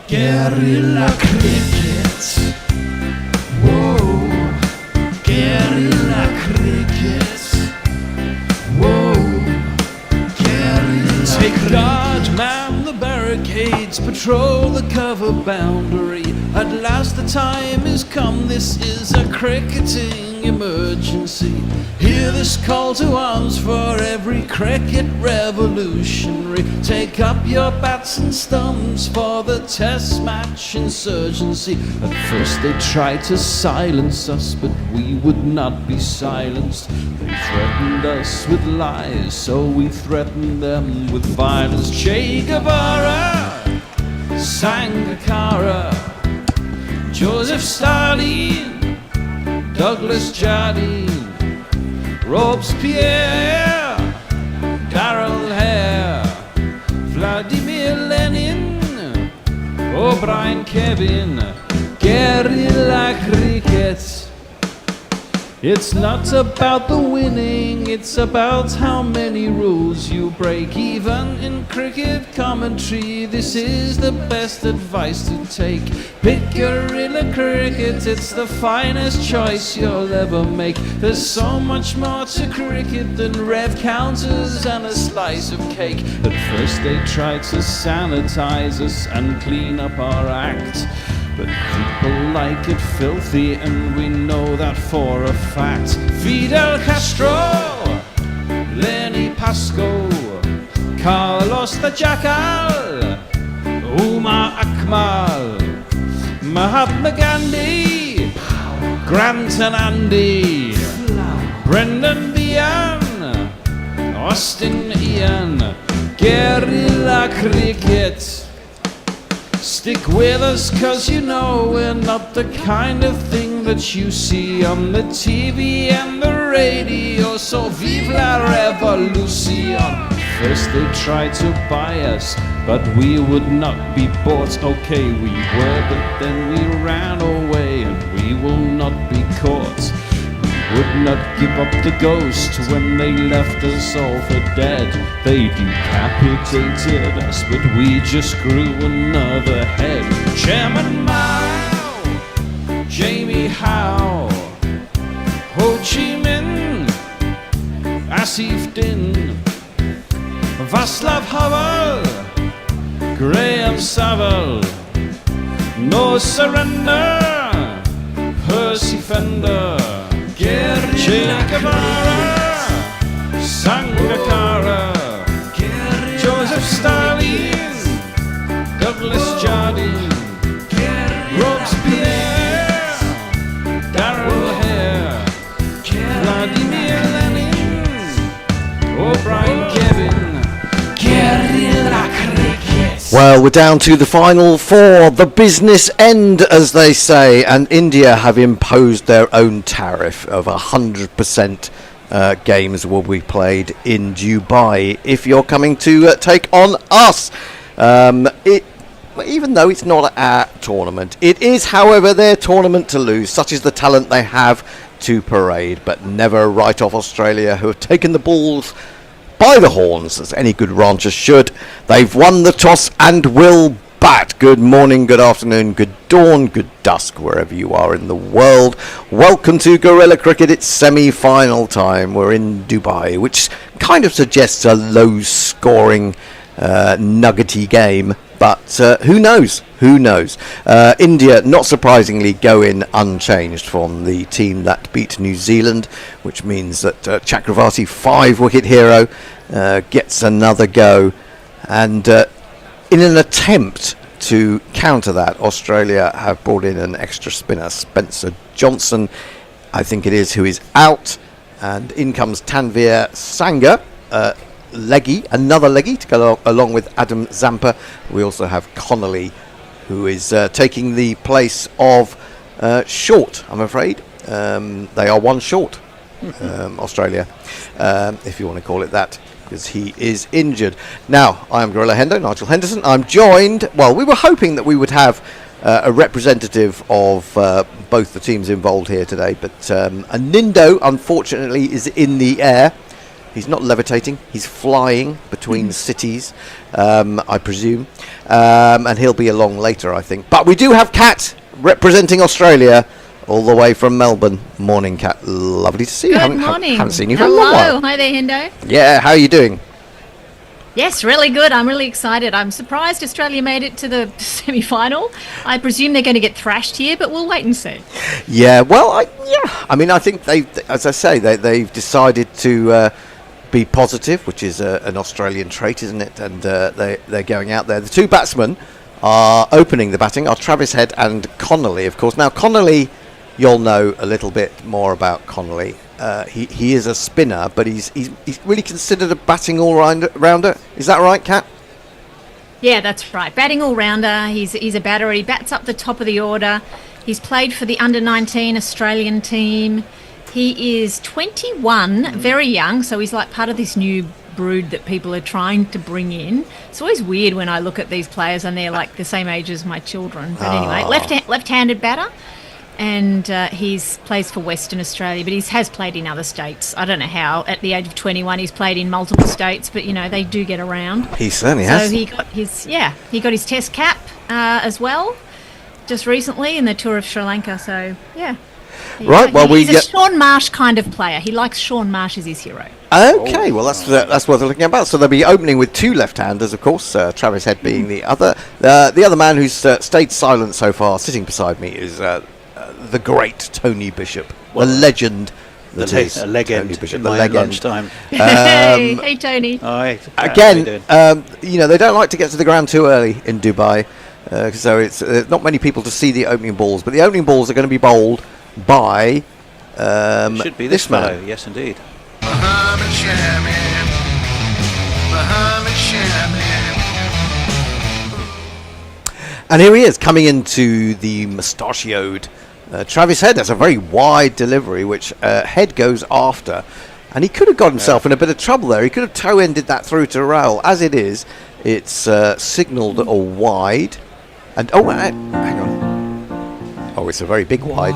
Guerrilla cricket. Whoa. Guerrilla cricket. Whoa. Guerrilla Take guard, man the barricades, patrol the cover boundary. At last the time is come, this is a cricketing emergency. Hear this call to arms for every cricket revolutionary. Take up your bats and stumps for the test match insurgency. At first they tried to silence us, but we would not be silenced. They threatened us with lies, so we threatened them with violence. Che Guevara, Sangakkara, Joseph Stalin, Douglas Jardine, Robespierre, Darrell Hare, Vladimir Lenin, O'Brien Kevin, guerrilla cricket. It's not about the winning, it's about how many rules you break. Even in cricket commentary, this is the best advice to take. Pick guerrilla cricket, it's the finest choice you'll ever make. There's so much more to cricket than rev counters and a slice of cake. At first they tried to sanitize us and clean up our act, but people like it filthy, and we know that for a fact. Fidel Castro, Lenny Pascoe, Carlos the Jackal, Umar Akmal, Mahatma Gandhi, Grant and Andy, Brendan Behan, Austin Ian, guerrilla cricket. Stick with us, cause you know we're not the kind of thing that you see on the TV and the radio. So vive la revolution. First they tried to buy us, but we would not be bought. Okay, we were, but then we ran away, and we will not be caught. We would not give up the ghost when they left us all for dead. They decapitated us, but we just grew another head. Chairman Mao, Jamie Howe, Ho Chi Minh, Asif Din, Václav Havel, Graham Saville, No Surrender, Percy Fender, Che Guevara, Sangakkara, Joseph Stalin, Douglas Jardine, Robespierre, Darrell Hare, Vladimir Lenin, O'Brien Kevin, guerrilla cricket. Well, we're down to the final four, the business end, as they say, and India have imposed their own tariff of 100% games will be played in Dubai if you're coming to take on us. Even though it's not our tournament, it is, however, their tournament to lose. Such is the talent they have to parade, but never write off Australia, who have taken the balls by the horns, as any good rancher should. They've won the toss and will bat. Good morning, good afternoon, good dawn, good dusk, wherever you are in the world. Welcome to Guerrilla Cricket. It's semi-final time. We're in Dubai, which kind of suggests a low-scoring, nuggety game. But who knows? Who knows? India, not surprisingly, go in unchanged from the team that beat New Zealand, which means that Chakravarti, 5-wicket hero, gets another go. And in an attempt to counter that, Australia have brought in an extra spinner, Spencer Johnson, I think it is, who is out. And in comes Tanveer Sangha, another leggy to go along with Adam Zampa. We also have Connelly, who is taking the place of Short, I'm afraid. They are one short, Australia, if you want to call it that, because he is injured. Now, I am Gorilla Hendo, Nigel Henderson. I'm joined, well, we were hoping that we would have a representative of both the teams involved here today, but Nindo, unfortunately, is in the air. He's not levitating. He's flying between cities, I presume. And he'll be along later, I think. But we do have Kat representing Australia all the way from Melbourne. Morning, Kat. Lovely to see you. Good morning. Haven't seen you for a long Hello. while. Hi there, Hendo. Yeah, how are you doing? Yes, really good. I'm really excited. I'm surprised Australia made it to the semi-final. I presume they're going to get thrashed here, but we'll wait and see. Yeah, well, I mean, I think as I say, they've decided to be positive, which is an Australian trait, isn't it? And they're going out there. The two batsmen are opening the batting are Travis Head and Connelly, of course. Now, Connelly, you'll know a little bit more about Connelly. He is a spinner, but he's really considered a batting all-rounder. Is that right, Kat? Yeah, that's right. Batting all-rounder. He's a batter. He bats up the top of the order. He's played for the under-19 Australian team. He is 21, very young, so he's like part of this new brood that people are trying to bring in. It's always weird when I look at these players and they're like the same age as my children. But anyway, left-handed batter. And he plays for Western Australia, but he has played in other states. I don't know how. At the age of 21, he's played in multiple states, but, you know, they do get around. He certainly has. So he got his test cap as well just recently in the Tour of Sri Lanka. So, yeah. Right, well, he's a Sean Marsh kind of player. He likes Sean Marsh as his hero. Okay, well, that's what they're looking about. So they'll be opening with two left-handers, of course, Travis Head being the other. The other man who's stayed silent so far, sitting beside me, is... the great Tony Bishop, a legend. A legend. Tony Bishop, in the my legend. Lunchtime. Hey, Tony. Hi. Again, they don't like to get to the ground too early in Dubai, so it's not many people to see the opening balls. But the opening balls are going to be bowled by should be this man. fellow. Yes, indeed. Muhammad Shaman. Muhammad Shaman. And here he is coming into the mustachioed Travis Head. That's a very wide delivery, which Head goes after. And he could have got himself in a bit of trouble there. He could have toe-ended that through to Raoul. As it is, it's signalled a wide. And hang on. Oh, it's a very big wide.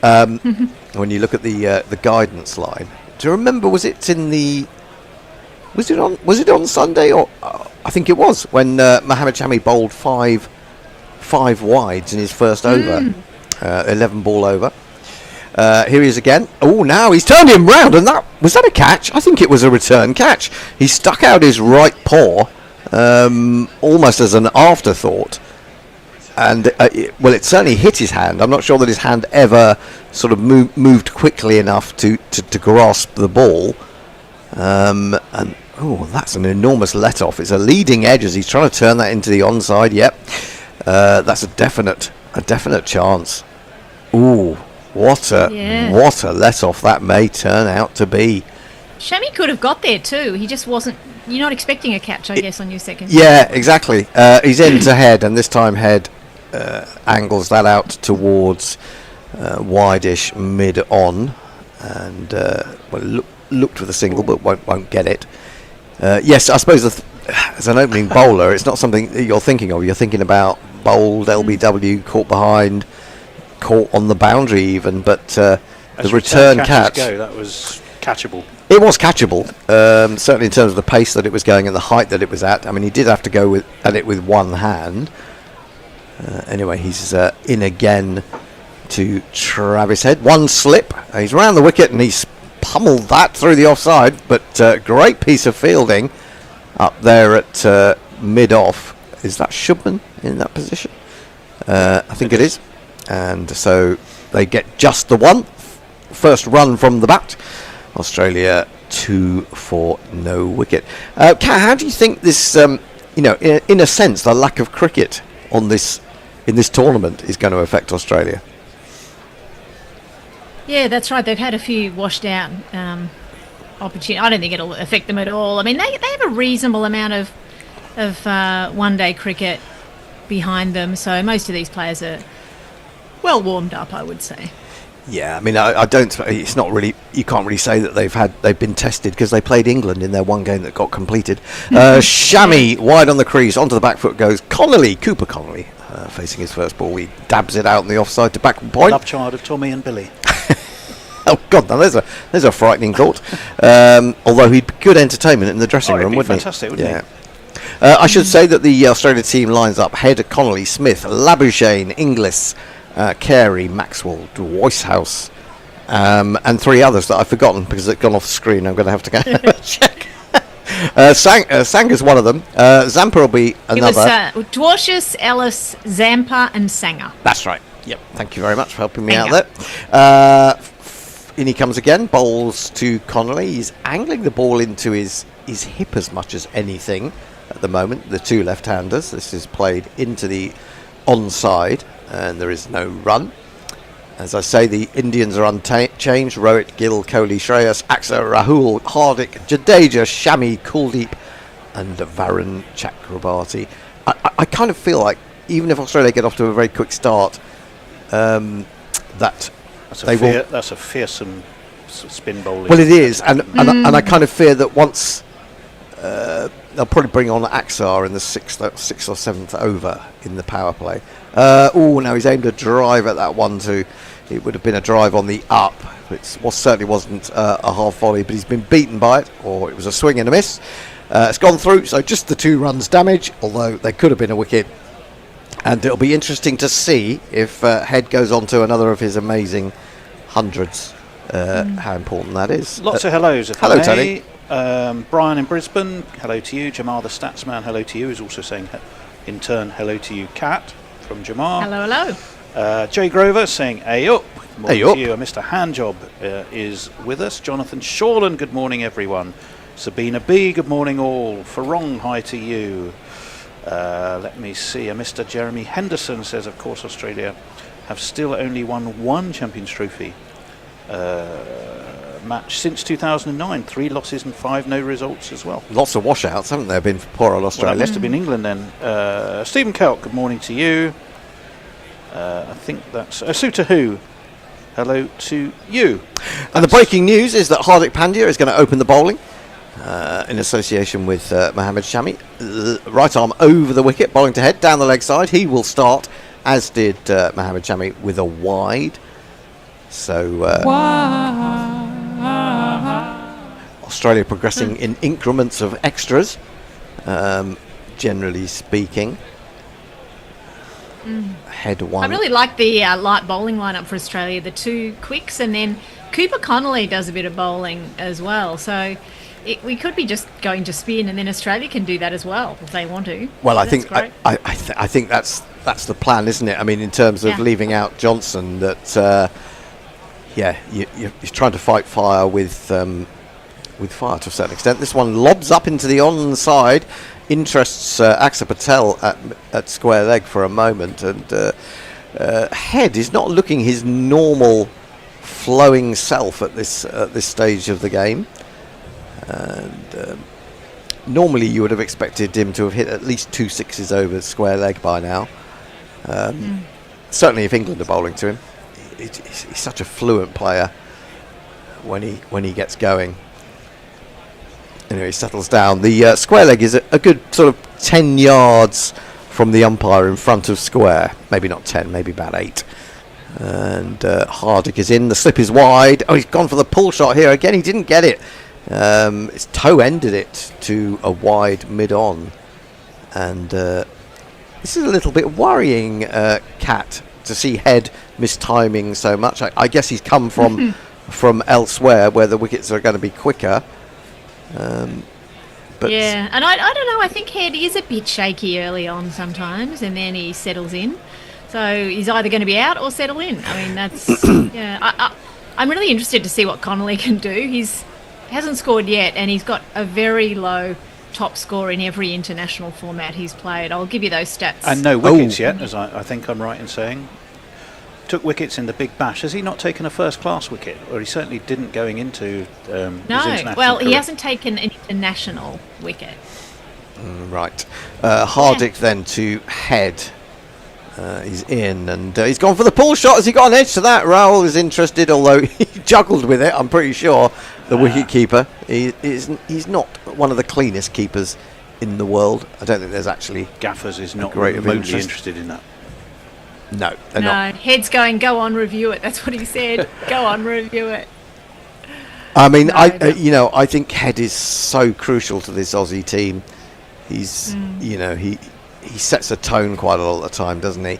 When you look at the guidance line. Do you remember, was it on Sunday? Or I think it was, when Mohammad Shami bowled five wides in his first over, 11 ball over. Here he is again. Oh, now he's turned him round, and was that a catch? I think it was a return catch. He stuck out his right paw, almost as an afterthought, and it certainly hit his hand. I'm not sure that his hand ever sort of moved quickly enough to grasp the ball. And that's an enormous let-off. It's a leading edge as he's trying to turn that into the onside. Yep. That's a definite chance. Ooh, what a let-off that may turn out to be. Shami could have got there too. He just wasn't. You're not expecting a catch, I guess, on your second. Yeah, exactly. He's in to Head, and this time Head angles that out towards wide-ish mid-on, and looked for the single, but won't get it. Yes, I suppose as an opening bowler, it's not something that you're thinking of. You're thinking about bowled LBW, caught behind, caught on the boundary even, but the return catch... that was catchable. It was catchable, certainly in terms of the pace that it was going and the height that it was at. I mean, he did have to go at it with one hand. Anyway, he's in again to Travis Head. One slip, he's round the wicket and he's pummeled that through the offside, but great piece of fielding up there at mid-off. Is that Shubman in that position? I think it is. And so they get just the one. First run from the bat. Australia 2 for no wicket. Kat, how do you think this, in a sense, the lack of cricket in this tournament is going to affect Australia? Yeah, that's right. They've had a few washed out opportunities. I don't think it'll affect them at all. I mean, they have a reasonable amount of one-day cricket behind them, so most of these players are well warmed up, I would say. Yeah, I mean, I don't. It's not really. You can't really say that they've been tested because they played England in their one game that got completed. Shami wide on the crease, onto the back foot goes Cooper Connelly, facing his first ball. He dabs it out on the offside to backward point. Love child of Tommy and Billy. Oh God, now there's a frightening thought. Although he'd be good entertainment in the dressing room, wouldn't fantastic, wouldn't he? I should say that the Australia team lines up: Head, Connelly, Smith, Labuschagne, Inglis, Carey, Maxwell, Weisshaus, and 3 others that I've forgotten because they've gone off the screen. I'm going to have to go check. Sanger's one of them. Zampa will be another. It was Dwarshuis, Ellis, Zampa, and Sanger. That's right. Yep. Thank you very much for helping me out there. In he comes again. Bowls to Connelly. He's angling the ball into his hip as much as anything at the moment. The 2 left-handers. This is played into the onside, and there is no run. As I say, the Indians are unchanged. Rohit, Gill, Kohli, Shreyas, Axar, Rahul, Hardik, Jadeja, Shami, Kuldeep, and Varun Chakrabarti. I kind of feel like, even if Australia get off to a very quick start, that's a fearsome spin bowling. Well, it is, and I kind of fear that once they'll probably bring on Axar in the 6th or 7th over in the power play. Now he's aimed a drive at that 1-2. It would have been a drive on the up. It certainly wasn't a half volley, but he's been beaten by it, or it was a swing and a miss. It's gone through, so just the 2 runs damage, although there could have been a wicket. And it'll be interesting to see if Head goes on to another of his amazing hundreds, how important that is. Lots of hellos. Hello, Tony. Brian in Brisbane, hello to you. Jamar the Statsman, hello to you, is also saying in turn hello to you, Kat, from Jamar. Hello. Jay Grover saying "Hey up." Morning Hey up. to you. Mr. Handjob is with us. Jonathan Shawland, good morning everyone. Sabina B, good morning all. Farong, hi to you. Let me see. Mr. Jeremy Henderson says, of course, Australia have still only won 1 Champions Trophy match since 2009. 3 losses and 5 no results as well. Lots of washouts, haven't there been for poor old Australia? Well, that must have been England then. Stephen Kelk, good morning to you. I think that's Suta Who. Hello to you. And the breaking news is that Hardik Pandya is going to open the bowling in association with Mohammad Shami. Right arm over the wicket, bowling to Head, down the leg side. He will start, as did Mohammad Shami, with a wide. So Australia progressing in increments of extras, generally speaking. Head 1. I really like the light bowling lineup for Australia, the 2 quicks, and then Cooper Connelly does a bit of bowling as well. So we could be just going to spin, and then Australia can do that as well if they want to. Well, So I think I think that's the plan, isn't it? I mean, in terms of leaving out Johnson, that you're trying to fight fire with fire to a certain extent. This one lobs up into the onside. Interests Axar Patel at square leg for a moment, and Head is not looking his normal flowing self at this stage of the game. And normally you would have expected him to have hit at least 2 sixes over square leg by now. Certainly, if England are bowling to him, he's such a fluent player when he gets going. Anyway, he settles down. The square leg is a good sort of 10 yards from the umpire in front of square. Maybe not 10, maybe about 8. And Hardik is in. The slip is wide. Oh, he's gone for the pull shot here. Again, he didn't get it. His toe ended it to a wide mid-on. And this is a little bit worrying, Kat, to see Head mistiming so much. I guess he's come from elsewhere where the wickets are going to be quicker. But and I don't know, I think Head is a bit shaky early on sometimes, and then he settles in. So he's either going to be out or settle in. I mean, that's I'm really interested to see what Connelly can do. He hasn't scored yet, and he's got a very low top score in every international format he's played. I'll give you those stats. And no wickets yet, as I think I'm right in saying. Took wickets in the Big Bash. Has he not taken a first-class wicket? Or he certainly didn't going into his international career. He hasn't taken an international wicket. Right. Hardik then to Head. He's in, and he's gone for the pull shot. Has he got an edge to that? Rahul is interested, although he juggled with it, I'm pretty sure, the wicket keeper. He's not one of the cleanest keepers in the world. I don't think there's actually Gaffers is not remotely interested in that. No, they're not. Head's going, go on, review it. That's what he said. Go on, review it. I mean, No, I think Head is so crucial to this Aussie team. He's, he sets a tone quite a lot of the time, doesn't he?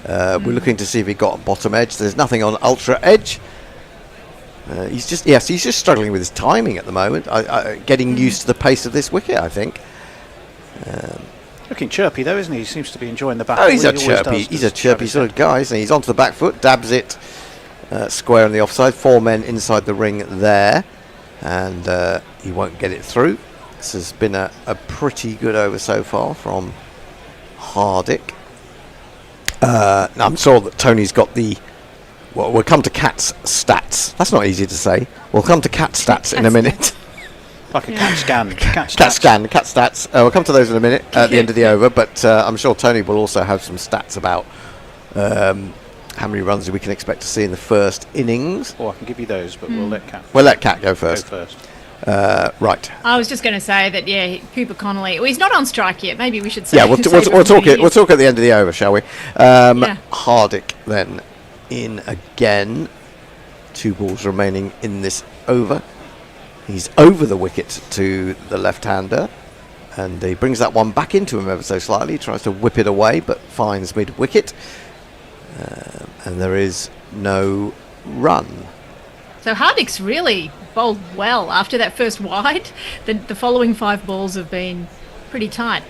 We're looking to see if he got a bottom edge. There's nothing on ultra edge. He's just struggling with his timing at the moment. Getting used to the pace of this wicket, I think. Looking chirpy though, isn't he? He seems to be enjoing the back. Oh, he's a chirpy sort of guy, isn't he? He's onto the back foot, dabs it square on the offside. 4 men inside the ring there, and he won't get it through. This has been a pretty good over so far from Hardick. I'm sure that Tony's got the... Well, we'll come to Cat's stats. That's not easy to say. We'll come to Cat stats in a minute. Like a cat scan. Cat stats. We'll come to those in a minute at the end of the over, but I'm sure Tony will also have some stats about how many runs we can expect to see in the first innings. Or I can give you those, but we'll let Cat. We'll let Cat go first. Right. I was just going to say that, Cooper Connelly. Well, he's not on strike yet. Maybe we should say. Yeah, we'll talk it. We'll talk at the end of the over, shall we? Yeah. Hardick then in again. 2 balls remaining in this over. He's over the wicket to the left-hander, and he brings that one back into him ever so slightly. He tries to whip it away, but finds mid-wicket, and there is no run. So Hardick's really bowled well after that first wide. The following 5 balls have been pretty tight.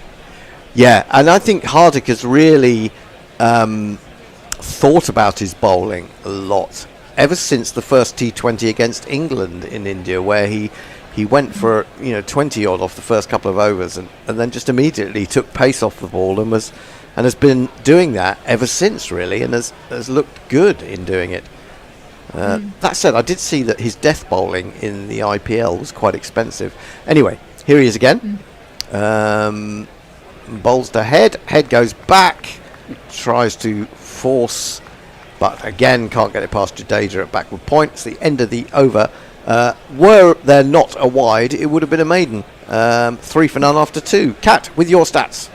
Yeah, and I think Hardick has really thought about his bowling a lot ever since the first T20 against England in India, where he went for 20 odd off the first couple of overs, and then just immediately took pace off the ball and has been doing that ever since, really, and has looked good in doing it. That said, I did see that his death bowling in the IPL was quite expensive. Anyway, here he is again. Bowls to Head. Head goes back, tries to force, but again can't get it past Jadeja at backward point. It's the end of the over. Were there not a wide, it would have been a maiden. 3 for none after 2. Kat, with your stats.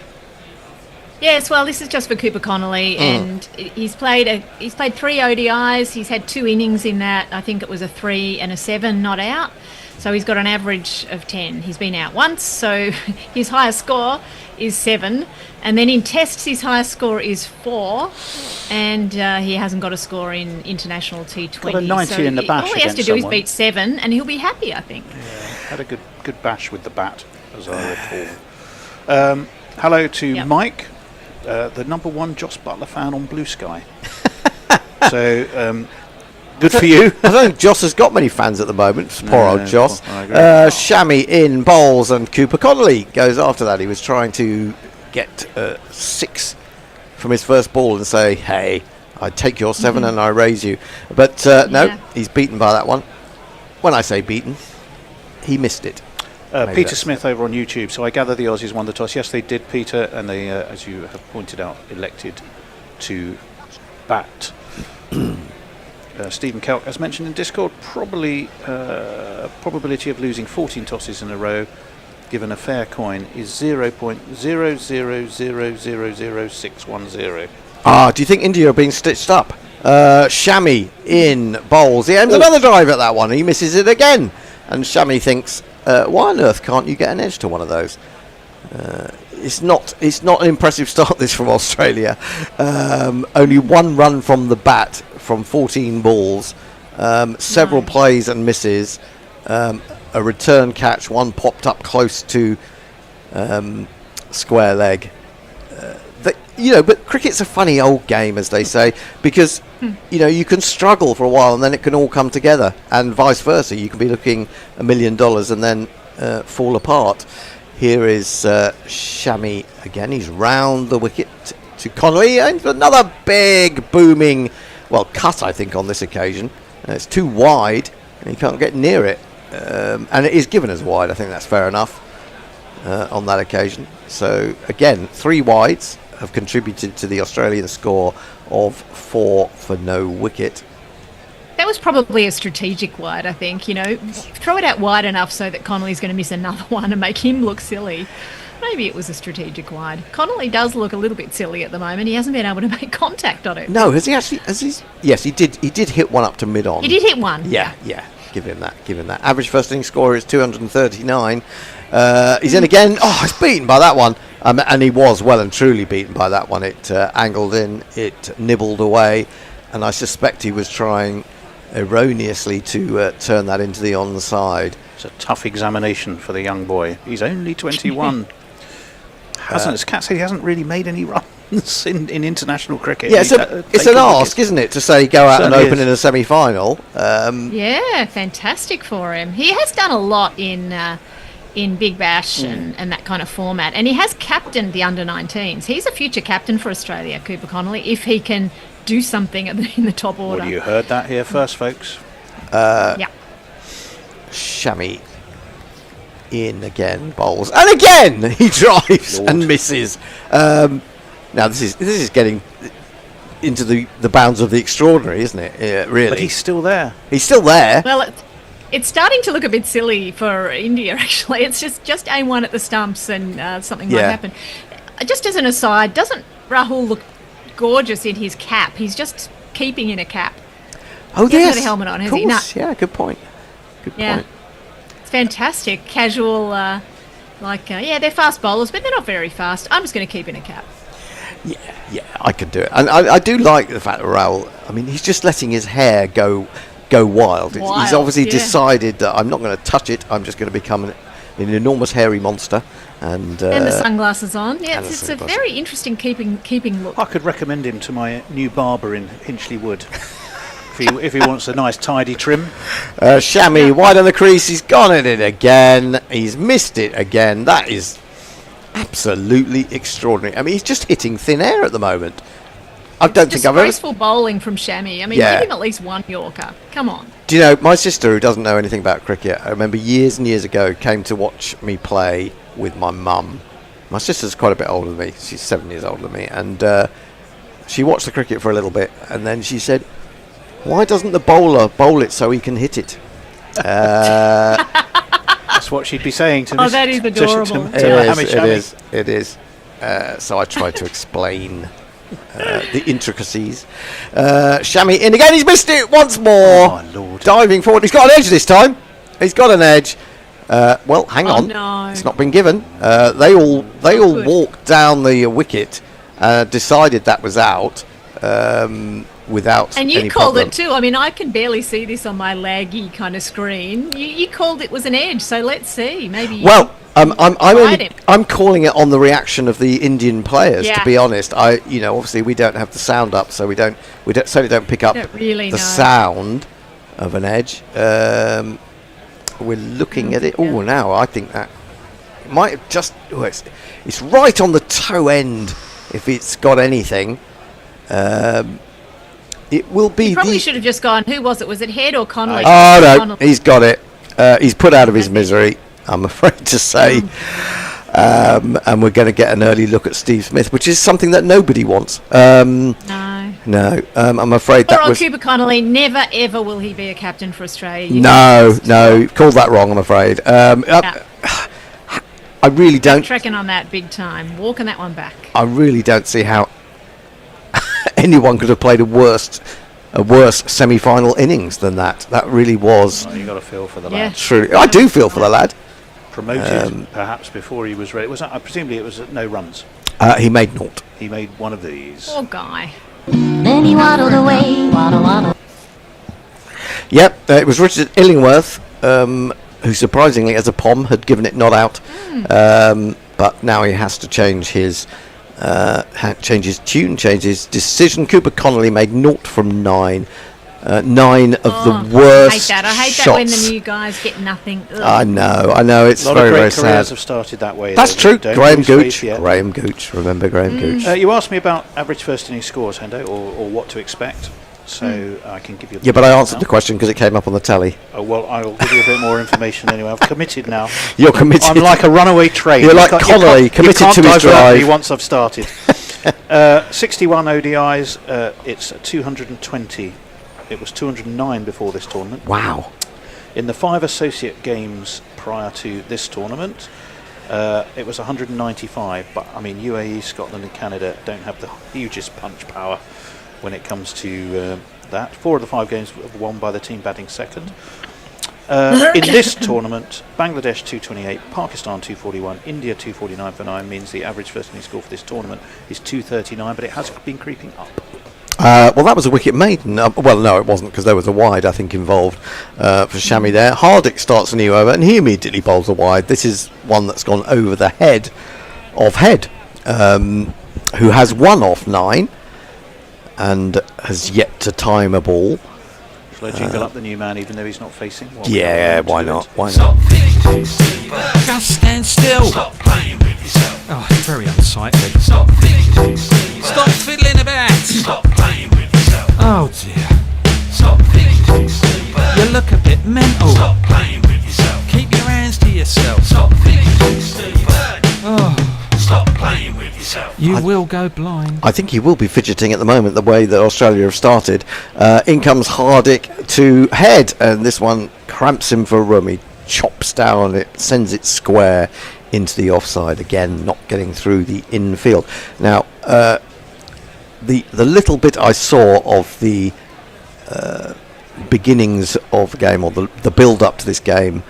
Yes, well, this is just for Cooper Connelly, and he's played 3 ODIs. He's had 2 innings in that. I think it was a 3 and a 7 not out. So he's got an average of 10. He's been out once, so his highest score is 7. And then in tests, his highest score is 4. And he hasn't got a score in international T20. Got a 90 so in the bash. All he has to do someone. is beat 7, and he'll be happy, I think. Yeah, had a good bash with the bat, as I recall. Hello to Mike, the #1 Joss Butler fan on Blue Sky. So, good for you. I don't think Joss has got many fans at the moment. Poor old Joss. I agree. Shammy in bowls, and Cooper Connelly goes after that. He was trying to get 6 from his first ball and say, hey, I take your 7 and I raise you. But no, he's beaten by that one. When I say beaten, he missed it. Peter Smith over on YouTube. So I gather the Aussies won the toss. Yes, they did, Peter, and they, as you have pointed out, elected to bat. Stephen Kelk, as mentioned in Discord, probability of losing 14 tosses in a row, given a fair coin, is 0.000000610. Do you think India are being stitched up? Shami in bowls. He aims another drive at that one. He misses it again. And Shami thinks, why on earth can't you get an edge to one of those? It's not an impressive start, this, from Australia. Only 1 run from the bat from 14 balls. Several plays and misses. A return catch. 1 popped up close to square leg. But cricket's a funny old game, as they say, because you can struggle for a while and then it can all come together, and vice versa. You can be looking $1 million and then fall apart. Here is Shami again. He's round the wicket to Connelly, and another big booming, cut, I think, on this occasion. It's too wide and he can't get near it, and it is given as wide. I think that's fair enough on that occasion. So again, 3 wides have contributed to the Australian score of 4 for no wicket. That was probably a strategic wide, I think. Throw it out wide enough so that Connelly's going to miss another one and make him look silly. Maybe it was a strategic wide. Connelly does look a little bit silly at the moment. He hasn't been able to make contact on it. No, has he actually? Yes, he did. He did hit one up to mid-on. He did hit one. Yeah. Give him that. Average first inning score is 239. He's in again. Oh, he's beaten by that one. And he was well and truly beaten by that one. It angled in, it nibbled away, and I suspect he was trying erroneously to turn that into the onside. It's a tough examination for the young boy. He's only 21. As Kat said, he hasn't really made any runs in international cricket. Yeah, it's an ask, isn't it, to say go out and open in a semi-final. Yeah, fantastic for him. He has done a lot in Big Bash and that kind of format, and he has captained the under-19s. He's a future captain for Australia, Cooper Connelly, if he can do something in the top order. Well, you heard that here first, folks. Yeah. Chamois in again, bowls, and again he drives and misses. Now this is getting into the bounds of the extraordinary, isn't it? Really, but he's still there. He's still there. Well, it's starting to look a bit silly for India. Actually, it's just aim one at the stumps and something might happen. Just as an aside, doesn't Rahul look gorgeous in his cap? He's just keeping in a cap. Oh, he yes, hasn't got a helmet on, has he? No. Yeah, good point. Good point. It's fantastic, casual. They're fast bowlers, but they're not very fast. I'm just going to keep in a cap. Yeah, I could do it, and I do like the fact that Rahul. I mean, he's just letting his hair go wild. He's obviously decided that I'm not going to touch it. I'm just going to become an enormous hairy monster. And the sunglasses on. Yeah, it's a very interesting keeping look. I could recommend him to my new barber in Hinchley Wood. If he wants a nice tidy trim. Chamois wide on the crease. He's gone at it again. He's missed it again. That is absolutely extraordinary. I mean, he's just hitting thin air at the moment. I don't think I've ever... Disgraceful bowling from Chamois. I mean, give him at least one Yorker. Come on. Do you know, my sister, who doesn't know anything about cricket, I remember years and years ago, came to watch me play with my mum. My sister's quite a bit older than me. She's 7 years older than me. And she watched the cricket for a little bit, and then she said, why doesn't the bowler bowl it so he can hit it? That's what she'd be saying to Miss. Oh, that is adorable. It is. So I tried to explain the intricacies. Chamois in again. He's missed it once more. Oh, Lord. Diving forward. He's got an edge this time. He's got an edge. Well, hang on. No. It's not been given. They all walked down the wicket, decided that was out. Without and you any called problem. it too. I mean, I can barely see this on my laggy kind of screen. You called it was an edge, so let's see. Maybe. Well, I'm calling it on the reaction of the Indian players. To be honest, obviously we don't have the sound up, so we certainly don't pick up the sound of an edge. We're looking at it. Oh, now I think that it might have just. It's right on the toe end. If it's got anything. It will be. You probably should have just gone. Who was it? Was it Head or Connelly? Oh no, Connelly. He's got it. He's put out of his misery, I'm afraid to say. And we're going to get an early look at Steve Smith, which is something that nobody wants. No. I'm afraid that was. Cooper Connelly. Never ever will he be a captain for Australia. No, called that wrong. I'm afraid. I really don't. Trekking on that big time, walking that one back. I really don't see how anyone could have played a worse semi-final innings than that. That really was. You got to feel for the lad. Truly, I do feel for the lad. Promoted perhaps before he was ready. Presumably it was no runs. He made naught. He made one of these. Poor guy. Then he waddled away, waddle. Yep, it was Richard Illingworth, who surprisingly, as a POM, had given it not out. But now he has to change his tune, change his decision. Cooper Connelly made 0 from 9. 9 of the worst I hate shots. that when the new guys get nothing. Ugh. I know. It's a lot very, of great very careers sad. have started that way. That's true. Graham Gooch. Gooch. Remember Graham Gooch? You asked me about average first inning scores, Hendo, or what to expect. So I can give you. Yeah, but I answered the question because it came up on the telly. Oh well, I'll give you a bit more information anyway. I've committed now. You're committed. I'm like a runaway train. You're like Connelly, committed to his drive. Me once I've started. 61 ODIs. It's 220. It was 209 before this tournament. Wow. In the 5 associate games prior to this tournament, it was 195. But I mean, UAE, Scotland, and Canada don't have the hugest punch power when it comes to that. 4 of the 5 games were won by the team batting second. In this tournament, Bangladesh 228, Pakistan 241, India 249 for 9 means the average first innings score for this tournament is 239, but it has been creeping up. Well, that was a wicket maiden. Well, no, it wasn't, because there was a wide, I think, involved for Shami there. Hardik starts a new over, and he immediately bowls a wide. This is one that's gone over the head of Head, who has one off 9 and has yet to time a ball. Shall I jingle up the new man, even though he's not facing? Yeah, why not? Why not? Just stand still. Stop playing with yourself. Oh, it's very unsightly. Stop fiddling. Stop fiddling about. Stop playing with yourself. Oh dear. Stop fiddling. You look a bit mental. Stop playing with yourself. Keep your hands to yourself. Stop fiddling, stupid. Oh, Stop playing with yourself. you will go blind. I think he will be fidgeting at the moment, the way that Australia have started. In comes Hardik to Head, and this one cramps him for room. He chops down it, sends it square into the offside, again not getting through the infield. Now, the little bit I saw of the beginnings of the game, or the build-up to this game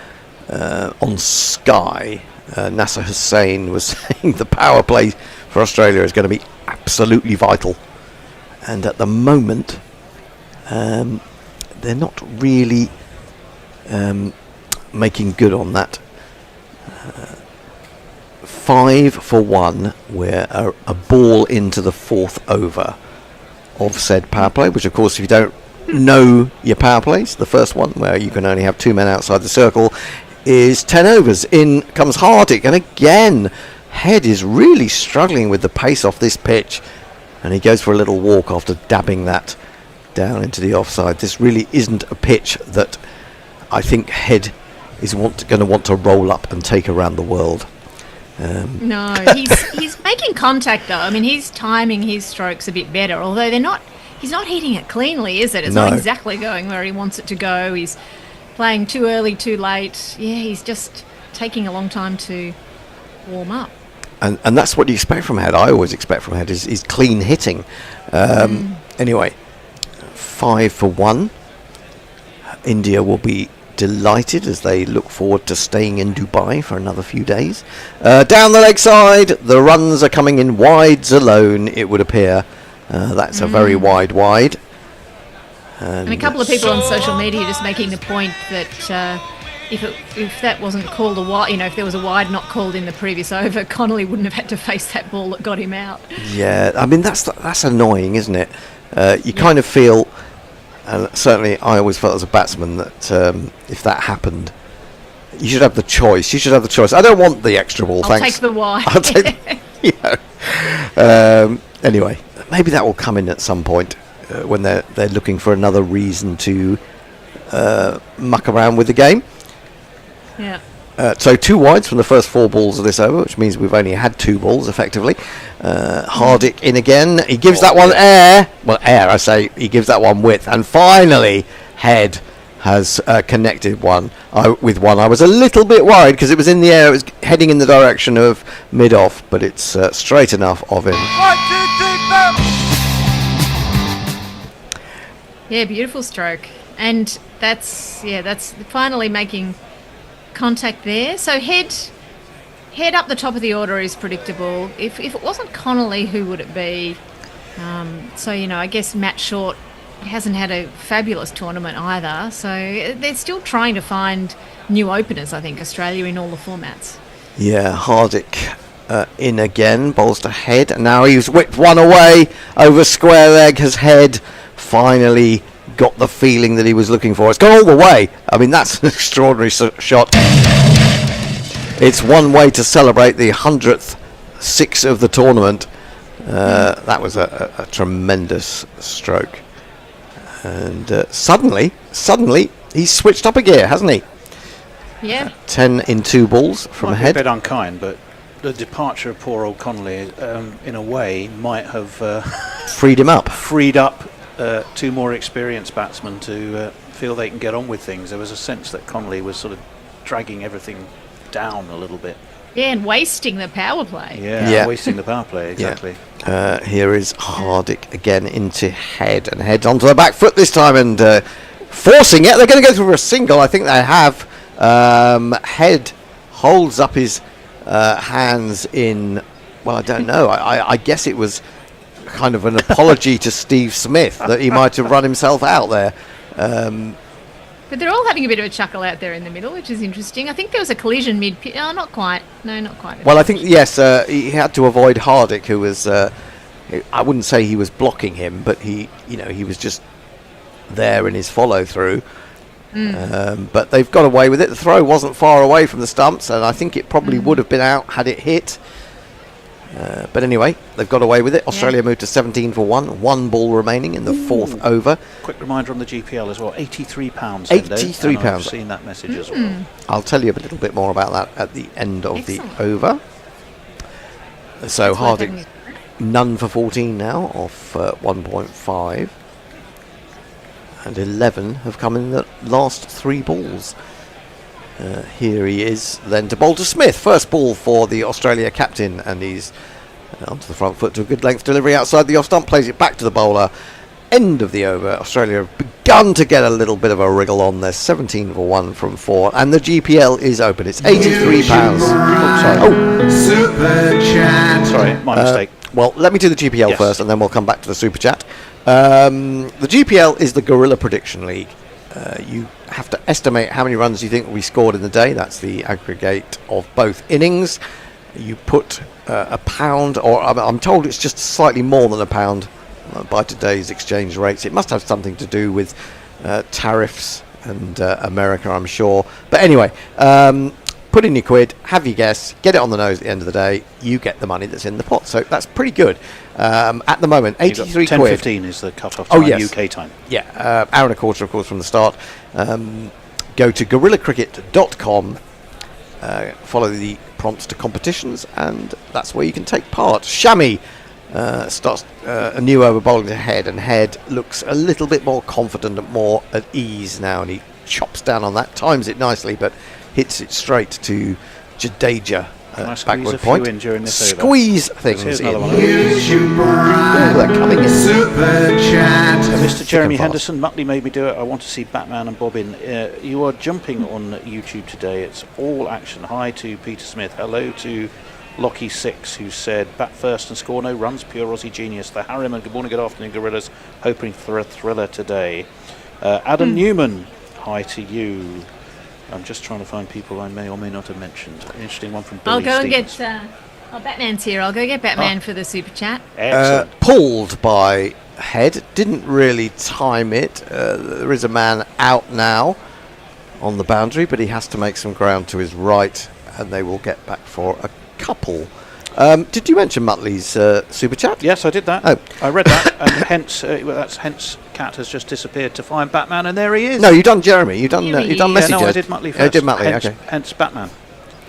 on Sky, Nasser Hussain was saying the power play for Australia is going to be absolutely vital, and at the moment they're not really making good on that. 5 for 1, we're a ball into the 4th over of said power play, which of course, if you don't know your power plays, the first one where you can only have 2 men outside the circle is 10 overs. In comes Hardik, and again Head is really struggling with the pace off this pitch, and he goes for a little walk after dabbing that down into the offside. This really isn't a pitch that I think Head is going to want to roll up and take around the world. No, he's making contact though. I mean, he's timing his strokes a bit better, although he's not hitting it cleanly, is it? It's not exactly going where he wants it to go. He's playing too early, too late. Yeah, he's just taking a long time to warm up. And that's what you expect from Head. I always expect from Head is clean hitting. Anyway, 5 for 1. India will be delighted as they look forward to staying in Dubai for another few days. Down the leg side, the runs are coming in wides alone, it would appear. That's a very wide. And a couple of people on social media just making the point that if that wasn't called a wide, if there was a wide not called in the previous over, Connelly wouldn't have had to face that ball that got him out. Yeah, I mean that's annoying, isn't it? You kind of feel, and certainly I always felt as a batsman that if that happened, you should have the choice. I don't want the extra ball, I'll thanks. take the wide. I'll take, anyway, maybe that will come in at some point when they're looking for another reason to muck around with the game. Yeah. So 2 wides from the first 4 balls of this over, which means we've only had 2 balls effectively. Hardik in again. He gives that one air. Well, air, I say. He gives that one width. And finally, Head has connected with one. I was a little bit worried because it was in the air. It was heading in the direction of mid-off, but it's straight enough of him. Yeah, beautiful stroke. And that's finally making contact there. So head up the top of the order is predictable. If it wasn't Connelly, who would it be? So I guess Matt Short hasn't had a fabulous tournament either. So they're still trying to find new openers, I think, Australia in all the formats. Yeah, Hardik in again, bowls to Head, and now he's whipped one away over square leg. Has Head finally got the feeling that he was looking for? It's gone all the way. I mean, that's an extraordinary shot. It's one way to celebrate the 100th 6 of the tournament. That was a tremendous stroke. And suddenly, he's switched up a gear, hasn't he? Yeah. 10 in 2 balls from Might Head. be a bit unkind, but the departure of poor old Connelly, in a way, might have Freed him up. freed up 2 more experienced batsmen to feel they can get on with things. There was a sense that Connelly was sort of dragging everything down a little bit. Yeah, and wasting the power play. Yeah. Wasting the power play, exactly. Here is Hardik again into Head, and Head's onto the back foot this time, and forcing it. They're going to go through a single. I think they have. Head holds up his hands in, well, I don't know. I guess it was kind of an apology to Steve Smith that he might have run himself out there. But they're all having a bit of a chuckle out there in the middle, which is interesting. I think there was a collision mid-pit. Oh, not quite. No, not quite. Well, I think, yes, he had to avoid Hardick, who was, I wouldn't say he was blocking him, but he was just there in his follow-through. But they've got away with it. The throw wasn't far away from the stumps, and I think it probably would have been out had it hit. But anyway, they've got away with it. Australia moved to 17 for 1. 1 ball remaining in the fourth over. Quick reminder on the GPL as well. £83. £83. I've seen that message as well. I'll tell you a little bit more about that at the end of the over. So Hardick, none for 14 now off 1.5. And 11 have come in the last 3 balls. Here he is then to bowl to Smith. First ball for the Australia captain, and he's onto the front foot to a good length delivery outside the off stump, plays it back to the bowler. End of the over. Australia have begun to get a little bit of a wriggle on. They're 17 for 1 from 4, and the GPL is open. It's £83. Super chat. Sorry, my mistake. Well, let me do the GPL Yes. first, and then we'll come back to the Super Chat. The GPL is the Gorilla Prediction League. You have to estimate how many runs you think will be scored in the day. That's the aggregate of both innings. You put £1, or I'm told it's just slightly more than £1 by today's exchange rates. It must have something to do with tariffs and America, I'm sure. But anyway, put in your quid, have your guess, get it on the nose at the end of the day. You get the money that's in the pot. So that's pretty good. At the moment, 83 quid. 10:15 is the cut-off time, UK time. Yeah, hour and a quarter, of course, from the start. Go to gorillacricket.com, follow the prompts to competitions, and that's where you can take part. Shami starts a new over bowling to Head, and Head looks a little bit more confident and more at ease now, and he chops down on that, times it nicely, but hits it straight to Jadeja. Can I squeeze Backward a point. few in during this over? Squeeze things Here's in. another one. Ooh, they're coming in. Super chat. Mr. Jeremy fast. Henderson, Muttley made me do it. I want to see Batman and Bobbin. You are jumping on YouTube today. It's all action. Hi to Peter Smith. Hello to Lockie6, who said, bat first and score no runs. Pure Aussie genius. The Harriman. Good morning, good afternoon, Gorillas. Hoping for a thriller today. Adam Newman. Hi to you. I'm just trying to find people I may or may not have mentioned. An interesting one from Billy I'll go Stevens. and get. Batman's here. I'll go get Batman for the super chat. Excellent. Pulled by Head, didn't really time it. There is a man out now on the boundary, but he has to make some ground to his right, and they will get back for a couple. Did you mention Muttley's super chat? Yes, I did that. Oh. I read that, and hence Cat has just disappeared to find Batman, and there he is. No, you've done Jeremy. You've done Here he you've done is. Messenger. no, I did Muttley first. You did Muttley. Hence, Okay. hence Batman,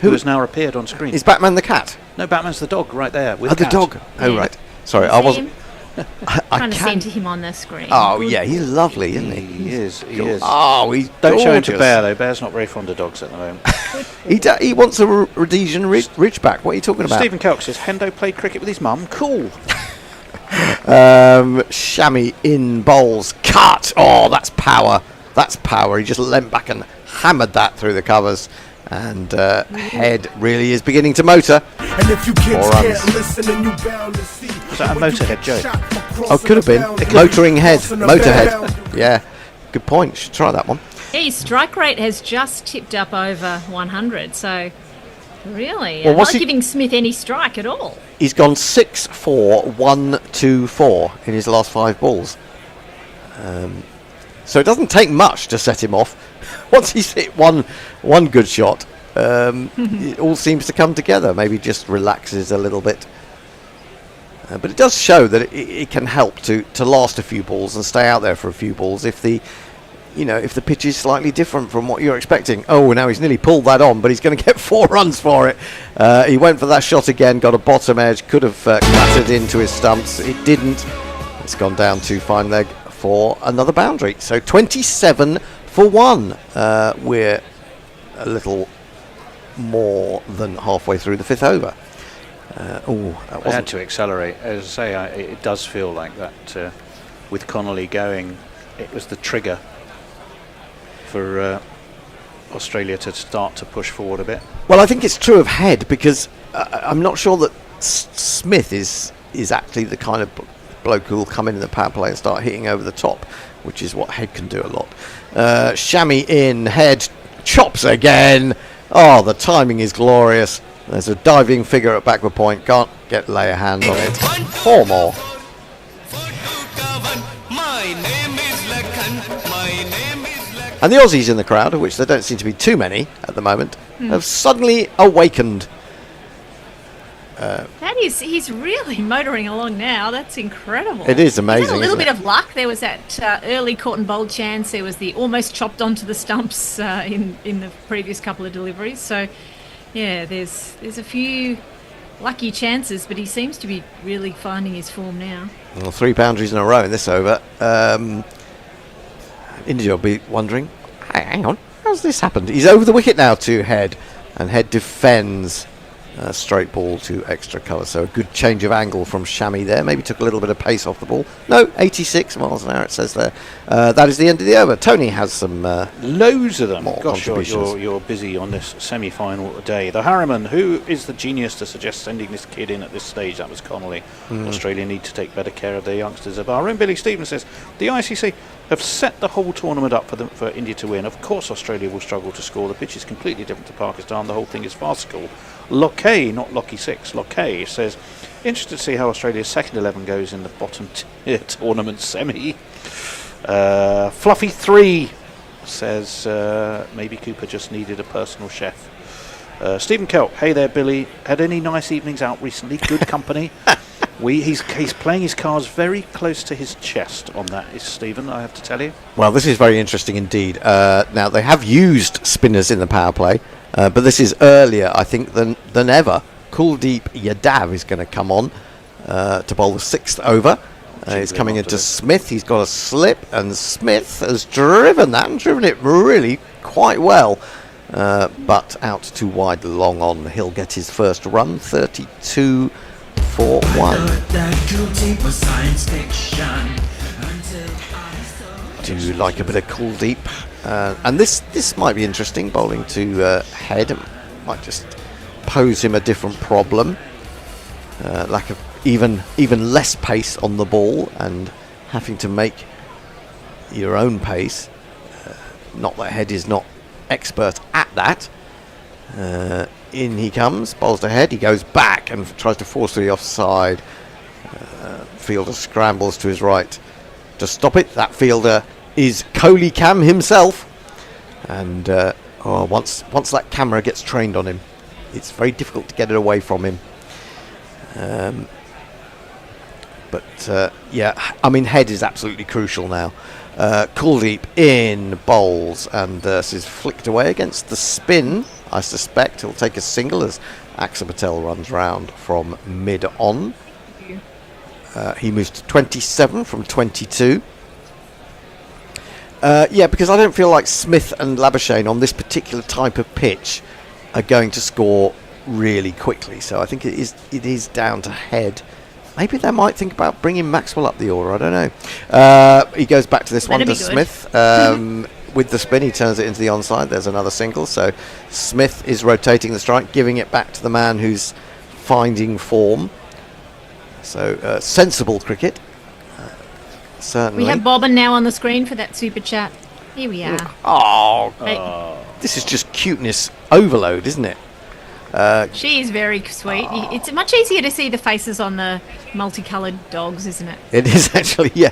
who has now appeared on screen. Is Batman the cat? No, Batman's the dog right there with Oh, the Cat. dog. Oh, Yeah. right. Sorry, You I see wasn't. him? I Trying to send can't. to him on the screen. Oh yeah, he's lovely, isn't he? He is. He Cool. is. Oh, he's Don't show him to gorgeous. Bear though. Bear's not very fond of dogs at the moment. He wants a Rhodesian Ridgeback. What are you talking about? Stephen Kelk says Hendo played cricket with his mum. Cool. Shami in bowls. Cut! Oh, that's power. That's power. He just leant back and hammered that through the covers. And Head really is beginning to motor. And if you kids 4 runs. can't listen, and you bound to see. Was that a Motorhead joke? Oh, could have been. Motoring Head. Motorhead. Yeah. Good point. Should try that one. Yeah, his strike rate has just tipped up over 100. So, really, Well, what's not he- giving Smith any strike at all. He's gone 6-4-1-2-4 in his last 5 balls. So it doesn't take much to set him off. Once he's hit one good shot, it all seems to come together. Maybe just relaxes a little bit. But it does show that it can help to last a few balls and stay out there for a few balls if the pitch is slightly different from what you're expecting. Oh, now he's nearly pulled that on, but he's going to get 4 runs for it. He went for that shot again, got a bottom edge, could have clattered into his stumps. It didn't. It's gone down to fine leg for another boundary. So 27 for 1. We're a little more than halfway through the 5th over. That I had wasn't. to accelerate. As I say, it does feel like that with Connelly going, it was the trigger for Australia to start to push forward a bit. Well, I think it's true of Head because I'm not sure that Smith is actually the kind of bloke who will come in the power play and start hitting over the top, which is what Head can do a lot. Chamois in, Head chops again. Oh, the timing is glorious. There's a diving figure at backward point. Can't lay a hand on it. 4 more. And the Aussies in the crowd, of which there don't seem to be too many at the moment, have suddenly awakened. He's really motoring along now. That's incredible. It is amazing. He had a little isn't bit it? of luck. There was that early caught and bowled chance. There was the almost chopped onto the stumps in the previous couple of deliveries. So, yeah, there's a few lucky chances, but he seems to be really finding his form now. Well, 3 boundaries in a row in this over. India will be wondering, hang on, how's this happened? He's over the wicket now to Head, and Head defends straight ball to extra cover. So a good change of angle from Chamois there. Maybe took a little bit of pace off the ball. No, 86 miles an hour it says there. That is the end of the over. Tony has some loads of them. more Gosh, contributions. you're busy on this semi-final day. The Harriman, who is the genius to suggest sending this kid in at this stage? That was Connelly. Australia need to take better care of their youngsters of our own. Billy Stevens says the ICC have set the whole tournament up for India to win. Of course Australia will struggle to score. The pitch is completely different to Pakistan. The whole thing is farcical. Locke, not Lockie 6, Locke says, interested to see how Australia's second 11 goes in the bottom tier tournament semi. Fluffy 3 says maybe Cooper just needed a personal chef. Stephen Kelp, hey there Billy, had any nice evenings out recently? Good company. He's playing his cards very close to his chest on that, is Stephen, I have to tell you. Well, this is very interesting indeed. Now, they have used spinners in the power play, but this is earlier, I think, than ever. Kuldeep Yadav is going to come on to bowl the 6th over. He's coming into Smith. He's got a slip, and Smith has driven that and driven it really quite well. But out too wide, long on. He'll get his first run, 32 for 1. Do you like a bit of Kuldeep? And this might be interesting, bowling to Head. Might just pose him a different problem. Lack of even less pace on the ball and having to make your own pace. Not that Head is not expert at that. In he comes, bowls to Head, he goes back and tries to force the offside. Fielder scrambles to his right to stop it. That fielder is Kohli Cam himself, and once that camera gets trained on him, it's very difficult to get it away from him. But I mean, Head is absolutely crucial now. Kuldeep in bowls, and this is flicked away against the spin. I suspect he'll take a single as Axar Patel runs round from mid on. He moves to 27 from 22. Because I don't feel like Smith and Labuschagne on this particular type of pitch are going to score really quickly. So I think it is down to Head. Maybe they might think about bringing Maxwell up the order. I don't know. He goes back to this one to Smith. With the spin, he turns it into the onside. There's another single. So Smith is rotating the strike, giving it back to the man who's finding form. So sensible cricket. Certainly. We have Bobbin now on the screen for that super chat. Here we are. This is just cuteness overload, isn't it? She is very sweet. It's much easier to see the faces on the multicoloured dogs, isn't it? It is actually, yeah.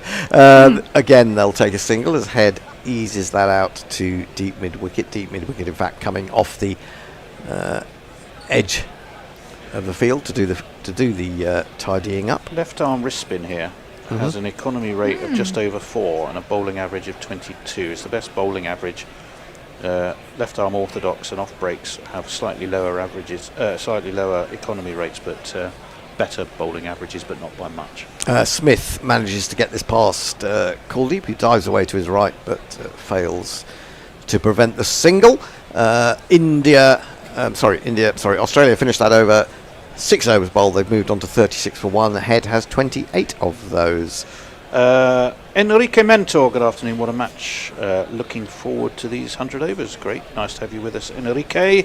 Again, they'll take a single as Head eases that out to deep mid wicket. Deep mid wicket, in fact, coming off the edge of the field to do the tidying up. Left arm wrist spin here. Has an economy rate of just over 4 and a bowling average of 22. It's the best bowling average. Left arm orthodox and off breaks have slightly lower averages, slightly lower economy rates, but better bowling averages, but not by much. Smith manages to get this past Kuldeep, who dives away to his right, but fails to prevent the single. Australia finished that over. 6 overs bowled, they've moved on to 36 for 1. Head has 28 of those. Enrique Mentor, good afternoon. What a match. Looking forward to these 100 overs. Great. Nice to have you with us, Enrique.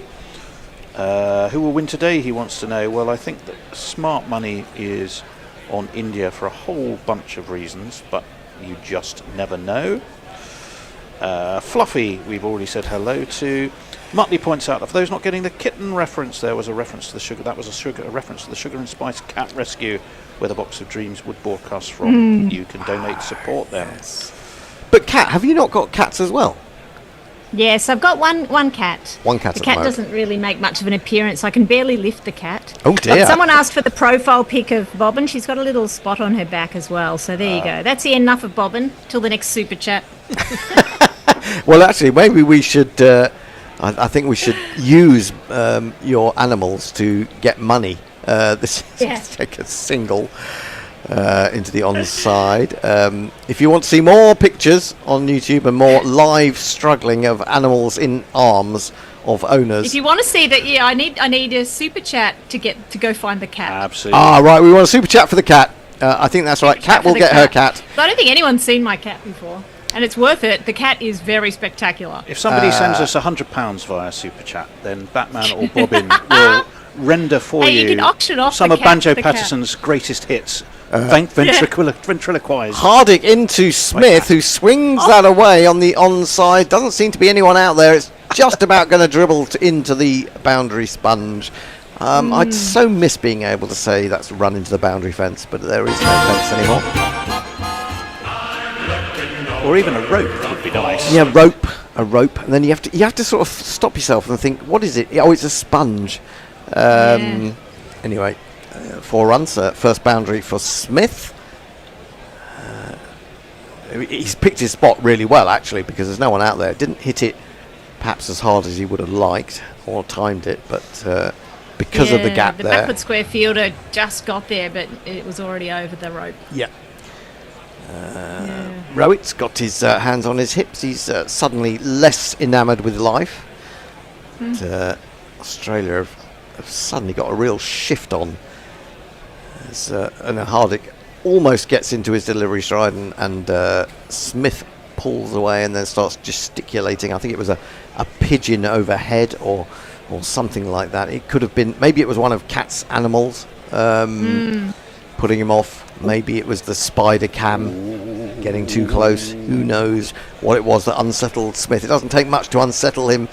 Who will win today, he wants to know. Well, I think that smart money is on India for a whole bunch of reasons, but you just never know. Fluffy, we've already said hello to. Muttley points out that for those not getting the kitten reference, there was a reference to the sugar. That was a reference to the Sugar and Spice Cat Rescue, where the Box of Dreams would broadcast from. You can donate to support them. But Cat, have you not got cats as well? Yes, I've got one cat. One cat The at cat the moment. doesn't really make much of an appearance. I can barely lift the cat. Oh dear. Someone asked for the profile pic of Bobbin. She's got a little spot on her back as well. So there you go. That's enough of Bobbin. Till the next super chat. Well, actually, maybe we should. I think we should use your animals to get money. This Yeah. take a single into the onside. If you want to see more pictures on YouTube and more live struggling of animals in arms of owners. If you want to see that, yeah, I need a super chat to go find the cat. Absolutely. Right, we want a super chat for the cat. I think that's right. Super Cat chat for will the get her cat. But I don't think anyone's seen my cat before. And it's worth it. The cat is very spectacular. If somebody sends us £100 via Super Chat, then Batman or Bobbin will render for Hey, you can auction off some the of cat- Banjo the cat. Patterson's greatest hits. Ventriloquize. Hardick into Smith, who swings that away on the onside. Doesn't seem to be anyone out there. It's just about going to dribble into the boundary sponge. I'd so miss being able to say that's run into the boundary fence, but there is no fence anymore. Or even a rope would be nice. Yeah, a rope, and then you have to sort of stop yourself and think, what is it? Oh, it's a sponge. Anyway, 4 runs, first boundary for Smith. He's picked his spot really well, actually, because there's no one out there. Didn't hit it perhaps as hard as he would have liked or timed it, but because of the gap the there. backward square fielder just got there, but it was already over the rope. Yeah. Rowett's got his hands on his hips. He's suddenly less enamoured with life. Australia have suddenly got a real shift on. And Hardick almost gets into his delivery stride, and Smith pulls away and then starts gesticulating. I think it was a pigeon overhead or something like that. It could have been, maybe it was one of Cat's animals putting him off. Maybe it was the spider cam getting too close. Who knows what it was that unsettled Smith. It doesn't take much to unsettle him,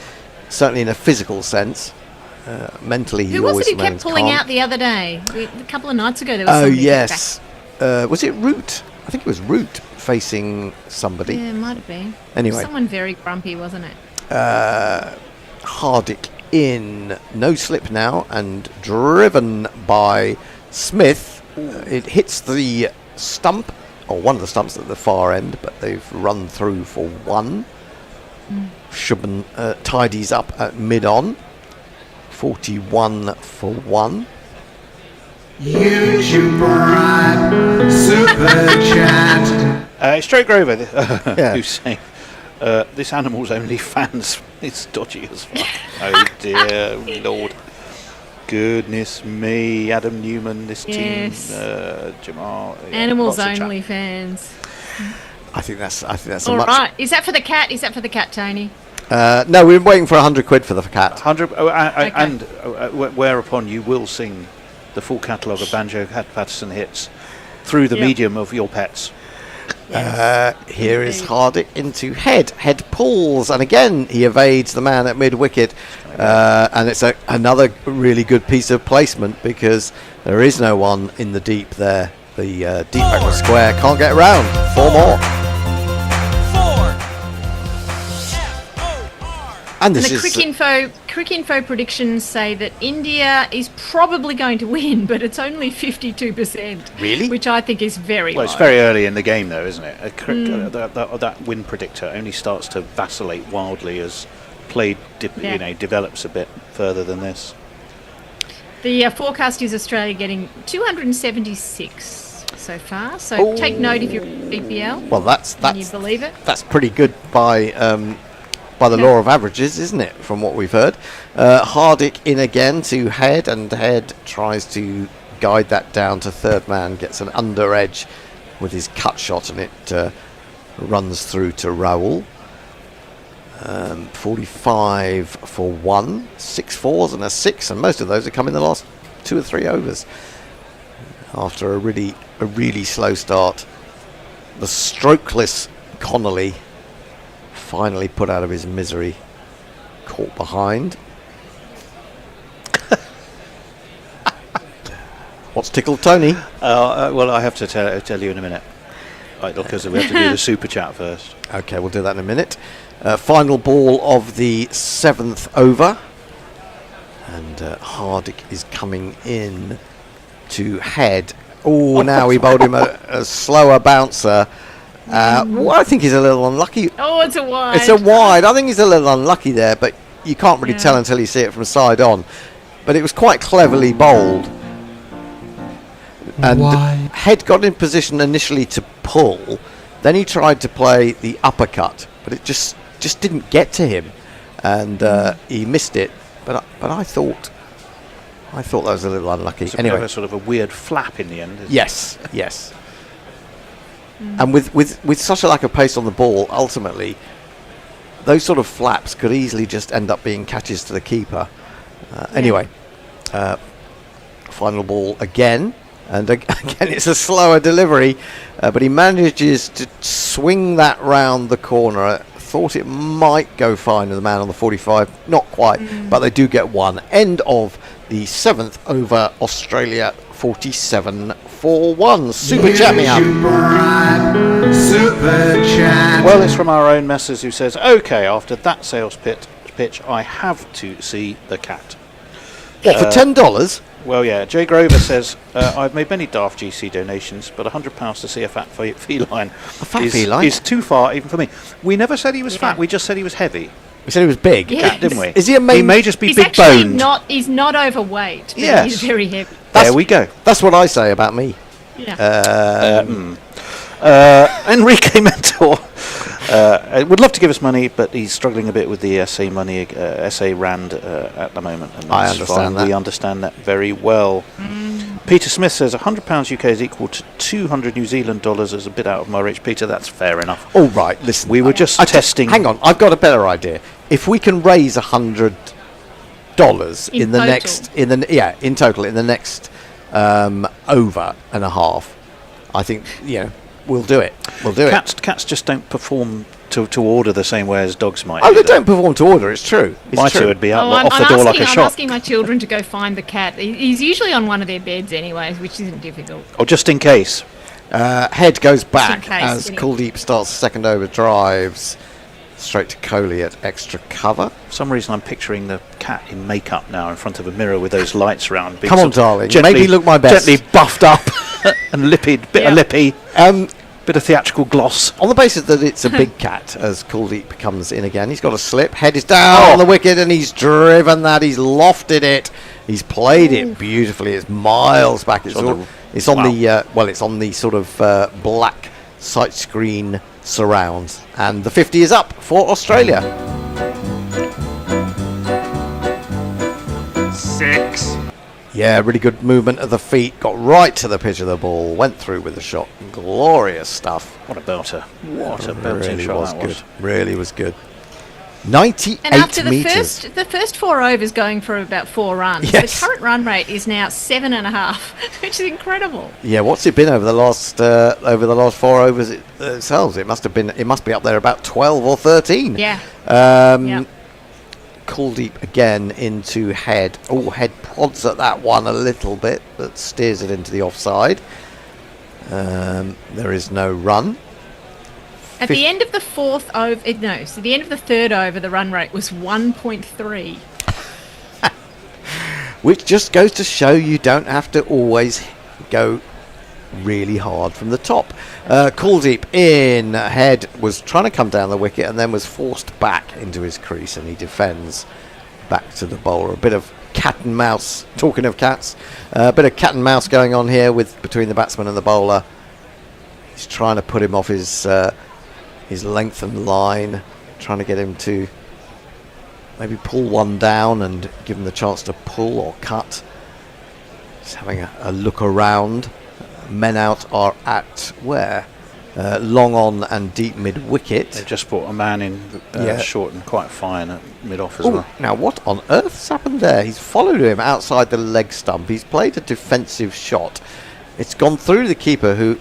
certainly in a physical sense. Mentally, he Who was always it who kept remains pulling calm. out the other day? A couple of nights ago there was Oh somebody who kept yes, was it Root? I think it was Root facing somebody. Yeah, it might have been. Anyway. Someone very grumpy, wasn't it? Hardick in, no slip now, and driven by Smith. It hits the stump, or one of the stumps at the far end, but they've run through for one. Shubman tidies up at mid-on. 41 for 1. YouTube Rap, Super Chat. It's Joe Grover Yeah. who's saying, this animal's only fans. It's dodgy as fuck. Oh dear Lord. Goodness me. Adam Newman, this Yes. team, Jamal. yeah, Animals lots of chat. only fans. I think that's a All much. right. Is that for the cat? Tony? No, we're waiting for £100 for the cat. 100, Okay. and whereupon you will sing the full catalogue of Banjo Patterson hits through the Yep. medium of your pets. Here is Hardick into head. Head pulls, and again he evades the man at mid wicket. And it's another really good piece of placement because there is no one in the deep there. The deep backward square can't get around. 4 more. And this The is Crick Info predictions say that India is probably going to win, but it's only 52%. Really? Which I think is very Well, low. it's very early in the game, though, isn't it? That win predictor only starts to vacillate wildly as play develops a bit further than this. The forecast is Australia getting 276 so far. So take note if you're BPL. well, Can you believe it? that's pretty good by the law of averages, isn't it, from what we've heard. Hardick in again to head, and head tries to guide that down to third man, gets an under edge with his cut shot, and it runs through to Raoul. 45 for 1, 6 fours and a 6, and most of those have come in the last 2 or 3 overs. After a really slow start, the strokeless Connelly finally put out of his misery, caught behind. What's tickled Tony? Well, I have to tell you in a minute. Right, because we have to do the super chat first. Okay, we'll do that in a minute. Final ball of the 7th over, and Hardick is coming in to head. Oh, now he bowled him a slower bouncer. Well, I think he's a little unlucky. Oh, it's a wide. It's a wide. I think he's a little unlucky there, but you can't really tell until you see it from side on. But it was quite cleverly bowled. And Head got in position initially to pull, then he tried to play the uppercut, but it just didn't get to him, and he missed it. But I thought that was a little unlucky. It's anyway, a sort of a weird flap in the end. Isn't yes. And with such a lack of pace on the ball, ultimately, those sort of flaps could easily just end up being catches to the keeper. Anyway, final ball again. And again, it's a slower delivery, but he manages to swing that round the corner. I thought it might go fine with the man on the 45. Not quite, but they do get one. End of the 7th over. Australia 47 for 1. Super chat me up. Super chat. Well, it's from our own Messrs who says, okay, after that sales pitch, I have to see the cat. What, for $10? Well, yeah. Jay Grover says, I've made many daft GC donations, but £100 to see a fat feline is too far even for me. We never said he was fat. We just said he was heavy. We said he was big, didn't we? Is he a main? He may just be He's big actually boned. he's not overweight, but Yes. he's very heavy. There we go. That's what I say about me. Yeah. Enrique Mentor would love to give us money, but he's struggling a bit with the SA money, SA Rand at the moment. And I that's understand fine. that. We understand that very well. Peter Smith says £100 UK is equal to 200 New Zealand dollars. Is a bit out of my reach, Peter. That's fair enough. All right, listen. We were just testing. Hang on, I've got a better idea. If we can raise $100 in the next, in total in the next over and a half, I think we'll do it. We'll do it. Cats just don't perform to order the same way as dogs might. Oh, they don't perform to order. It's true. My two would be out off I'm the door like a I'm shot. asking my children to go find the cat. He's usually on one of their beds anyways, which isn't difficult. Or just in case. Head goes back case, as Kuldeep starts the second over, drives straight to Kohli at extra cover. For some reason, I'm picturing the cat in makeup now in front of a mirror with those lights round. Come on, darling. Make me look my best. Gently buffed up and lippy, bit of lippy. Bit of theatrical gloss. On the basis that it's a big cat, as Kuldeep comes in again, he's got a slip. Head is down on the wicket, and he's driven that. He's lofted it. He's played it beautifully. It's miles back. It's on the sort of black sight screen surrounds, and the 50 is up for Australia. 6. Yeah, really good movement of the feet. Got right to the pitch of the ball. Went through with the shot. Glorious stuff. What a belter. What a belting Really shot was that good. was. Really was good. 98 And after metres. the first 4 overs going for about 4 runs, Yes. the current run rate is now 7.5, which is incredible. Yeah, what's it been over the last 4 overs themselves? It must be up there about 12 or 13. Yeah. Kuldeep again into Head. Oh, Head prods at that one a little bit, but steers it into the offside. There is no run. At the end of the the end of the third over, the run rate was 1.3. Which just goes to show you don't have to always go really hard from the top. Kuldeep in. Head was trying to come down the wicket and then was forced back into his crease, and he defends back to the bowler. A bit of cat and mouse. Talking of cats, a bit of cat and mouse going on here between the batsman and the bowler. He's trying to put him off his lengthened line, trying to get him to maybe pull one down and give him the chance to pull or cut. Just having a look around men out are at where? Long on and deep mid-wicket. They've just brought a man in short and quite fine at mid-off as Ooh, well. now, what on earth's happened there? He's followed him outside the leg stump. He's played a defensive shot. It's gone through the keeper, who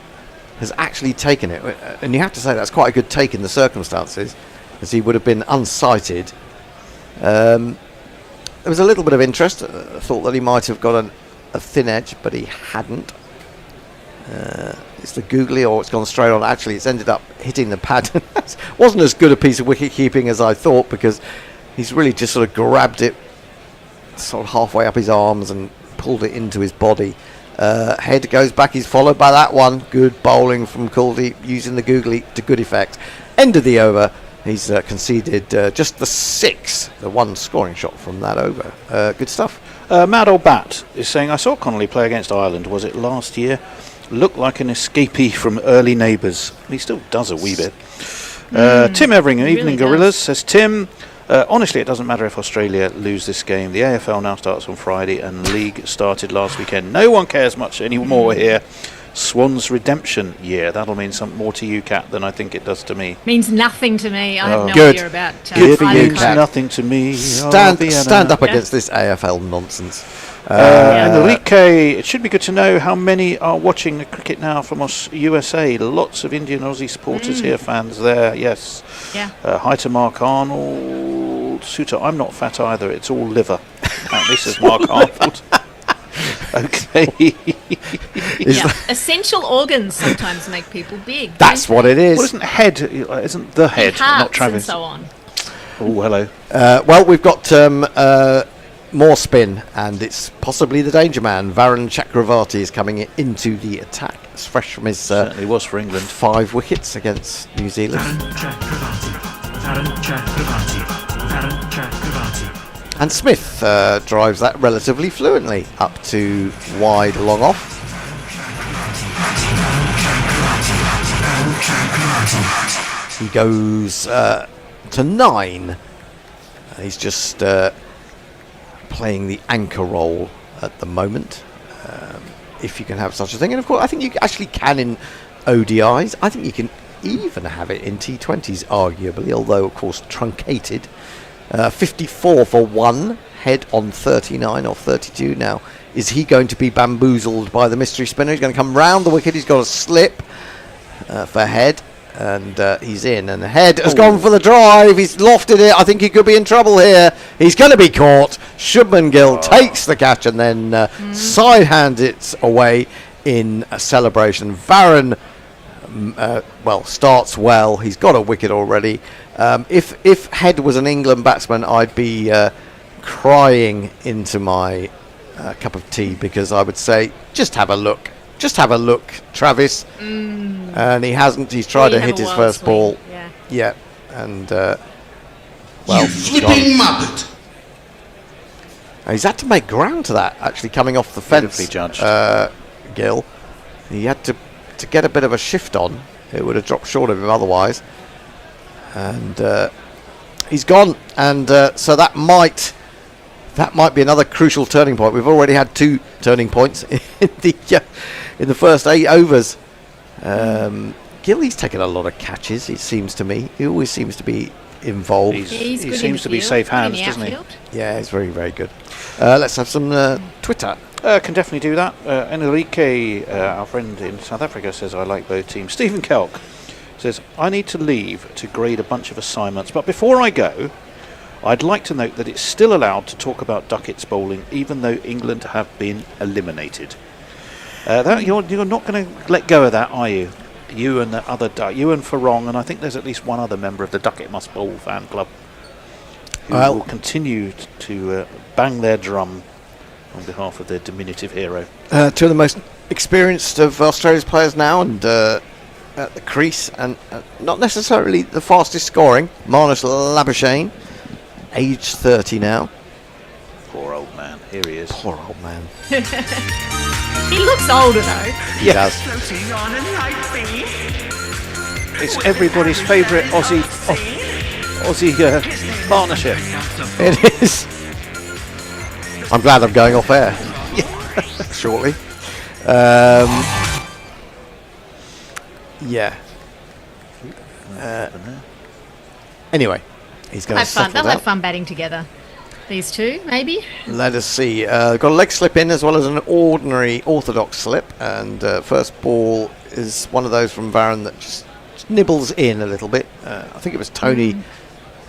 has actually taken it. And you have to say that's quite a good take in the circumstances, as he would have been unsighted. There was a little bit of interest. I thought that he might have got a thin edge, but he hadn't. It's the googly, or it's gone straight on. Actually, it's ended up hitting the pad. Wasn't as good a piece of wicket keeping as I thought, because he's really just sort of grabbed it sort of halfway up his arms and pulled it into his body. Head goes back. He's followed by that one. Good bowling from Kuldeep, using the googly to good effect. End of the over. He's conceded just the 6, the one scoring shot from that over. Good stuff. Mad Old Bat is saying, I saw Connelly play against Ireland. Was it last year? Looked like an escapee from early neighbours. He still does a wee bit. Tim Everingham, really Evening does. Gorillas, says Tim, honestly, it doesn't matter if Australia lose this game. The AFL now starts on Friday and league started last weekend. No one cares much anymore here. Swans redemption year. That'll mean something more to you, Kat, than I think it does to me. Means nothing to me. I have no Good. idea about Good for Friday you, Means Kat. nothing to me. Stand up against this AFL nonsense. Enrique, it should be good to know how many are watching the cricket now from USA. Lots of Indian Aussie supporters here, fans there, yes. Yeah. Hi to Mark Arnold. Suter, I'm not fat either, it's all liver. This is Mark Arnold. Okay. Yeah. Essential organs sometimes make people big. That's what it is. Well, isn't the head, Hearts not and Travis? so on. Oh, hello. Well, we've got more spin, and it's possibly the danger man. Varun Chakravarti is coming into the attack. It's fresh from his Certainly was for England. 5 wickets against New Zealand. And Smith drives that relatively fluently up to wide long off. He goes to 9. He's just playing the anchor role at the moment, if you can have such a thing. And of course, I think you actually can in ODIs. I think you can even have it in T20s, arguably, although of course truncated. 54 for 1, Head on 39 or 32 now. Is he going to be bamboozled by the mystery spinner? He's going to come round the wicket. He's got a slip for Head, and he's in. And Head has gone for the drive. He's lofted it. I think he could be in trouble here. He's going to be caught. Shubman Gill takes the catch and then side hands it away in a celebration. Varun starts well. He's got a wicket already. If Head was an England batsman, I'd be crying into my cup of tea, because I would say, just have a look. Just have a look, Travis. And he hasn't. He's tried to hit his first ball. Yeah. And, You flipping muppet! He's had to make ground to that, actually, coming off the fence. Beautifully judged. Gill. He had to get a bit of a shift on. It would have dropped short of him otherwise. And he's gone. And so that might be another crucial turning point. We've already had 2 turning points in the first 8 overs. Gilly's taken a lot of catches, it seems to me. He always seems to be involved. He seems to be safe hands, doesn't he? Yeah, he's very, very good. Let's have some Twitter. Can definitely do that. Enrique, our friend in South Africa, says, I like both teams. Stephen Kelk says, I need to leave to grade a bunch of assignments, but before I go, I'd like to note that it's still allowed to talk about Duckett's bowling, even though England have been eliminated. You're not going to let go of that, are you? You and the other you and Farong, and I think there's at least one other member of the Duckett Must Bowl fan club who will continue to bang their drum on behalf of their diminutive hero. 2 of the most experienced of Australia's players now, and at the crease, and not necessarily the fastest scoring. Marnus Labuschagne, age 30 now. Poor old man. Here he is. Poor old man. He looks older though. He does. It's everybody's favourite Aussie partnership. It is. I'm glad I'm going off air shortly. Yeah. Anyway, he's going to settle They'll down. have fun batting together. These two, maybe. Let us see. Got a leg slip in as well as an ordinary orthodox slip, and first ball is one of those from Varun that just nibbles in a little bit. I think it was Tony.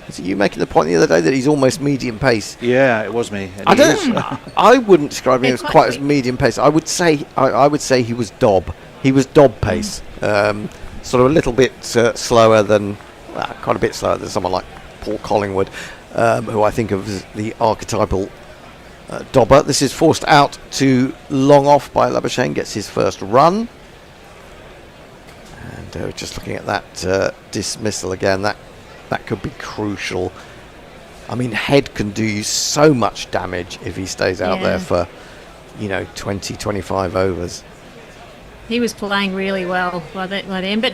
Was it you making the point the other day that he's almost medium pace? Yeah, it was me. I don't. I wouldn't describe him They're as quite quite as quick. medium pace. I would say. I would say he was Dob. He was Dob pace. Sort of a little bit slower than, quite a bit slower than someone like Paul Collingwood, who I think of as the archetypal dobber. This is forced out to long off by Labuschagne. Gets his first run. And just looking at that dismissal again, that could be crucial. I mean, Head can do you so much damage if he stays out there for, 20, 25 overs. He was playing really well by then. But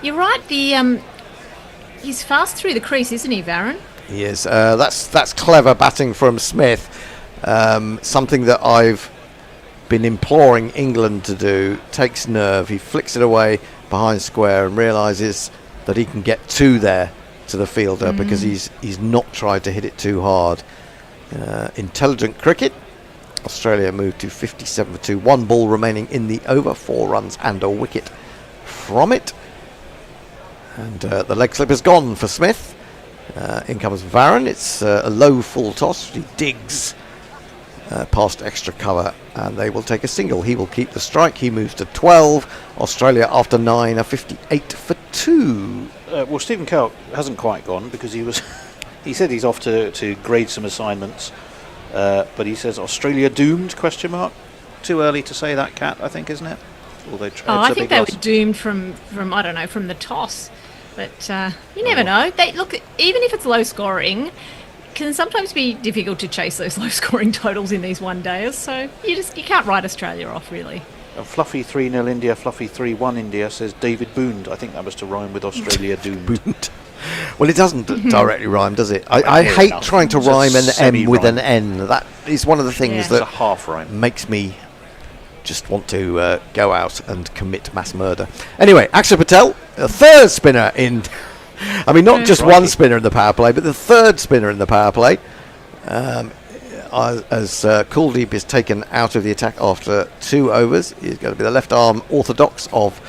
you're right, he's fast through the crease, isn't he, Varun? He is. That's clever batting from Smith. Something that I've been imploring England to do. Takes nerve. He flicks it away behind square and realises that he can get two there to the fielder because he's not tried to hit it too hard. Intelligent cricket. Australia moved to 57 for 2. One ball remaining in the over. 4 runs and a wicket from it. And the leg slip is gone for Smith. In comes Varun. It's a low full toss. He digs past extra cover and they will take a single. He will keep the strike. He moves to 12. Australia after 9 are 58 for 2. Well, Stephen Kelk hasn't quite gone because he said he's off to grade some assignments. But he says Australia doomed ? Too early to say that, Kat, I think, isn't it? I think they were doomed from I don't know, from the toss. But you never know. Look, even if it's low scoring, it can sometimes be difficult to chase those low scoring totals in these one days. So you can't write Australia off, really. Fluffy 3-0 India, Fluffy 3-1 India, says David Boond. I think that was to rhyme with Australia doomed. Well, it doesn't directly rhyme, does it? I hate trying to It's a rhyme an M with an semi-rhyme. N. That is one of the things It's that a half rhyme. makes me just want to go out and commit mass murder. Anyway, Akshar Patel, a third spinner in... I mean, not just one spinner in the power play, but the third spinner in the power play. As Kuldeep is taken out of the attack after 2 overs. He's going to be the left arm orthodox of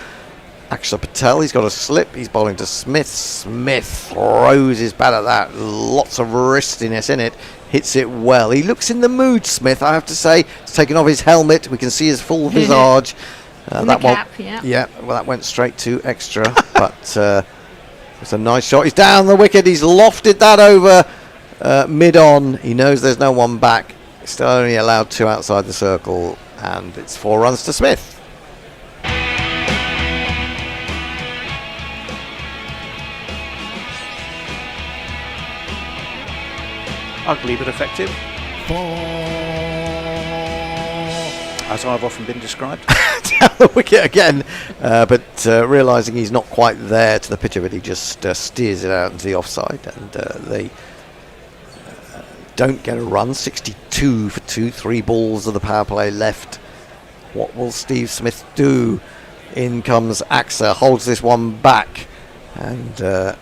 Akshar Patel. He's got a slip. He's bowling to Smith. Smith throws his bat at that. Lots of wristiness in it. Hits it well. He looks in the mood, Smith, I have to say. He's taken off his helmet. We can see his full visage. The cap, yeah. Yeah, well, that went straight to extra. But it's a nice shot. He's down the wicket. He's lofted that over mid-on. He knows there's no one back. Still only allowed 2 outside the circle. And it's 4 runs to Smith. Ugly but effective. As I've often been described. Down the wicket again, but realising he's not quite there to the pitcher, but he just steers it out into the offside, and they don't get a run. 62 for 2, 3 balls of the power play left. What will Steve Smith do? In comes Akshar, holds this one back, and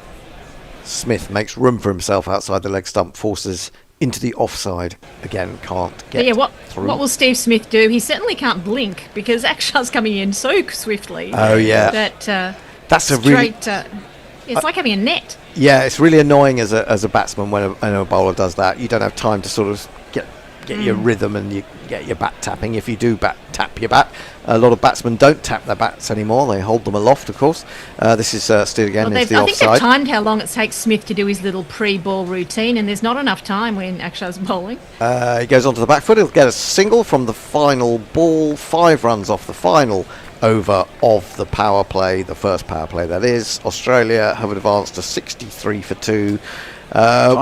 Smith makes room for himself outside the leg stump, forces into the offside. Again, can't get through. What will Steve Smith do? He certainly can't blink because Akshar's coming in so swiftly. Oh, yeah. That That's a really... it's like having a net. Yeah, it's really annoying as a batsman when a bowler does that. You don't have time to sort of get your rhythm and you get your bat tapping. If you do tap your bat, a lot of batsmen don't tap their bats anymore. They hold them aloft, of course. This is still again into the I think they've offside. timed how long it takes Smith to do his little pre-ball routine, and there's not enough time when Akshar's bowling. He goes onto the back foot. He'll get a single from the final ball. 5 runs off the final over of the power play, the first power play that is. Australia have advanced to 63 for 2.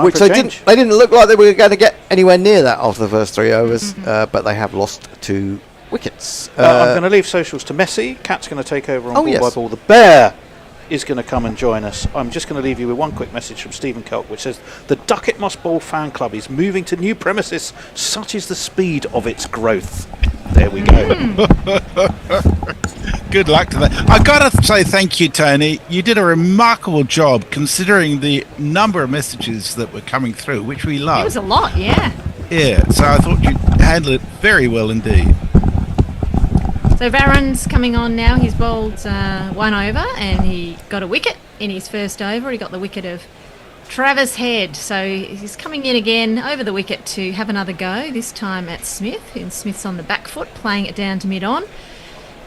Which they didn't look like they were going to get anywhere near that after the first 3 overs, but they have lost 2 wickets. I'm going to leave socials to Messi. Cat's going to take over on ball yes. by ball. The Bear is going to come and join us. I'm just going to leave you with one quick message from Stephen Kelk, which says the Duckett Must Ball fan club is moving to new premises. Such is the speed of its growth. There we go. Good luck to that. I gotta say thank you, Tony. You did a remarkable job considering the number of messages that were coming through, which we It love. was a lot, yeah. Yeah, so I thought you handled it very well indeed. So Varron's coming on now. He's bowled 1 over and he got a wicket in his first over. He got the wicket of Travis Head. So he's coming in again over the wicket to have another go, this time at Smith. And Smith's on the back foot, playing it down to mid-on.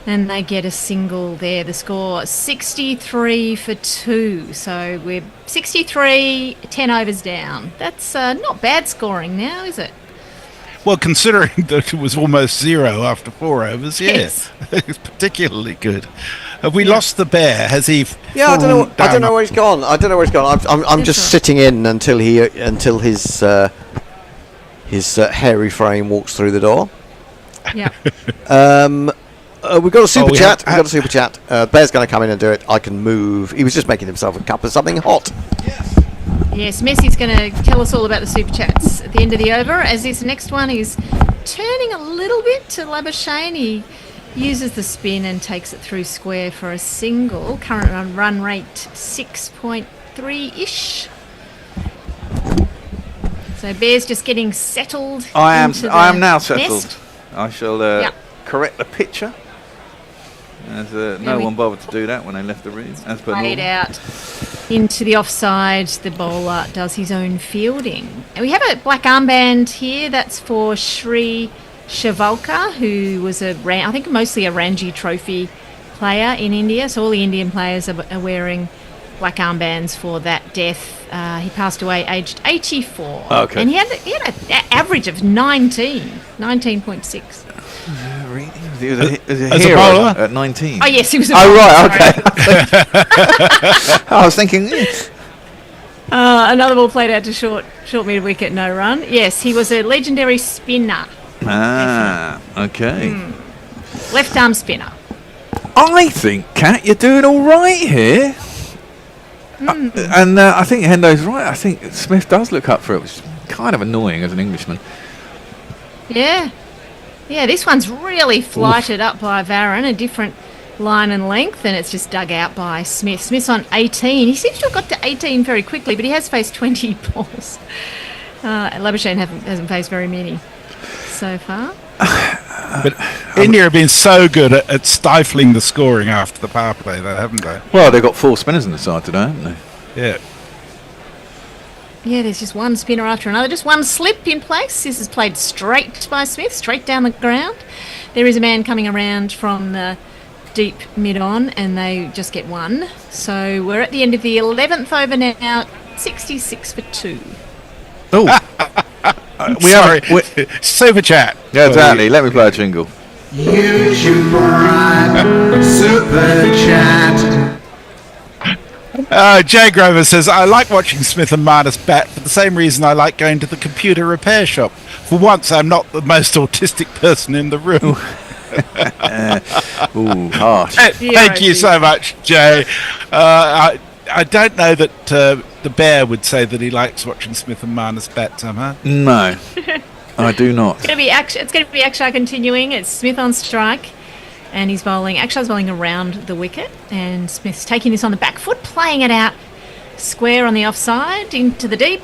And they get a single there. The score 63 for 2. So we're 63, 10 overs down. That's not bad scoring now, is it? Well, considering that it was almost 0 after 4 overs, Yes. it's particularly good. Have we lost the bear? Has he? Yeah, I don't know where he's gone. I'm That's just right. sitting in until his hairy frame walks through the door. Yeah. We've got a super we chat. have- We've got a super chat. Bear's going to come in and do it. I can move. He was just making himself a cup of something hot. Yes, Messi's going to tell us all about the super chats at the end of the over, as this next one is turning a little bit to Labuschagne. He uses the spin and takes it through square for a single. Current run rate 6.3-ish. So Bear's just getting settled. I am into I am the now nest. settled. I shall correct the picture. As no we- one bothered to do that when they left the room, as per Played normal. out into the offside. The bowler does his own fielding. And we have a black armband here. That's for Sri Shivalka, who was I think mostly a Ranji Trophy player in India. So all the Indian players are wearing black armbands for that death. He passed away aged 84. Okay. And he had an average of 19.6. He was a As a hero bowler? at 19. Oh, yes, he was a Oh, bowler, right, sorry. okay. I was thinking, Another ball played out to short mid wicket, no run. Yes, he was a legendary spinner, okay. left arm spinner. I think, Kat, you're doing all right here. And I think Hendo's right. I think Smith does look up for it, which is kind of annoying as an Englishman. Yeah, this one's really flighted up by Varron, a different line and length, and it's just dug out by Smith. Smith's on 18. He seems to have got to 18 very quickly, but he has faced 20 balls. Labuschagne hasn't faced very many so far. But India have been so good at stifling the scoring after the power play, though, haven't they? Well, they've got 4 spinners on the side today, haven't they? Yeah. Yeah, there's just one spinner after another. Just one slip in place. This is played straight by Smith, straight down the ground. There is a man coming around from the deep mid-on, and they just get one. So we're at the end of the 11th over now, 66 for 2. Oh, Sorry. Super chat. yeah, exactly. Let me play a jingle. YouTube Prime Super Chat. Jay Grover says, I like watching Smith and Marnus bat for the same reason I like going to the computer repair shop. For once, I'm not the most autistic person in the room. Ooh, harsh. Thank you so much, Jay. I don't know that the bear would say that he likes watching Smith and Marnus bat somehow. No, I do not. It's going to be Akshar continuing. It's Smith on strike, and he's bowling. Akshar's bowling around the wicket, and Smith's taking this on the back foot, playing it out square on the offside into the deep,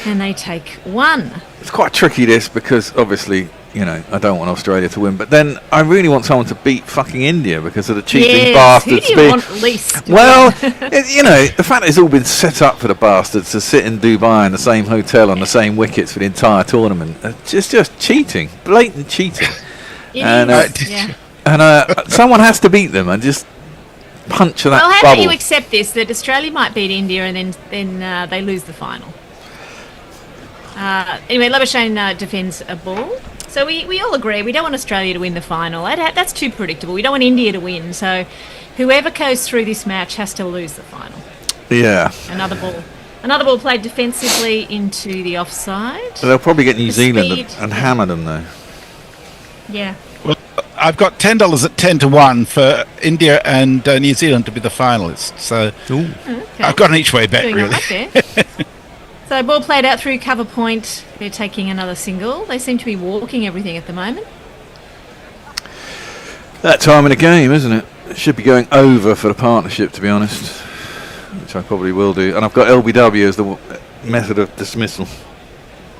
and they take one. It's quite tricky, this, because obviously, you know, I don't want Australia to win, but then I really want someone to beat fucking India because of the cheating bastards. Who do you want least? Well, you know, the fact that it's all been set up for the bastards to sit in Dubai in the same hotel on the same wickets for the entire tournament, it's just cheating, blatant cheating. And, someone has to beat them and just punch that Well, how bubble. do you accept this, that Australia might beat India and then they lose the final? Anyway, Labuschagne defends a ball. So we all agree we don't want Australia to win the final. That's too predictable. We don't want India to win. So whoever goes through this match has to lose the final. Yeah. Another ball played defensively into the offside. So they'll probably get New The Zealand speed. and hammer them, though. Yeah. Well, I've got $10 at 10 to 1 for India and New Zealand to be the finalists. So Okay. I've got an each way bet, Doing really. all right there. So ball played out through cover point. They're taking another single. They seem to be walking everything at the moment. that time in the game, isn't it? It should be going over for the partnership, to be honest, which I probably will do. And I've got LBW as the method of dismissal.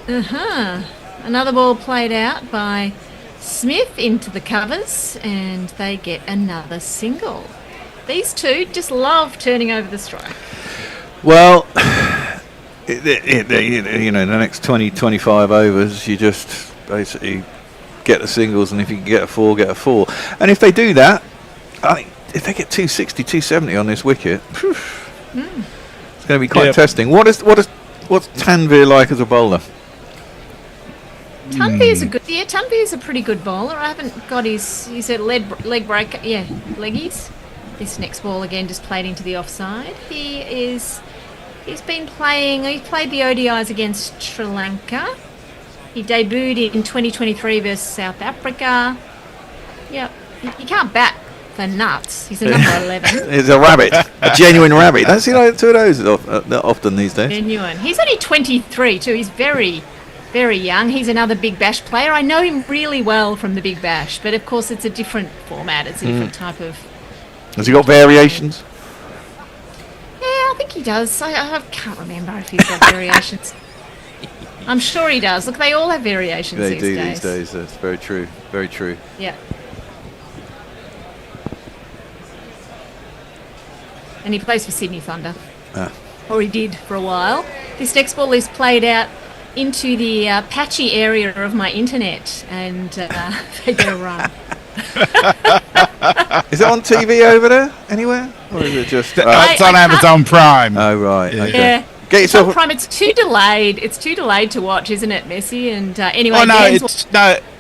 Another ball played out by Smith into the covers, and they get another single. These two just love turning over the strike. Well, you know, the next 20, 25 overs, you just basically get the singles, and if you can get a 4, get a 4. And if they do that, I think if they get 260, 270 on this wicket, it's going to be quite testing. What's Tanvir like as a bowler? Tanvir's Tanvir's a pretty good bowler. I haven't got he's a leg breaker, leggies. This next ball again just played into the offside. He's played the ODIs against Sri Lanka. He debuted in 2023 versus South Africa. Yep, he can't bat for nuts. He's a number 11. He's a rabbit, a genuine rabbit. Don't see like two of those often these days. Genuine. He's only 23 too. He's very, very young. He's another Big Bash player. I know him really well from the Big Bash, but of course it's a different format. It's a different type of... Has he got variations? Yeah, I think he does. I can't remember if he's got variations. I'm sure he does. Look, they all have variations They these do days. these days. That's very true. Very true. Yeah. And he plays for Sydney Thunder. Or he did for a while. This next ball is played out into the patchy area of my internet, and they get a run. Is it on TV over there anywhere, or is it just? It's on Amazon Prime. Oh right. Yeah. Okay. Yeah. Get It's on yourself. Prime. It's too delayed. It's too delayed to watch, isn't it, Messi? And anyway, Oh no, Dan's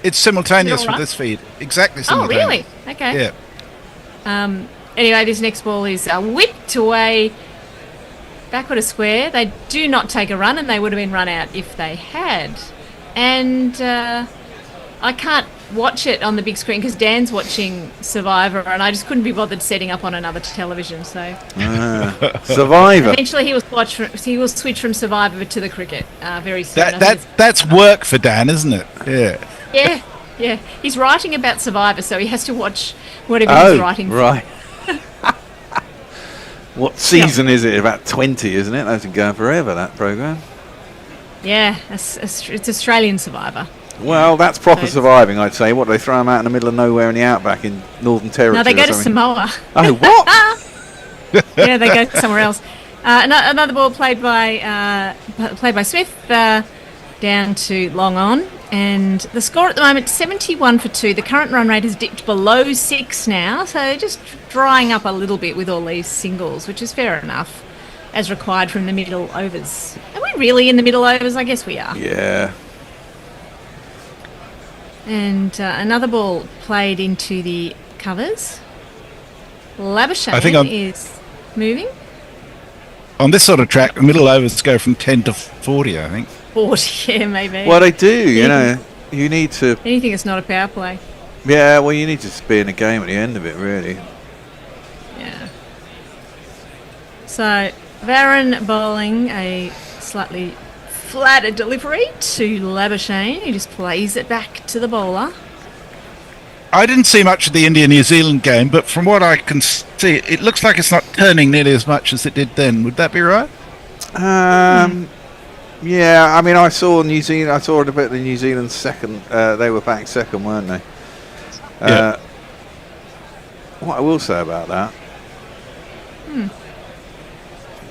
it's simultaneous Is it all with right? this feed. Exactly Oh, simultaneous. really? Okay. Yeah. Anyway, this next ball is whipped away backward a square. They do not take a run, and they would have been run out if they had. And I can't watch it on the big screen because Dan's watching Survivor, and I just couldn't be bothered setting up on another television. So Survivor. eventually he will switch from Survivor to the cricket very soon. I think That's work for Dan, isn't it? Yeah. Yeah. He's writing about Survivor, so he has to watch whatever he's writing. Right. What season is it? About 20, isn't it? That's been going forever, that program. Yeah, it's Australian Survivor. Well, that's proper So- surviving, I'd say. What, they throw them out in the middle of nowhere in the outback in Northern Territory? No, they go or to something? Samoa. Oh, what? Yeah, they go somewhere else. Another ball played by Smith down to long on, and the score at the moment 71 for 2. The current run rate has dipped below 6 now, so just drying up a little bit with all these singles, which is fair enough, as required from the middle overs. Are we really in the middle overs? I guess we are. Yeah. And another ball played into the covers. Labuschagne I think is moving. On this sort of track, the middle overs go from 10 to 40, I think. 40, yeah, maybe. Well, they do, you know. You need to... Anything that's not a power play. Yeah, well, you need to be in a game at the end of it, really. Yeah. So, Varun bowling a slightly flatter delivery to Labuschagne, who just plays it back to the bowler. I didn't see much of the India-New Zealand game, but from what I can see, it looks like it's not turning nearly as much as it did then. Would that be right? Yeah, I mean, I saw New Zealand. I saw a bit of the New Zealand second. They were back second, weren't they? Yeah. What I will say about that.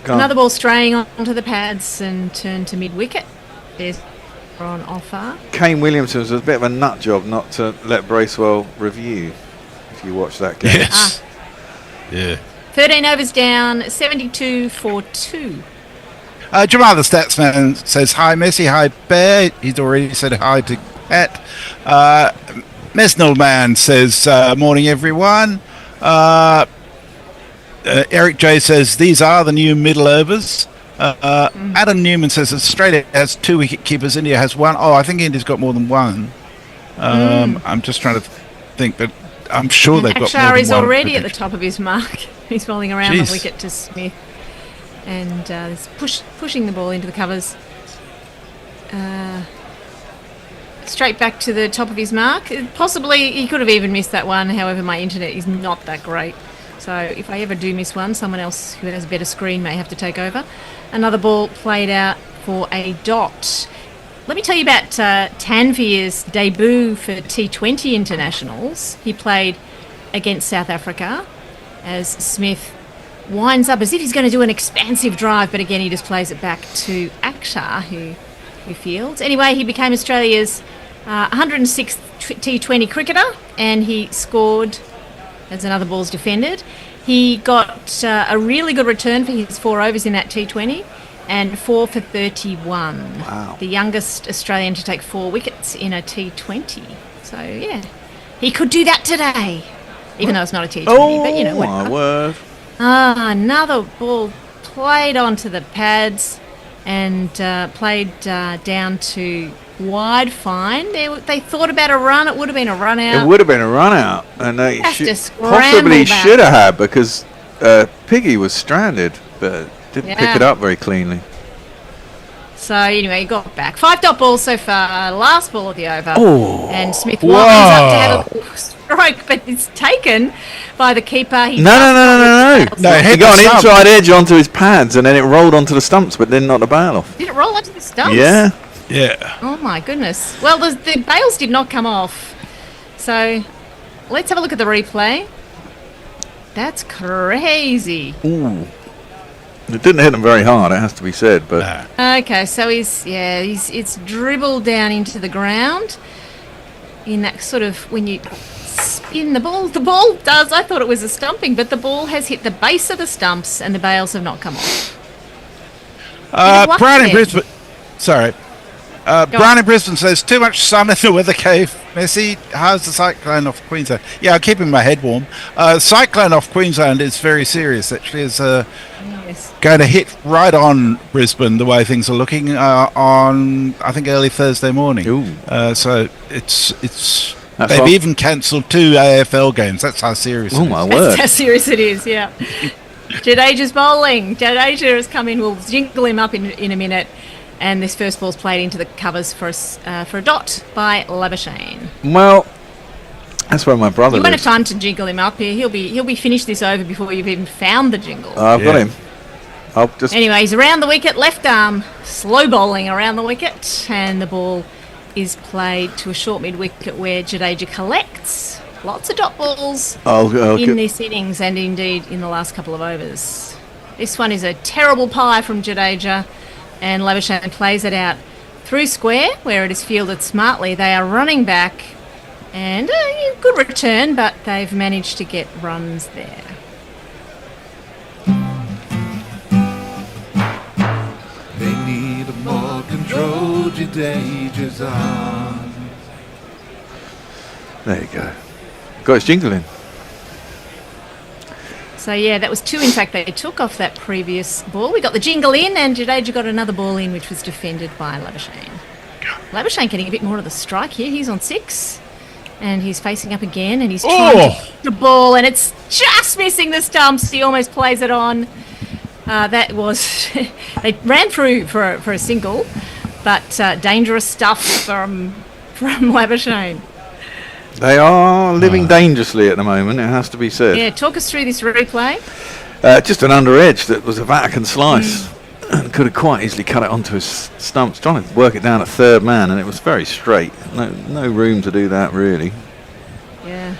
Go on. Another ball straying onto the pads and turned to mid-wicket. There's on offer. Kane Williamson was a bit of a nut job not to let Bracewell review. If you watch that game. Yes. Yeah. 13 overs down, 72 for 2. Jamal the Statsman says, hi Messi, hi Bear. He's already said hi to Pat. Mesnell Man says, morning everyone. Eric J says, these are the new middle overs. Adam Newman says, Australia has 2 wicket keepers, India has 1. Oh, I think India's got more than 1. I'm just trying to think, but I'm sure they've got more Akshar than is 1. already at the top of his mark. He's bowling around Jeez. the wicket to Smith. And he's pushing the ball into the covers. straight back to the top of his mark. Possibly he could have even missed that one. However, my internet is not that great. So if I ever do miss one, someone else who has a better screen may have to take over. Another ball played out for a dot. Let me tell you about Tanvir's debut for T20 internationals. He played against South Africa as Smith winds up as if he's going to do an expansive drive, but again he just plays it back to Akshar, who fields. Anyway, he became Australia's 106th T20 cricketer, and he scored as another ball's defended. He got a really good return for his 4 overs in that T20, and 4 for 31. Wow. The youngest Australian to take 4 wickets in a T20. So, yeah, he could do that today, even though it's not a T20, but, you know, my whatever. word. Another ball played onto the pads and played down to wide fine. They thought about a run. It would have been a run out. It would have been a run out, and they Have to scramble possibly back. should have had, because Piggy was stranded, but didn't pick it up very cleanly. So anyway, he got back. 5 dot balls so far. Last ball of the over. Oh, And Smith winds up to have a stroke, but it's taken by the keeper. He No. No, He hit got the an stump. inside edge onto his pads, and then it rolled onto the stumps, but then knocked the bail off. Did it roll onto the stumps? Yeah. Yeah. Oh my goodness. Well, the bails did not come off. So let's have a look at the replay. That's crazy. Ooh. It didn't hit him very hard, it has to be said, but Okay, so it's dribbled down into the ground in that sort of, when you spin the ball does, I thought it was a stumping, but the ball has hit the base of the stumps and the bails have not come off. luck Brian in there. Brisbane. Sorry. Brian in Brisbane says, too much sun in the weather cave. Messi, how's the cyclone off Queensland? Yeah, I'm keeping my head warm. Cyclone off Queensland is very serious, actually. It's Yes. going to hit right on Brisbane, the way things are looking, on, I think, early Thursday morning. Ooh. So it's That's they've off. even cancelled 2 AFL games. That's how serious it oh is. my That's word. how serious it is, yeah. Jadeja's bowling. Jadeja has come in. We'll jingle him up in a minute. And this first ball's played into the covers for a dot by Labuschagne. Well, that's where my brother You won't have lives. time to jingle him up here. He'll be finished this over before you've even found the jingle. I've got Yeah. him. I'll just Anyway, he's around the wicket, left arm, slow bowling around the wicket, and the ball is played to a short mid wicket where Jadeja collects lots of dot balls I'll in get, this innings and indeed in the last couple of overs. This one is a terrible pie from Jadeja, and Labuschagne plays it out through square where it is fielded smartly. They are running back, and good return, but they've managed to get runs there. They need a more controlled Jadeja's on. there you go. Got his jingle in. So yeah, that was 2 in fact they took off that previous ball. We got the jingle in, and Jadeja got another ball in, which was defended by Labuschagne. Labuschagne getting a bit more of the strike here. He's on 6, and he's facing up again, and he's trying to hit the ball, and it's just missing the stumps. He almost plays it on. That was they ran through for a single, but dangerous stuff from Labuschagne. They are living dangerously at the moment, it has to be said. Yeah, talk us through this replay. Just an under edge that was a Vatican slice. And could have quite easily cut it onto his stumps, trying to work it down at third man, and it was very straight. No room to do that, really. Yeah.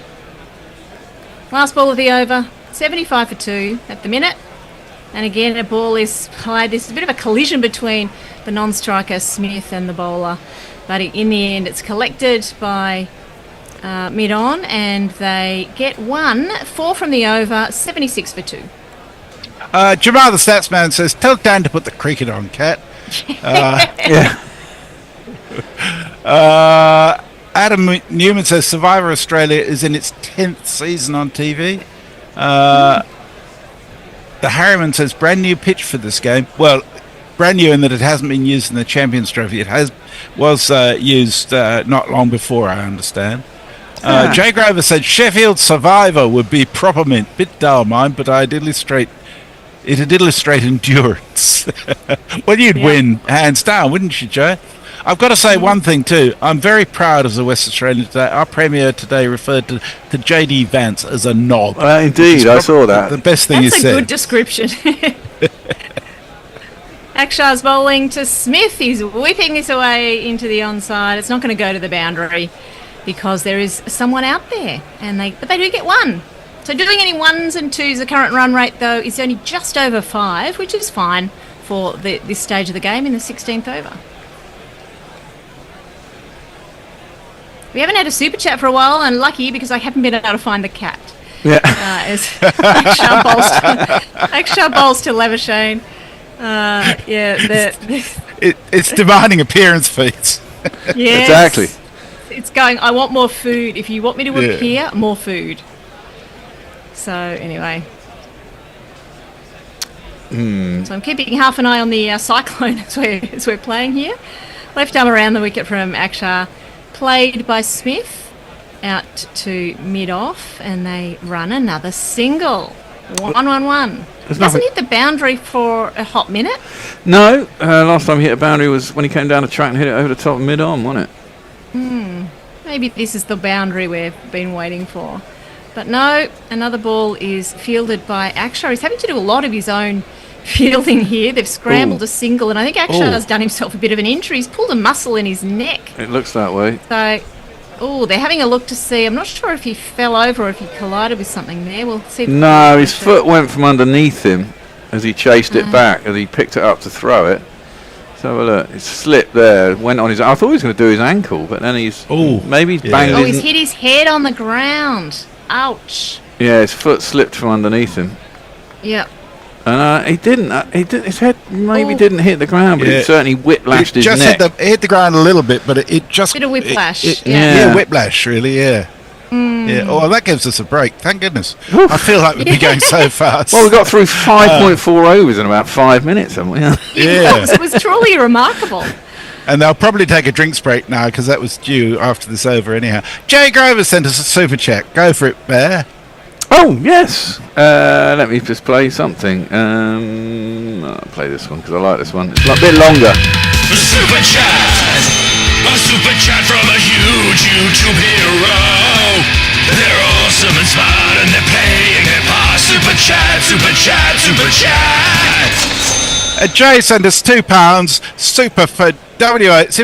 Last ball of the over, 75 for 2 at the minute. And again, a ball is played. There's a bit of a collision between the non-striker Smith and the bowler. But in the end, it's collected by mid-on, and they get 4 from the over, 76 for 2. Jamar the Statsman says, tell Dan to put the cricket on, Cat. Yeah. Adam Newman says, Survivor Australia is in its 10th season on TV. The Harriman says, brand new pitch for this game. Well, brand new in that it hasn't been used in the Champions Trophy. It was used not long before, I understand. Jay Grover said, Sheffield Survivor would be proper mint. Bit dull, mine, but it'd illustrate endurance. Well, you'd win hands down, wouldn't you, Joe? I've got to say one thing too. I'm very proud as a West Australian today. Our Premier today referred to JD Vance as a knob. Indeed, I saw that. The best thing That's he a said. good description. Akshar's bowling to Smith. He's whipping this away into the onside. It's not going to go to the boundary because there is someone out there, but they do get one. So doing any ones and twos, the current run rate though is only just over 5, which is fine for this stage of the game in the 16th over. We haven't had a super chat for a while, and lucky because I haven't been able to find the cat. Yeah. As Akshar bowls to Labuschagne. It's demanding appearance fees. Yes. Exactly. It's going, I want more food. If you want me to appear, more food. So, anyway. So I'm keeping half an eye on the cyclone as we're playing here. Left arm around the wicket from Akshar. Played by Smith. Out to mid-off. And they run another single. 1-1-1. Hasn't hit the boundary for a hot minute. No, last time he hit a boundary was when he came down the track and hit it over the top mid-on, wasn't it? Maybe this is the boundary we've been waiting for. But no, another ball is fielded by Akshar. He's having to do a lot of his own fielding here. They've scrambled a single, and I think Akshar has done himself a bit of an injury. He's pulled a muscle in his neck. It looks that way. So, they're having a look to see. I'm not sure if he fell over or if he collided with something there. We'll see. No, his foot went from underneath him as he chased it back, as he picked it up to throw it. So look, it slipped there, went on his. I thought he was going to do his ankle, but then he's maybe he's banged. He's hit his head on the ground. Ouch. Yeah, his foot slipped from underneath him. Yep. And he didn't. His head maybe didn't hit the ground, but it certainly whiplashed his neck. It hit the ground a little bit, but it just bit of whiplash. Whiplash, really. Yeah. Yeah. Oh, well, that gives us a break. Thank goodness. I feel like we'd be going so fast. Well, we got through 5.4 overs in about 5 minutes, haven't we? It was truly remarkable. And they'll probably take a drinks break now because that was due after this over anyhow. Jay Grover sent us a super chat. Go for it, Bear. Oh, yes. Let me just play something. I'll play this one because I like this one. It's a bit longer. Super chat! A super chat from a huge YouTube hero. They're awesome and smart and they're playing their part. Super chat, super chat, super chat! Jay sent us £2 super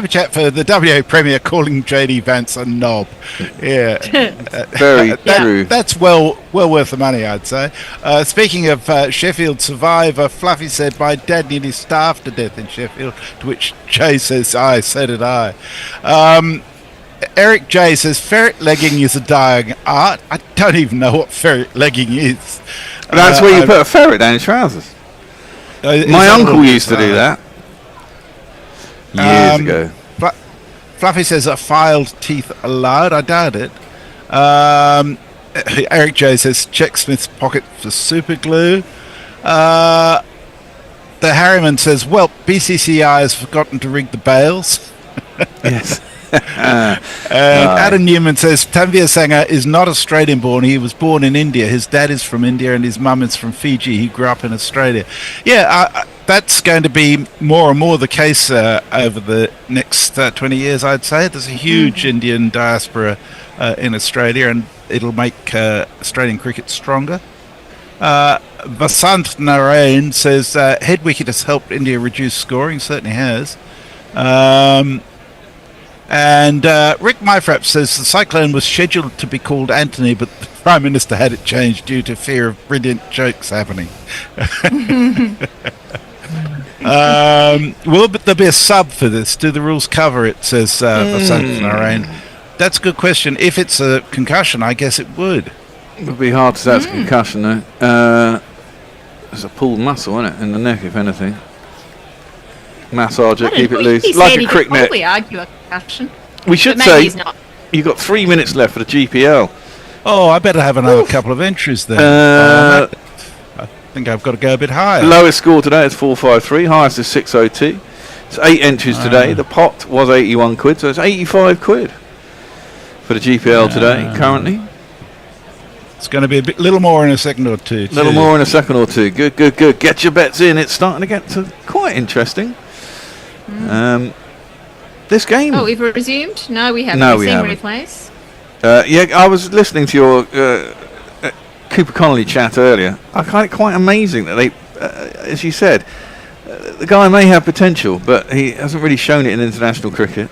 chat for the WA Premier calling JD Vance a knob. Yeah, very true. That's well worth the money, I'd say. Speaking of Sheffield survivor, Fluffy said my dad nearly starved to death in Sheffield. To which Jay says, "I so did I." Eric J says ferret legging is a dying art. I don't even know what ferret legging is. That's where you put a ferret down his trousers. My uncle used to do that years ago. Fluffy says a filed teeth allowed. I doubt it. Eric J says check Smith's pocket for super glue. The Harriman says, well, BCCI has forgotten to rig the bails. Yes. Adam Newman says Tanvir Sangha is not Australian born. He was born in India. His dad is from India and his mum is from Fiji. He grew up in Australia. Yeah, that's going to be more and more the case over the next 20 years, I'd say. There's a huge Indian diaspora in Australia, and it'll make Australian cricket stronger. Vasant Narayan says head wicket has helped India reduce scoring. Certainly has. And Rick Myfrap says the cyclone was scheduled to be called Anthony, but the Prime Minister had it changed due to fear of brilliant jokes happening. Will there be a sub for this? Do the rules cover it, says Vasant Narayan. That's a good question. If it's a concussion, I guess it would. It would be hard to say it's a concussion, though. There's a pulled muscle, isn't it, in the neck, if anything. Massage it, keep it loose, like a cricket net. Probably argue a concussion. We should say you've got 3 minutes left for the GPL. Oh, I better have another couple of entries then. I think I've got to go a bit higher. Lowest score today is 453, highest is 602. It's 8 entries today. The pot was 81 quid, so it's 85 quid for the GPL today, currently. It's going to be a little more in a second or two. A little more in a second or two. Good, good, good. Get your bets in. It's starting to get quite interesting. This game. Oh, we've resumed? No, we haven't. No, We've we seen haven't. replays. Yeah, I was listening to your Cooper Connelly chat earlier. I find it quite amazing that they, as you said, the guy may have potential, but he hasn't really shown it in international cricket.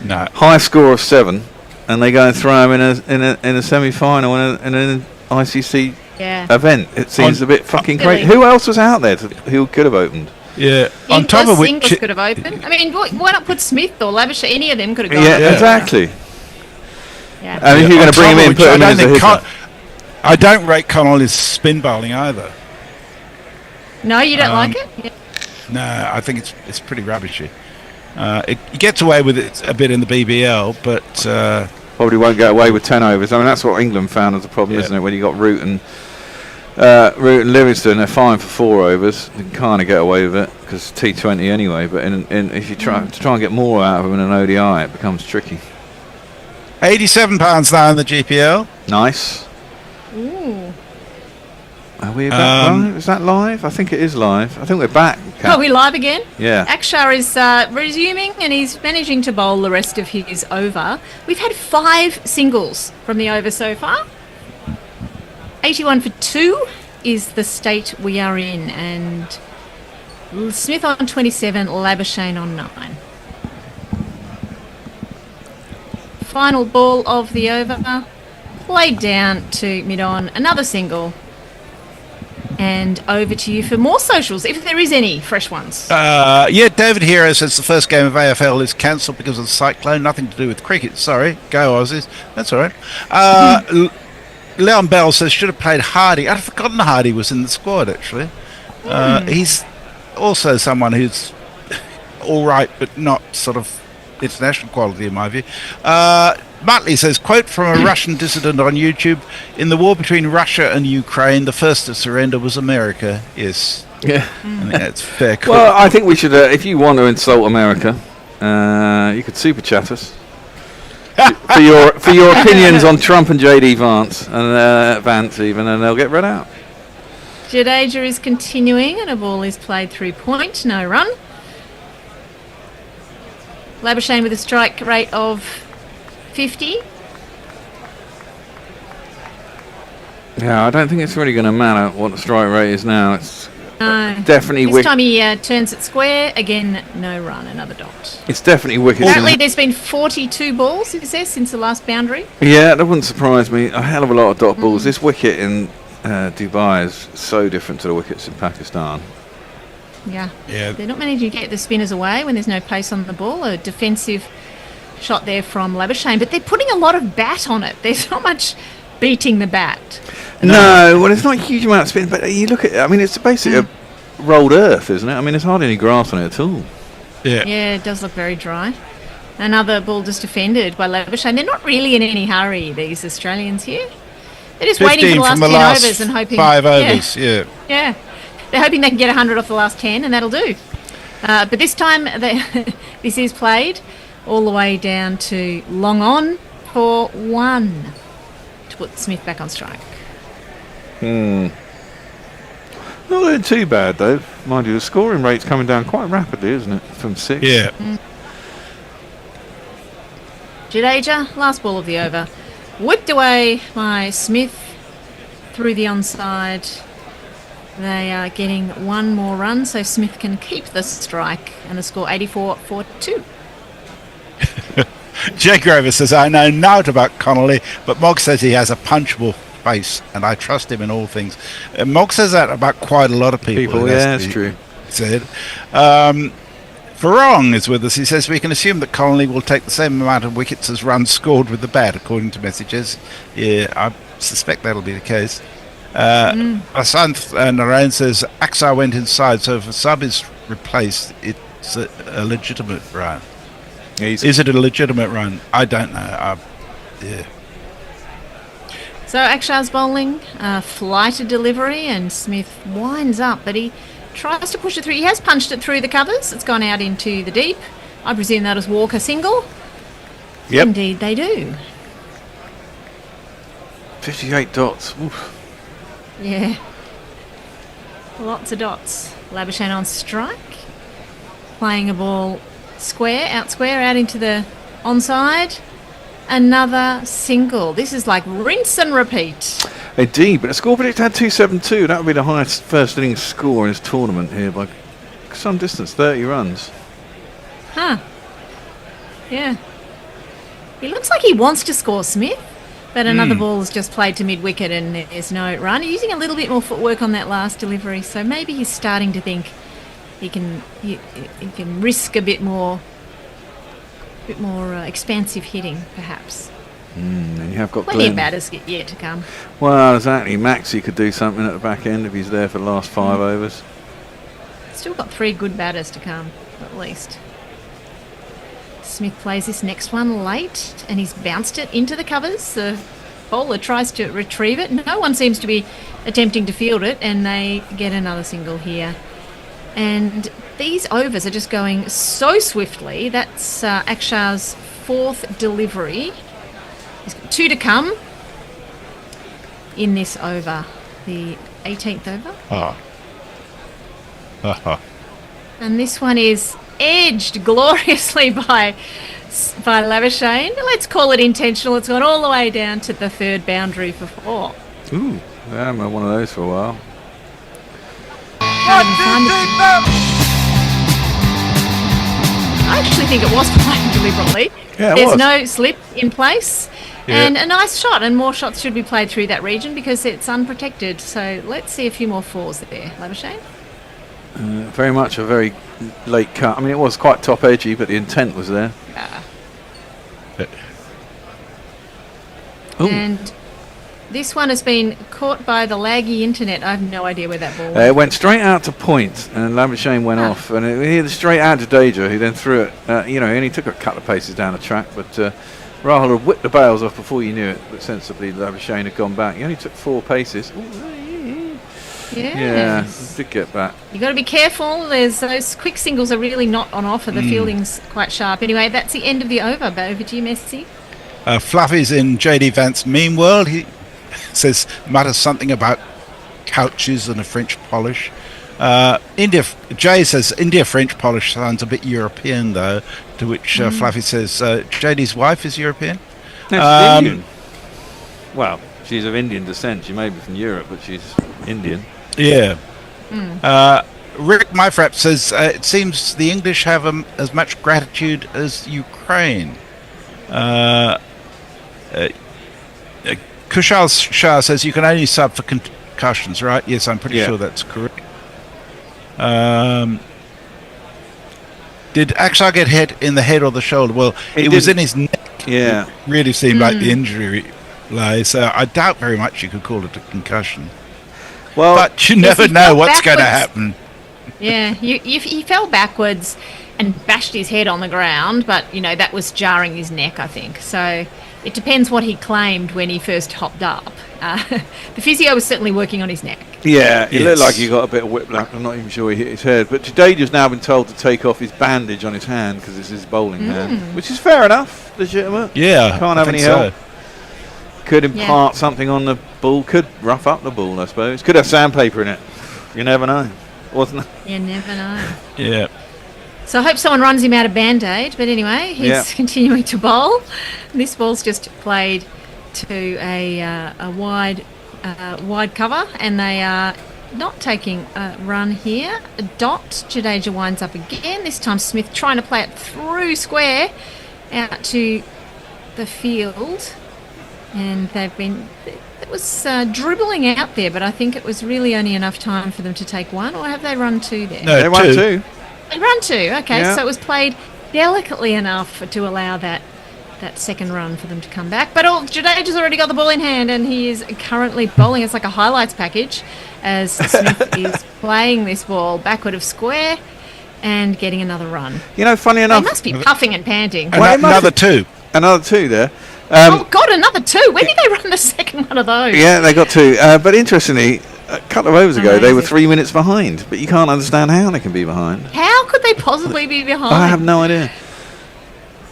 No. High score of 7, and they go and throw him in a semi-final in an ICC event. It seems a bit fucking crazy. Who else was out there who could have opened? Yeah. On top of which, Inglis could have opened. I mean, why not put Smith or Labuschagne? Any of them could have gone. Yeah, exactly. Yeah. And if you're going to bring him in, put him in as a hitter. I don't rate Connelly's spin bowling either. No, you don't like it? Yeah. No, I think it's pretty rubbishy. He gets away with it a bit in the BBL, but probably won't get away with 10 overs. I mean, that's what England found as a problem, isn't it? When you got Root and Livingston, they're fine for 4 overs. You can kind of get away with it because T20 anyway. But if you try and get more out of them in an ODI, it becomes tricky. £87 now in the GPL. Nice. Ooh. Are we back live? Is that live? I think it is live. I think we're back. Are we live again? Yeah. Akshar is resuming and he's managing to bowl the rest of his over. We've had 5 singles from the over so far. 81 for 2 is the state we are in, and Smith on 27, Labuschagne on 9. Final ball of the over, played down to mid-on, another single, and over to you for more socials, if there is any fresh ones. David Hero says the first game of AFL is cancelled because of the cyclone, nothing to do with cricket. Sorry, go Aussies. That's all right. Leon Bell says should have played Hardy. I'd forgotten Hardy was in the squad actually. He's also someone who's all right, but not sort of international quality in my view. Muttley says, quote from a Russian dissident on YouTube, in the war between Russia and Ukraine, the first to surrender was America. Yes. Yeah. I think that's fair. Well, I think we should, if you want to insult America, you could super chat us. for your opinions on Trump and JD Vance even, and they'll get read out. Jadeja is continuing and a ball is played through point, no run. Labuschagne with a strike rate of 50. Yeah, I don't think it's really going to matter what the strike rate is now. It's No. definitely This time he turns it square. Again, no run, another dot. It's definitely wickets. Apparently there's been 42 balls, is there, since the last boundary? Yeah, that wouldn't surprise me. A hell of a lot of dot balls. This wicket in Dubai is so different to the wickets in Pakistan. Yeah. They're not managing to get the spinners away when there's no pace on the ball. A defensive shot there from Labuschagne, but they're putting a lot of bat on it. There's not much beating the bat. No, well, it's not a huge amount of spin, but you look at it, I mean, it's basically a rolled earth, isn't it? I mean, there's hardly any grass on it at all. Yeah, it does look very dry. Another ball just defended by Labuschagne. They're not really in any hurry, these Australians here. They're just waiting for the last 10 overs and hoping... 5 overs, yeah. Yeah. They're hoping they can get 100 off the last 10, and that'll do. But this time, this is played all the way down to long on for 1 to put Smith back on strike. Not doing too bad, though. Mind you, the scoring rate's coming down quite rapidly, isn't it? From 6. Yeah. Jadeja, last ball of the over. Whipped away by Smith through the onside. They are getting 1 more run, so Smith can keep the strike, and the score 84 for 2. Jay Grover says, I know naught about Connelly, but Mog says he has a punchable face, and I trust him in all things. Mog says that about quite a lot of people. Yeah, that's true. Said. Farong is with us. He says we can assume that Connelly will take the same amount of wickets as runs scored with the bat, according to messages. Yeah, I suspect that'll be the case. Asanth Narayan says Axar went inside, so if a sub is replaced, it's a legitimate run. Is it a legitimate run? I don't know. Yeah. So Akshar's bowling, flighted delivery, and Smith winds up, but he tries to push it through. He has punched it through the covers. It's gone out into the deep. I presume that is Walker single. Yep. Indeed they do. 58 dots. Oof. Yeah. Lots of dots. Labuschagne on strike. Playing a ball square, out into the onside. Another single. This is like rinse and repeat. Indeed, but the score predict had 272. That would be the highest first innings score in this tournament here by some distance, 30 runs. Huh. Yeah. He looks like he wants to score, Smith, but another ball is just played to mid-wicket and there's no run. He's using a little bit more footwork on that last delivery, so maybe he's starting to think he can risk a bit more expansive hitting, perhaps. And you have got Plenty of Glenn. batters yet to come. Well, exactly. Maxie could do something at the back end if he's there for the last 5 overs. Still got 3 good batters to come, at least. Smith plays this next one late, and he's bounced it into the covers. The bowler tries to retrieve it. No one seems to be attempting to field it, and they get another single here. And these overs are just going so swiftly. That's Akshar's 4th delivery. He's got 2 to come in this over, the 18th over. And this one is edged gloriously by Labuschagne. Let's call it intentional. It's gone all the way down to the 3rd boundary for 4. Ooh, I haven't had one of those for a while. I actually think it was played deliberately. Yeah, it There's was. no slip in place. Yeah. And a nice shot, and more shots should be played through that region because it's unprotected. So let's see a few more 4s there, Labuschagne. Very much a very late cut. I mean, it was quite top edgy, but the intent was there. Ooh. And this one has been caught by the laggy internet. I have no idea where that ball went. It went straight out to point, and Labuschagne went off, and it hit straight out to Deja, who then threw it. He only took a couple of paces down the track, but Rahul had whipped the bails off before you knew it. But sensibly, Labuschagne had gone back. He only took 4 paces. Yeah, did get back. You've got to be careful. There's those quick singles are really not on offer. The fielding's quite sharp. Anyway, that's the end of the over. But over to you, Messi. Fluffy's in JD Vance meme world. He says mutters something about couches and a French polish. Jay says India French polish sounds a bit European though. To which Fluffy says JD's wife is European. No, she's Indian. Well, she's of Indian descent. She may be from Europe, but she's Indian. Yeah. Rick Myfrap says it seems the English have as much gratitude as Ukraine. Kushal Shah says you can only sub for concussions, right? Yes, I'm pretty sure that's correct. Did Akshar get hit in the head or the shoulder? Well, it was in his neck. Yeah. It really seemed like the injury lay, so I doubt very much you could call it a concussion. Well, but you never know what's going to happen. Yeah, he fell backwards and bashed his head on the ground, but, that was jarring his neck, I think. So it depends what he claimed when he first hopped up. The physio was certainly working on his neck. Yeah, it looked like he got a bit of whiplash. I'm not even sure he hit his head. But Jadeja's now been told to take off his bandage on his hand because it's his bowling hand, which is fair enough, legitimate. Yeah, can't have any help. Could impart something on the ball, could rough up the ball, I suppose. Could have sandpaper in it. You never know. Wasn't it? You never know. Yeah. So I hope someone runs him out of Band-Aid. But anyway, he's continuing to bowl. This ball's just played to a wide cover, and they are not taking a run here. A dot. Jadeja winds up again. This time Smith trying to play it through square out to the field. And it was dribbling out there, but I think it was really only enough time for them to take 1, or have they run 2 there? No, they run 2. They run 2, okay, Yeah. so it was played delicately enough to allow that second run for them to come back. But Jadeja's already got the ball in hand, and he is currently bowling. It's like a highlights package as Smith is playing this ball backward of square and getting another run. Funny enough... They must be puffing and panting. Another 2. Another 2 there. Oh, God, another 2. When did they run the second one of those? Yeah, they got 2. But interestingly, a couple of overs ago, they were 3 minutes behind. But you can't understand how they can be behind. How could they possibly be behind? I have no idea.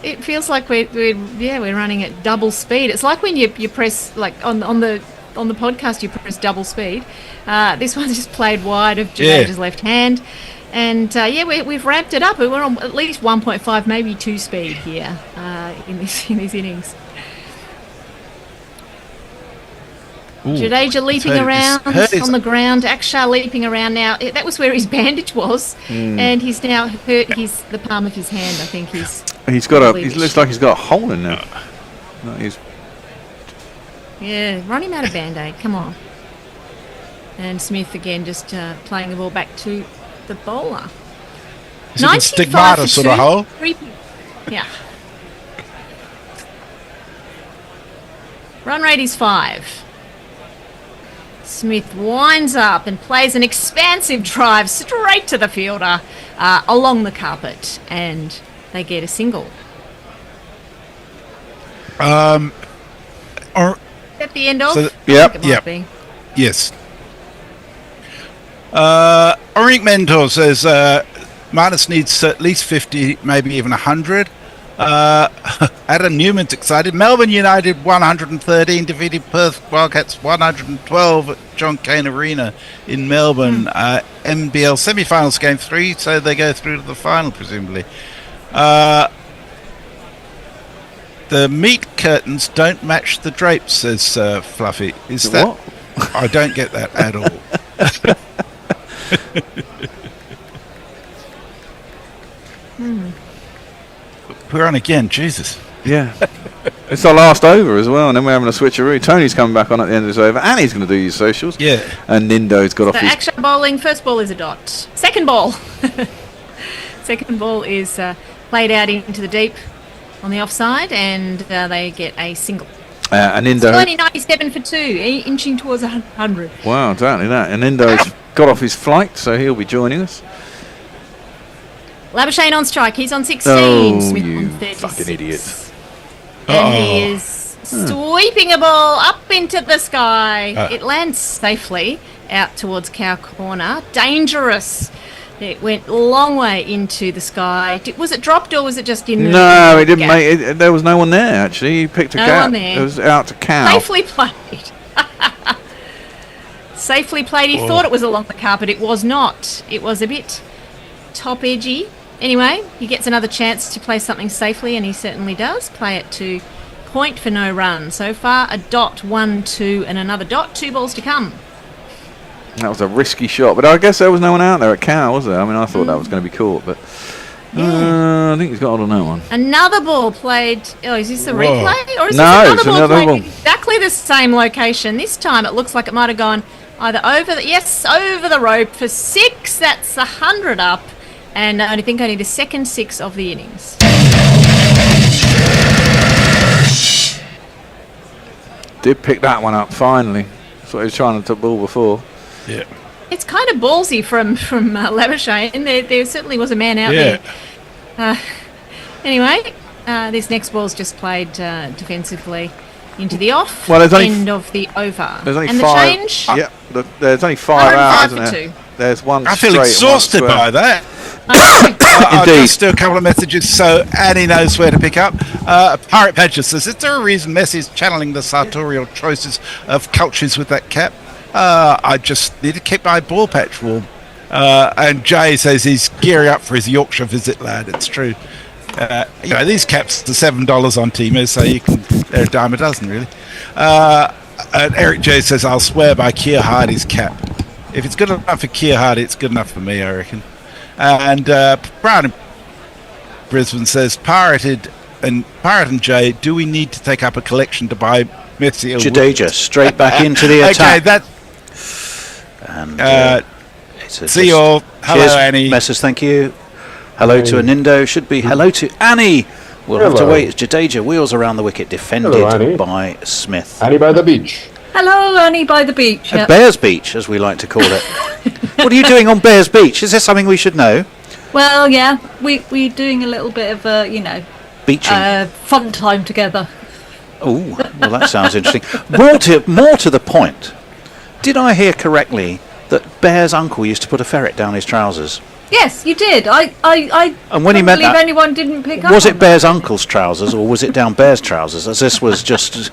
It feels like we're running at double speed. It's like when you press, like on the on the podcast you press double speed. This one's just played wide of Jadeja's left hand. And we've ramped it up. We're on at least 1.5, maybe 2 speed here in these innings. Jadeja leaping around on the ground. Akshar leaping around now. That was where his bandage was, and he's now hurt the palm of his hand. I think he's got he looks like he's got a hole in there. No, run him out of Band-Aid. Come on. And Smith again just playing the ball back to the bowler. Is it a stigmata sort of hole? Yeah. Run rate is 5. Smith winds up and plays an expansive drive straight to the fielder along the carpet, and they get a single. At the end of? Yep. Yes. Orink Mentor says Marnus needs at least 50, maybe even 100. Adam Newman's excited. Melbourne United 113 defeated Perth Wildcats 112 at John Cain Arena in Melbourne. NBL semi-finals game 3, so they go through to the final presumably. The meat curtains don't match the drapes, says Fluffy. Is that what? I don't get that at all. We're on again, Jesus. Yeah. It's our last over as well, and then we're having a switcheroo. Tony's coming back on at the end of this over, and he's going to do his socials. Yeah. And Nindo's got off his... Action bowling, first ball is a dot. Second ball. Second ball is played out into the deep on the offside, and they get a single. And Nindo... It's only 97 for 2, inching towards 100. Wow, exactly that. And Nindo's got off his flight, so he'll be joining us. Labuschagne on strike. He's on 16. Oh, Smith you on 36. fucking idiot. And he is sweeping a ball up into the sky. It lands safely out towards cow corner. Dangerous. It went a long way into the sky. Was it dropped or was it just in the... No, it didn't make it. There was no one there, actually. He picked a cow. No one there. It was out to cow. Safely played. Safely played. He thought it was along the carpet. It was not. It was a bit top edgy. Anyway, he gets another chance to play something safely, and he certainly does. Play it to point for no run. So far, a dot, 1, 2, and another dot. 2 balls to come. That was a risky shot, but I guess there was no one out there at cow, was there? I mean, I thought that was going to be caught, but I think he's got hold on that one. Another ball played. Oh, is this the replay? Or is no, this another ball ball played exactly the same location? This time it looks like it might have gone either over the rope for 6. That's 100 up. And I think I need a second 6 of the innings. Did pick that one up finally. That's what he was trying to ball before. Yeah. It's kind of ballsy from Labuschagne. There certainly was a man out there. Anyway, this next ball's just played defensively into the off. Well, there's end of the over. There's only and 5. The change? There's only 5 out, isn't there? There's one. I feel exhausted by that. I'll just do a couple of messages so Annie knows where to pick up. Pirate Badger says, is there a reason Messi's channeling the sartorial choices of cultures with that cap? I just need to keep my ball patch warm. And Jay says he's gearing up for his Yorkshire visit, lad. It's true. These caps are $7 on Temu, so they're a dime a dozen, really. And Eric J says, I'll swear by Keir Hardy's cap. If it's good enough for Keir Hardy, it's good enough for me, I reckon. And Brian in Brisbane says, Pirate and Jay, do we need to take up a collection to buy Messi? Jadeja straight back into the attack. Okay, see you all. Hello, cheers, Annie. Messers, thank you. Hello to Anindo. Should be hello to Annie. We'll have to wait. It's Jadeja wheels around the wicket, defended by Smith. Annie by the beach. Hello, Annie by the beach. Yep. Bears Beach, as we like to call it. What are you doing on Bears Beach? Is this something we should know? Well, yeah, we're doing a little bit of beaching, fun time together. Oh, well, that sounds interesting. More to the point. Did I hear correctly that Bear's uncle used to put a ferret down his trousers? Yes, you did. I and when he meant believe that, anyone didn't pick up. Was it Bear's uncle's trousers, or was it down Bear's trousers? As this was just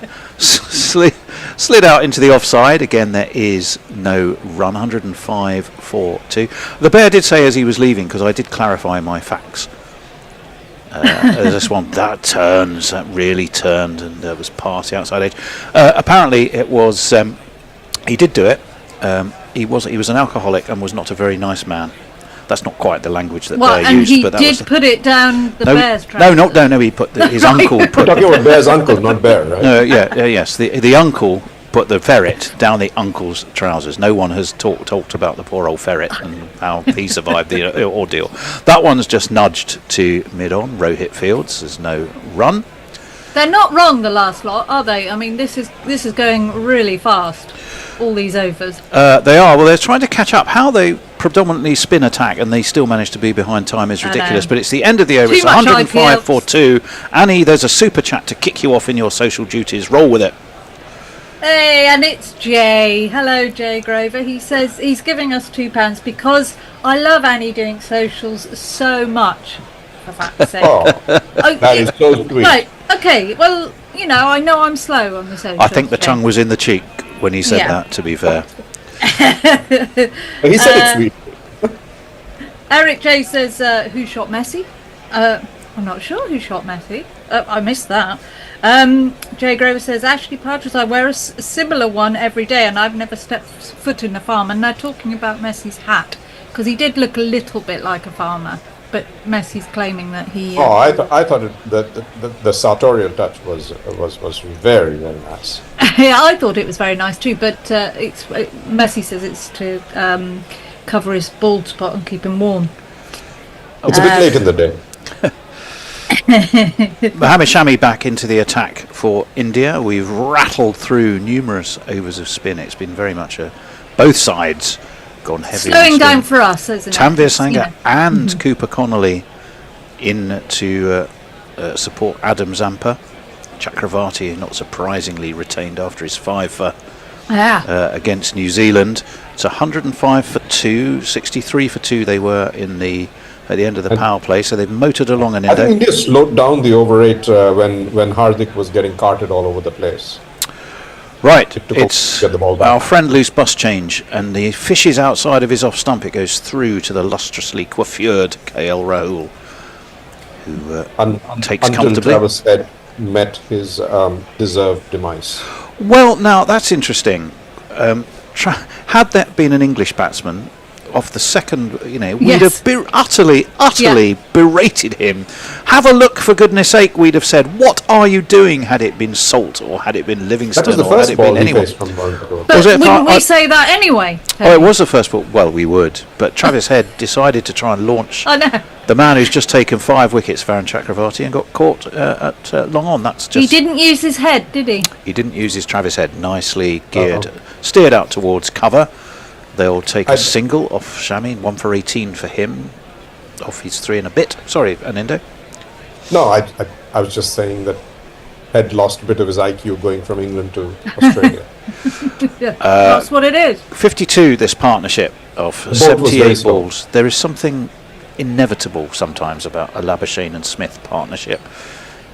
slid out into the offside. Again, there is no run. 105 for 2. The Bear did say as he was leaving, because I did clarify my facts. This one that really turned, and there was past the outside edge. Apparently, it was he did do it. He was an alcoholic and was not a very nice man. That's not quite the language that Bear and used. he But that did put it down the Bear's no, trousers. he put his uncle. We're talking about Bear's uncle, not Bear, right? No, yes. The uncle put the ferret down the uncle's trousers. No one has talked about the poor old ferret and how he survived the ordeal. That one's just nudged to mid-on. Rohit Fields. There's no run. They're not wrong, the last lot, are they? I mean, this is going really fast. All these overs. They are. Well, they're trying to catch up. How they predominantly spin attack and they still manage to be behind time is ridiculous. But it's the end of the over. It's 105 for 2. Annie, there's a super chat to kick you off in your social duties. Roll with it. Hey, and it's Jay. Hello, Jay Grover. He says he's giving us £2 because I love Annie doing socials so much. For fuck's sake. That is so sweet. Right. Okay. Well, I know I'm slow on the socials. I think the tongue was in the cheek when he said that, to be fair. He said it's sweet. Eric J says, who shot Messi? I'm not sure who shot Messi. I missed that. Jay Grover says, Ashley Partridge, I wear a similar one every day and I've never stepped foot in a farm. And they're talking about Messi's hat, because he did look a little bit like a farmer. But Messi's claiming that he... I thought the sartorial touch was very, very nice. Yeah, I thought it was very nice too, but Messi says it's to cover his bald spot and keep him warm. It's a bit late in the day. Mohamed Shami back into the attack for India. We've rattled through numerous overs of spin. It's been very much both sides gone heavy. Slowing down for us, isn't it? Tanvir Sangha and Cooper Connelly in to support Adam Zampa. Chakravarti, not surprisingly, retained after his 5 for against New Zealand. It's 105 for 2, 63 for 2 they were at the end of the power play, so they've motored along an I think India slowed down the over 8 when Hardik was getting carted all over the place. Right, it's our friend loose bus change, and the fish is outside of his off stump. It goes through to the lustrously coiffured KL Rahul, who takes comfortably. Until Travis Head met his deserved demise. Well, now that's interesting. Had that been an English batsman, off the second, we'd have utterly berated him. Have a look, for goodness sake, we'd have said, what are you doing, had it been Salt or had it been Livingston or had it been anyone. But wouldn't we say that anyway? Oh, it was the first ball. Well, we would. But Travis Head decided to try and launch the man who's just taken 5 wickets, Varun Chakravarti, and got caught at long on. That's just. He didn't use his head, did he? He didn't use his Travis Head. Nicely geared, steered out towards cover. They'll take a single off Shami, 1 for 18 for him, off his 3 and a bit. Sorry, Anindo. No, I was just saying that Head lost a bit of his IQ going from England to Australia. That's what it is. 52, this partnership of 78 balls. There is something inevitable sometimes about a Labuschagne and Smith partnership.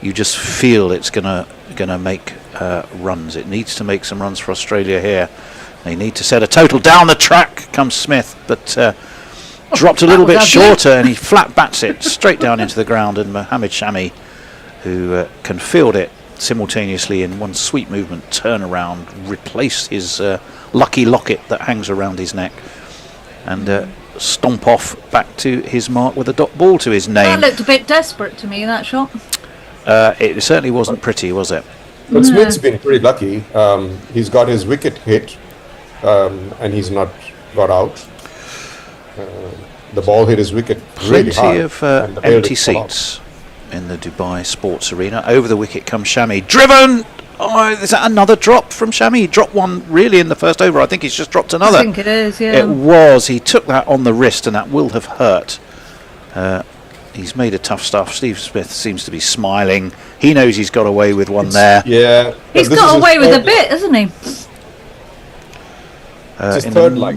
You just feel it's gonna make runs. It needs to make some runs for Australia here. They need to set a total. Down the track comes Smith, but dropped a little bit shorter, and he flat bats it straight down into the ground. And Mohamed Shami, who can field it simultaneously in one sweet movement, turn around, replace his lucky locket that hangs around his neck, and stomp off back to his mark with a dot ball to his name. That looked a bit desperate to me, that shot. It certainly wasn't pretty, was it? But Smith's been pretty lucky. He's got his wicket hit. And he's not got out. The ball hit his wicket really hard. Plenty of empty seats in the Dubai Sports Arena. Over the wicket comes Shami. Driven! Oh, is that another drop from Shami? He dropped one really in the first over. I think he's just dropped another. I think it is, yeah. It was. He took that on the wrist, and that will have hurt. He's made a tough stuff. Steve Smith seems to be smiling. He knows he's got away with one there. Yeah. He's got away with a bit, hasn't he? It's his third leg.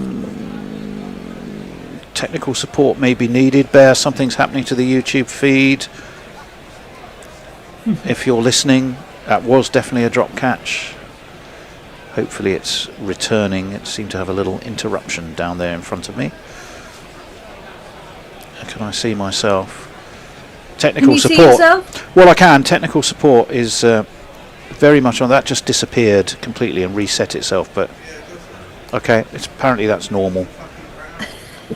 Technical support may be needed. Bear, something's happening to the YouTube feed. If you're listening, that was definitely a drop catch. Hopefully it's returning. It seemed to have a little interruption down there in front of me. Can I see myself? Technical Can you support. see yourself? Well, I can. Technical support is very much on that. Just disappeared completely and reset itself. But okay, apparently that's normal.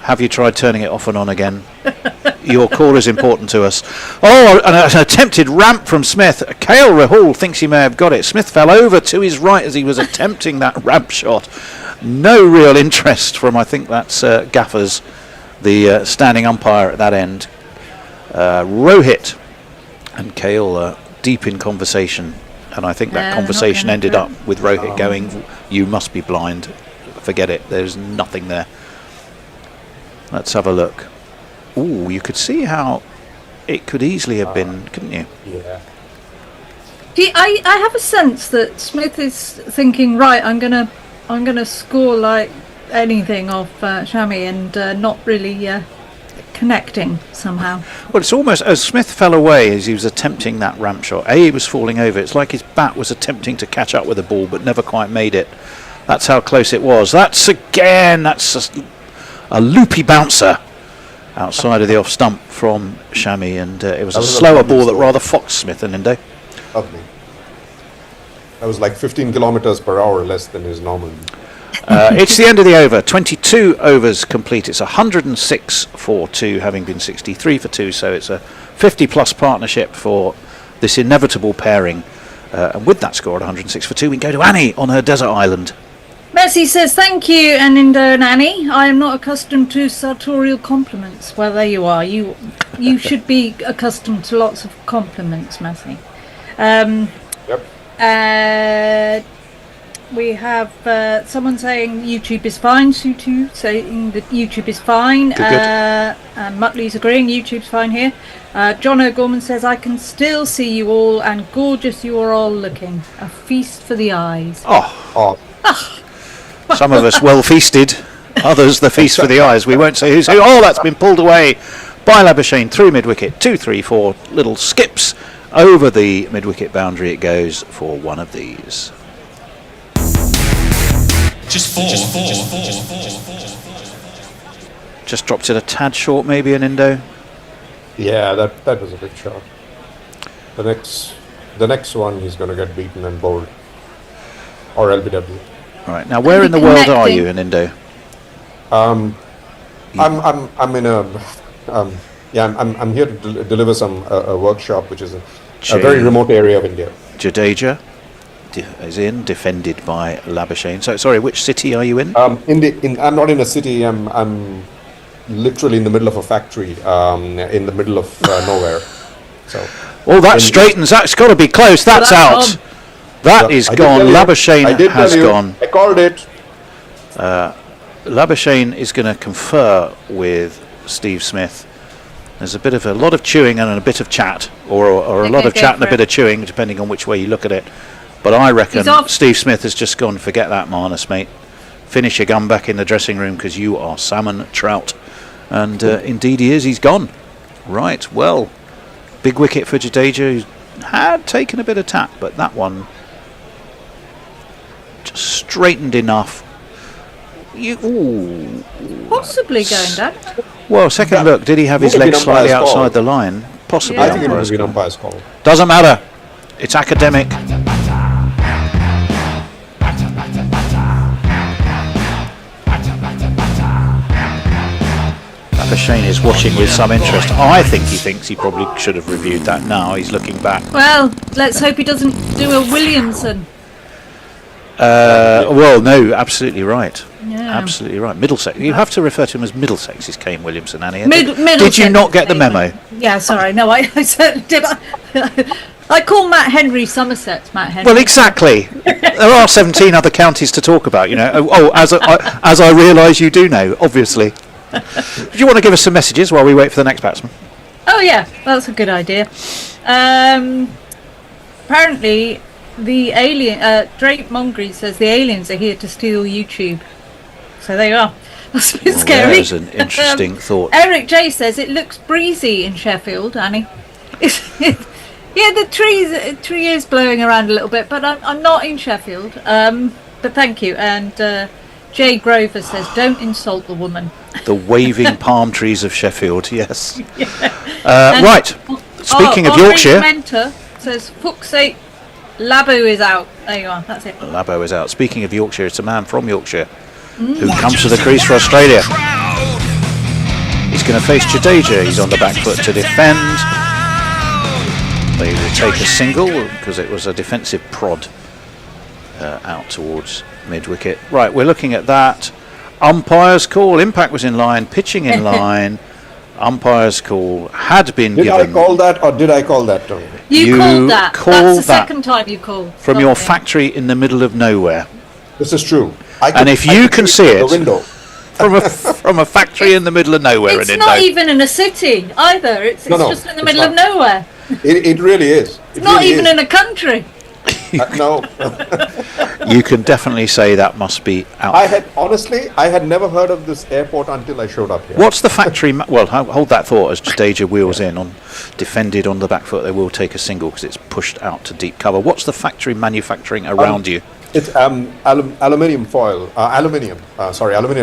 Have you tried turning it off and on again? Your call is important to us. Oh, an attempted ramp from Smith. Cale Rahul thinks he may have got it. Smith fell over to his right as he was attempting that ramp shot. No real interest from, I think that's Gaffers, the standing umpire at that end. Rohit and Cale deep in conversation, and I think that conversation ended up with Rohit going, "You must be blind. Forget it. There's nothing there." Let's have a look. Ooh, you could see how it could easily have been, couldn't you? Yeah. I have a sense that Smith is thinking, right, I'm gonna score like anything off Shami, and not really connecting somehow. Well, it's almost as Smith fell away as he was attempting that ramp shot. He was falling over. It's like his bat was attempting to catch up with the ball, but never quite made it. That's how close it was. That's a loopy bouncer outside of the off stump from Shami, and it was a slower ball that rather foxed Smith and Indo. Lovely. That was like 15 kilometers per hour less than his normal. It's the end of the over. 22 overs complete. It's 106 for 2, having been 63 for 2. So it's a 50-plus partnership for this inevitable pairing. And with that score at 106 for 2, we go to Annie on her desert island. Messi says, thank you, Anindo and Annie. I am not accustomed to sartorial compliments. Well, there you are. You should be accustomed to lots of compliments, Messi. Yep. We have someone saying YouTube is fine. Sutu saying that YouTube is fine. Good. And Muttley's agreeing YouTube's fine here. John O'Gorman says, I can still see you all, and gorgeous you are all looking. A feast for the eyes. Oh. Some of us well feasted, others the feast for the eyes. We won't say who's who. Oh, that's been pulled away by Labuschagne through mid-wicket. 2, 3, 4 little skips over the mid-wicket boundary. It goes for one of these. Just four. Just dropped it a tad short, maybe, an Indo. Yeah, that was a big shot. The next one he's going to get beaten and bowled, or LBW. Right, now where in the world are you in Indo? I'm in a I'm here to deliver some a workshop which is a very remote area of India. Jadeja is in, defended by Labuschagne. So sorry, which city are you in? I'm not in a city. I'm literally in the middle of a factory, in the middle of nowhere. So. Oh, that straightens. That's got to be close. That's out. That is gone. Labuschagne has gone. I called it. Labuschagne is going to confer with Steve Smith. There's a lot of chewing and a bit of chat, or a lot of chat and a bit of chewing, depending on which way you look at it. But I reckon Steve Smith has just gone, forget that, Marnus, mate. Finish your gun back in the dressing room because you are salmon trout. And indeed he is. He's gone. Right, well, big wicket for Jadeja, who had taken a bit of tap, but that one just straightened enough. Possibly going down. Well, second look, did he have his legs slightly outside the line? Possibly. I think it would have been umpire's call. Doesn't matter. It's academic. Labuschagne is watching with some interest. I think he thinks he probably should have reviewed that now. He's looking back. Well, let's hope he doesn't do a Williamson. Well, no, absolutely right. Yeah. Absolutely right. Middlesex. You have to refer to him as Middlesex. Is Kane Williamson, Annie? Middlesex. Did you not get the memo? Yeah, sorry. No, I certainly did. I call Matt Henry Somerset. Matt Henry. Well, exactly. There are 17 other counties to talk about, you know. As I realise you do know, obviously. Do you want to give us some messages while we wait for the next batsman? Oh yeah, that's a good idea. Apparently, the alien Drake Mongery says the aliens are here to steal YouTube. So there you are. That's a bit scary. There's an interesting thought. Eric J says it looks breezy in Sheffield, Annie. Yeah, the tree is blowing around a little bit, but I'm not in Sheffield. But thank you. And Jay Grover says, "Don't insult the woman." The waving palm trees of Sheffield. Yes. Yeah. Right. Speaking of Yorkshire, Mentor says, "Fuck's sake, Labu is out." There you are. That's it. Labo is out. Speaking of Yorkshire, it's a man from Yorkshire who comes to the crease for Australia. He's going to face Jadeja. He's on the back foot to defend. They will take a single because it was a defensive prod out towards mid-wicket. Right, we're looking at that. Umpire's call. Impact was in line. Pitching in line. Umpire's call had been given. Did I call that or did I call that, Tony? You called that. That's the second time you called. From your factory in the middle of nowhere. This is true. And if you can see it the window. from a factory in the middle of nowhere, It's not even in a city either. It's just in the middle of nowhere. It really is. It's not even in a country. No. You can definitely say that must be out. I had never heard of this airport until I showed up here. What's the factory? Well, hold that thought as Jadeja wheels in on defended on the back foot. They will take a single because it's pushed out to deep cover. What's the factory manufacturing around you? It's aluminium foil, aluminium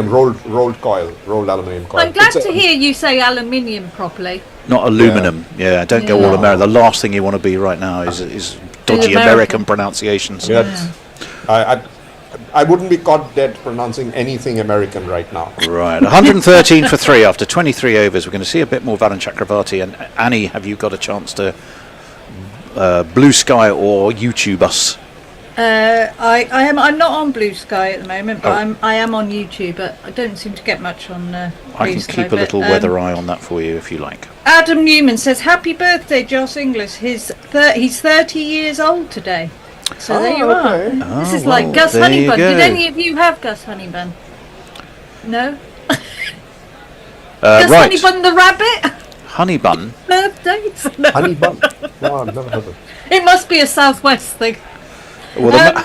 rolled coil, rolled aluminium coil. I'm glad to hear you say aluminium properly. Not aluminum. Yeah, don't go all American. The last thing you want to be right now is dodgy American pronunciations. Yeah. I wouldn't be caught dead pronouncing anything American right now. Right, 113 for 3 after 23 overs. We're going to see a bit more Varun Chakravarti. And Annie, have you got a chance to Blue Sky or YouTube us? I'm not on Blue Sky at the moment, but I am on YouTube. But I don't seem to get much on. I can keep a little weather eye on that for you if you like. Adam Newman says, "Happy birthday, Joss Inglis. He's 30 years old today." So there you are. This is like Gus Honeybun. Did any of you have Gus Honeybun? No. Gus Honeybun the rabbit. Honeybun. Birthdays. No. Honeybun. No, I've never heard of it. It must be a Southwest thing. Well,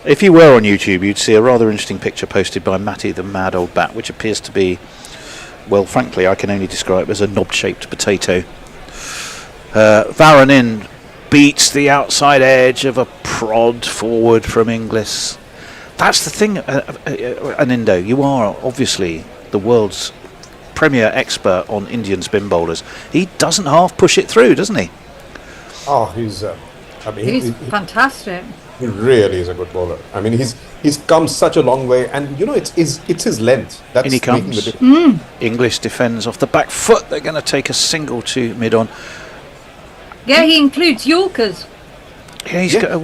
if you were on YouTube, you'd see a rather interesting picture posted by Matty the Mad Old Bat, which appears to be, well, frankly, I can only describe it as a knob-shaped potato. Varun in beats the outside edge of a prod forward from Inglis. That's the thing, Anindo. You are obviously the world's premier expert on Indian spin bowlers. He doesn't half push it through, doesn't he? Oh, he's fantastic. He really is a good bowler. I mean, he's come such a long way, and it's his length that's in he comes. Making the difference. English defends off the back foot. They're going to take a single to mid-on. Yeah, he includes Yorkers. Yeah, he's got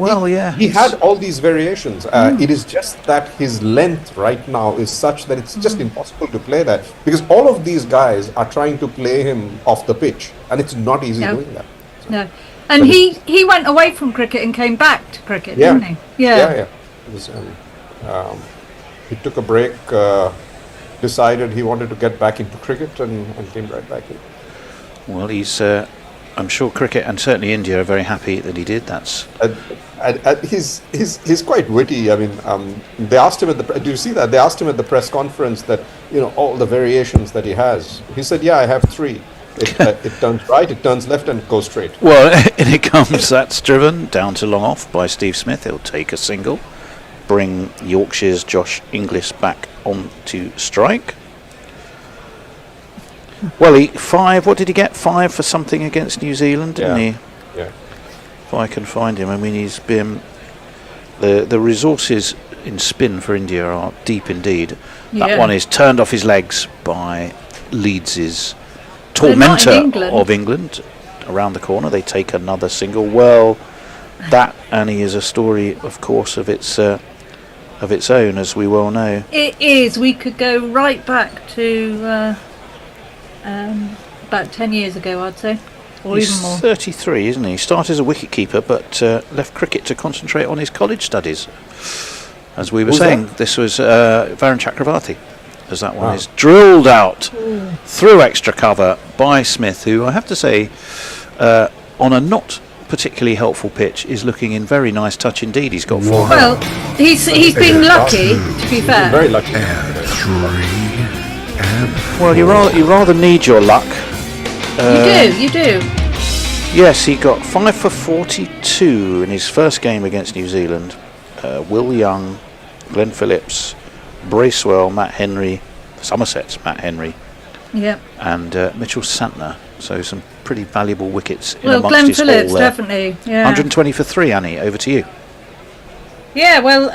He had all these variations. It is just that his length right now is such that it's just impossible to play that, because all of these guys are trying to play him off the pitch, and it's not easy doing that. So. No. And he went away from cricket and came back to cricket, didn't he? Yeah. It was, he took a break, decided he wanted to get back into cricket, and came right back in. Well, he's. I'm sure cricket and certainly India are very happy that he did. That's. He's quite witty. I mean, they asked him do you see that? They asked him at the press conference that all the variations that he has. He said, "Yeah, I have 3. It turns right, it turns left, and it goes straight." Well, in it comes. That's driven down to long off by Steve Smith. He'll take a single, bring Yorkshire's Josh Inglis back on to strike. Well, 5. What did he get? 5 for something against New Zealand, didn't he? Yeah. If I can find him. I mean, he's been the resources in spin for India are deep indeed. Yeah. That one is turned off his legs by Leeds's tormentor of England around the corner. They take another single. Well, that, Annie, is a story, of course, of its own, as we well know. It is. We could go right back to about 10 years ago, I'd say, or He's even more. 33, isn't he? Started as a wicketkeeper, but left cricket to concentrate on his college studies. As we were saying, this was Varun Chakravarti. As that one is drilled out through extra cover by Smith, who I have to say, on a not particularly helpful pitch, is looking in very nice touch indeed. He's got 4. Well, he's been lucky, to be fair. Very lucky. Well, you rather need your luck. You do. Yes, he got 5 for 42 in his first game against New Zealand. Will Young, Glenn Phillips, Bracewell, Matt Henry, Somerset's Matt Henry, Yep. and Mitchell Santner. So some pretty valuable wickets in Well, amongst Glenn his Phillips, haul there. definitely. Yeah. 120 for 3, Annie. Over to you. Yeah, well,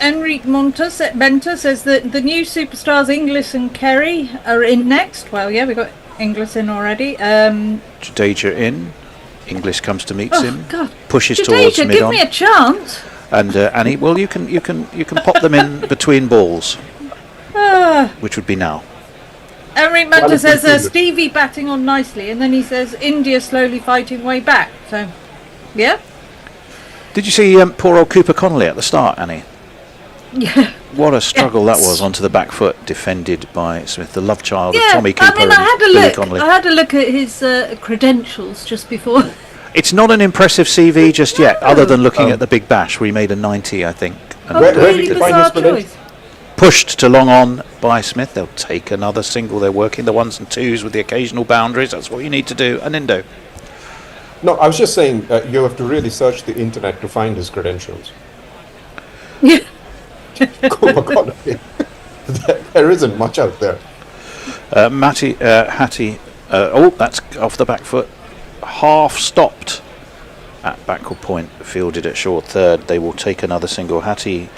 Enrique Menta says that the new superstars Inglis and Carey are in next. Well, yeah, we got Inglis in already. Jadeja in. English comes to meet him. God. Pushes towards Jadeja, mid give on. me a chance. And Annie, well, you can pop them in between balls, which would be now. Enrique Menta says Stevie batting on nicely, and then he says India slowly fighting way back. So, yeah. Did you see poor old Cooper Connelly at the start, Annie? Yeah. What a struggle that was onto the back foot, defended by Smith, the love child of Yeah, Tommy Cooper I mean, and Billy Connelly. I had a look at his credentials just before. It's not an impressive CV just yet, other than looking at the Big Bash, where he made a 90, I think. And Really bizarre choice. pushed to long on by Smith. They'll take another single. They're working the ones and twos with the occasional boundaries. That's what you need to do. An Indo. No, I was just saying you have to really search the internet to find his credentials. Yeah. Cooper Connelly. There isn't much out there. Hattie. That's off the back foot. Half stopped at backward point. Fielded at short third. They will take another single. Hattie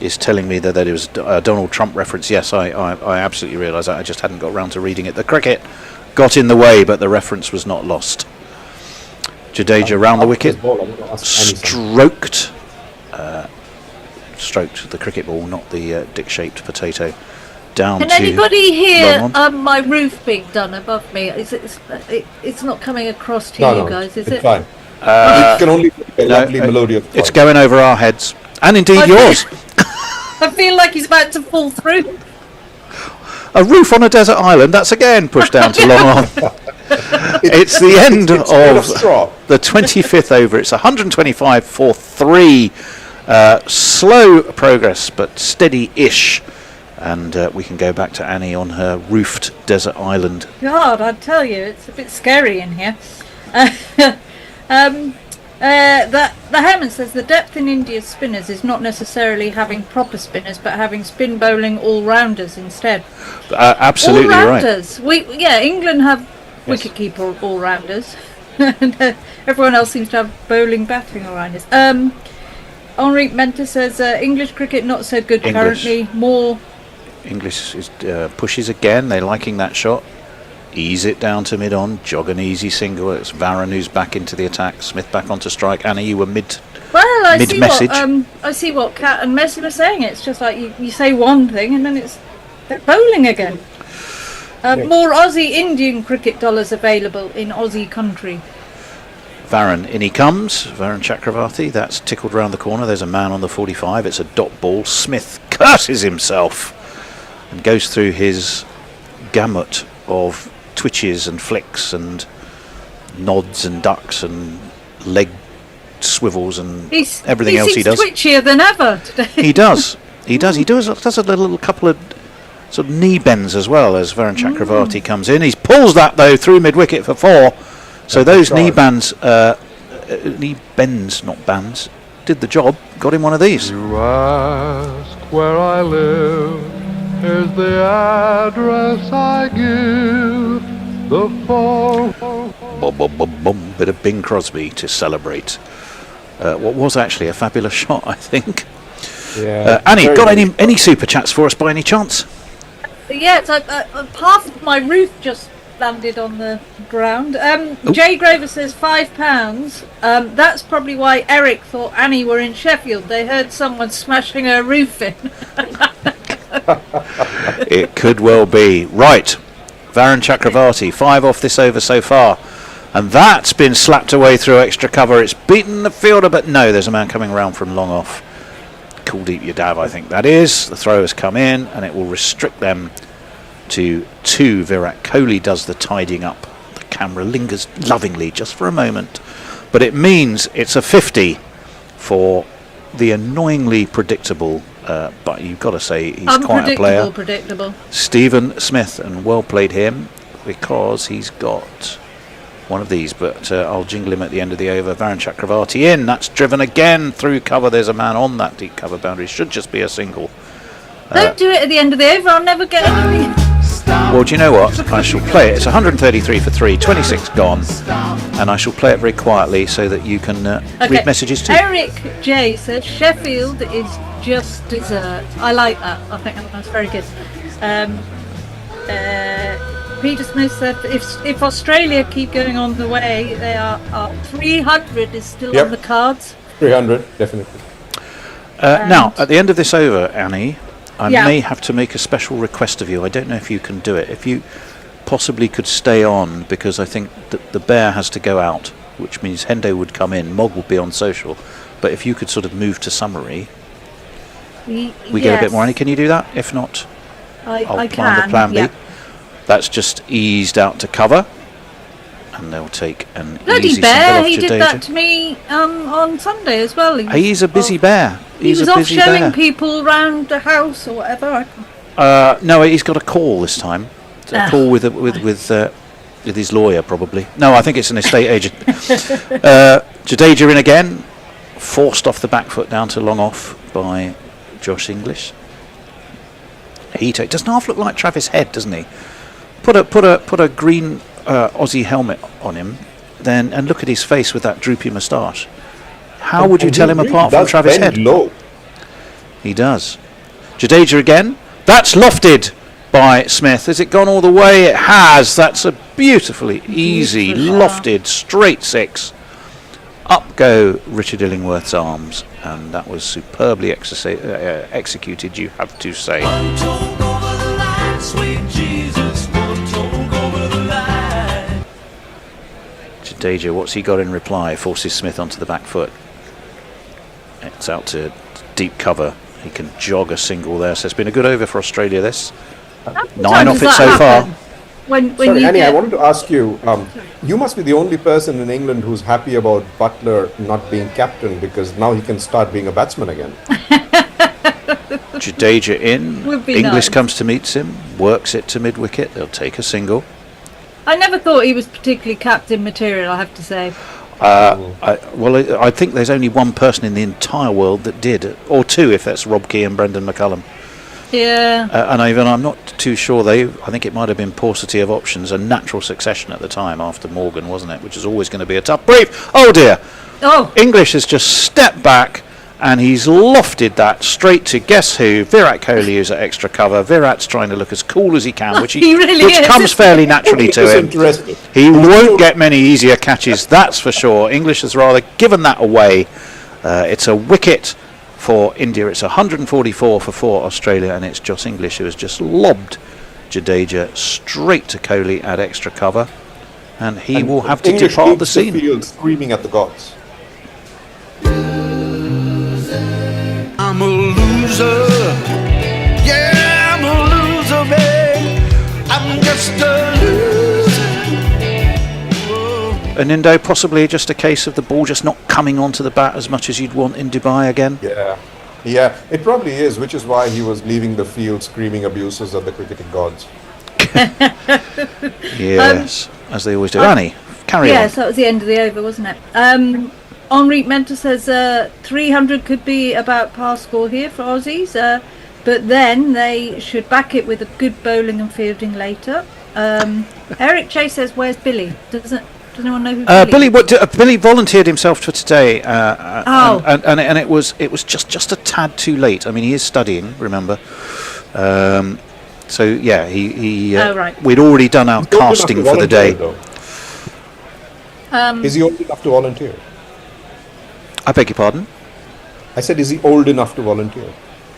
is telling me that it was a Donald Trump reference. Yes, I absolutely realise that. I just hadn't got round to reading it. The cricket got in the way, but the reference was not lost. Jadeja round the wicket, stroked the cricket ball, not the dick-shaped potato. Down Can to anybody hear long on. my roof being done above me? It's not coming across to you guys, is it's it? fine. It can only be a lovely melody of It's voice. going over our heads, and indeed yours. I feel like he's about to fall through. A roof on a desert island. That's again pushed down to long on. It's the end it's made of straw. the 25th over. It's 125 for 3. Slow progress, but steady-ish. And we can go back to Annie on her roofed desert island. God, I tell you, it's a bit scary in here. The Hammond says the depth in India's spinners is not necessarily having proper spinners, but having spin bowling all-rounders instead. Absolutely all-rounders. right. England have wicket-keeper all-rounders. And everyone else seems to have bowling, batting all-rounders. Enrique Menta says English cricket not so good currently. More. English is pushes again. They're liking that shot. Ease it down to mid-on. Jog an easy single. It's Varron who's back into the attack. Smith back onto strike. Annie, you were mid-message. I see what Kat and Messi were saying. It's just like you say one thing and then they're bowling again. More Aussie Indian cricket dollars available in Aussie country. Varron, in he comes. Varun Chakravarti. That's tickled round the corner. There's a man on the 45. It's a dot ball. Smith curses himself and goes through his gamut of twitches and flicks and nods and ducks and leg swivels and everything else he does. He's twitchier than ever today. He does. He does a little couple of sort of knee bends as well as Varun Chakravarti comes in. He pulls that though through mid wicket for 4. So those knee bends, not bands, did the job. Got him one of these. You ask where I live, here's the address I give. The phone. Bit of Bing Crosby to celebrate. What was actually a fabulous shot, I think. Yeah. Annie, got any super chats for us by any chance? Yeah, so half of my roof just landed on the ground. Jay Grover says £5. That's probably why Eric thought Annie were in Sheffield. They heard someone smashing her roof in. It could well be. Right, Varun Chakravarti, 5 off this over so far. And that's been slapped away through extra cover. It's beaten the fielder, but no, there's a man coming around from long off. Kuldeep Yadav, I think that is. The throw has come in, and it will restrict them to 2. Virat Kohli does the tidying up. The camera lingers lovingly just for a moment. But it means it's a 50 for the annoyingly predictable, but you've got to say he's quite a player. Predictable. Stephen Smith, and well played him, because he's got one of these, but I'll jingle him at the end of the over. Varun Chakravarti in. That's driven again through cover. There's a man on that deep cover boundary. Should just be a single. Don't do it at the end of the over. I'll never get anything. Well, do you know what? I shall play it. It's 133 for 3, 26 gone, and I shall play it very quietly so that you can read messages too. Eric J said Sheffield is just dessert. I like that. I think that's very good. Peter Smith said if Australia keep going on the way they are 300 is still on the cards. 300, definitely. Now, at the end of this over, Annie, I may have to make a special request of you. I don't know if you can do it. If you possibly could stay on, because I think that the bear has to go out, which means Hendo would come in, Mog would be on social. But if you could sort of move to summary, we get a bit more. Annie, can you do that? If not, I'll plan the plan B. That's just eased out to cover. And they'll take an bloody easy bear. single off He did Jadeja. that to me on Sunday as well. He's a busy bear. He was off showing people around the house or whatever. No, he's got a call this time. A call with his lawyer, probably. No, I think it's an estate agent. Jadeja in again, forced off the back foot down to long off by Josh English. He doesn't half look like Travis Head, doesn't he? Put a green Aussie helmet on him, then and look at his face with that droopy moustache. How would you tell him apart from Travis Head? Low. He does. Jadeja again. That's lofted by Smith. Has it gone all the way? It has. That's a beautifully easy, lofted, straight 6. Up go Richard Illingworth's arms, and that was superbly executed, you have to say. Jadeja, what's he got in reply? Forces Smith onto the back foot. It's out to deep cover. He can jog a single there. So it's been a good over for Australia, this. 9 off it so far. Sorry, Annie, I wanted to ask you, you must be the only person in England who's happy about Butler not being captain, because now he can start being a batsman again. Jadeja in. English nice. Comes to meet him, works it to mid-wicket. They'll take a single. I never thought he was particularly captain material, I have to say. I think there's only one person in the entire world that did, or two if that's Rob Key and Brendan McCullum. Yeah. And I'm not too sure. I think it might have been paucity of options, a natural succession at the time after Morgan, wasn't it? Which is always going to be a tough brief. Oh dear. Oh. English has just stepped back and he's lofted that straight to guess who? Virat Kohli, who's at extra cover. Virat's trying to look as cool as he can, which comes fairly naturally to him. He won't get many easier catches, that's for sure. English has rather given that away. It's a wicket for India. It's 144 for 4 Australia, and it's Joss English who has just lobbed Jadeja straight to Kohli at extra cover, and he will have to English depart the scene. Field screaming at the gods. I'm a loser. Yeah, I'm a loser, babe. I'm just a loser. And Indo, possibly just a case of the ball just not coming onto the bat as much as you'd want in Dubai again. Yeah, it probably is, which is why he was leaving the field screaming abuses at the cricketing gods. Yes, as they always do. Annie, carry on. Yes, that was the end of the over, wasn't it? Henri Mentor says 300 could be about par score here for Aussies, but then they should back it with a good bowling and fielding later. Eric Chase says, "Where's Billy? Does anyone know who Billy is? Billy volunteered himself for today, and it was just a tad too late. I mean, he is studying, remember. So yeah, right. We'd already done our casting for the day. Is he old enough to volunteer? I beg your pardon? I said, is he old enough to volunteer?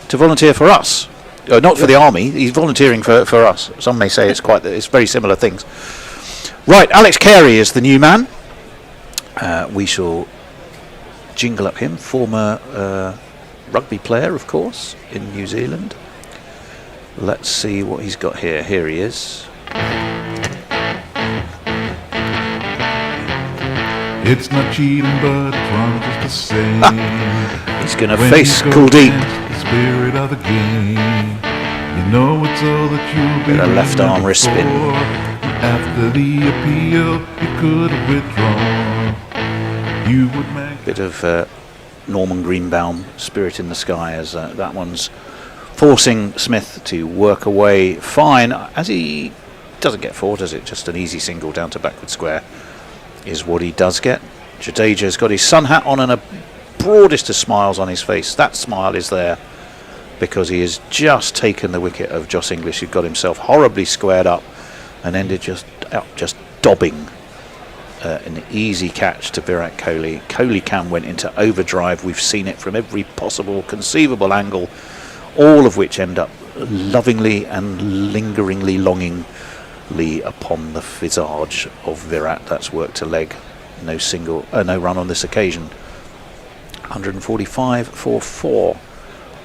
To volunteer for us? Not for the army. He's volunteering for us. Some may say it's very similar things. Right, Alex Carey is the new man. We shall jingle up him, former rugby player, of course, in New Zealand. Let's see what he's got here. Here he is. It's not cheating, but fun just the same. He's going to face Kuldeep. The spirit of the game. You know it's all that you'll be Bit of left arm wrist spin. After the appeal, you could withdraw, you would make. Bit of Norman Greenbaum spirit in the sky as that one's forcing Smith to work away fine, as he doesn't get four, does it? Just an easy single down to backward square is what he does get. Jadeja's got his sun hat on and a broadest of smiles on his face. That smile is there because he has just taken the wicket of Joss English, who got himself horribly squared up and ended just dobbing an easy catch to Virat Kohli. Kohli cam went into overdrive. We've seen it from every possible conceivable angle, all of which end up lovingly and lingeringly longingly upon the visage of Virat. That's work to leg. No run on this occasion. 145 for 4.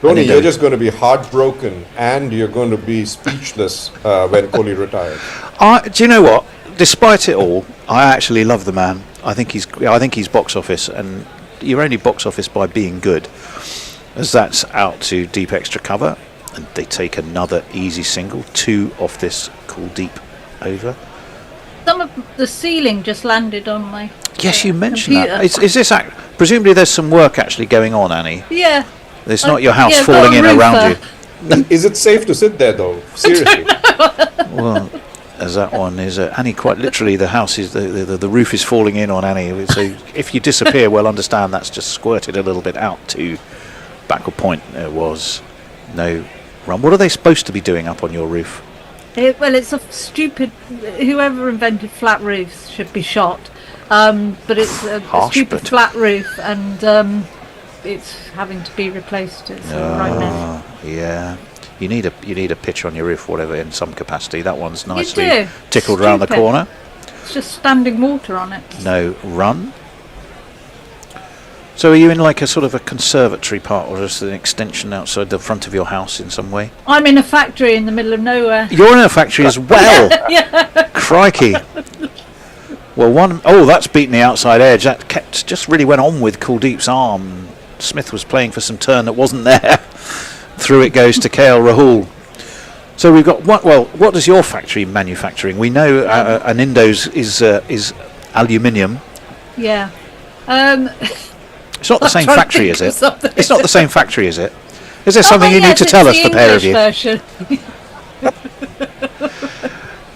Tony, you're just going to be heartbroken and you're going to be speechless when Kohli retires. Do you know what? Despite it all, I actually love the man. I think he's box office, and you're only box office by being good, as that's out to deep extra cover, and they take another easy single, 2 off this cool deep over. Some of the ceiling just landed on my. Yes, you mentioned computer. that. Is this presumably there's some work actually going on, Annie? Yeah. It's not your house falling in around you. Is it safe to sit there though? Seriously. Well, as that one is, Annie, quite literally, the house is the roof is falling in on Annie. So if you disappear, well, understand that's just squirted a little bit out to backward point. There was no run. What are they supposed to be doing up on your roof? Well, it's a stupid. Whoever invented flat roofs should be shot. But it's a stupid flat roof, and it's having to be replaced. It's right now. Yeah. You need a pitch on your roof, whatever, in some capacity. That one's nicely tickled around the corner. It's just standing water on it. No run. So are you in like a sort of a conservatory part, or just an extension outside the front of your house in some way? I'm in a factory in the middle of nowhere. You're in a factory as well? Yeah. Crikey. Well, that's beaten the outside edge. That just really went on with Kuldeep's arm. Smith was playing for some turn that wasn't there. Through it goes to KL Rahul. So we've got what does your factory manufacturing? We know an Indo's is aluminium. Yeah. It's not the same factory, is it? It's not the same factory, is it? Is there something you need to tell us, the pair of you?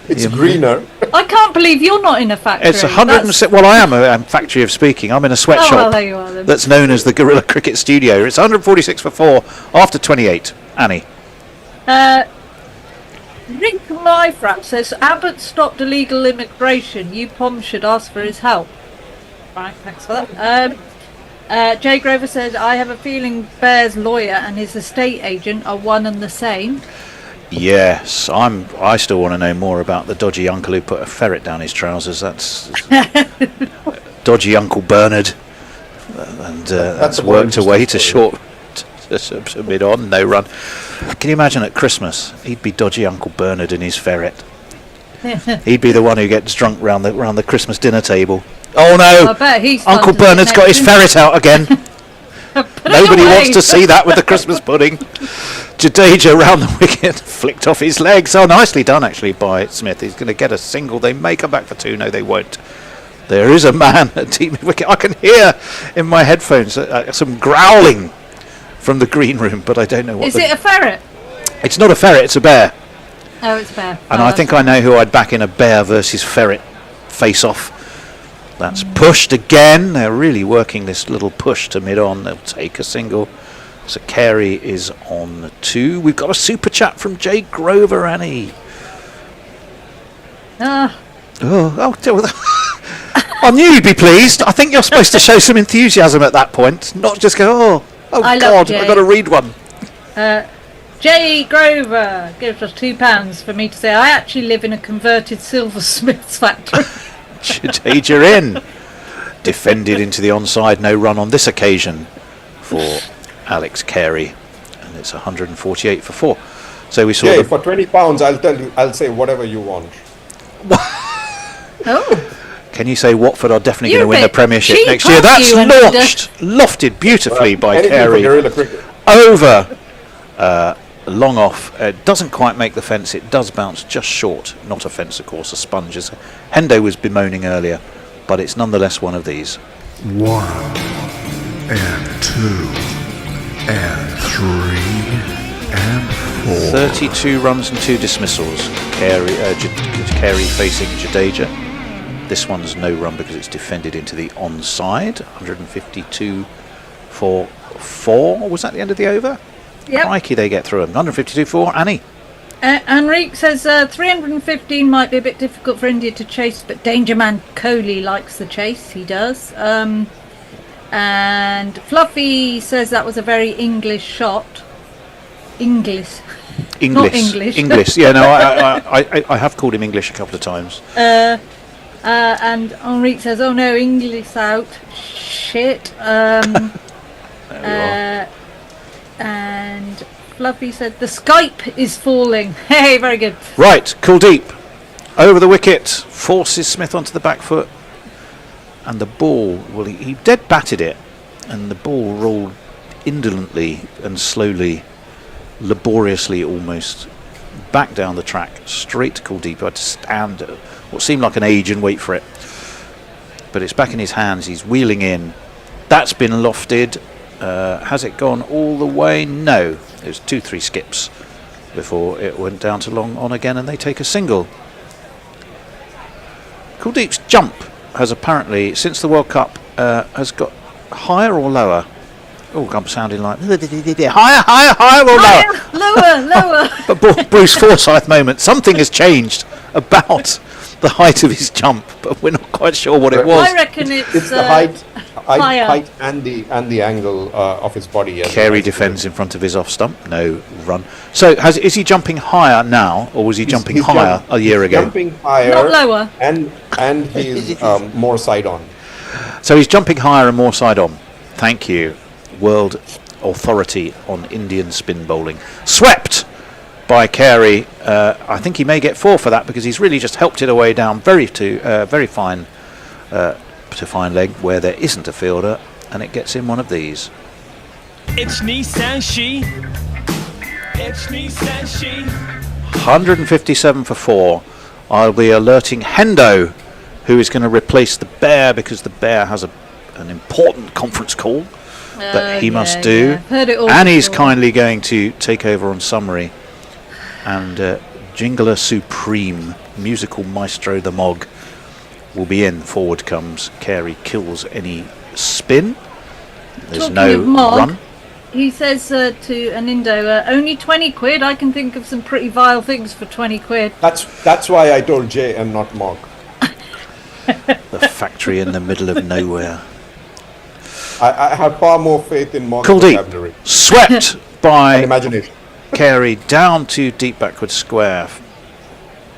It's greener. I can't believe you're not in a factory. It's 106. Well, I am a factory of speaking. I'm in a sweatshop well, there you are, then. that's known as the Gorilla Cricket Studio. It's 146 for 4 after 28. Annie. Rick Myfrap says Abbott stopped illegal immigration. UPOM should ask for his help. Right, thanks for that. Jay Grover says, I have a feeling Bear's lawyer and his estate agent are one and the same. Yes, I still want to know more about the dodgy uncle who put a ferret down his trousers. That's dodgy Uncle Bernard, and that's worked away to short to mid on, no run. Can you imagine at Christmas he'd be dodgy Uncle Bernard and his ferret? He'd be the one who gets drunk round the Christmas dinner table. Oh no! I bet he's Uncle Bernard's got his ferret out again. Nobody wants to see that with the Christmas pudding. Jadeja round the wicket, flicked off his legs. Oh, nicely done actually by Smith. He's going to get a single. They may come back for 2. No, they won't. There is a man at deep wicket. I can hear in my headphones some growling from the green room, but I don't know what. Is it a ferret? It's not a ferret. It's a bear. Oh, it's a bear. And I think I know who I'd back in a bear versus ferret face-off. That's pushed again. They're really working this little push to mid-on. They'll take a single. So Carey is on 2. We've got a super chat from Jay Grover, Annie. I knew you'd be pleased. I think you're supposed to show some enthusiasm at that point, not just go, oh God, I've got to read one. Jay Grover gives us £2 for me to say I actually live in a converted silversmith's factory. Jadeja in. Defended into the onside, no run on this occasion for Alex Carey, and it's 148 for 4. So we saw. For £20, I'll say whatever you want. Oh. Can you say Watford are definitely going to win the Premiership next year? That's lofted beautifully by Carey over long off. Doesn't quite make the fence. It does bounce just short. Not a fence, of course, a sponge, as Hendo was bemoaning earlier. But it's nonetheless one of these. 1 and 2 and 3 and 4. 32 runs and 2 dismissals. Carey facing Jadeja. This one's no run because it's defended into the onside. 152 for 4. Was that the end of the over? Yep. Crikey, they get through them. 152 for Annie. Enrique says 315 might be a bit difficult for India to chase, but Danger Man Kohli likes the chase. He does. And Fluffy says that was a very English shot. English. Not English. English. Yeah, no, I have called him English a couple of times. And Enrique says, "Oh no, English out. Shit." And Fluffy said the Skype is falling. Hey, very good. Right, Kuldeep over the wicket, forces Smith onto the back foot, and the ball, well, he dead batted it, and the ball rolled indolently and slowly, laboriously almost, back down the track, straight to Kuldeep. I had to stand what seemed like an age and wait for it. But it's back in his hands, he's wheeling in. That's been lofted. Has it gone all the way? No. It was 2-3 skips before it went down to long on again, and they take a single. Kuldeep's jump has apparently, since the World Cup, has got higher or lower? Oh, I'm sounding like higher or lower? Lower. But Bruce Forsyth moment. Something has changed about the height of his jump, but we're not quite sure what it was. I reckon it's the height and the angle of his body. Carey defends in front of his off stump. No run. So is he jumping higher now, or was he jumping higher a year ago? Jumping higher, not lower, and he's more side on. So he's jumping higher and more side on. Thank you, world authority on Indian spin bowling. Swept by Carey. I think he may get 4 for that, because he's really just helped it away down very fine to fine leg where there isn't a fielder, and it gets in one of these. It's Nissan She. It's Nissan She. 157 for 4. I'll be alerting Hendo, who is going to replace the Bear, because the Bear has an important conference call that he must do. Heard it all and he's before. kindly going to take over on summary. And Jingler Supreme, musical maestro the Mog, will be in. Forward comes Carey, kills any spin. There's Talking no of Mog, run. he says to Anindo, only 20 quid. I can think of some pretty vile things for 20 quid. That's why I told Jay and not Mog. The factory in the middle of nowhere. I have far more faith in Mog's Kuldeep vocabulary. swept by imagination. Carey down to deep backward square.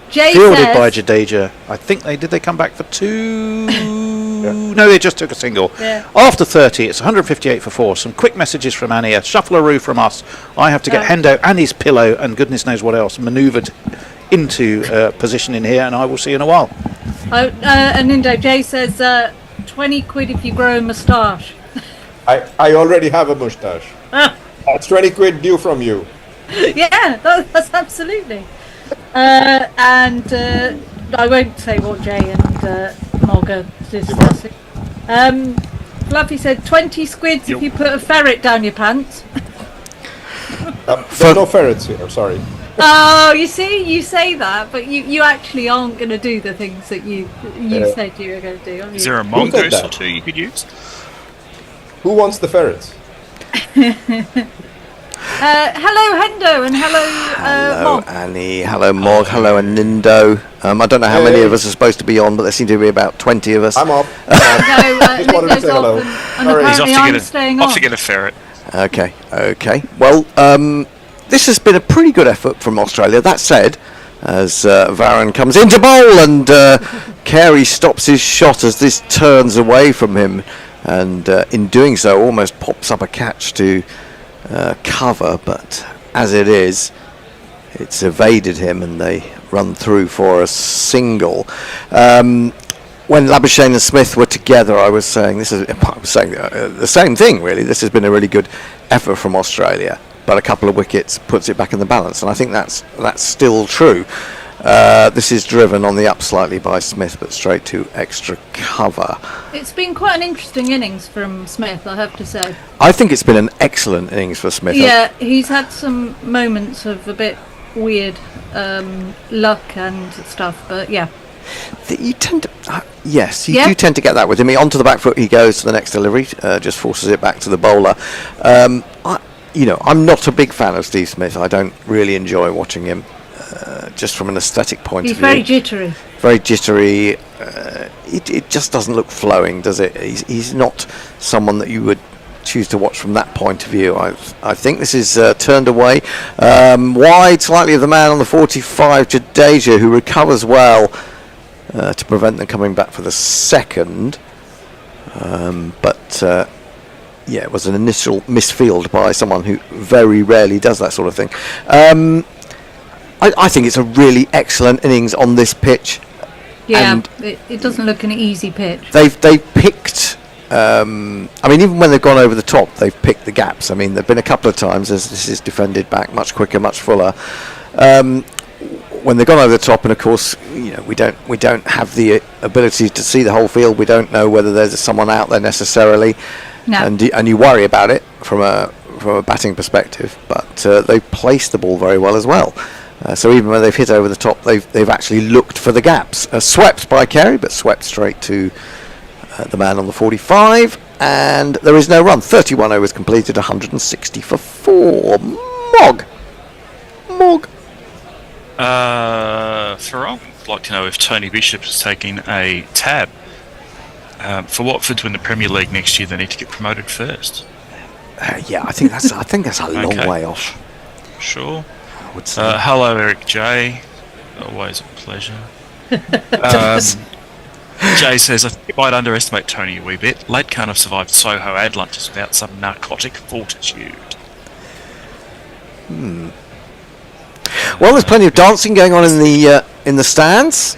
Jay Fielded says, by Jadeja. I think did they come back for 2? No, they just took a single. Yeah. After 30, it's 158 for 4. Some quick messages from Annie, a shuffleroo from us. I have to get Hendo and his pillow and goodness knows what else manoeuvred into position in here, and I will see you in a while. Anindo, Jay says 20 quid if you grow a moustache. I already have a moustache. That's 20 quid due from you. Yeah, that's absolutely. And I won't say what Jay and Mog are discussing. Fluffy said 20 squids if you put a ferret down your pants. There's no ferrets here, sorry. Oh, you see, you say that, but you actually aren't going to do the things that you said you were going to do. Are you? Is there a mongoose or 2 you could use? Who wants the ferrets? Hello, Hendo, and hello, Hello, Mog. Annie. Hello, Mog. Hello, Anindo. I don't know how many of us are supposed to be on, but there seem to be about 20 of us. I'm off. Just wanted to say hello. And He's apparently I'm staying off on. to get a ferret. Okay. Well, this has been a pretty good effort from Australia. That said, as Varun comes into bowl and Carey stops his shot as this turns away from him, and in doing so almost pops up a catch to cover, but as it is, it's evaded him and they run through for a single. When Labuschagne and Smith were together, I was saying the same thing really. This has been a really good effort from Australia. but a couple of wickets puts it back in the balance, and I think that's still true. This is driven on the up slightly by Smith, but straight to extra cover. It's been quite an interesting innings from Smith, I have to say. I think it's been an excellent innings for Smith. Yeah, he's had some moments of a bit weird luck and stuff, but yeah. You tend to, you do tend to get that with him. Onto the back foot he goes to the next delivery, just forces it back to the bowler. I'm not a big fan of Steve Smith. I don't really enjoy watching him, just from an aesthetic point of view. He's very jittery. Very jittery. It just doesn't look flowing, does it? He's not someone that you would choose to watch from that point of view. I think this is turned away. Wide slightly of the man on the 45, Jadeja, who recovers well to prevent them coming back for the second. It was an initial misfield by someone who very rarely does that sort of thing. I think it's a really excellent innings on this pitch. Yeah, and it doesn't look an easy pitch. They've picked. Even when they've gone over the top, they've picked the gaps. There've been a couple of times as this is defended back much quicker, much fuller. When they've gone over the top, and of course, we don't have the ability to see the whole field. We don't know whether there's someone out there necessarily, and you worry about it from a batting perspective. But they've placed the ball very well as well. So even when they've hit over the top, they've actually looked for the gaps. Swept by Carey, but swept straight to the man on the 45, and there is no run. 31 overs completed, 160 for 4. Mog. Farrell, I'd like to know if Tony Bishop is taking a tab for Watford to win the Premier League next year. They need to get promoted first. I think that's a long way off. Sure. Hello, Eric J. Always a pleasure. Jay says, I think you might underestimate Tony a wee bit. Late can't have survived Soho ad lunches without some narcotic fortitude. Well, there's plenty of dancing going on in the stands.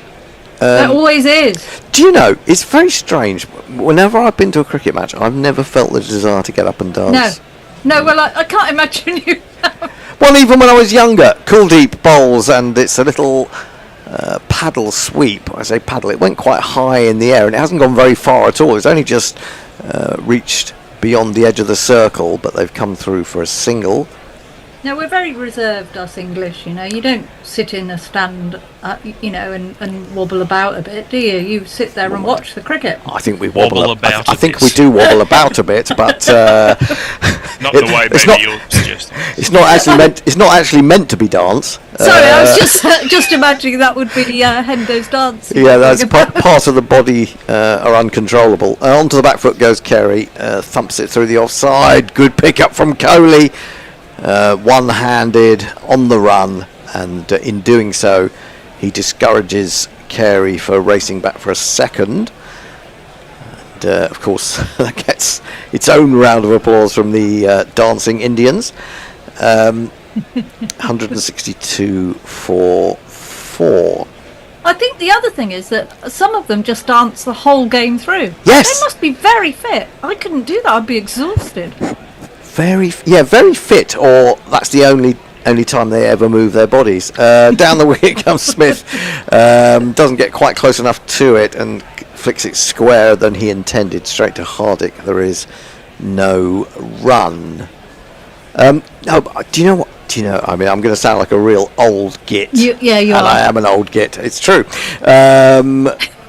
There always is. Do you know, it's very strange. Whenever I've been to a cricket match, I've never felt the desire to get up and dance. No, well, I can't imagine you. Well, even when I was younger, Kuldeep bowls, and it's a little paddle sweep. I say paddle, it went quite high in the air, and it hasn't gone very far at all. It's only just reached beyond the edge of the circle, but they've come through for a single. No, we're very reserved, us English, You don't sit in a stand, and wobble about a bit, do you? You sit there and watch the cricket. I think we wobble about. I think we do wobble about a bit, but not the way maybe you're suggesting. It's not actually meant to be dance. Sorry, I was just imagining that would be Hendo's dance. Yeah, that's part of the body are uncontrollable. Onto the back foot goes Carey, thumps it through the offside. Good pick up from Coley. One-handed on the run, and in doing so he discourages Carey for racing back for a second, and of course that gets its own round of applause from the dancing Indians. 162 for 4. I think the other thing is that some of them just dance the whole game through. Yes, they must be very fit. I couldn't do that. I'd be exhausted. Very fit, or that's the only time they ever move their bodies. Down the wicket comes Smith, doesn't get quite close enough to it and flicks it square than he intended, straight to Hardick. There is no run. Do you know what? I'm going to sound like a real old git. You and are. I am an old git. It's true.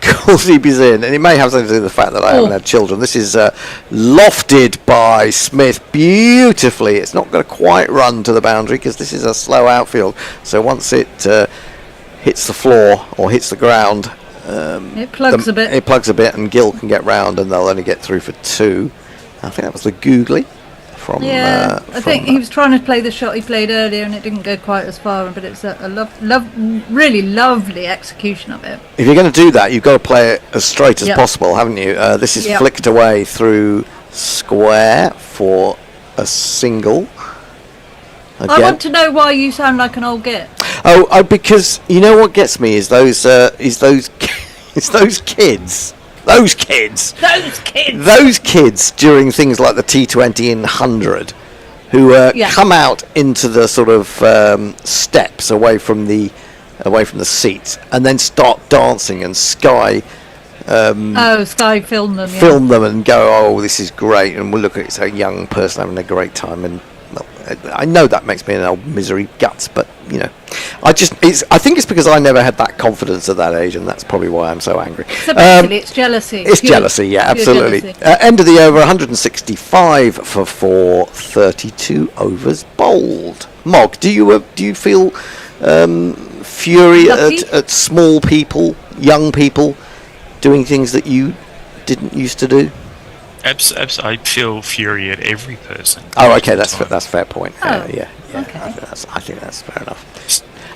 Kuldeep is in, and it may have something to do with the fact that I haven't had children. This is lofted by Smith beautifully. It's not going to quite run to the boundary because this is a slow outfield. So once it hits the floor or hits the ground, it plugs a bit. It plugs a bit, and Gill can get round, and they'll only get through for 2. I think that was the googly. I think he was trying to play the shot he played earlier, and it didn't go quite as far. But it's a really lovely execution of it. If you're going to do that, you've got to play it as straight as possible, haven't you? This is flicked away through square for a single. Again. I want to know why you sound like an old git. Oh, because you know what gets me is those kids. Those kids during things like the T20 in 100 who Yeah. come out into the sort of steps away from the seats, and then start dancing, and Sky Sky film them. Yeah. film them and go, oh, this is great, and we'll look at it, it's a young person having a great time, and well, I know that makes me an old misery guts, but you know, I think it's because I never had that confidence at that age, and that's probably why I'm so angry. So basically, it's jealousy. It's jealousy, yeah, absolutely. Jealousy. End of the over, 165 for 4, 32 overs bowled. Mog, do you feel fury at small people, young people, doing things that you didn't used to do? I feel fury at every person. Oh, okay, that's a fair point. Okay. I think that's fair enough.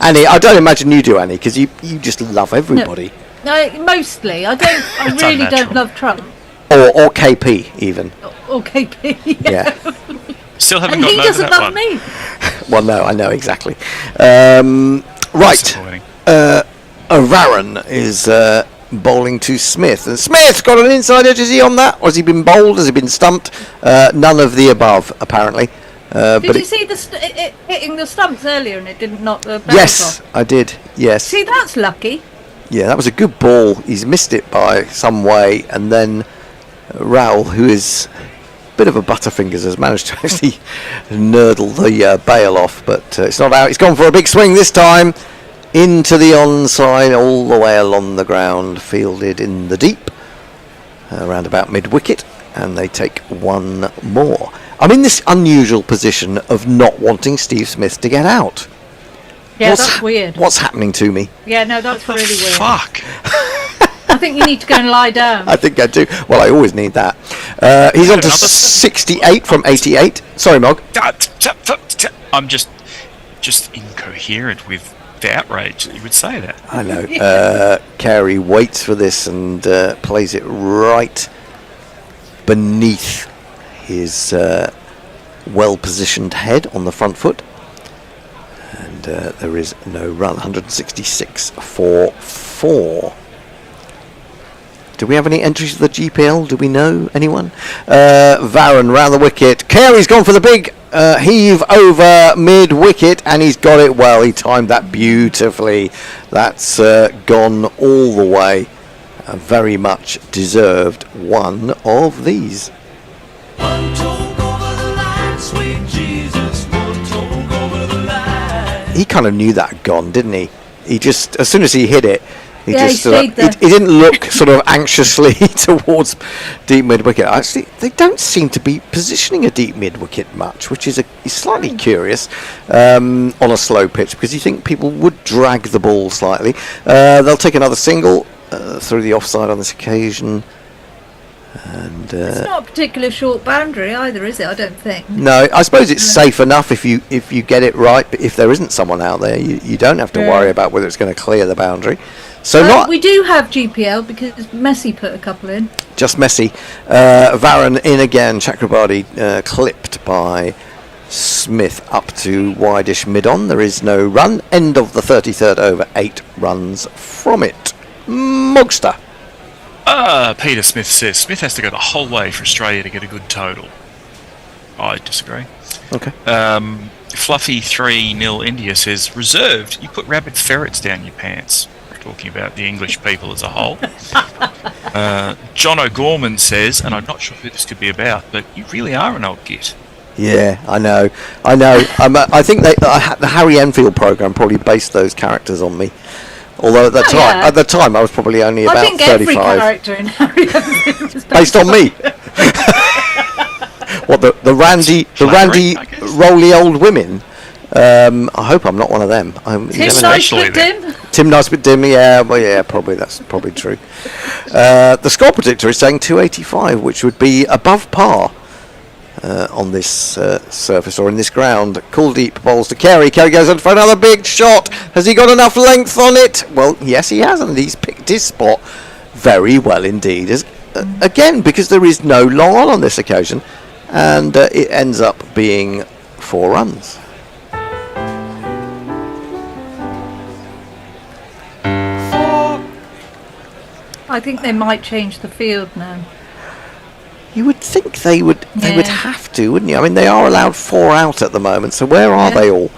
Annie, I don't imagine you do, Annie, because you just love everybody. No, mostly. I really don't love Trump. Or KP even. Or KP. Yeah. Still haven't And got he over doesn't that love one. me. Well, no, I know exactly. Right. Varun is bowling to Smith, and Smith's got an inside edge. Is he on that, or has he been bowled? Has he been stumped? None of the above, apparently. Did you see it hitting the stumps earlier and it didn't knock the bounce Yes, off? I did. Yes. See, that's lucky. Yeah, that was a good ball. He's missed it by some way, and then Raoul, who is a bit of a butterfingers, has managed to actually nurdle the bail off, but it's not out. He's gone for a big swing this time. Into the onside, all the way along the ground, fielded in the deep, around about mid-wicket, and they take one more. I'm in this unusual position of not wanting Steve Smith to get out. Yeah, that's weird. What's happening to me? Yeah, no, that's really weird. Fuck. I think you need to go and lie down. I think I do. Well, I always need that. He's on to 68 from 88. Sorry, Mog. I'm just incoherent with the outrage that you would say that. I know. Carey waits for this and plays it right beneath his well-positioned head on the front foot. And there is no run. 166 for 4. Do we have any entries to the GPL? Do we know anyone? Varun round the wicket. Carey's gone for the big heave over mid-wicket, and he's got it well. He timed that beautifully. That's gone all the way. A very much deserved one of these. He kind of knew that had gone, didn't he? He just, as soon as he hit it, he didn't look sort of anxiously towards deep mid-wicket. Actually, they don't seem to be positioning a deep mid-wicket much, which is slightly curious on a slow pitch, because you think people would drag the ball slightly. They'll take another single through the offside on this occasion. And it's not a particular short boundary either, is it? I don't think. No, I suppose it's safe enough if you get it right. But if there isn't someone out there, you don't have to worry about whether it's going to clear the boundary. So we do have GPL because Messi put a couple in. Just Messi. Varun in again. Chakrabarti clipped by Smith up to wideish mid-on. There is no run. End of the 33rd over. 8 runs from it. Mogster. Peter Smith says Smith has to go the whole way for Australia to get a good total. I disagree. Okay. Fluffy 3-0 India says reserved. You put rabid ferrets down your pants. Talking about the English people as a whole. John O'Gorman says, and I'm not sure who this could be about, but you really are an old git. Yeah, I know. I think the Harry Enfield program probably based those characters on me. Although at the time I was probably only about 35. I think every character in Harry Enfield was based on me. What the randy roly old women? I hope I'm not one of them. Tim Nicebit Dim? Tim Nicebit Dim, yeah, well, yeah, that's probably true. The score predictor is saying 285, which would be above par on this surface or in this ground. Kuldeep bowls to Carey. Carey goes on for another big shot. Has he got enough length on it? Well, yes, he has, and he's picked his spot very well indeed. Again, because there is no long on this occasion, and it ends up being 4 runs. I think they might change the field now. You would think they would have to, wouldn't you? I mean, they are allowed 4 out at the moment, so where are they all?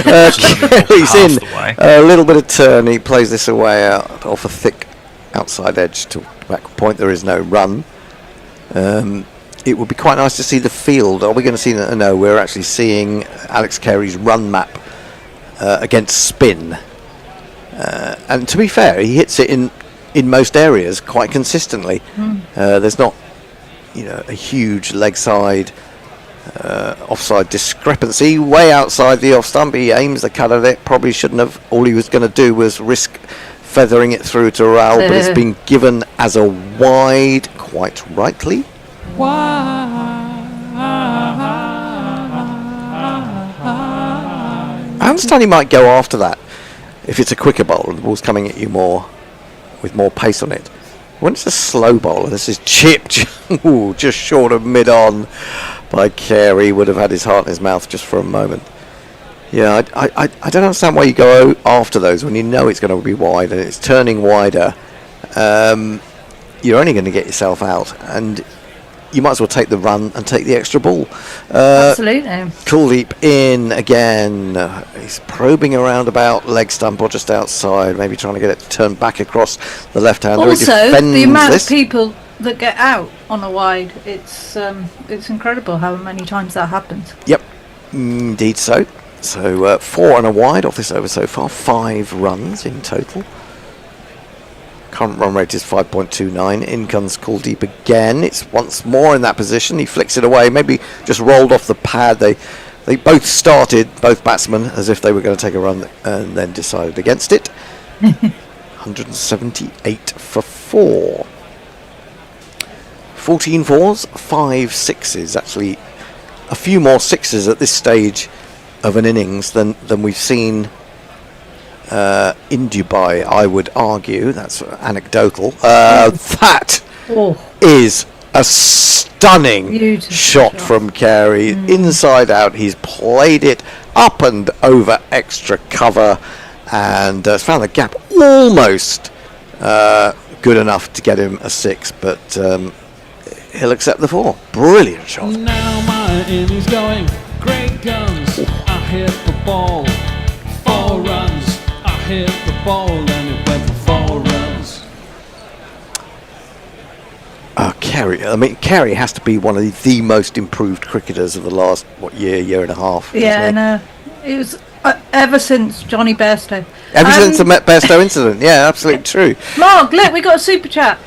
Carey's in a little bit of turn. He plays this away out off a thick outside edge to back point. There is no run. It would be quite nice to see the field. Are we going to see? No, we're actually seeing Alex Carey's run map against spin. And to be fair, he hits it in most areas quite consistently. There's not, a huge leg side offside discrepancy. Way outside the off stump, he aims the cut at it. Probably shouldn't have. All he was going to do was risk feathering it through to Raoul, but it's been given as a wide, quite rightly. I understand he might go after that if it's a quicker bowler. The ball's coming at you with more pace on it. When it's a slow bowler, this is chipped just short of mid-on by Carey. Would have had his heart in his mouth just for a moment. Yeah, I don't understand why you go after those when you know it's going to be wide and it's turning wider. You're only going to get yourself out, and you might as well take the run and take the extra ball. Absolutely. Kuldeep in again. He's probing around about leg stump or just outside, maybe trying to get it to turn back across the left-hander. Also, the amount of people that get out on a wide, it's incredible how many times that happens. Yep, indeed so. So 4 and a wide off this over so far, 5 runs in total. Current run rate is 5.29. In comes Kuldeep again. It's once more in that position. He flicks it away. Maybe just rolled off the pad. They both started, both batsmen, as if they were going to take a run and then decided against it. 178 for 4. 14 fours, 5 sixes. Actually, a few more sixes at this stage of an innings than we've seen in Dubai, I would argue. That's anecdotal. That is a stunning shot from Carey. Inside out, he's played it up and over extra cover and found the gap almost good enough to get him a 6, but he'll accept the 4. Brilliant shot. Now my innings going, great guns. I hit the ball, 4 runs. I hit the ball and it went for 4 runs. Carey. I mean, Carey has to be one of the most improved cricketers of the last year and a half. Yeah, and it was ever since Johnny Bairstow. Ever since the Bairstow incident. Yeah, absolutely true. Mark, look, we got a super chat.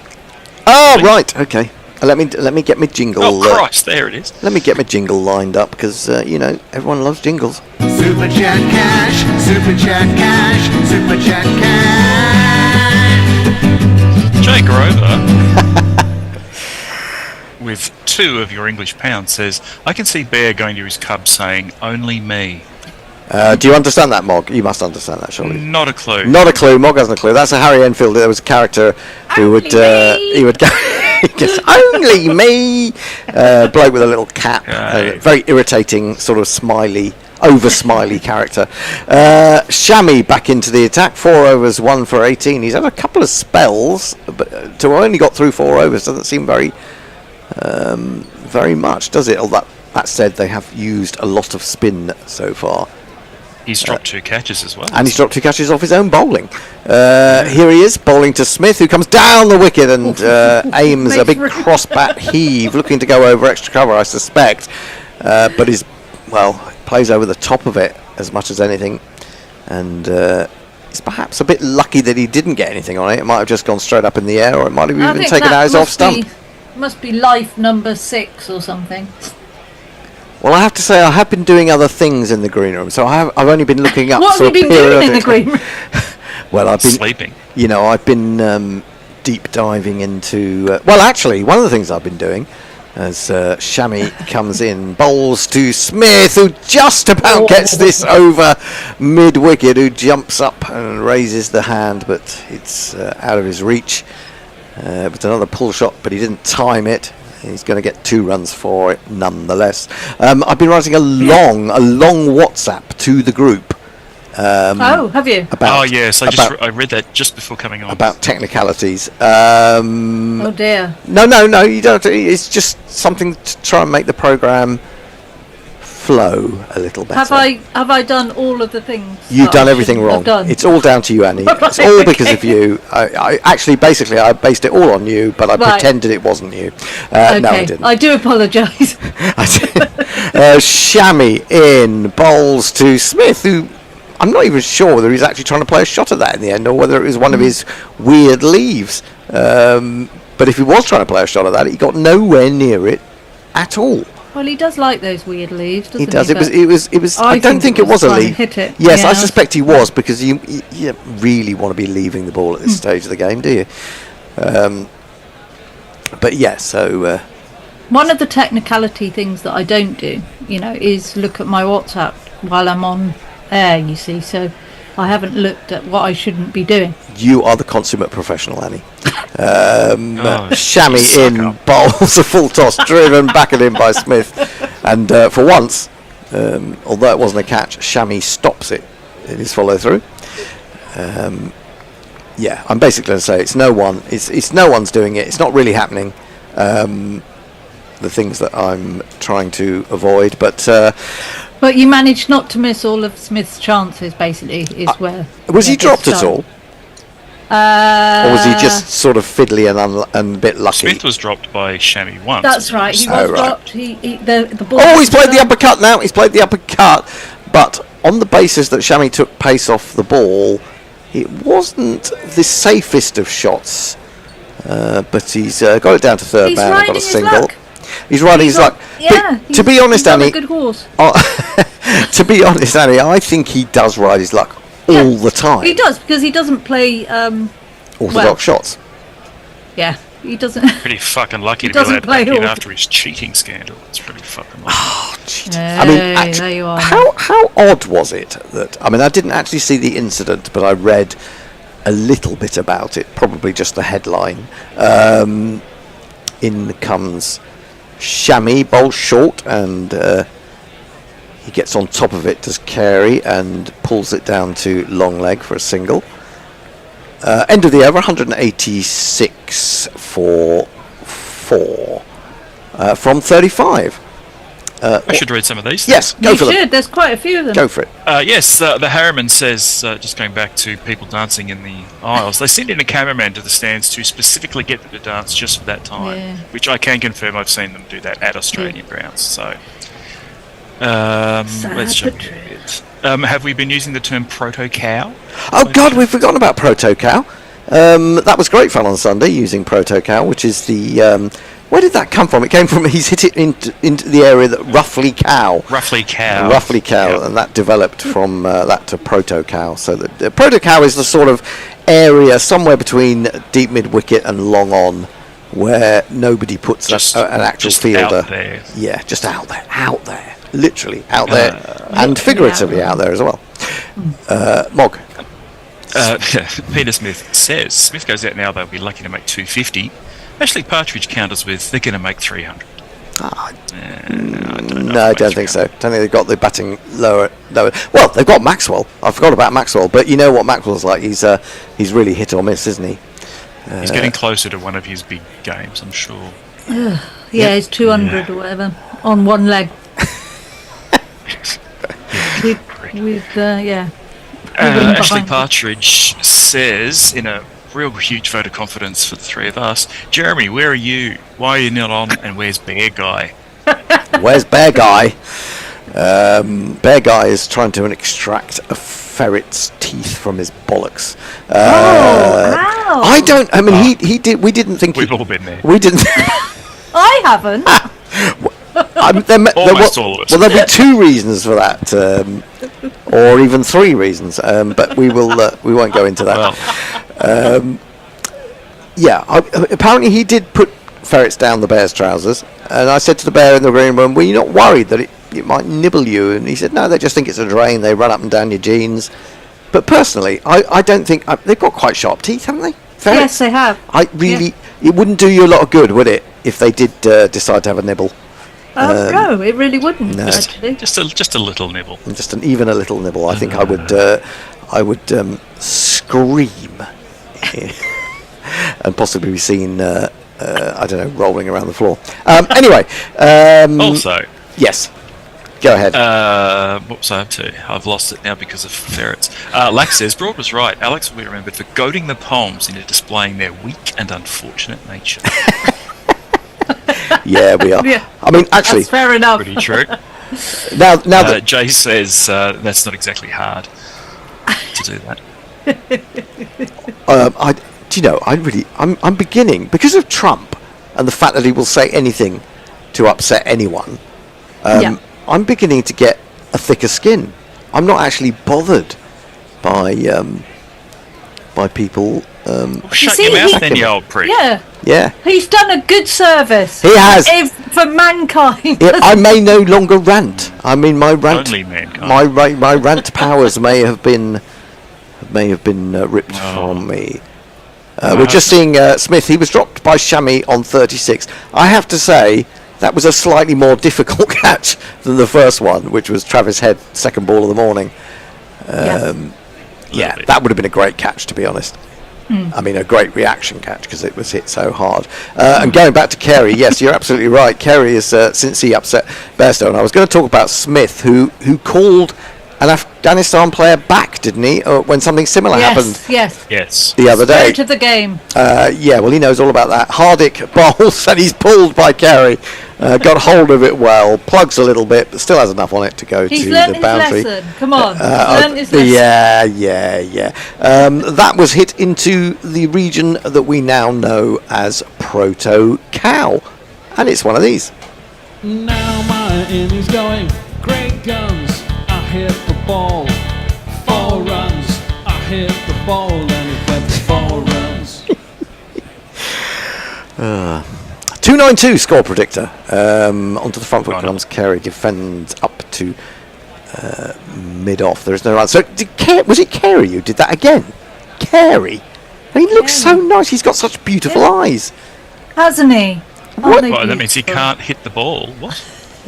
Oh right, okay. Let me get my jingle. Oh Christ, there it is. Let me get my jingle lined up because everyone loves jingles. Super chat cash, super chat cash, super chat cash. Jay Grover, with 2 of your English pounds, says, I can see Bear going to his cub saying, only me. Do you understand that, Mog? You must understand that, surely. Not a clue. Not a clue. Mog hasn't a clue. That's a Harry Enfield. There was a character who would he would go just only me. Bloke with a little cap, very irritating, sort of smiley, over smiley character. Shami back into the attack. 4 overs, 1 for 18. He's had a couple of spells, but to have only got through 4 overs doesn't seem very much, does it? Although that said, they have used a lot of spin so far. He's dropped 2 catches as well. And he's dropped 2 catches off his own bowling. Here he is, bowling to Smith, who comes down the wicket and aims a big cross-bat heave, looking to go over extra cover, I suspect. But plays over the top of it as much as anything. And he's perhaps a bit lucky that he didn't get anything on it. It might have just gone straight up in the air, or it might have even taken out his off stump. Must be life number 6 or something. Well, I have to say, I have been doing other things in the green room, so I've only been looking up. What have you been doing in the green room? Well, I've been sleeping. I've been deep diving into. Actually, one of the things I've been doing, as Shami comes in, bowls to Smith, who just about gets this over mid wicket, who jumps up and raises the hand, but it's out of his reach. It's another pull shot, but he didn't time it. He's going to get 2 runs for it, nonetheless. I've been writing a long WhatsApp to the group Have you? Oh yes, I read that just before coming on. About technicalities. Oh dear. No, you don't. It's just something to try and make the program flow a little better. Have I done all of the things? You've done everything wrong. It's all down to you, Annie. It's all because of you. I actually, basically, I based it all on you, but I pretended it wasn't you. Okay. No, I didn't. I do apologise. Shammy in bowls to Smith, who I'm not even sure whether he's actually trying to play a shot at that in the end, or whether it was one of his weird leaves. But if he was trying to play a shot at that, he got nowhere near it at all. Well, he does like those weird leaves, doesn't he? He does. It was. I don't think it was a leaf. Hit it. Yes, I suspect he was, because you really want to be leaving the ball at this stage of the game, do you? But yeah, so. One of the technicality things that I don't do, is look at my WhatsApp while I'm on air. You see, so I haven't looked at what I shouldn't be doing. You are the consummate professional, Annie. Shammy in bowls a full toss, driven back at him by Smith, and for once, although it wasn't a catch, Shammy stops it in his follow through. I'm basically going to say it's no one. It's no one's doing it. It's not really happening. The things that I'm trying to avoid, but you managed not to miss all of Smith's chances. Basically, is where was he dropped at all? Or was he just sort of fiddly and a bit lucky? Smith was dropped by Shammy once. That's right. He was dropped. The ball. Oh, he's played the uppercut now. He's played the uppercut, but on the basis that Shammy took pace off the ball, it wasn't the safest of shots. But he's got it down to third man and got a single. He's riding his luck. Yeah. To be honest, Annie, a good horse. To be honest, Annie, I think he does ride his luck all the time. He does, because he doesn't play orthodox shots. Yeah, he doesn't. Pretty fucking lucky to be allowed back in after his cheating scandal. It's pretty fucking lucky. Oh, jeez. I mean, there you are. How odd was it that? I mean, I didn't actually see the incident, but I read a little bit about it. Probably just the headline. In comes Shammy, bowls short, and he gets on top of it, does Carey, and pulls it down to long leg for a single. End of the over, 186 for 4 from 35. I should read some of these. Yes, go for them. You should. There's quite a few of them. Go for it. Yes, the Harriman says, just going back to people dancing in the aisles, they send in a cameraman to the stands to specifically get them to dance just for that time, which I can confirm I've seen them do that at Australian grounds. So, let's jump in a bit. Have we been using the term proto-cow? Oh, God, we've forgotten about proto-cow. That was great fun on Sunday, using proto-cow, which is the... where did that come from? It came from, he's hit it into the area that roughly cow. Roughly cow. Roughly cow, yep. And that developed from that to proto-cow. So the proto-cow is the sort of area somewhere between deep mid-wicket and long on, where nobody puts an actual fielder. Out there. Yeah, just out there. Literally out there, and figuratively out there as well. Mog. Peter Smith says, Smith goes out now, they'll be lucky to make 250. Ashley Partridge counters with, they're going to make 300. I don't think so. Don't think they've got the batting lower. Well, they've got Maxwell. I forgot about Maxwell, but you know what Maxwell's like. He's really hit or miss, isn't he? He's getting closer to one of his big games, I'm sure. Yeah, he's 200 or whatever on one leg. Ashley Partridge says, in a real huge vote of confidence for the three of us, Jeremy, where are you? Why are you not on? And where's Bear Guy? Where's Bear Guy? Bear Guy is trying to extract a ferret's teeth from his bollocks. Ow. I mean, he did. We didn't think we've all been there. We didn't. I haven't. Almost all of us. Well, there'll be 2 reasons for that, or even 3 reasons. But we won't go into that. Apparently he did put ferrets down the bear's trousers, and I said to the bear in the green room, "Were you not worried that it might nibble you?" And he said, "No, they just think it's a drain. They run up and down your jeans." But personally, I don't think they've got quite sharp teeth, haven't they? Ferrets? Yes, they have. It wouldn't do you a lot of good, would it, if they did decide to have a nibble? No, it really wouldn't. no. Actually, Just a little nibble. Just even a little nibble. I think I would scream and possibly be seen. I don't know, rolling around the floor. Anyway. Also. Yes. Go ahead. What was I up to? I've lost it now because of ferrets. Lax says, Broad was right. Alex will be remembered for goading the Poms into displaying their weak and unfortunate nature. Yeah, we are. Yeah. I mean, actually, that's fair enough. Pretty true. now that Jay says that's not exactly hard to do that. I'm beginning, because of Trump and the fact that he will say anything to upset anyone. I'm beginning to get a thicker skin. I'm not actually bothered by people. Shut your mouth, then, you old prick. Yeah. He's done a good service. He has. For mankind. I may no longer rant. I mean, my rant. Only mankind. My rant powers may have been ripped from me. We're just seeing Smith. He was dropped by Shami on 36. I have to say that was a slightly more difficult catch than the first one, which was Travis Head, second ball of the morning. That would have been a great catch, to be honest. I mean, a great reaction catch because it was hit so hard. And going back to Carey, yes, you're absolutely right. Carey is since he upset Bairstow. And I was going to talk about Smith, who called an Afghanistan player back, didn't he? When something similar happened. Yes. The other day. Spirit of the game. Well, he knows all about that. Hardick bowls and he's pulled by Carey. Got hold of it well, plugs a little bit, but still has enough on it to go He's to learned the his boundary. lesson. Come on. He's learned his lesson. Yeah. That was hit into the region that we now know as Proto-Cow. And it's one of these. Now my innings going, great guns. I hit the ball, 4 runs. I hit the ball and it went 4 runs. 292 score predictor. Onto the front foot comes Carey, defends up to mid-off. There is no run. So was it Carey who did that again? Carey? He looks so nice. He's got such beautiful eyes. Hasn't he? Well, that means he can't hit the ball. What?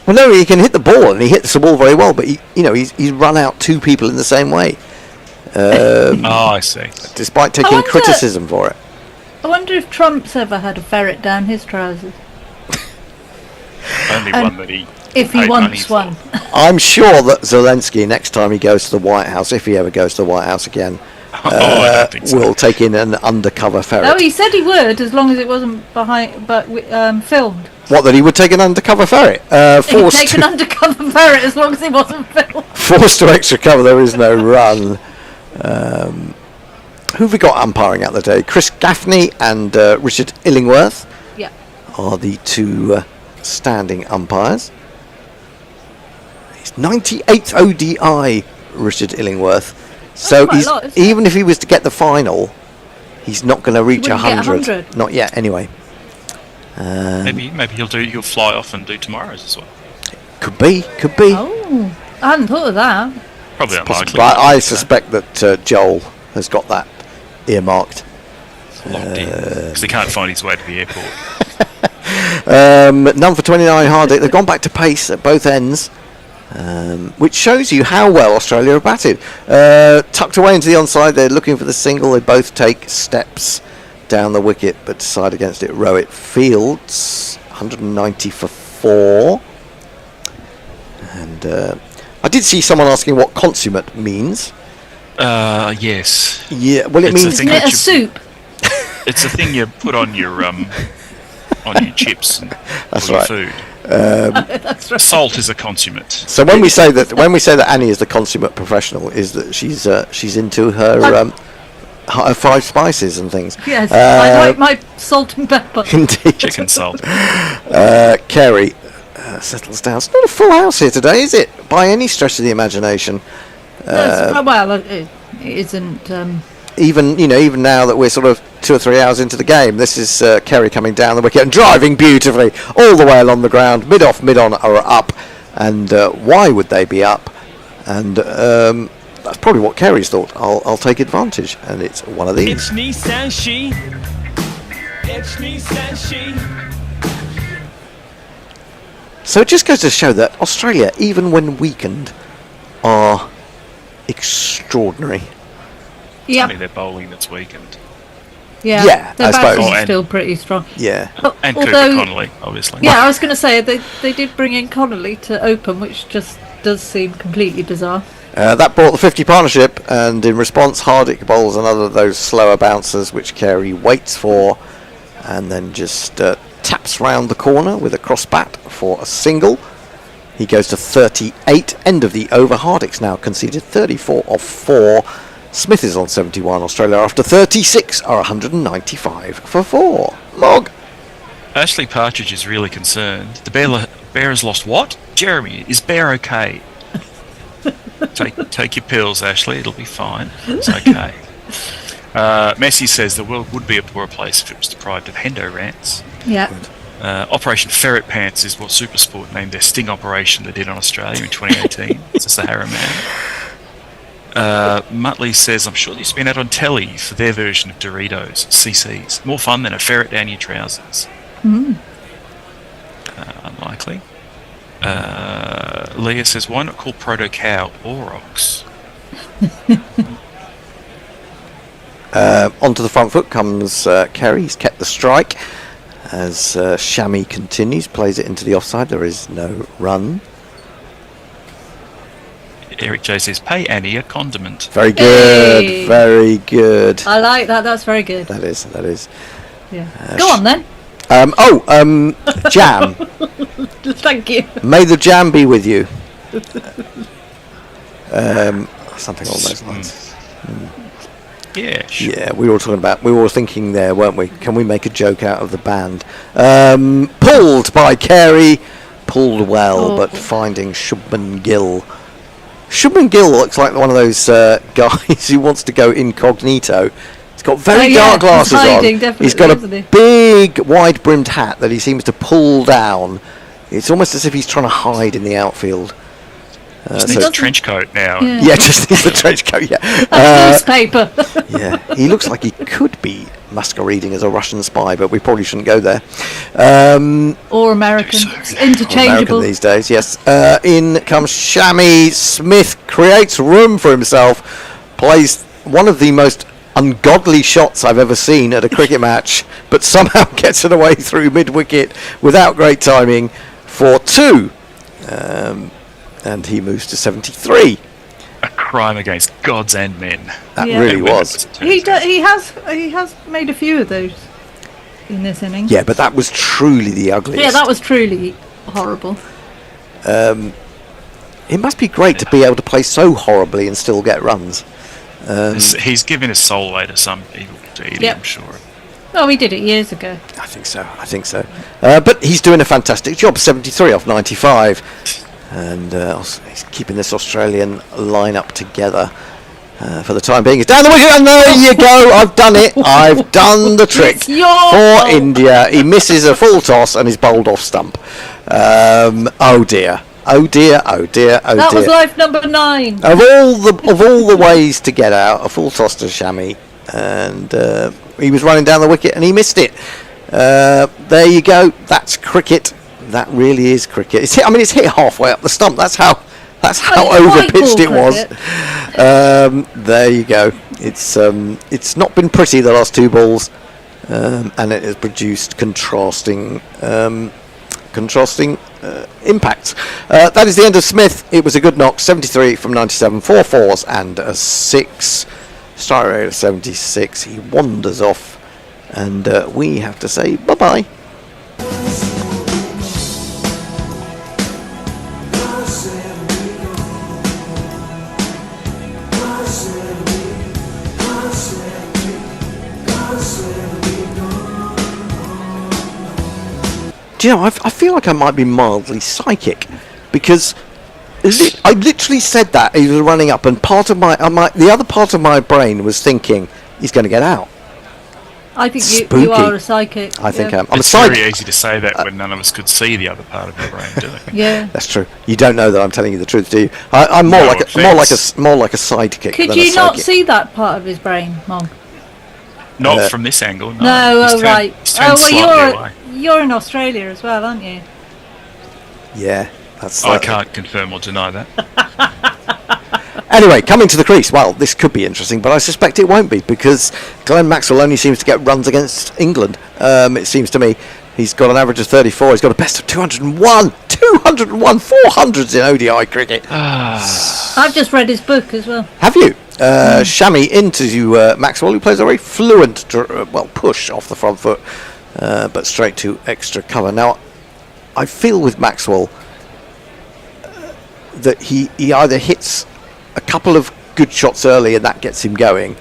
Well, no, he can hit the ball, and he hits the ball very well. But he's run out 2 people in the same way. I see. Despite taking criticism for it. I wonder if Trump's ever had a ferret down his trousers. Only one that he. If he wants one. I'm sure that Zelensky, next time he goes to the White House, if he ever goes to the White House again, I don't think so. will take in an undercover ferret. No, he said he would, as long as it wasn't filmed. What, that he would take an undercover ferret? He'd take an undercover ferret as long as it wasn't filmed. Forced to extra cover, there is no run. Who have we got umpiring out the day? Chris Gaffney and Richard Illingworth are the 2 standing umpires. He's 98th ODI, Richard Illingworth. So even if he was to get the final, he's not going to reach 100. Not yet, anyway. Maybe he'll fly off and do tomorrow's as well. Could be. Oh, I hadn't thought of that. Probably unlikely. I suspect that Joel has got that earmarked. Locked in because he can't find his way to the airport. None for 29 Hardick. They've gone back to pace at both ends, which shows you how well Australia have batted. Tucked away into the onside, they're looking for the single. They both take steps down the wicket, but decide against it. Rowett Fields, 190 for 4. And I did see someone asking what consummate means. Yes. Yeah. Well, it means isn't it a soup? It's a thing you put on your chips and that's your right. food. That's right. Salt is a consummate. So when we say that Annie is the consummate professional, is that she's into her 5 spices and things. Yes, I like my salt and pepper. Indeed. Chicken salt. Carey settles down. It's not a full house here today, is it? By any stretch of the imagination. It isn't. Even now that we're sort of 2 or 3 hours into the game, this is Carey coming down the wicket and driving beautifully all the way along the ground. Mid-off, mid-on are up, and why would they be up? And that's probably what Carey's thought. I'll take advantage, and it's one of these. It's Nissan She. It's Nissan She. So it just goes to show that Australia, even when weakened, are extraordinary. Yeah. Only their bowling that's weakened. Yeah, Yeah, their I suppose. batting is And- still pretty strong. Yeah. And Although- Cooper Connelly, obviously. Yeah, I was going to say they did bring in Connelly to open, which just does seem completely bizarre. That brought the 50 partnership, and in response, Hardick bowls another of those slower bouncers, which Carey waits for, and then just taps round the corner with a cross bat for a single. He goes to 38. End of the over. Hardick's now conceded 34 of 4. Smith is on 71. Australia after 36 are 195 for 4. Mog. Ashley Partridge is really concerned. The bear has lost what? Jeremy, is bear okay? Take your pills, Ashley. It'll be fine. It's okay. Messi says the world would be a poorer place if it was deprived of hendo rants. Yeah. Operation Ferret Pants is what Supersport named their sting operation they did on Australia in 2018. It's the Sahara Man. Muttley says, I'm sure this has been out on telly for their version of Doritos, CCs. More fun than a ferret down your trousers. Unlikely. Leah says, why not call Proto Cow Aurochs? Onto the front foot comes Carey. He's kept the strike as Shami continues, plays it into the offside. There is no run. Eric J says, pay Annie a condiment. Very good, Hey. very good. I like that. That's very good. That is. Yeah. Go on then. Jam. Thank you. May the jam be with you. Something along those lines. Yeah, sure. Yeah, we were thinking there, weren't we? Can we make a joke out of the band? Pulled by Carey. Pulled well, but finding Shubman Gill. Shubman Gill looks like one of those guys who wants to go incognito. He's got very dark glasses he's hiding, on. He's got definitely, a isn't he? big, wide-brimmed hat that he seems to pull down. It's almost as if he's trying to hide in the outfield. Just needs a trench coat now. Yeah, just needs a trench coat, yeah. Newspaper. Yeah, he looks like he could be masquerading as a Russian spy, but we probably shouldn't go there. Or American. It's American interchangeable. these days, yes. In comes Shami. Smith creates room for himself, plays one of the most ungodly shots I've ever seen at a cricket match, but somehow gets it away through mid-wicket without great timing for 2. And he moves to 73. A crime against gods and men. That Yeah. really was. He has made a few of those in this innings. Yeah, but that was truly the ugliest. Yeah, that was truly horrible. It must be great to be able to play so horribly and still get runs. He's given his soul away to some evil deity, Yep. I'm sure. Well, we did it years ago. I think so. But he's doing a fantastic job. 73 off 95. And he's keeping this Australian lineup together for the time being. He's down the wicket, and there you go. I've done it. I've done the trick It's your for fault. India. He misses a full toss and is bowled off stump. Oh dear. That was life number 9. Of all the ways to get out, a full toss to Shami, and he was running down the wicket and he missed it. There you go. That's cricket. That really is cricket. It's hit halfway up the stump. That's how overpitched it was. There you go. It's not been pretty the last 2 balls, and it has produced contrasting impacts. That is the end of Smith. It was a good knock. 73 from 97, 4 fours and a 6. Strike rate of 76. He wanders off, and we have to say bye bye. Do you know, I feel like I might be mildly psychic, because I literally said that he was running up, and the other part of my brain was thinking he's going to get out. I think Spooky. you are a psychic. I think yeah. I'm a It's psychic. very easy to say that when none of us could see the other part of your brain, do they? Yeah. That's true. You don't know that I'm telling you the truth, do you? I'm more No like a sidekick. Could than you a not psychic. see that part of his brain, Mom? Not from this angle. No. No, He's oh turned- right. he's turned Oh slightly well, away. you're in Australia as well, aren't you? Yeah, that's. I can't confirm or deny that. Anyway, coming to the crease. Well, this could be interesting, but I suspect it won't be because Glenn Maxwell only seems to get runs against England. It seems to me. He's got an average of 34. He's got a best of 201. 201 400s in ODI cricket. I've just read his book as well. Have you? Chamois into Maxwell, who plays a very fluent push off the front foot, but straight to extra cover. Now, I feel with Maxwell that he either hits a couple of good shots early and that gets him going,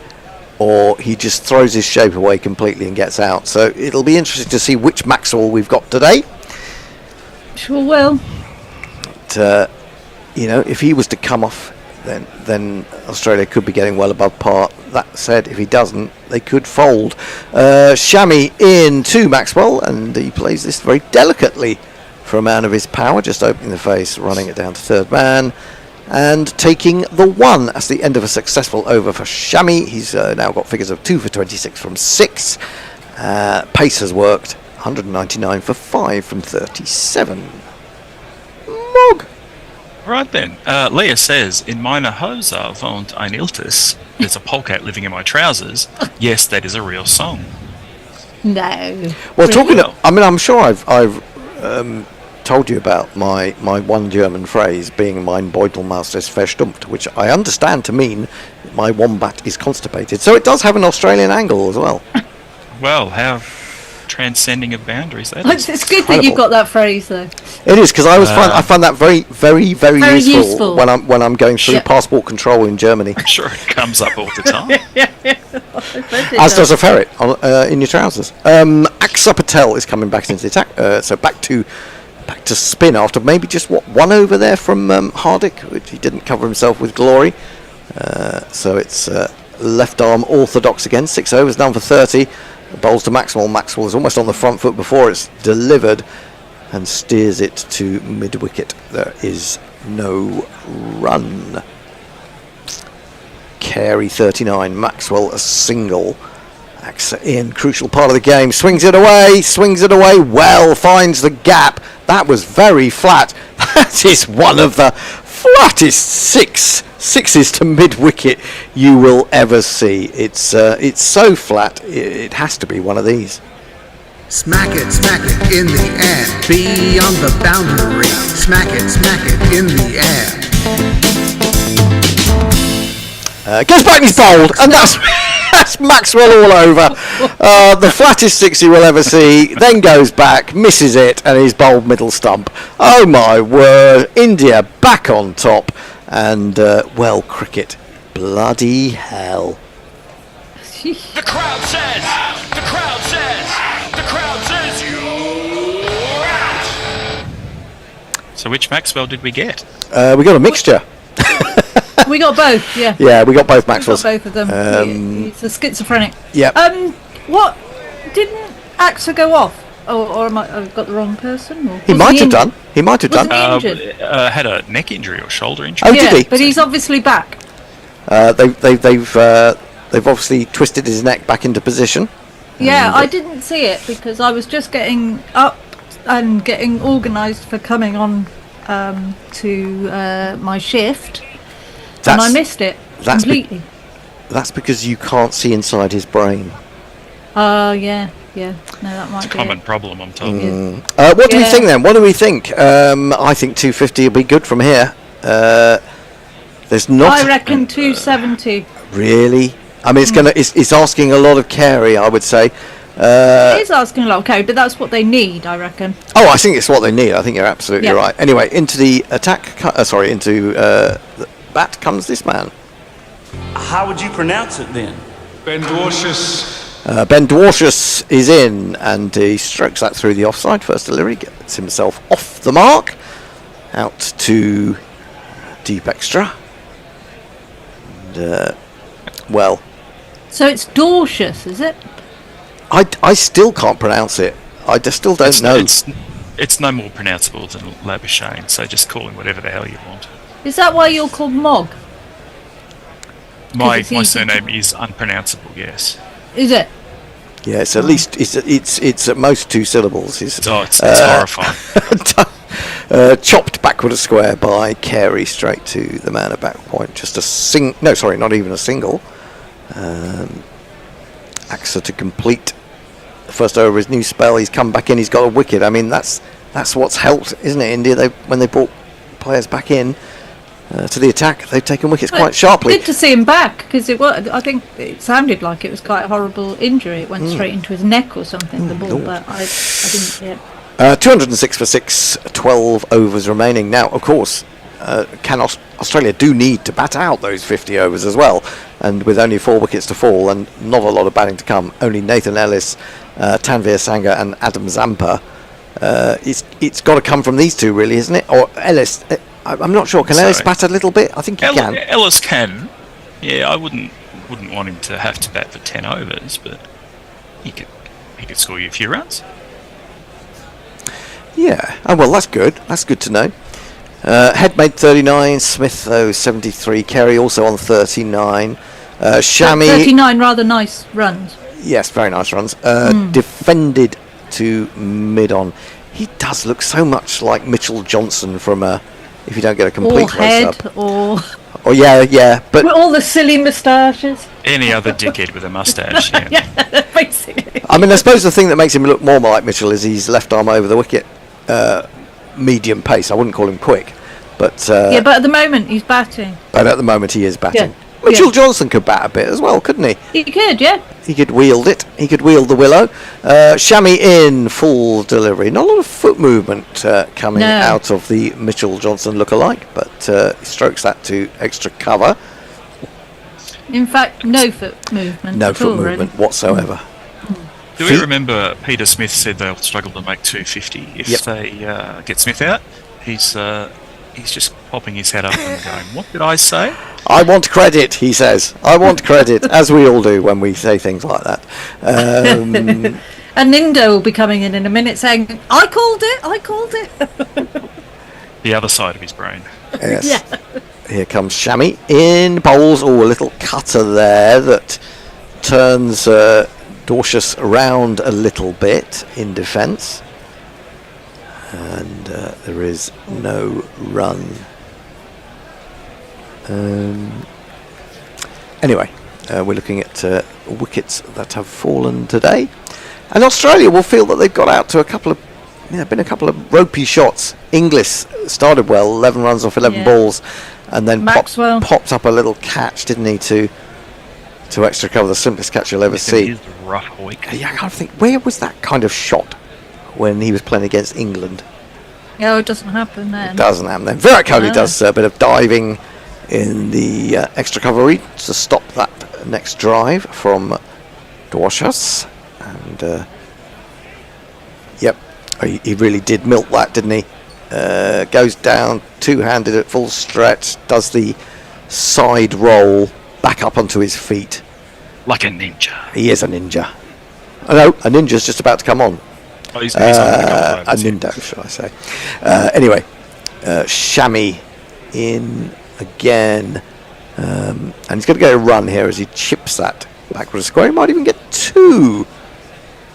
or he just throws his shape away completely and gets out. So it'll be interesting to see which Maxwell we've got today. Sure will. But, if he was to come off, then Australia could be getting well above par. That said, if he doesn't, they could fold. Chamois in to Maxwell, and he plays this very delicately for a man of his power, just opening the face, running it down to third man, and taking the 1 as the end of a successful over for Chamois. He's now got figures of 2 for 26 from 6. Pace has worked, 199 for 5 from 37. Mog. Right then, Leah says, in meine Hose wohnt ein Iltis. There's a polecat living in my trousers. Yes, that is a real song. No. Well, I'm sure I've told you about my one German phrase being mein Beutelmaus ist verstumpft, which I understand to mean my wombat is constipated. So it does have an Australian angle as well. Well, how transcending of boundaries that is. It's good that you've got that phrase though. It is, because I find that very, very, very useful when I'm going through passport control in Germany. I'm sure it comes up all the time. As does a ferret in your trousers. Aksa Patel is coming back into the attack, so back to spin after maybe just one over there from Hardick, which he didn't cover himself with glory. So it's left arm orthodox again. 6 overs, down for 30. Bowls to Maxwell. Maxwell is almost on the front foot before it's delivered and steers it to mid-wicket. There is no run. Carey 39, Maxwell a single. Axa in, crucial part of the game. Swings it away, well, finds the gap. That was very flat. That is one of the flattest sixes to mid-wicket you will ever see. It's so flat, it has to be one of these. Smack it in the air, beyond the boundary. Smack it in the air. Goes back and he's bowled, and that's Maxwell all over. The flattest six you will ever see, then goes back, misses it, and he's bowled middle stump. Oh my word, India back on top, and cricket, bloody hell. The crowd says you're out. So which Maxwell did we get? We got a mixture. We got both, yeah. Yeah, we got both Maxwells. We got both of them. He's a schizophrenic. Yeah. What? Didn't AXA go off? Or am I've got the wrong person? Or He might have done. Wasn't he injured? Had a neck injury or shoulder injury. Oh, did he? But he's obviously back. They've obviously twisted his neck back into position. Yeah, I didn't see it because I was just getting up and getting organised for coming on to my shift, and I missed it completely. That's because you can't see inside his brain. Yeah. No, that might It's a be common it. problem, I'm told. What do we think then? What do we think? I think 250 will be good from here. There's not. I reckon 270. Really? I mean, it's asking a lot of Carey, I would say. It is asking a lot of Carey, but that's what they need, I reckon. Oh, I think it's what they need. I think you're absolutely right. Anyway, into the into the bat comes this man. How would you pronounce it then? Ben Dwarcius. Ben Dwarcius is in, and he strokes that through the offside. First delivery, gets himself off the mark. Out to deep extra. And, So it's Dorcius, is it? I still can't pronounce it. I just still don't know. It's no more pronounceable than Labuschagne, so just call him whatever the hell you want. Is that why you're called Mog? My surname is unpronounceable, yes. Is it? Yeah, it's at least it's at most 2 syllables. It's horrifying. Chopped backward a square by Carey straight to the man at back point. Just a no, sorry, not even a single. AXA to complete the first over his new spell. He's come back in. He's got a wicket. I mean, that's what's helped, isn't it? India, when they brought players back in to the attack, they've taken wickets quite sharply. Good to see him back, because I think it sounded like it was quite a horrible injury. It went straight into his neck or something, the ball, but I didn't. Yeah. 206 for 6, 12 overs remaining. Now, of course, Australia do need to bat out those 50 overs as well, and with only 4 wickets to fall and not a lot of batting to come, only Nathan Ellis, Tanveer Sangha and Adam Zampa. It's got to come from these two, really, isn't it? Or Ellis, I'm not sure. Can Ellis bat a little bit? I think he can. Ellis can. Yeah, I wouldn't want him to have to bat for 10 overs, but he could score you a few runs. Yeah. Oh, well, that's good. That's good to know. Head made 39, Smith though 73, Carey also on 39. Shami 39 rather nice runs. Yes, very nice runs. Defended to mid-on. He does look so much like Mitchell Johnson from if you don't get a complete close-up. Or yeah, but with all the silly moustaches. Any other dickhead with a moustache. Yeah, basically. I mean, I suppose the thing that makes him look more like Mitchell is his left arm over the wicket. Medium pace. I wouldn't call him quick, but but at the moment he's batting. But at the moment he is batting. Yeah. Mitchell Johnson could bat a bit as well, couldn't he? He could, yeah. He could wield it. He could wield the willow. Shami in full delivery. Not a lot of foot movement coming out of the Mitchell Johnson look-alike, but he strokes that to extra cover. In fact, no foot movement. No foot movement whatsoever. Do we remember Peter Smith said they'll struggle to make 250 if they get Smith out? He's just popping his head up and going, "What did I say?" I want credit, he says. I want credit, as we all do when we say things like that. And Nindo will be coming in a minute saying, "I called it." The other side of his brain. Yes. Yeah. Here comes Shami in bowls. Oh, a little cutter there that turns Dorcius around a little bit in defence. And there is no run. Anyway, we're looking at wickets that have fallen today. And Australia will feel that they've got out to a couple of, been a couple of ropey shots. Inglis started well, 11 runs off 11 balls, and then Maxwell popped up a little catch, didn't he, to extra cover, the simplest catch you'll ever see. Rough week. Yeah, I can't think, where was that kind of shot when he was playing against England? Yeah, it doesn't happen then. It doesn't happen then. Virat Kohli does a bit of diving in the extra cover read to stop that next drive from Dorcius. And, he really did milk that, didn't he? Goes down two-handed at full stretch, does the side roll back up onto his feet. Like a ninja. He is a ninja. Oh, no, a ninja's just about to come on. Oh, he's on the a nindo, should I say. Anyway, Shami in again. And he's going to get a run here as he chips that backwards square. He might even get 2.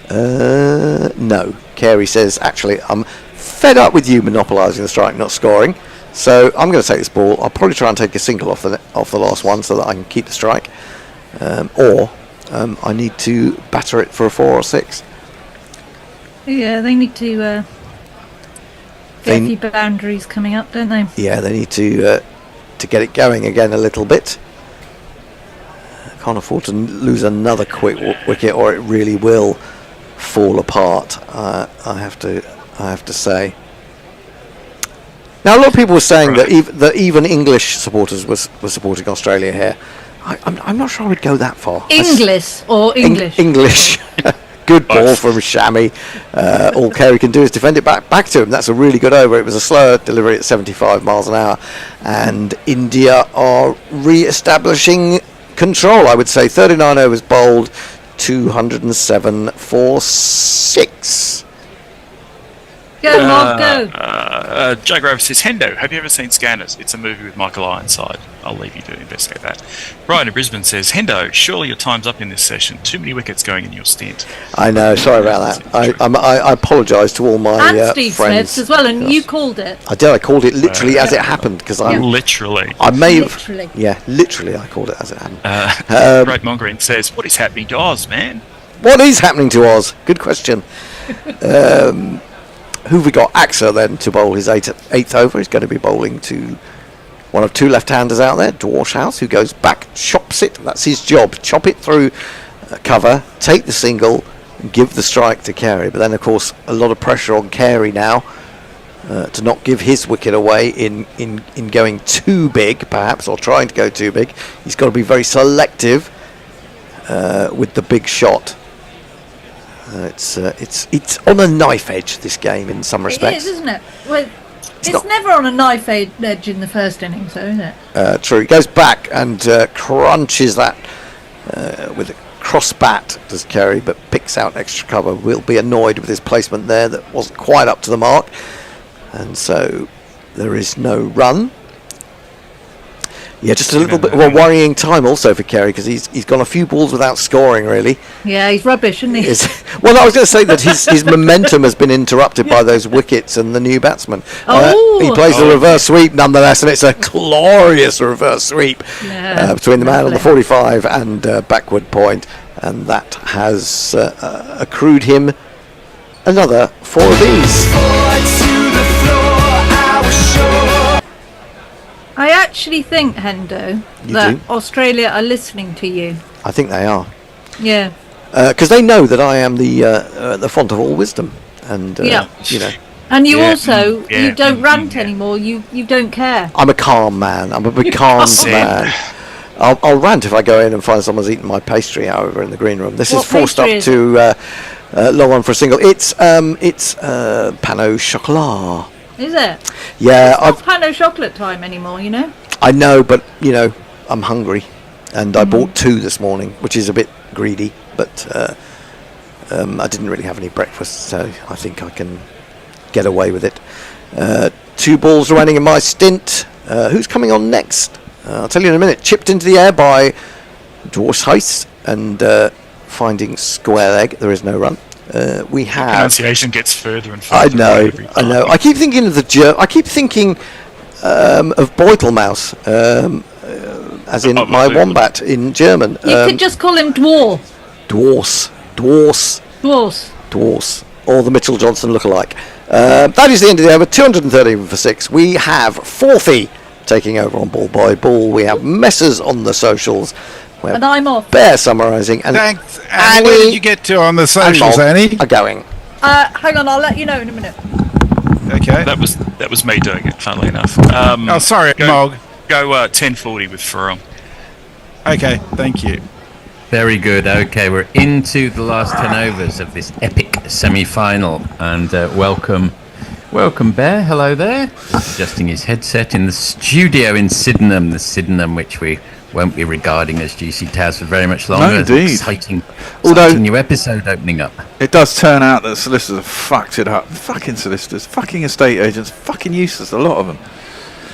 No. Carey says, actually, I'm fed up with you monopolising the strike, not scoring. So I'm going to take this ball. I'll probably try and take a single off the last one so that I can keep the strike. Or I need to batter it for a 4 or 6. Yeah, they need to get a few boundaries coming up, don't they? Yeah, they need to get it going again a little bit. Can't afford to lose another quick wicket, or it really will fall apart. I have to say. Now, a lot of people were saying that even English supporters were supporting Australia here. I'm not sure I would go that far. English or English? English. Good ball from Shami. All Carey can do is defend it back to him. That's a really good over. It was a slower delivery at 75 miles an hour. And India are re-establishing control, I would say. 39 overs bowled, 207 for 6. Go, Rob, go. Joe Grover says, Hendo, have you ever seen Scanners? It's a movie with Michael Ironside. I'll leave you to investigate that. Brian in Brisbane says, Hendo, surely your time's up in this session. Too many wickets going in your stint. I know, sorry about that. I apologise to all my And Steve friends. Smith's as well, and you called it. I did. I called it literally as it happened because I literally. I may have. Literally. Yeah, literally. I called it as it happened. Great Mongering says, what is happening to Oz, man? What is happening to Oz? Good question. Who've we got? AXA then to bowl his eighth over. He's going to be bowling to one of two left-handers out there, Dwarshouse, who goes back, chops it. That's his job. Chop it through cover, take the single, and give the strike to Carey. But then, of course, a lot of pressure on Carey now to not give his wicket away in going too big, perhaps, or trying to go too big. He's got to be very selective with the big shot. It's on a knife edge, this game, in some respects. It is, isn't it? Well, it's never on a knife edge in the first innings, though, isn't it? True. He goes back and crunches that with a cross bat, does Carey, but picks out extra cover. Will be annoyed with his placement there that wasn't quite up to the mark. And so there is no run. Yeah, just a little bit of a worrying time also for Carey because he's gone a few balls without scoring, really. Yeah, he's rubbish, isn't he? Well, I was going to say that his momentum has been interrupted by those wickets and the new batsman. He plays the reverse sweep nonetheless, and it's a glorious reverse sweep between the man on the 45 and backward point, and that has accrued him another 4 of these. I actually think, Hendo, that Australia are listening to you. I think they are. Yeah. Because they know that I am the font of all wisdom, and you know. And you also you don't rant anymore. You don't care. I'm a calm man. I'm a big calm man. I'll rant if I go in and find someone's eating my pastry, however, in the green room. This is forced up to long on for a single. It's pan au chocolat. Is it? Yeah. It's not pan au chocolate time anymore, you know? I know, but, you know, I'm hungry. And I bought 2 this morning, which is a bit greedy. But I didn't really have any breakfast, so I think I can get away with it. 2 balls remaining in my stint. Who's coming on next? I'll tell you in a minute. Chipped into the air by Dwarshuis and finding square leg. There is no run. We have. The pronunciation gets further and further. I know. I keep thinking of I keep thinking of Beutelmaus, as in my wombat in German. You could just call him Dwar. Dwars. Or the Mitchell Johnson lookalike. That is the end of the over. 213 for 6. We have Forthy taking over on ball by ball. We have Messers on the socials. And I'm off. Bear summarising. And thanks. Annie, where did you get to on the socials, Annie? Are going. Hang on, I'll let you know in a minute. Okay. That was me doing it, funnily enough. Sorry, Mog. Go 1040 with Farong. Okay, thank you. Very good. Okay, we're into the last 10 overs of this epic semi-final, and welcome, Bear. Hello there. Adjusting his headset in the studio in Sydenham, which we won't be regarding as GC Towers for very much longer. No, indeed. Exciting new episode opening up. It does turn out that solicitors have fucked it up. Fucking solicitors, fucking estate agents, fucking useless, a lot of them.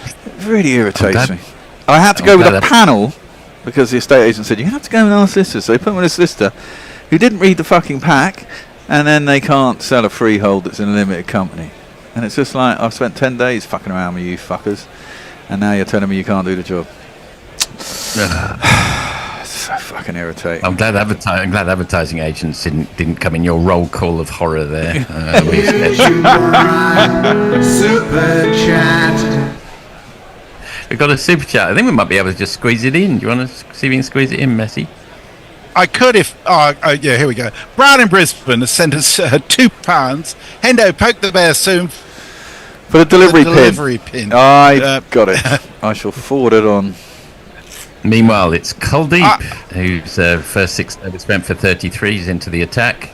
It really irritates me. I had to go with a panel because the estate agent said, you have to go with our solicitor. So they put me with a solicitor who didn't read the fucking pack, and then they can't sell a freehold that's in a limited company. And it's just like, I've spent 10 days fucking around with you fuckers, and now you're telling me you can't do the job. It's so fucking irritating. I'm glad advertising agents didn't come in your roll call of horror there. Super chat. We've got a super chat. I think we might be able to just squeeze it in. Do you want to see if we can squeeze it in, Messi? I could if... yeah, here we go. Brown in Brisbane has sent us £2. Hendo, poke the bear soon. For the delivery pin. I got it. I shall forward it on. Meanwhile, it's Kuldeep, whose first 6 overs spent for 33s into the attack.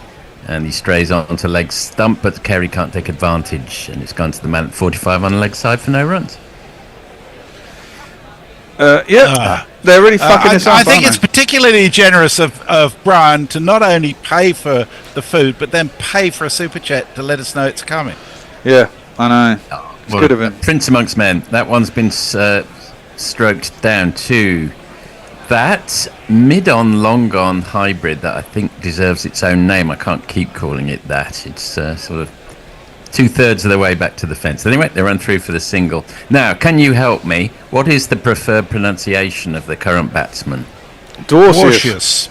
And he strays onto leg stump, but Carey can't take advantage. And it's gone to the man at 45 on the leg side for no runs. They're really fucking us up. I think it's particularly generous of Brian to not only pay for the food, but then pay for a super chat to let us know it's coming. Yeah. I know. It's good of him. Prince amongst men. That one's been stroked down to that mid-on, long-on hybrid that I think deserves its own name. I can't keep calling it that. It's sort of 2/3 of the way back to the fence. Anyway, they run through for the single. Now, can you help me? What is the preferred pronunciation of the current batsman? Dwarcius.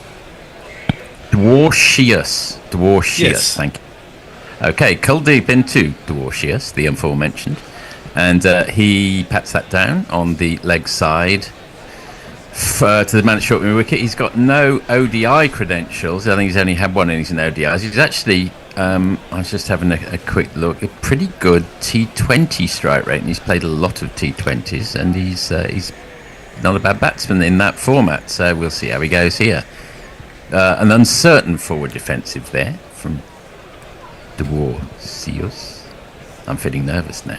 Dwarcius. Yes. Thank you. Okay, Kuldeep into Dwarcius, the aforementioned. And he pats that down on the leg side to the man at short mid wicket. He's got no ODI credentials. I think he's only had one innings in ODIs. He's actually, I was just having a quick look, a pretty good T20 strike rate, and he's played a lot of T20s, and he's not a bad batsman in that format, so we'll see how he goes here. An uncertain forward defensive there from Dwarcius. I'm feeling nervous now.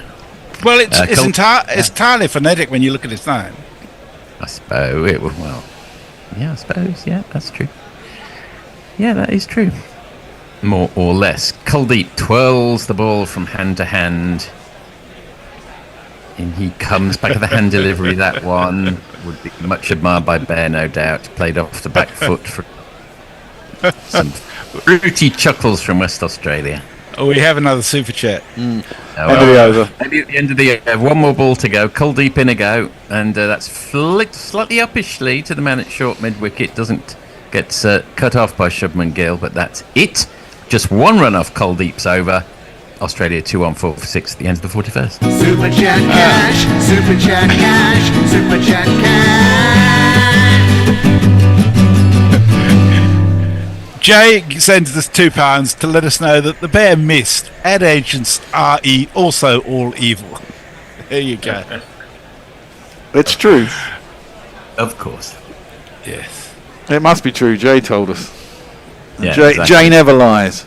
Well, it's entirely phonetic when you look at his name. I suppose it will. Well, yeah, I suppose. Yeah, that's true. Yeah, that is true. More or less. Kuldeep twirls the ball from hand to hand. And he comes back of the hand delivery. That one would be much admired by Bear, no doubt. Played off the back foot for some fruity chuckles from West Australia. Oh, we have another super chat. End of the over. Maybe at the end of the over. One more ball to go. Kuldeep in a go. And that's flicked slightly uppishly to the man at short mid-wicket. Doesn't get cut off by Shubman Gill, but that's it. Just one run off Kuldeep's over. Australia 2-1-4 for 6 at the end of the 41st. Super chat cash, super chat cash, super chat cash. Jay sends us £2 to let us know that the Bear missed. Ad agents are also all evil. There you go. It's true. Of course. Yes. It must be true. Jay told us. Yeah, Jay, exactly. Jay never lies.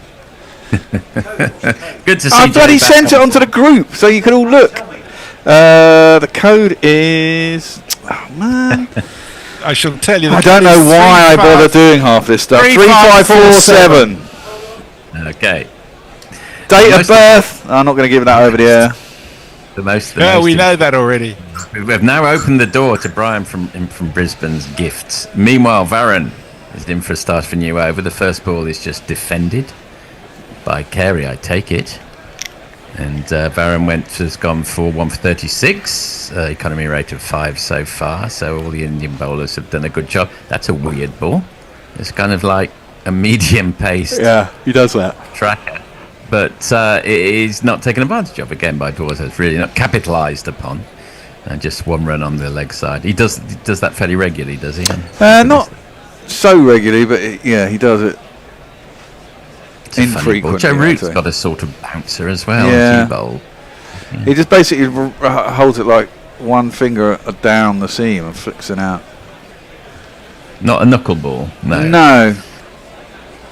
Good to see I Jay bloody back sent it on. onto the group so you could all look. The code is... Oh, man. I shall tell you I that. don't know why I bother doing half this stuff. 3547. Okay. Date of birth. I'm not going to give that over the air. We know that already. We've now opened the door to Brian from Brisbane's gifts. Meanwhile, Varun is in for a start for new over. The first ball is just defended by Carey, I take it. And Varun has gone for 1 for 36. Economy rate of 5 so far. So all the Indian bowlers have done a good job. That's a weird ball. It's kind of like a medium-paced. Yeah, he does that. Tracker. But it is not taken advantage of again by Dawes. It's really not capitalised upon. And just one run on the leg side. He does that fairly regularly, does he? Not so regularly, but yeah, he does it. Infrequently. Joe Root's got a sort of bouncer as well. Yeah. Bowl. He just basically holds it like one finger down the seam and flicks it out. Not a knuckleball, no. No.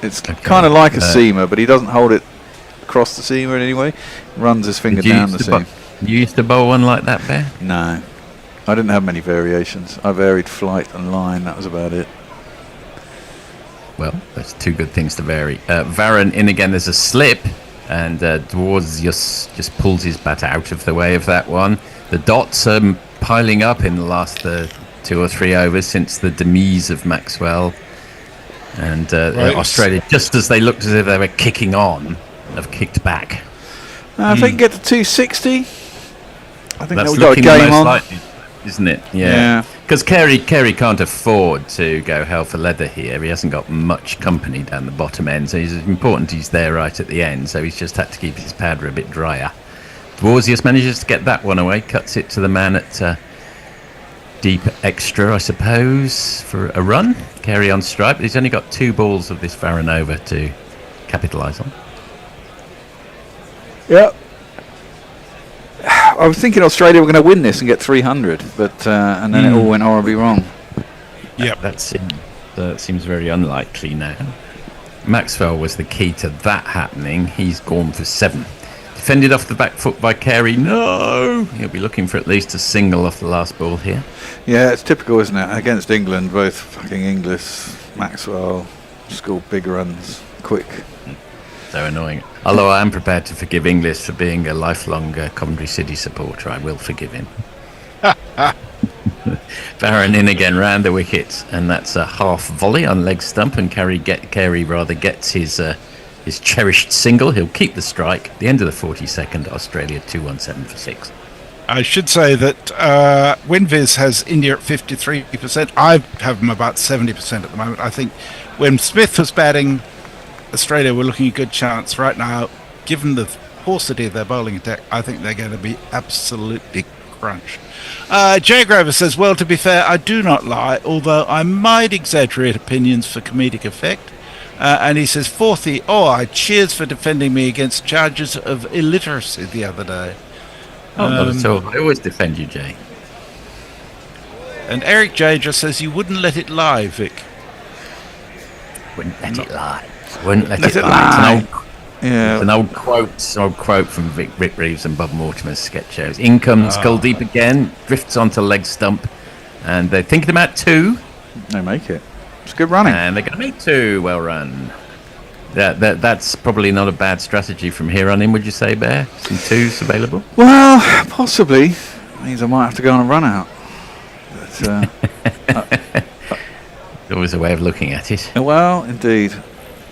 It's kind of like a seamer, but he doesn't hold it across the seamer in any way. Runs his finger down the seam. You used to bowl one like that, Bear? No. I didn't have many variations. I varied flight and line. That was about it. Well, that's two good things to vary. Varun in again, there's a slip, and Dwarves just pulls his bat out of the way of that one. The dots are piling up in the last 2 or 3 overs since the demise of Maxwell. And Australia, just as they looked as if they were kicking on, have kicked back. If they can get to 260, I think that's they've got a looking game most on. likely, isn't it? Yeah. Because Carey can't afford to go hell for leather here. He hasn't got much company down the bottom end, so it's important he's there right at the end. So he's just had to keep his powder a bit drier. Dwarzius manages to get that one away, cuts it to the man at deep extra, I suppose, for a run. Carey on strike, but he's only got 2 balls of this Varun over to capitalise on. Yep. I was thinking Australia were going to win this and get 300, but and then it all went horribly wrong. Yep, that seems very unlikely now. Maxwell was the key to that happening. He's gone for 7. Defended off the back foot by Carey. No! He'll be looking for at least a single off the last ball here. Yeah, it's typical, isn't it? Against England, both fucking Inglis, Maxwell, scored big runs, quick. So annoying. Although I am prepared to forgive Inglis for being a lifelong Coventry City supporter, I will forgive him. Barron in again round the wicket, and that's a half volley on leg stump, and Carey gets his cherished single. He'll keep the strike. At the end of the 42nd, Australia 217 for 6. I should say that WinViz has India at 53%. I have them about 70% at the moment. I think when Smith was batting, Australia were looking a good chance. Right now, given the paucity of their bowling attack, I think they're going to be absolutely crunched. Jay Grover says, well, to be fair, I do not lie, although I might exaggerate opinions for comedic effect. And he says, fourthly, I cheers for defending me against charges of illiteracy the other day. Oh, not at all. I always defend you, Jay. And Eric J just says, you wouldn't let it lie, Vic. Wouldn't let it lie. Wouldn't let it lie. It's an old quote from Rick Reeves and Bob Mortimer's sketch shows. In comes Kuldeep again, drifts onto leg stump, and they're thinking about 2. They make it. It's good running. And they're going to make 2. Well run. That's probably not a bad strategy from here on in, would you say, Bear? Some 2s available? Well, possibly. Means I might have to go on a run out. But, always a way of looking at it. Well, indeed.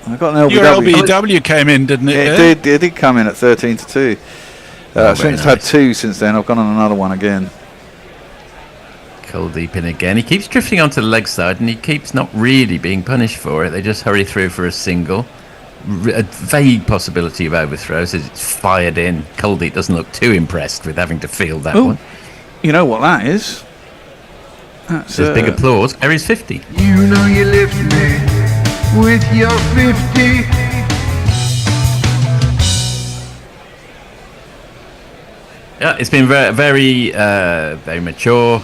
I got an LBW. Your LBW came in, didn't it? It did come in at 13 to 2. I think it's had 2 since then. I've gone on another one again. Kuldeep in again. He keeps drifting onto the leg side, and he keeps not really being punished for it. They just hurry through for a single. A vague possibility of overthrows as it's fired in. Kuldeep doesn't look too impressed with having to field that one. You know what that is? There's big applause. Carey's 50. You know you lift me with your 50. Yeah, it's been very mature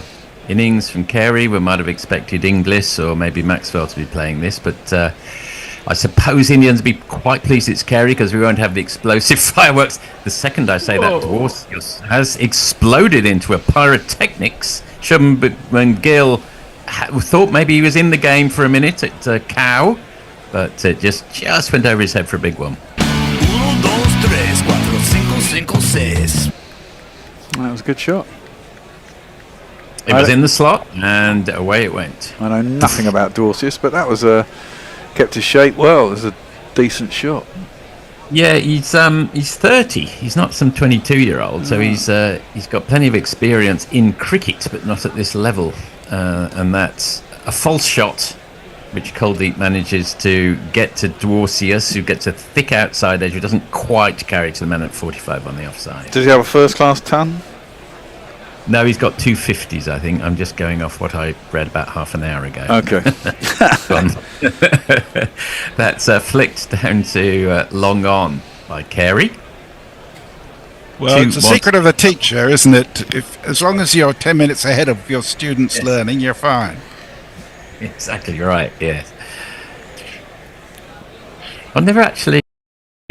innings from Carey. We might have expected Inglis or maybe Maxwell to be playing this, but I suppose Indians will be quite pleased it's Carey because we won't have the explosive fireworks. The second I say that, Dwarcius has exploded into a pyrotechnics. Shubman Gill thought maybe he was in the game for a minute at Cow, but it just went over his head for a big one. 1, 2, 3, 4, 5, 6. That was a good shot. It was in the slot, and away it went. I know nothing about Dwarcius, but that was kept his shape well. It was a decent shot. Yeah, he's 30. He's not some 22-year-old, so he's got plenty of experience in cricket, but not at this level. And that's a false shot, which Kuldeep manages to get to Dwarcius, who gets a thick outside edge, who doesn't quite carry to the man at 45 on the offside. Does he have a first-class ton? No, he's got 250s, I think. I'm just going off what I read about half an hour ago. Okay. That's flicked down to long on by Carey. Well, it's a secret of the teacher, isn't it? As long as you're 10 minutes ahead of your students learning, you're fine. Exactly right, yes. I've never actually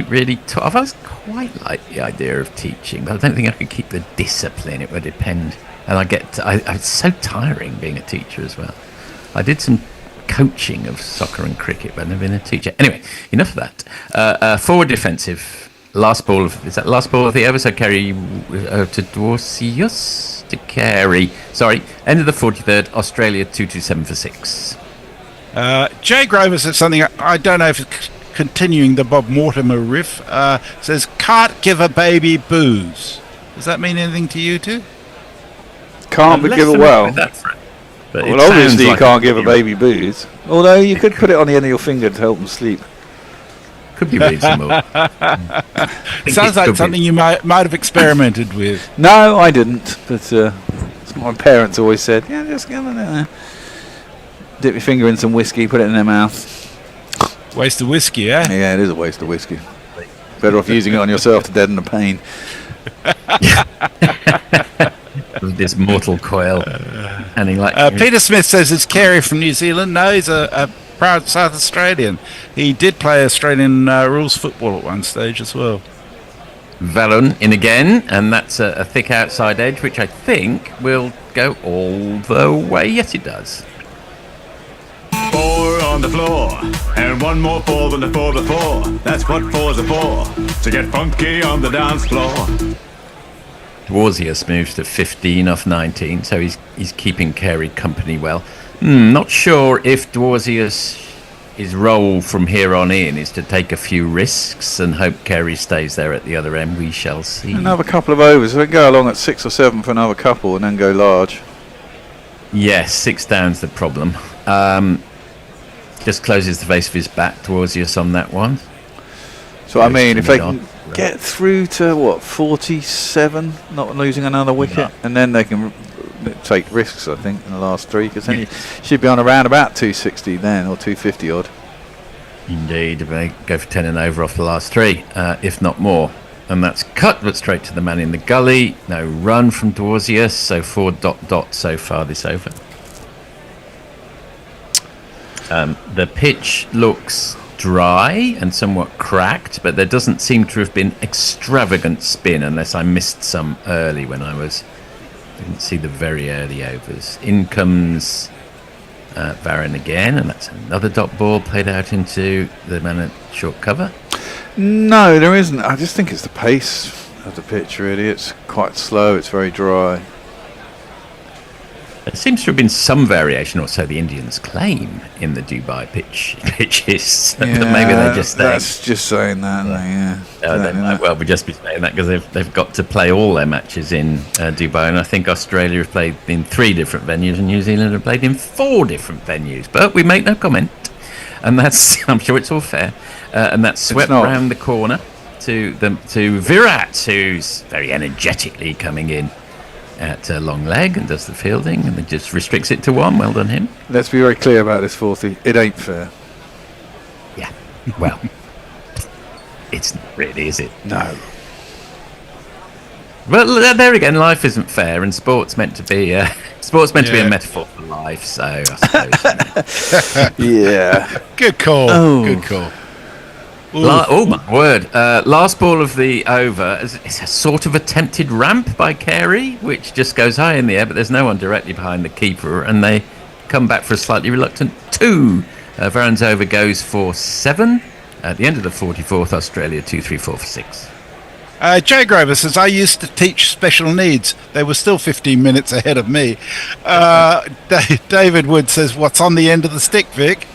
really I've always quite liked the idea of teaching, but I don't think I could keep the discipline. It would depend, and it's so tiring being a teacher as well. I did some coaching of soccer and cricket, but I've never been a teacher. Anyway, enough of that. Forward defensive, last ball of the over. So Carey to Dwarcius to Carey. Sorry, end of the 43rd. Australia 227 for 6. Jay Grover said something. I don't know if it's continuing the Bob Mortimer riff. Says, can't give a baby booze. Does that mean anything to you two? Can't but give a well. Well, obviously you can't give a baby booze. Although you could put it on the end of your finger to help them sleep. Could be reasonable. Sounds like something you might have experimented with. No, I didn't. But that's what my parents always said. Yeah, just give it dip your finger in some whiskey, put it in their mouth. Waste of whiskey, eh? Yeah, it is a waste of whiskey. Better off using it on yourself to deaden the pain. This mortal coil. Peter Smith says it's Carey from New Zealand. No, he's a proud South Australian. He did play Australian rules football at one stage as well. Vallon in again, and that's a thick outside edge, which I think will go all the way. Yes, it does. 4 on the floor. And one more fall than the four before. That's what fours are for. To get funky on the dance floor. Dwarzius moves to 15 off 19, so he's keeping Carey company well. Not sure if Dwarzius, his role from here on in is to take a few risks and hope Carey stays there at the other end. We shall see. Another couple of overs. We go along at 6 or 7 for another couple and then go large. Yes, 6 down's the problem. Just closes the face of his bat towards us on that one. So I mean, if they can get through to what 47, not losing another wicket, and then they can take risks. I think in the last 3, because then you should be on around about 260 then, or 250 odd. Indeed, they go for 10 and over off the last 3, if not more. And that's cut, but straight to the man in the gully. No run from Dwarzius, so 4 ... so far this over. The pitch looks dry and somewhat cracked, but there doesn't seem to have been extravagant spin, unless I missed some early when I didn't see the very early overs. In comes Varane again, and that's another dot ball played out into the man at short cover. No, there isn't. I just think it's the pace of the pitch, really. It's quite slow, it's very dry. There seems to have been some variation, or so the Indians claim, in the Dubai pitches. Yeah, Maybe they're just saying. That's just saying that, They might well be just be saying that because they've got to play all their matches in Dubai, and I think Australia have played in 3 different venues, and New Zealand have played in 4 different venues. But we make no comment, and that's I'm sure it's all fair. And that's swept round the corner to Virat, who's very energetically coming in at long leg and does the fielding, and it just restricts it to 1. Well done him. Let's be very clear about this, Forthy. It ain't fair. Yeah, well, it's not really, is it? No. Well, there again, life isn't fair, and sport's meant to be a metaphor for life. So I suppose. Yeah. Good call. Oh. Good call. Oh my word! Last ball of the over is a sort of attempted ramp by Carey, which just goes high in the air, but there's no one directly behind the keeper, and they come back for a slightly reluctant 2. Varane's over goes for 7. At the end of the 44th, Australia 2-3-4 for 6. Jay Grover says, I used to teach special needs. They were still 15 minutes ahead of me. David Wood says, what's on the end of the stick, Vic?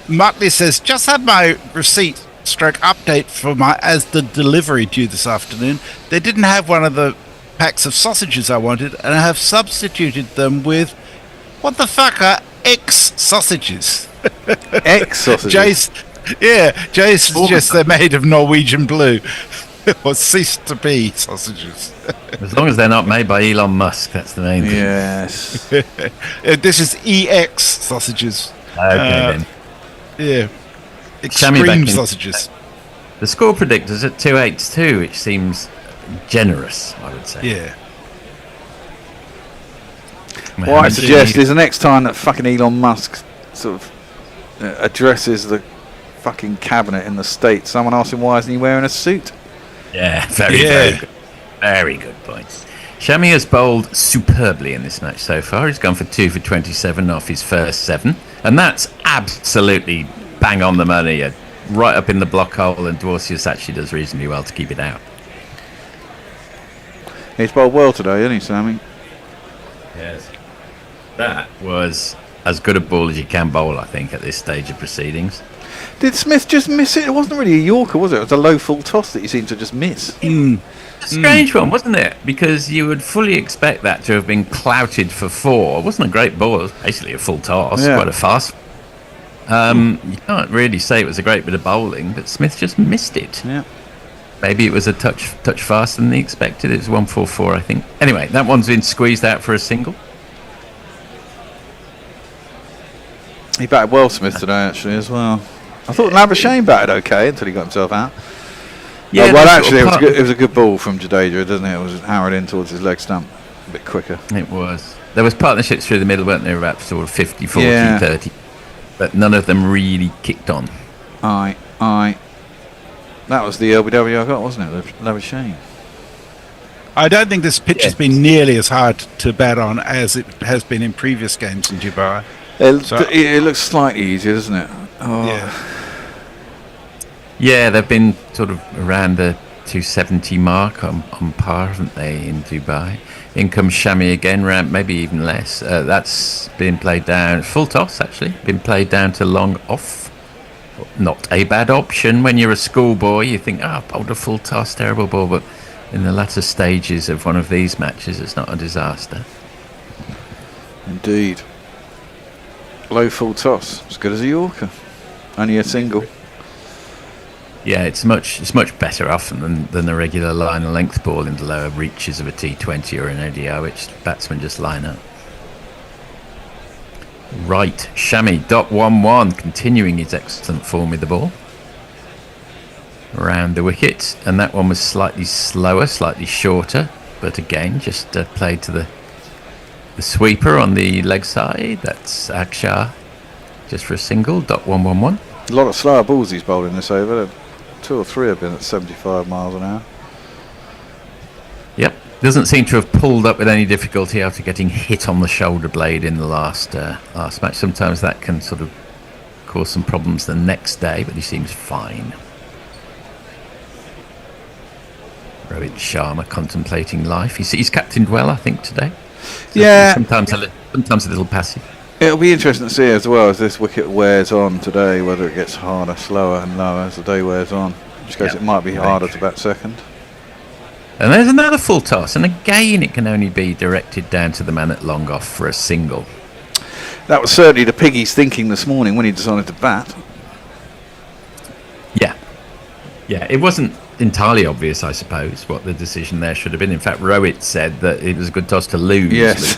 Muttley says, just had my receipt stroke update for my Asda delivery due this afternoon. They didn't have one of the packs of sausages I wanted, and I have substituted them with, what the fuck are X sausages? X sausages? Jace suggests they're made of Norwegian blue. Or ceased to be sausages. As long as they're not made by Elon Musk, that's the main thing. Yes. This is EX sausages. Okay, then. Yeah. Extreme sausages. The score predictor's at 282, which seems generous, I would say. Yeah. What I suggest is the next time that fucking Elon Musk sort of addresses the fucking cabinet in the States, someone asks him why isn't he wearing a suit? Yeah, very good points. Shami has bowled superbly in this match so far. He's gone for 2 for 27 off his first 7, and that's absolutely bang on the money, right up in the block hole, and Dwarzius actually does reasonably well to keep it out. He's bowled well today, hasn't he, Sammy? Yes. That was as good a ball as you can bowl, I think, at this stage of proceedings. Did Smith just miss it? It wasn't really a Yorker, was it? It was a low full toss that he seemed to just miss. Strange one, wasn't it? Because you would fully expect that to have been clouted for 4. It wasn't a great ball. It was basically a full toss, quite a fast. You can't really say it was a great bit of bowling, but Smith just missed it. Yeah. Maybe it was a touch faster than he expected. It was 144, I think. Anyway, that one's been squeezed out for a single. He batted well, Smith, today, actually, as well. I thought Labuschagne batted okay until he got himself out. Yeah, well, actually, it was a good ball from Jadeja, doesn't it? It was hammered in towards his leg stump a bit quicker. It was. There was partnerships through the middle, weren't there, about sort of 50, 40, 30. But none of them really kicked on. Aye. That was the LBW I got, wasn't it? Labuschagne. I don't think this pitch has been nearly as hard to bat on as it has been in previous games in Dubai. It looks slightly easier, doesn't it? Yeah, they've been sort of around the 270 mark on par, haven't they, in Dubai? In comes Shami again, round maybe even less. That's been played down, full toss actually, been played down to long off. Not a bad option when you're a schoolboy. You think, bowled a full toss, terrible ball, but in the latter stages of one of these matches, it's not a disaster. Indeed. Low full toss, as good as a Yorker. Only a single. Yeah, it's much better often than a regular line of length ball in the lower reaches of a T20 or an ODI, which batsmen just line up. Right, Shami, .11, continuing his excellent form with the ball. Around the wicket, and that one was slightly slower, slightly shorter, but again, just played to the sweeper on the leg side. That's Akshar, just for a single, .111. A lot of slower balls he's bowling this over. 2 or 3 have been at 75 miles an hour. Yep, doesn't seem to have pulled up with any difficulty after getting hit on the shoulder blade in the last match. Sometimes that can sort of cause some problems the next day, but he seems fine. Rohit Sharma contemplating life. He's captained well, I think, today. So yeah. Sometimes a little passive. It'll be interesting to see as well as this wicket wears on today, whether it gets harder, slower and lower as the day wears on. In which case it might be harder to bat second. And there's another full toss, and again it can only be directed down to the man at long off for a single. That was certainly the piggy's thinking this morning when he decided to bat. Yeah, it wasn't entirely obvious, I suppose, what the decision there should have been. In fact, Rohit said that it was a good toss to lose. Yes.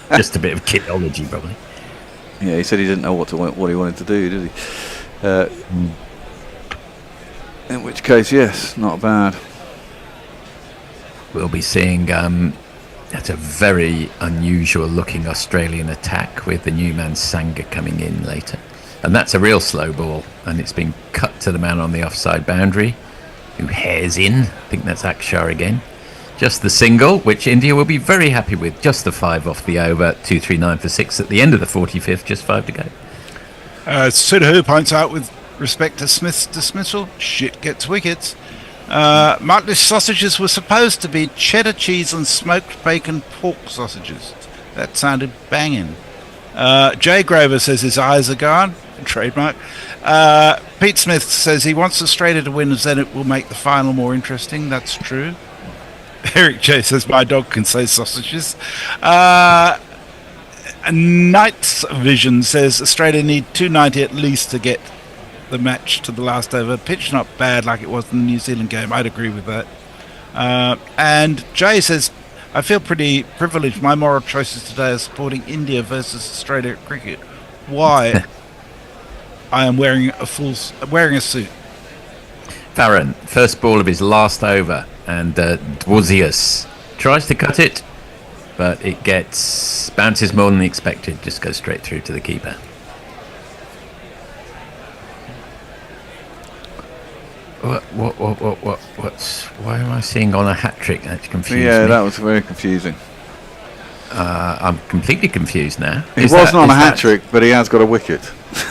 Just a bit of kidology, probably. Yeah, he said he didn't know what he wanted to do, did he? In which case, yes, not bad. We'll be seeing that's a very unusual looking Australian attack with the new man Sangha coming in later. And that's a real slow ball, and it's been cut to the man on the offside boundary, who hairs in. I think that's Akshar again. Just the single, which India will be very happy with. Just the 5 off the over, 239 for 6 at the end of the 45th, just 5 to go. Sudahu points out with respect to Smith's dismissal, shit gets wickets. Martlish sausages were supposed to be cheddar cheese and smoked bacon pork sausages. That sounded banging. Jay Grover says his eyes are gone. Trademark. Pete Smith says he wants Australia to win, as then it will make the final more interesting. That's true. Eric J says my dog can say sausages. Knight's Vision says Australia need 290 at least to get the match to the last over. Pitch not bad like it was in the New Zealand game. I'd agree with that. And Jay says I feel pretty privileged. My moral choices today are supporting India versus Australia at cricket. Why? I am wearing a suit. Farron, first ball of his last over, and Dwarzius tries to cut it, but it bounces more than expected, just goes straight through to the keeper. Why am I seeing on a hat-trick? That's confusing. Yeah, that was very confusing. I'm completely confused now. He wasn't on a hat-trick, but he has got a wicket.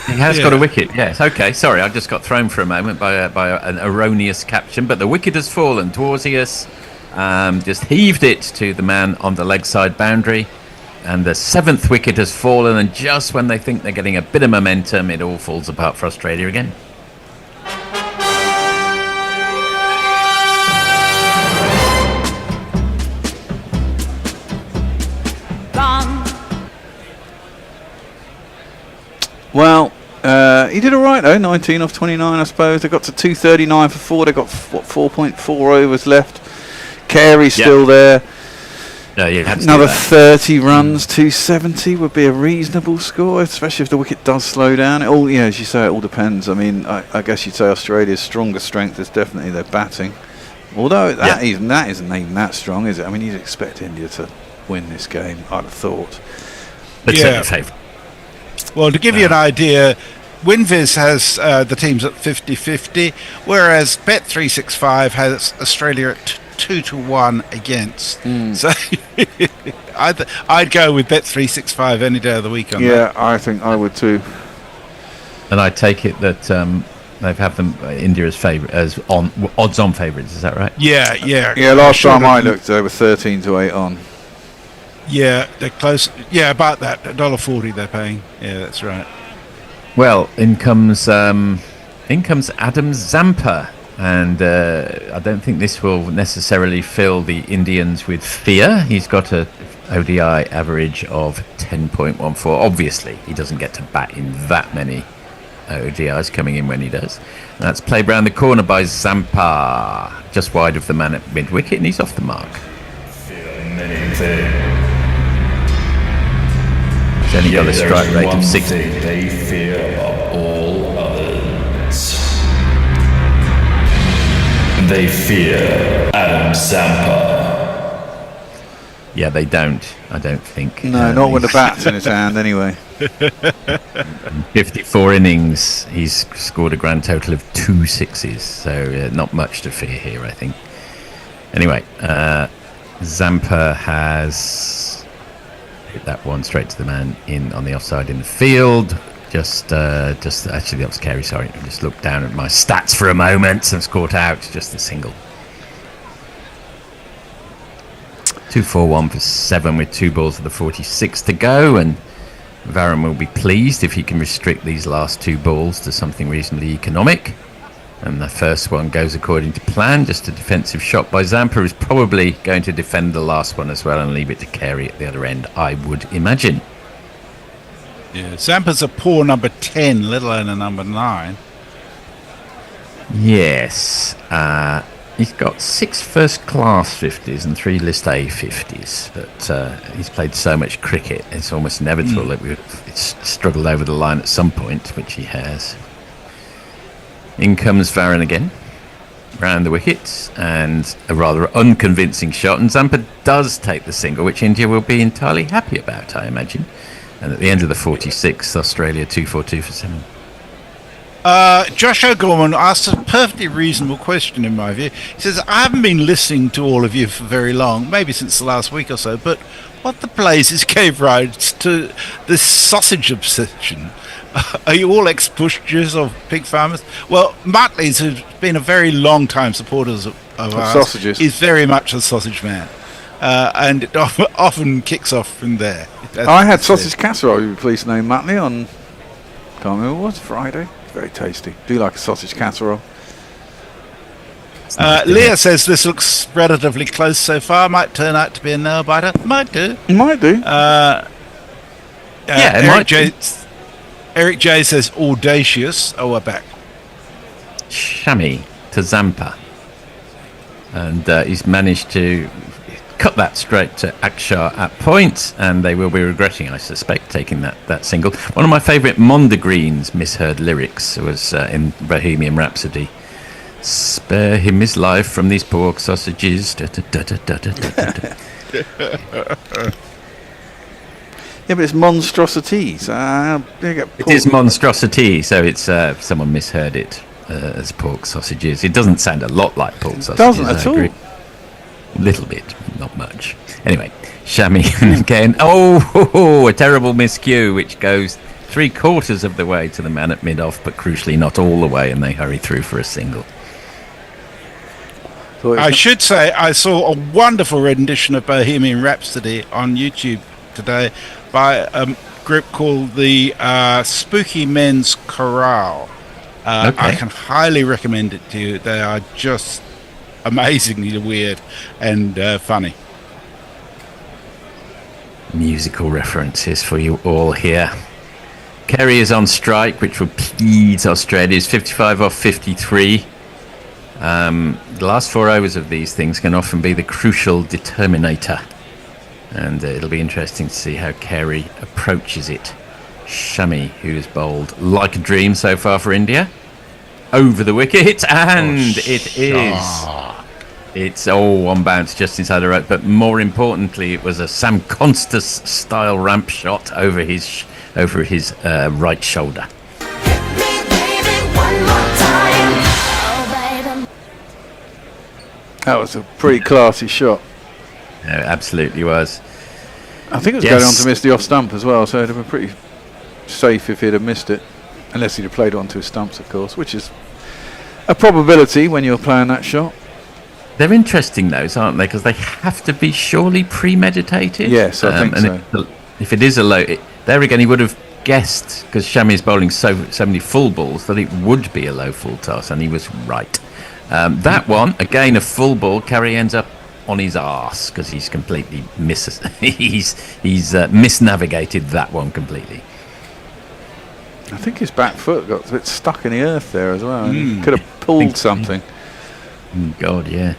He has got a wicket, yes. Okay, sorry, I just got thrown for a moment by an erroneous caption, but the wicket has fallen. Dwarzius just heaved it to the man on the leg side boundary, and the 7th wicket has fallen, and just when they think they're getting a bit of momentum, it all falls apart for Australia again. Well, he did all right though. 19 off 29, I suppose. They got to 239 for 4. They got 4.4 overs left. Carey's still there. Another 30 runs, 270 would be a reasonable score, especially if the wicket does slow down. It all, as you say, it all depends. I mean, I guess you'd say Australia's strongest strength is definitely their batting. Although that isn't even that strong, is it? I mean, you'd expect India to win this game, I'd have thought. Well, to give you an idea, WinViz has the teams at 50-50, whereas Bet365 has Australia at 2-1 against. So I'd go with Bet365 any day of the week on that. Yeah, I think I would too. And I take it that they've had them India as favourite, as odds-on favourites. Is that right? Yeah. Yeah, last time I looked, they were 13-8 on. Yeah, they're close. Yeah, about that. $1.40 they're paying. Yeah, that's right. Well, in comes Adam Zampa, and I don't think this will necessarily fill the Indians with fear. He's got a ODI average of 10.14. Obviously, he doesn't get to bat in that many ODIs coming in when he does. That's played round the corner by Zampa, just wide of the man at mid-wicket, and he's off the mark. He's only got a strike rate of 60. They fear above all others. They fear Adam Zampa. Yeah, they don't. I don't think. No, not with the bat's in his hand, anyway. 54 innings. He's scored a grand total of 2 sixes, so not much to fear here, I think. Anyway, Zampa has hit that one straight to the man in on the offside in the field. Just actually that was Carey. Sorry, I just looked down at my stats for a moment and caught out just a single. 2-4-1 for 7 with 2 balls of the 46 to go, and Varun will be pleased if he can restrict these last 2 balls to something reasonably economic. And the first one goes according to plan. Just a defensive shot by Zampa, who's probably going to defend the last one as well and leave it to Carey at the other end, I would imagine. Yeah, Zampa's a poor number 10, let alone a number 9. Yes. He's got 6 first-class 50s and 3 List A 50s, but he's played so much cricket, it's almost inevitable that we would have struggled over the line at some point, which he has. In comes Varun again, round the wickets, and a rather unconvincing shot, and Zampa does take the single, which India will be entirely happy about, I imagine. And at the end of the 46th, Australia 2-4-2 for 7. Josh O'Gorman asked a perfectly reasonable question in my view. He says, I haven't been listening to all of you for very long, maybe since the last week or so, but what the blazes gave rise to this sausage obsession? Are you all ex-pushers of pig farmers? Well, Muttley's, who's been a very long time supporter of ours, sausages, is very much a sausage man. And it often kicks off from there. I had sausage casserole, you please know, Muttley, on, can't remember what it was, Friday. Very tasty. Do you like a sausage casserole? Leah says this looks relatively close so far. Might turn out to be a nail biter. Might do. Might do. Eric J says audacious. Oh, we're back. Shami to Zampa, and he's managed to cut that straight to Akshar at point, and they will be regretting, I suspect, taking that single. One of my favourite Mondegreen's misheard lyrics was in Bohemian Rhapsody. Spare him his life from these pork sausages. Da, da, da, da, da, da, da. Yeah, but it's monstrosities. It is monstrosity, so it's someone misheard it as pork sausages. It doesn't sound a lot like pork sausages. Doesn't at all. A little bit, not much. Anyway, Shami again. Oh, a terrible miscue, which goes 3/4 of the way to the man at mid-off, but crucially not all the way, and they hurry through for a single. I should say I saw a wonderful rendition of Bohemian Rhapsody on YouTube today by a group called the Spooky Men's Chorale. I can highly recommend it to you. They are just amazingly weird and funny. Musical references for you all here. Carey is on strike, which will please Australia's 55 off 53. The last 4 overs of these things can often be the crucial determinator, and it'll be interesting to see how Carey approaches it. Shami, who's bowled like a dream so far for India, over the wicket, and it is. It's one bounce just inside the rope, but more importantly, it was a Sam Constas style ramp shot over his right shoulder. That was a pretty classy shot. No, it absolutely was. I think it was going on to miss the off stump as well, so it'd have been pretty safe if he'd have missed it. Unless he'd have played onto his stumps, of course, which is a probability when you're playing that shot. They're interesting, those, aren't they? Because they have to be surely premeditated. Yes, I think so. If it is a low, there again, he would have guessed, because Chamois is bowling so many full balls, that it would be a low full toss, and he was right. That one, again, a full ball. Carey ends up on his arse because he's completely he's misnavigated that one completely. I think his back foot got a bit stuck in the earth there as well. He could have pulled something. God, yeah.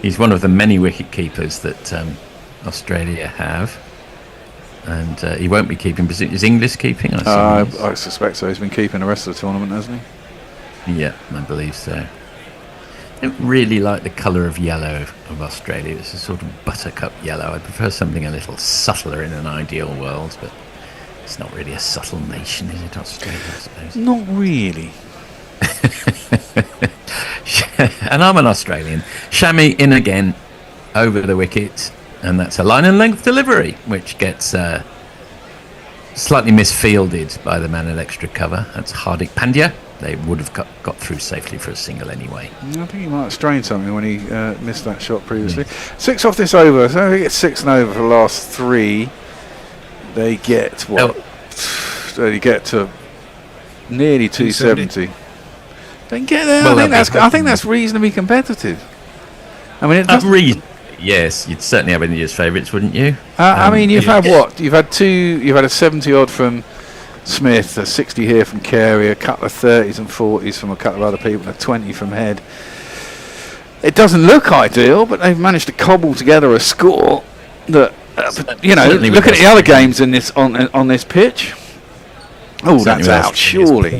He's one of the many wicket keepers that Australia have. And he won't be keeping. Is English keeping? I suspect so. He's been keeping the rest of the tournament, hasn't he? Yeah, I believe so. I don't really like the colour of yellow of Australia. It's a sort of buttercup yellow. I prefer something a little subtler in an ideal world, but it's not really a subtle nation, is it, Australia, I suppose? Not really. And I'm an Australian. Chamois in again, over the wicket, and that's a line and length delivery, which gets slightly misfielded by the man at extra cover. That's Hardik Pandya. They would have got through safely for a single anyway. I think he might have strained something when he missed that shot previously. 6 off this over, so they get 6 and over for the last 3. They get what? They get to nearly 270. They can get there. Well, I think that's reasonably competitive. I mean, yes, you'd certainly have India's favourites, wouldn't you? I mean, you've had what? You've had a 70 odd from Smith, a 60 here from Carey, a couple of 30s and 40s from a couple of other people, a 20 from Head. It doesn't look ideal, but they've managed to cobble together a score that, look at the other games in this on this pitch. Oh, that's out, surely.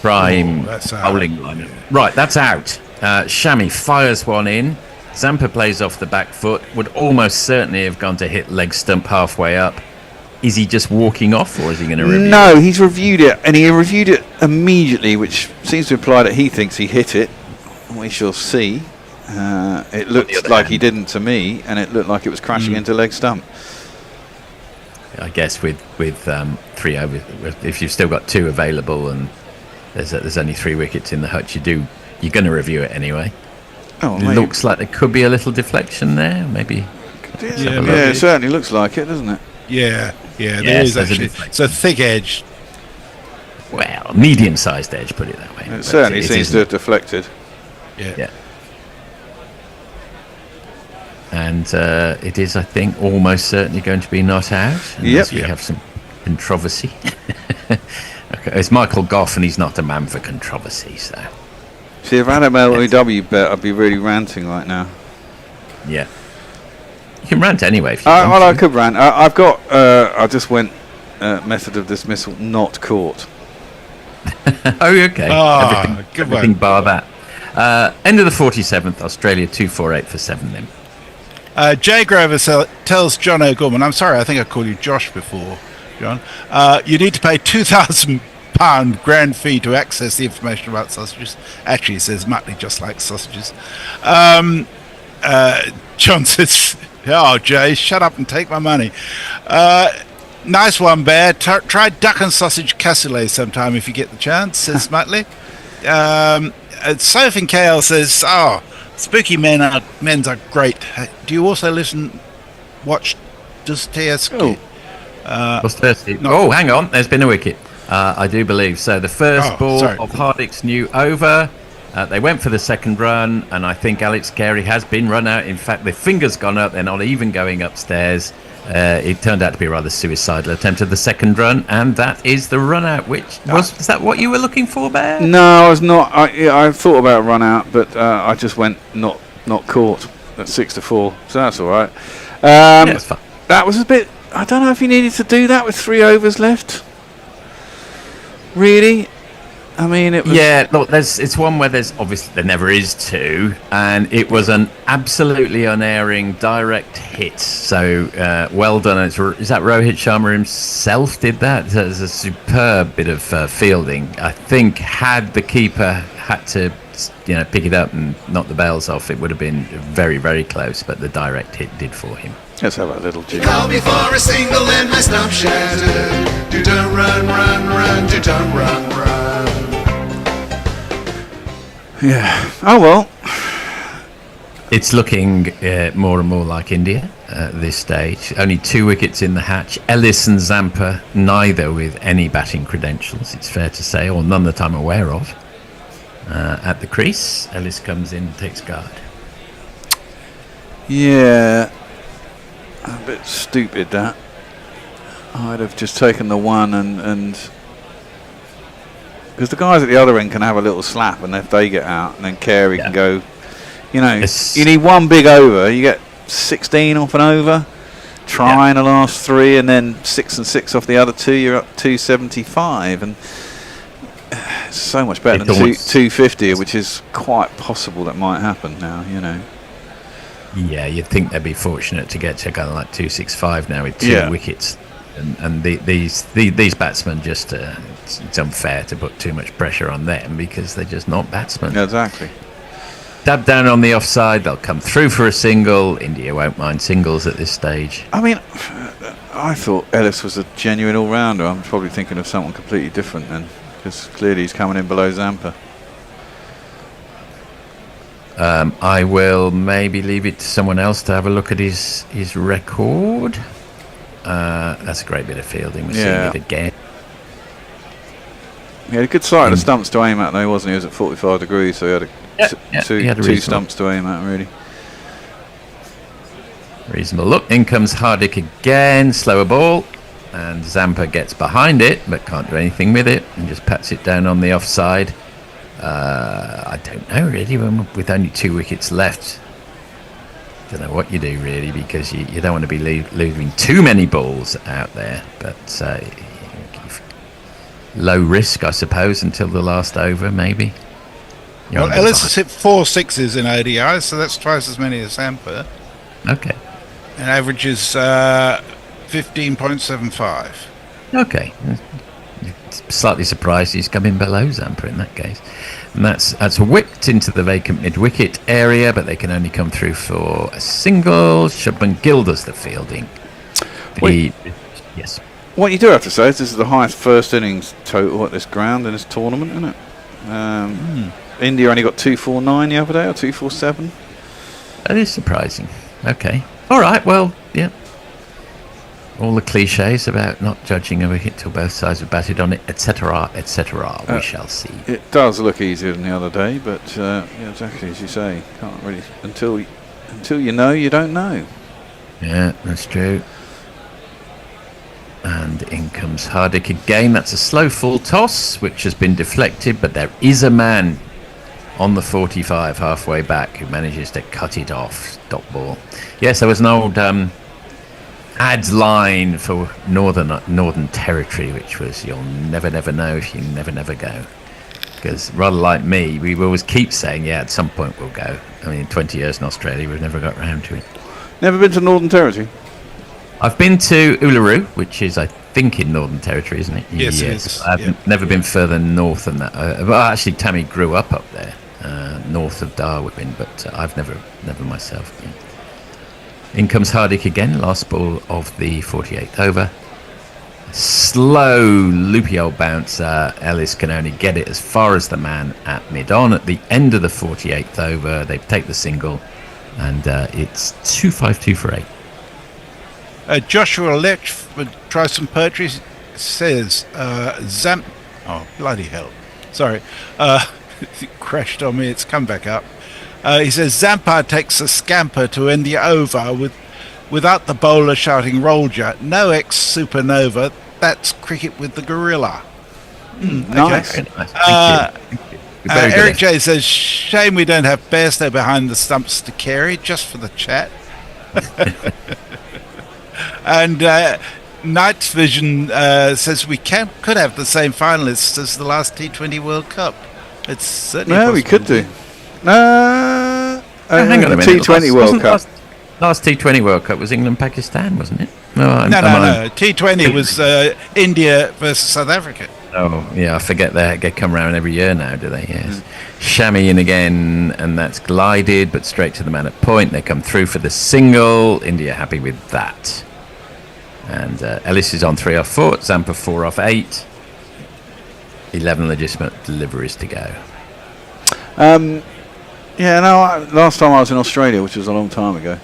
Prime bowling line. Right, that's out. Chamois fires one in. Zampa plays off the back foot. Would almost certainly have gone to hit leg stump halfway up. Is he just walking off, or is he going to review it? No, he's reviewed it, and he reviewed it immediately, which seems to imply that he thinks he hit it. We shall see. It looked like he didn't to me, and it looked like it was crashing into leg stump. I guess with 3 overs, if you've still got 2 available and there's only 3 wickets in the hutch, you're going to review it anyway. Oh, it looks like there could be a little deflection there, maybe. Yeah, it certainly looks like it, doesn't it? Yeah, there is actually. It's a thick edge. Well, medium-sized edge, put it that way. It certainly seems to have deflected. Yeah. And it is, I think, almost certainly going to be not out. Unless we have some controversy. Okay, it's Michael Goff, and he's not a man for controversy, so. See, if I had a LOW bet, I'd be really ranting right now. Yeah. You can rant anyway if you want I could rant. I've got. I just went method of dismissal not caught. Oh, okay. Everything bar that. End of the 47th. Australia 248 for 7 then. Jay Grover tells John O'Gorman, I'm sorry, I think I called you Josh before, John. You need to pay £2,000 grand fee to access the information about sausages. Actually, it says Muttley just like sausages. John says, oh, Jay, shut up and take my money. Nice one, Bear. Try duck and sausage cassoulet sometime if you get the chance, says Muttley. Sophie KL says, Spooky Men's are great. Do you also watch Dostoevsky? Oh, hang on. There's been a wicket. I do believe. So the first ball of Hardik's new over. They went for the second run, and I think Alex Carey has been run out. In fact, the finger's gone up. They're not even going upstairs. It turned out to be a rather suicidal attempt at the second run, and that is the run out. Is that what you were looking for, Bear? No, I was not. I thought about run out, but I just went not caught at 6-4. So that's all right. That's fine. That was a bit. I don't know if you needed to do that with 3 overs left. Really? I mean, it was... Yeah, look, it's one where there never is 2, and it was an absolutely unerring direct hit. So well done. Is that Rohit Sharma himself did that? It was a superb bit of fielding. I think had the keeper had to pick it up and knock the bells off, it would have been very, very close. But the direct hit did for him. Let's have a little jingle. Call me for a single and my stump shattered. Do dun run, run, run, do dun run, run. Yeah. Oh well. It's looking more and more like India at this stage. Only 2 wickets in the hatch. Ellis and Zampa, neither with any batting credentials, it's fair to say, or none that I'm aware of. At the crease, Ellis comes in and takes guard. Yeah. A bit stupid that. I'd have just taken the one and because the guys at the other end can have a little slap, and if they get out, and then Carey can go. You know, you need one big over. You get 16 off an over. Try in the last 3, and then 6 and 6 off the other 2. You're up 275, and it's so much better than 250, which is quite possible that might happen now. You know. Yeah, you'd think they'd be fortunate to get to kind of like 265 now with 2 wickets, and these batsmen just it's unfair to put too much pressure on them because they're just not batsmen. Yeah, exactly. Dab down on the offside, they'll come through for a single. India won't mind singles at this stage. I mean, I thought Ellis was a genuine all-rounder. I'm probably thinking of someone completely different then, because clearly he's coming in below Zampa. I will maybe leave it to someone else to have a look at his record. That's a great bit of fielding. We're seeing it again. He had a good sight of the stumps to aim at, though, wasn't he? He was at 45 degrees, so he had two stumps to aim at, really. Reasonable look. In comes Hardik again. Slower ball. And Zampa gets behind it, but can't do anything with it, and just pats it down on the offside. I don't know, really, with only 2 wickets left. Don't know what you do, really, because you don't want to be leaving too many balls out there. But low risk, I suppose, until the last over, maybe. Well, Ellis has hit 4 sixes in ODI, so that's twice as many as Zampa. Okay. And averages 15.75. Okay. Slightly surprised he's come in below Zampa in that case. And that's whipped into the vacant mid-wicket area, but they can only come through for a single. Shubman Gill does the fielding. Yes. What you do have to say is this is the highest first innings total at this ground in this tournament, isn't it? India only got 249 the other day, or 247. That is surprising. Okay. All right, well, yeah. All the cliches about not judging a wicket till both sides have batted on it, etc., etc. We shall see. It does look easier than the other day, but exactly as you say, can't really until you know, you don't know. Yeah, that's true. And in comes Hardik again. That's a slow full toss, which has been deflected, but there is a man on the 45 halfway back who manages to cut it off. Dot ball. Yes, there was an old ads line for Northern Territory, which was you'll never know if you never go. Because rather like me, we always keep saying, at some point we'll go. I mean, in 20 years in Australia, we've never got round to it. Never been to Northern Territory? I've been to Uluru, which is, I think, in Northern Territory, isn't it? Yes, it is. I've never been further north than that. Well, actually, Tammy grew up up there, north of Darwin, but I've never myself been. In comes Hardik again, last ball of the 48th over. Slow, loopy old bouncer. Ellis can only get it as far as the man at mid-on. At the end of the 48th over, they take the single, and it's 252 for 8. Joshua Lech try some poetry. Says oh bloody hell! Sorry, it crashed on me. It's come back up. He says Zampa takes a scamper to end the over without the bowler shouting "Roger." No ex-supernova. That's cricket with the gorilla. Nice. Okay. Thank you. Eric J says, "Shame we don't have Bairstow behind the stumps to Carey, just for the chat." And Night Vision says we could have the same finalists as the last T20 World Cup. It's certainly possible. We could do. Hang on a minute. T20 World Cup. Last T20 World Cup was England-Pakistan, wasn't it? No. T20 was India versus South Africa. Oh, yeah, I forget they come around every year now, do they? Yes. Chamois in again, and that's glided, but straight to the man at point. They come through for the single. India happy with that. And Ellis is on 3 off foot, Zampa 4 off 8. 11 legitimate deliveries to go. Last time I was in Australia, which was a long time ago,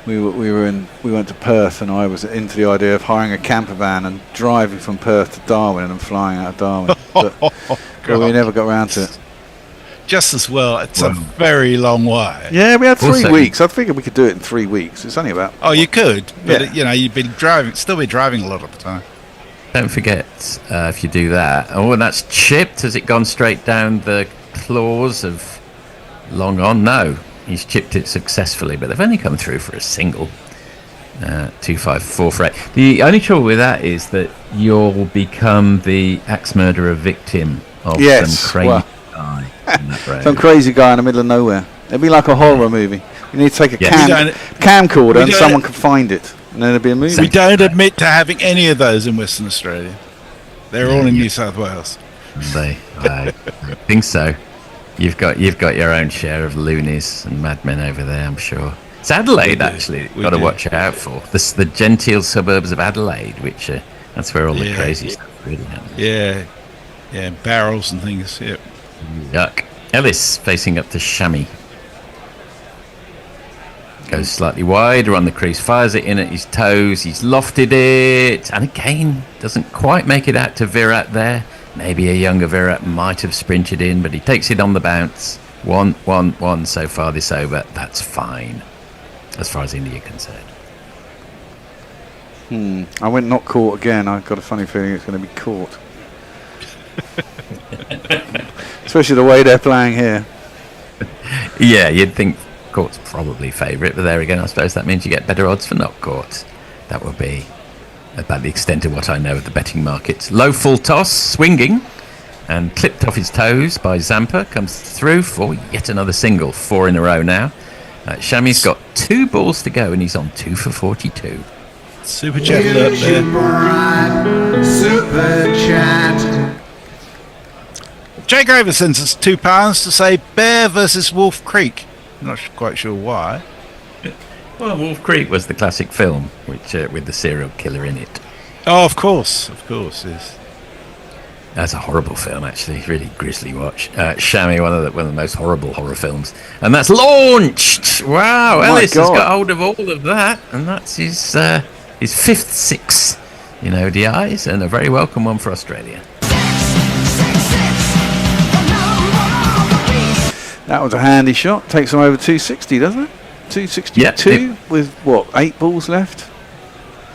we went to Perth, and I was into the idea of hiring a camper van and driving from Perth to Darwin and then flying out of Darwin. But we never got around to it. Just as well, it's a very long way. Yeah, we had 3 weeks. I figured we could do it in 3 weeks. It's only about. Oh, you could, but you'd be still be driving a lot of the time. Don't forget, if you do that. Oh, and that's chipped. Has it gone straight down the claws of long on? No, he's chipped it successfully, but they've only come through for a single. 2, 5, 4 for 8. The only trouble with that is that you'll become the axe murderer victim of some crazy guy. Some crazy guy in the middle of nowhere. It'd be like a horror movie. You need to take a camcorder and someone can find it, and then it'd be a movie. We don't admit to having any of those in Western Australia. They're all in New South Wales. I think so. You've got your own share of loonies and madmen over there, I'm sure. It's Adelaide, actually. Got to watch out for the genteel suburbs of Adelaide, which that's where all the crazy stuff really happens. Yeah, barrels and things. Yep. Yuck. Ellis facing up to Chamois. Goes slightly wider on the crease, fires it in at his toes. He's lofted it, and again doesn't quite make it out to Virat there. Maybe a younger Virat might have sprinted in, but he takes it on the bounce. 1-1-1 so far this over. That's fine, as far as India are concerned. I went not caught again. I've got a funny feeling it's going to be caught. Especially the way they're playing here. Yeah, you'd think court's probably favourite, but there again, I suppose that means you get better odds for not caught. That would be about the extent of what I know of the betting markets. Low full toss, swinging, and clipped off his toes by Zampa, comes through for yet another single, 4 in a row now. Chamois got 2 balls to go, and he's on 2 for 42. Super chat alert there. Super chat. Jay Graver sends us £2 to say Bear versus Wolf Creek. I'm not quite sure why. Well, Wolf Creek was the classic film, which with the serial killer in it. Oh, of course, yes. That's a horrible film, actually. Really grisly watch. Chamois, one of the most horrible horror films, and that's launched. Wow, Ellis has got hold of all of that, and that's his 5th 6 in ODIs, and a very welcome one for Australia. That was a handy shot. Takes him over 260, doesn't it? 262 with 8 balls left.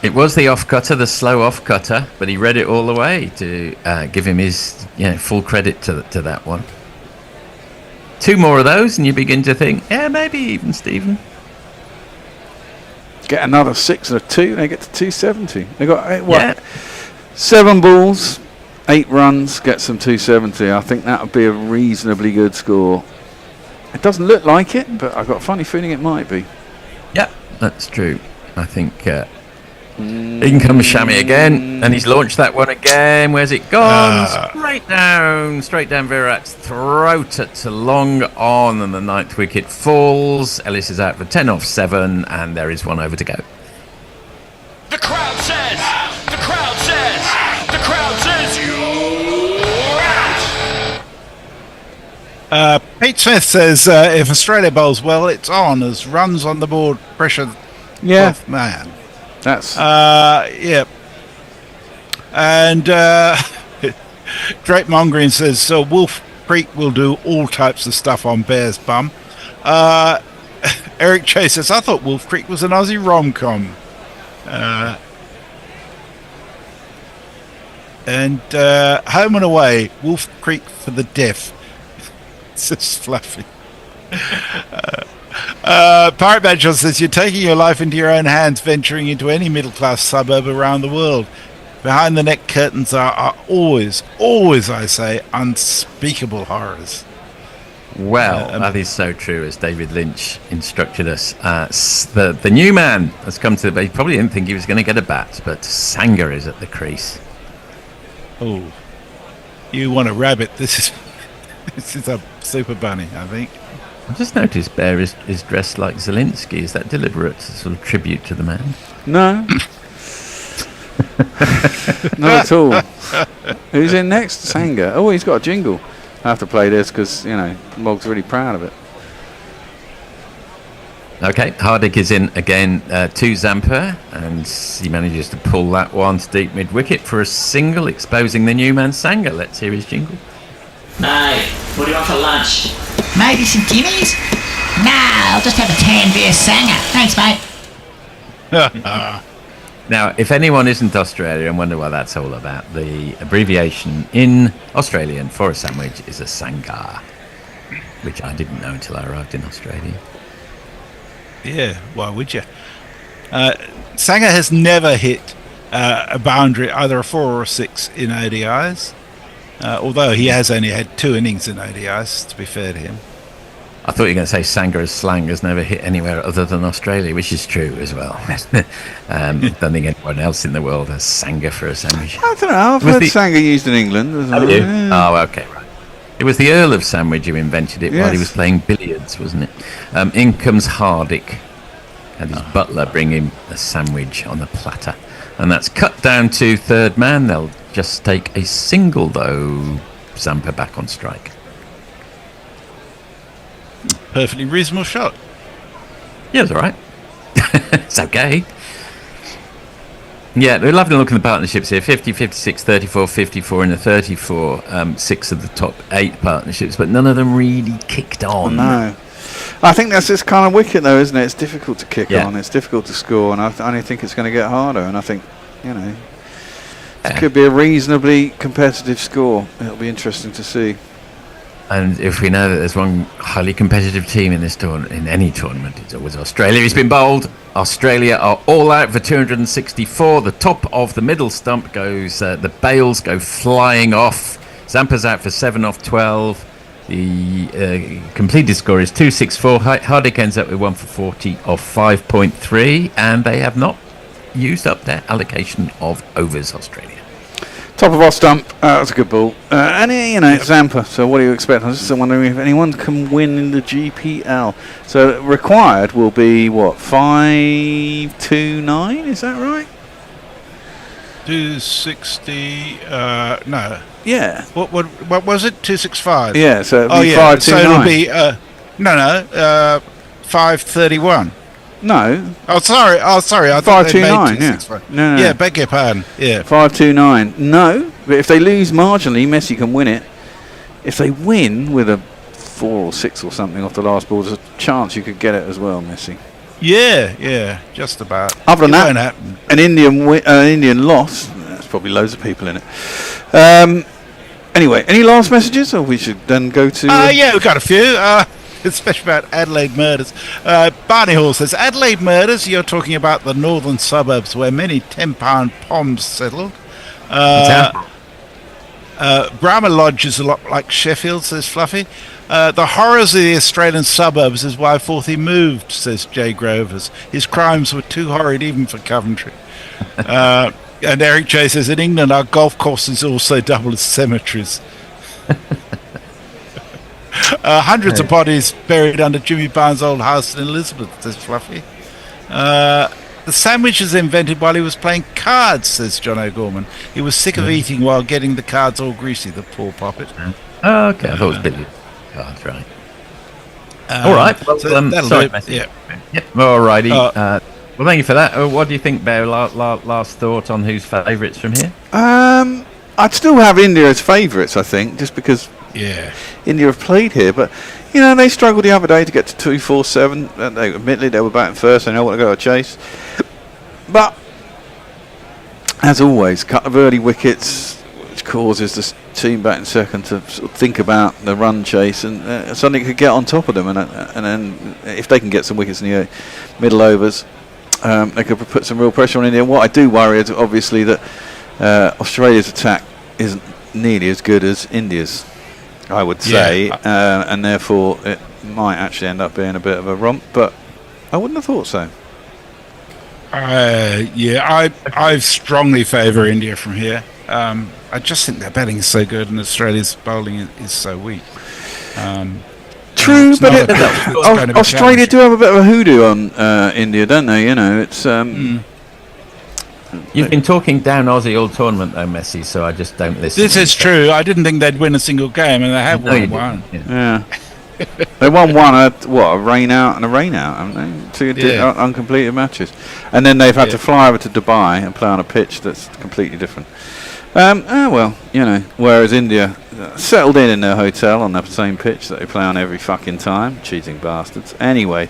It was the off cutter, the slow off cutter, but he read it all the way to give him his full credit to that one. 2 more of those, and you begin to think, maybe even Stephen. Get another 6 and a 2, they get to 270. They got 7 balls, 8 runs, gets them 270. I think that would be a reasonably good score. It doesn't look like it, but I've got a funny feeling it might be. Yeah, that's true. I think in comes Chamois again, and he's launched that one again. Where's it gone? Straight down Virat's throat at long on, and the 9th wicket falls. Ellis is out for 10 off 7, and there is one over to go. The crowd says, you're out. Pete Smith says if Australia bowls well, it's on as runs on the board, pressure. Yeah, man. That's And Drake Mongreen says so. Wolf Creek will do all types of stuff on Bear's bum. Eric Chase says I thought Wolf Creek was an Aussie rom-com. And home and away, Wolf Creek for the deaf. It's just fluffy. Pirate Badger says you're taking your life into your own hands, venturing into any middle-class suburb around the world. Behind the neck curtains are always, I say, unspeakable horrors. Well, that is so true, as David Lynch instructed us. The new man has come to. He probably didn't think he was going to get a bat, but Sanger is at the crease. Oh. you want a rabbit. This is a super bunny, I think. I just noticed Bear is dressed like Zelensky. Is that deliberate, sort of tribute to the man? No. Not at all. Who's in next? Sanger. Oh, he's got a jingle. I have to play this because, Mog's really proud of it. Okay, Hardik is in again to Zampa, and he manages to pull that one to deep mid-wicket for a single, exposing the new man Sanger. Let's hear his jingle. Hey, what do you want for lunch? Maybe some guineas? Nah, I'll just have a tan beer Sanger. Thanks, mate. Now, if anyone isn't Australia and wonder what that's all about, the abbreviation in Australian for a sandwich is a sangar, which I didn't know until I arrived in Australia. Yeah, why would you? Sanger has never hit a boundary, either a 4 or a 6 in ODIs, although he has only had 2 innings in ODIs, to be fair to him. I thought you were going to say Sanger as slang has never hit anywhere other than Australia, which is true as well. I don't think anyone else in the world has Sanger for a sandwich. I don't know. I've heard Sanger used in England. Have you? Yeah. Oh, okay, right. It was the Earl of Sandwich who invented it while he was playing billiards, wasn't it? In comes Hardik, and his butler bring him a sandwich on a platter. And that's cut down to third man. They'll just take a single, though. Zampa back on strike. Perfectly reasonable shot. Yeah, it was all right. It's okay. Yeah, we're lovely looking at the partnerships here. 50, 56, 34, 54 in the 34. 6 of the top 8 partnerships, but none of them really kicked on. No. I think that's this kind of wicket, though, isn't it? It's difficult to kick on. It's difficult to score, and I only think it's going to get harder. And I think, it could be a reasonably competitive score. It'll be interesting to see. And if we know that there's one highly competitive team in this tournament, in any tournament, it's always Australia. He's been bowled. Australia are all out for 264. The top of the middle stump goes, the bails go flying off. Zampa's out for 7 off 12. The completed score is 264. Hardik ends up with 1 for 40 off 5.3, and they have not used up their allocation of overs, Australia. Top of our stump, that's a good ball. It's Zampa, so what do you expect? I was just wondering if anyone can win in the GPL. So required will be, 529, is that right? 260, no. Yeah. What was it? 265? Yeah, so it'll be 529. So it'll be, 531. No. Oh, sorry. I thought 529, yeah. No. Yeah, beg your pardon. Yeah. 529. No, but if they lose marginally, Messi can win it. If they win with a 4 or 6 or something off the last ball, there's a chance you could get it as well, Messi. Yeah, just about. Other than that, an Indian loss. There's probably loads of people in it. Anyway, any last messages, or we should then go to? Yeah, we've got a few. Especially about Adelaide murders. Barney Hall says, Adelaide murders, you're talking about the northern suburbs where many £10 poms settled. Brahma Lodge is a lot like Sheffield, says Fluffy. The horrors of the Australian suburbs is why I thought he moved, says Jay Grovers. His crimes were too horrid even for Coventry. And Eric J says, in England our golf courses also double as cemeteries. Hundreds of bodies buried under Jimmy Barnes' old house in Elizabeth, says Fluffy. The sandwich was invented while he was playing cards, says John O'Gorman. He was sick of eating while getting the cards all greasy, the poor poppet. Oh, okay, I thought it was billiard cards, right. All right, well, so that'll sorry, do it. Yeah. All righty. Well, thank you for that. What do you think, Bear? Last thought on who's favourites from here? I'd still have India as favourites, I think, just because India have played here, but they struggled the other day to get to 247. Admittedly, they were batting first. They know what to go to chase, but as always, cut of early wickets, which causes the team batting second to sort of think about the run chase, and suddenly could get on top of them, and then if they can get some wickets in the middle overs, they could put some real pressure on India. What I do worry is obviously that Australia's attack isn't nearly as good as India's, I would say, and therefore it might actually end up being a bit of a romp, but I wouldn't have thought so. I strongly favour India from here. I just think their batting is so good and Australia's bowling is so weak. True, but Australia challenge. do have a bit of a hoodoo on India, don't they? You know, it's. You've been talking down Aussie all tournament, though, Messi, so I just don't listen. This is true. I didn't think they'd win a single game, and they have won one. Yeah. They won one, a rain out and a rain out, haven't they? Two uncompleted matches. And then they've had to fly over to Dubai and play on a pitch that's completely different. Well, you know, whereas India settled in their hotel on the same pitch that they play on every fucking time. Cheating bastards. Anyway,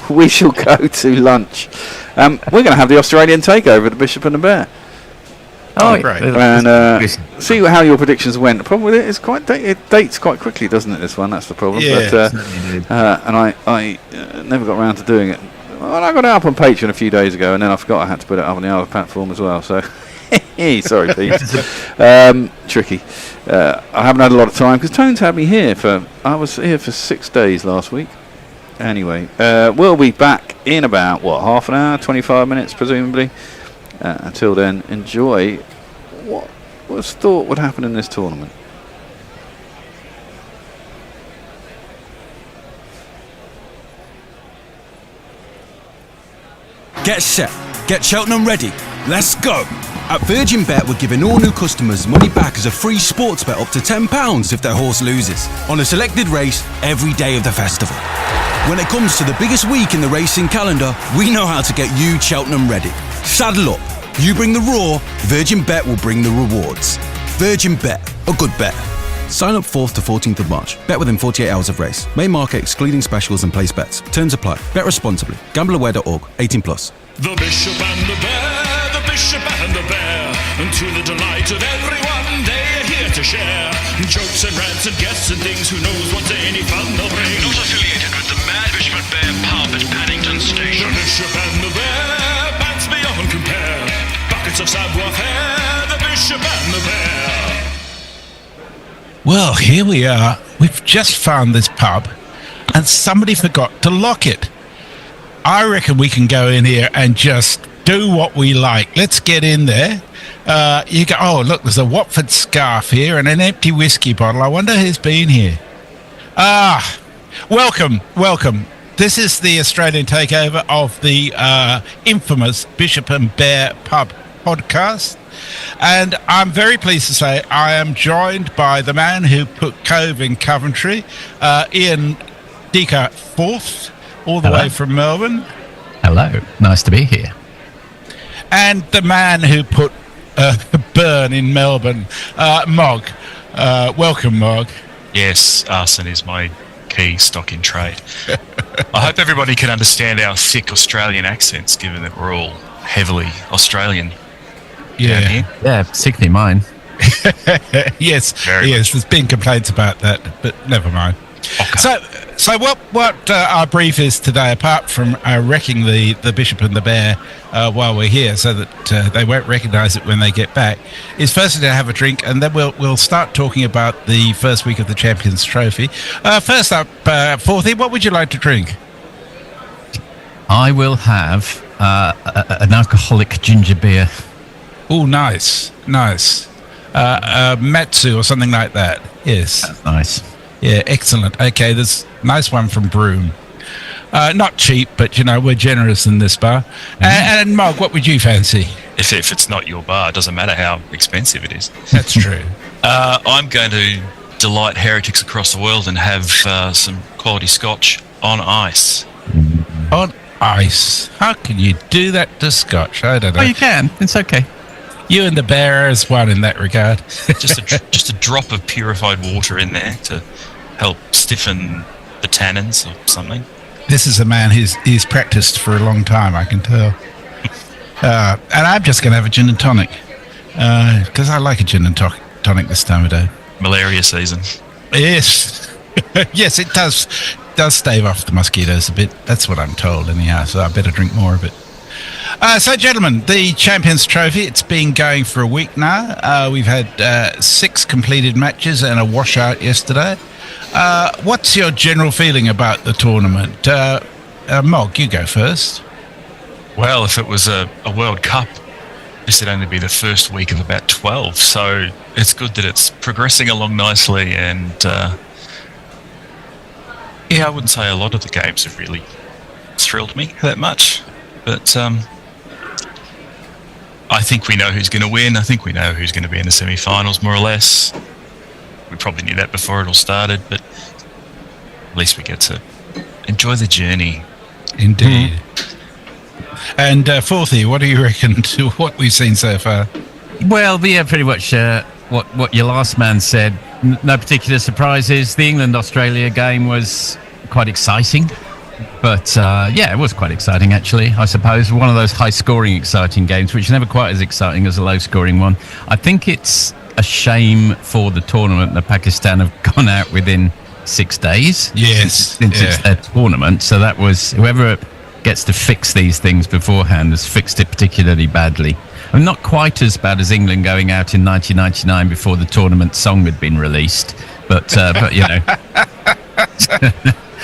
we shall go to lunch. We're going to have the Australian takeover at the Bishop and the Bear. Oh, great. And see how your predictions went. The problem with it is it dates quite quickly, doesn't it, this one? That's the problem. Yeah, but, and I never got around to doing it. Well, I got it up on Patreon a few days ago, and then I forgot I had to put it up on the other platform as well. So, sorry, Pete. Tricky. I haven't had a lot of time because Tone's had me here I was here for 6 days last week. Anyway, we'll be back in about, half an hour, 25 minutes, presumably. Until then, enjoy what was thought would happen in this tournament. Get set. Get Cheltenham ready. Let's go. At Virgin Bet, we're giving all new customers money back as a free sports bet up to £10 if their horse loses on a selected race every day of the festival. When it comes to the biggest week in the racing calendar, we know how to get you Cheltenham ready. Saddle up. You bring the raw, Virgin Bet will bring the rewards. Virgin Bet, a good bet. Sign up 4th to 14th of March. Bet within 48 hours of race. Main market excluding specials and place bets. Terms apply. Bet responsibly. Gambleaware.org. 18+. The Bishop and the Bear, the Bishop and the Bear, and to the delight of everyone, they are here to share jokes and rants and guests and things. Who knows what any fun they'll bring? Not affiliated with the Mad Bishop and Bear pub at Paddington Station. The Bishop and the Bear, bats beyond compare. Buckets of savoir-faire, the Bishop and the Bear. Well, here we are. We've just found this pub, and somebody forgot to lock it. I reckon we can go in here and just do what we like. Let's get in there. You go, oh, look, there's a Watford scarf here and an empty whiskey bottle. I wonder who's been here. Welcome. This is the Australian takeover of the infamous Bishop and Bear Pub podcast. And I'm very pleased to say I am joined by the man who put Cove in Coventry, Ian Deaker Forth, all the way from Melbourne. Hello, nice to be here. And the man who put Burn in Melbourne, Mog. Welcome, Mog. Yes, arson is my key stock in trade. I hope everybody can understand our thick Australian accents, given that we're all heavily Australian. Yeah, particularly mine. Yes, there's been complaints about that, but never mind. Okay. So what our brief is today, apart from wrecking the Bishop and the Bear while we're here, so that they won't recognise it when they get back, is firstly to have a drink, and then we'll start talking about the first week of the Champions Trophy. First up, Forthy, what would you like to drink? I will have an alcoholic ginger beer. Oh, nice. Matsu or something like that. Yes. That's nice. Yeah, excellent. Okay, there's a nice one from Broome. Not cheap, but, we're generous in this bar. And Mog, what would you fancy? If it's not your bar, it doesn't matter how expensive it is. That's true. I'm going to delight heretics across the world and have some quality scotch on ice. On ice? How can you do that to scotch? I don't know. Oh, you can. It's okay. You and the bear is one in that regard. just a drop of purified water in there to help stiffen the tannins or something. This is a man who's practiced for a long time, I can tell. And I'm just going to have a gin and tonic because I like a gin and tonic this time of day. Malaria season. Yes, yes, it does stave off the mosquitoes a bit. That's what I'm told, anyhow. So I better drink more of it. So, gentlemen, the Champions Trophy, it's been going for a week now. We've had 6 completed matches and a washout yesterday. What's your general feeling about the tournament? Mog, you go first. Well, if it was a World Cup this would only be the first week of about 12, so it's good that it's progressing along nicely. And I wouldn't say a lot of the games have really thrilled me that much, but I think we know who's going to win. I think we know who's going to be in the semi-finals, more or less. We probably knew that before it all started, but at least we get to enjoy the journey. Indeed. And Forthy, what do you reckon to what we've seen so far? Well, yeah, pretty much what your last man said. No particular surprises. The England-Australia game was quite exciting. But, it was quite exciting, actually, I suppose. One of those high-scoring, exciting games, which is never quite as exciting as a low-scoring one. I think it's a shame for the tournament that Pakistan have gone out within 6 days. Yes. Since it's their tournament. So that was, whoever gets to fix these things beforehand has fixed it particularly badly. And not quite as bad as England going out in 1999 before the tournament song had been released. But you know,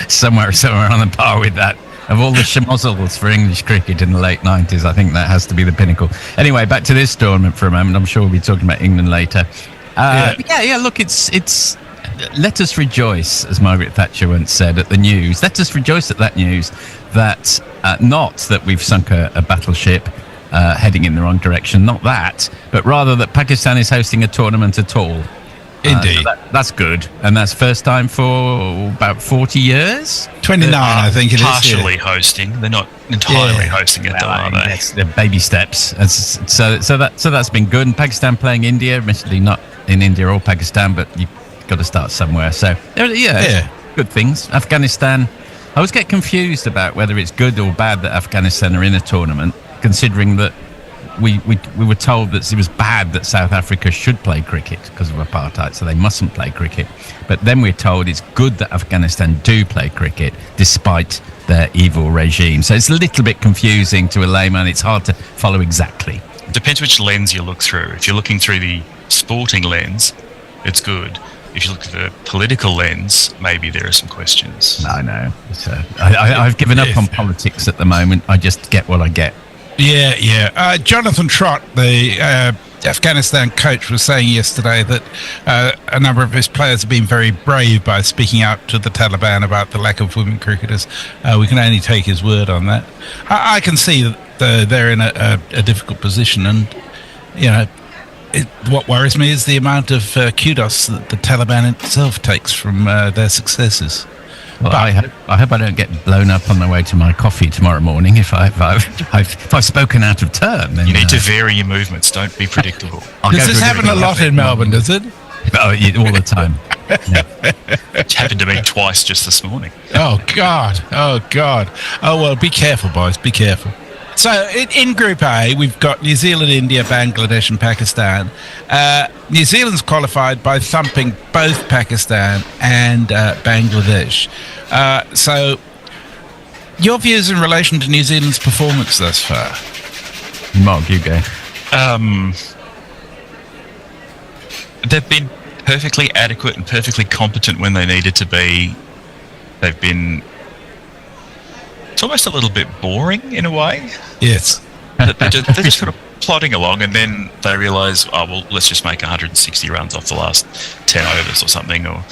somewhere on the par with that. Of all the schmozzles for English cricket in the late 90s, I think that has to be the pinnacle. Anyway, back to this tournament for a moment. I'm sure we'll be talking about England later. Look, it's let us rejoice, as Margaret Thatcher once said, at the news. Let us rejoice at that news that not that we've sunk a battleship heading in the wrong direction, not that, but rather that Pakistan is hosting a tournament at all. Indeed. So that's good. And that's first time for about 40 years? 29, I think it is. Partially hosting. They're not entirely hosting it, though, are they? They're baby steps. So that's been good. And Pakistan playing India, admittedly not in India or Pakistan, but you've got to start somewhere. So, good things. Afghanistan, I always get confused about whether it's good or bad that Afghanistan are in a tournament, considering that we were told that it was bad that South Africa should play cricket because of apartheid, so they mustn't play cricket. But then we're told it's good that Afghanistan do play cricket despite their evil regime. So it's a little bit confusing to a layman. It's hard to follow exactly. It depends which lens you look through. If you're looking through the sporting lens, it's good. If you look at the political lens, maybe there are some questions. I know. I've given up on politics at the moment. I just get what I get. Yeah. Jonathan Trott, the Afghanistan coach, was saying yesterday that a number of his players have been very brave by speaking out to the Taliban about the lack of women cricketers. We can only take his word on that. I can see that they're in a difficult position, and you know, what worries me is the amount of kudos that the Taliban itself takes from their successes. Well, I hope I don't get blown up on the way to my coffee tomorrow morning if I've spoken out of turn. Then, you need to vary your movements. Don't be predictable. Does this happen a lot in Melbourne, does it? Oh, all the time. It happened to me twice just this morning. Oh, God. Oh, well, be careful, boys. Be careful. So in Group A, we've got New Zealand, India, Bangladesh and Pakistan. New Zealand's qualified by thumping both Pakistan and Bangladesh. So your views in relation to New Zealand's performance thus far? Mark, you go. They've been perfectly adequate and perfectly competent when they needed to be. They've been... It's almost a little bit boring in a way. Yes. They're just sort of plodding along, and then they realise, let's just make 160 runs off the last 10 overs or something, or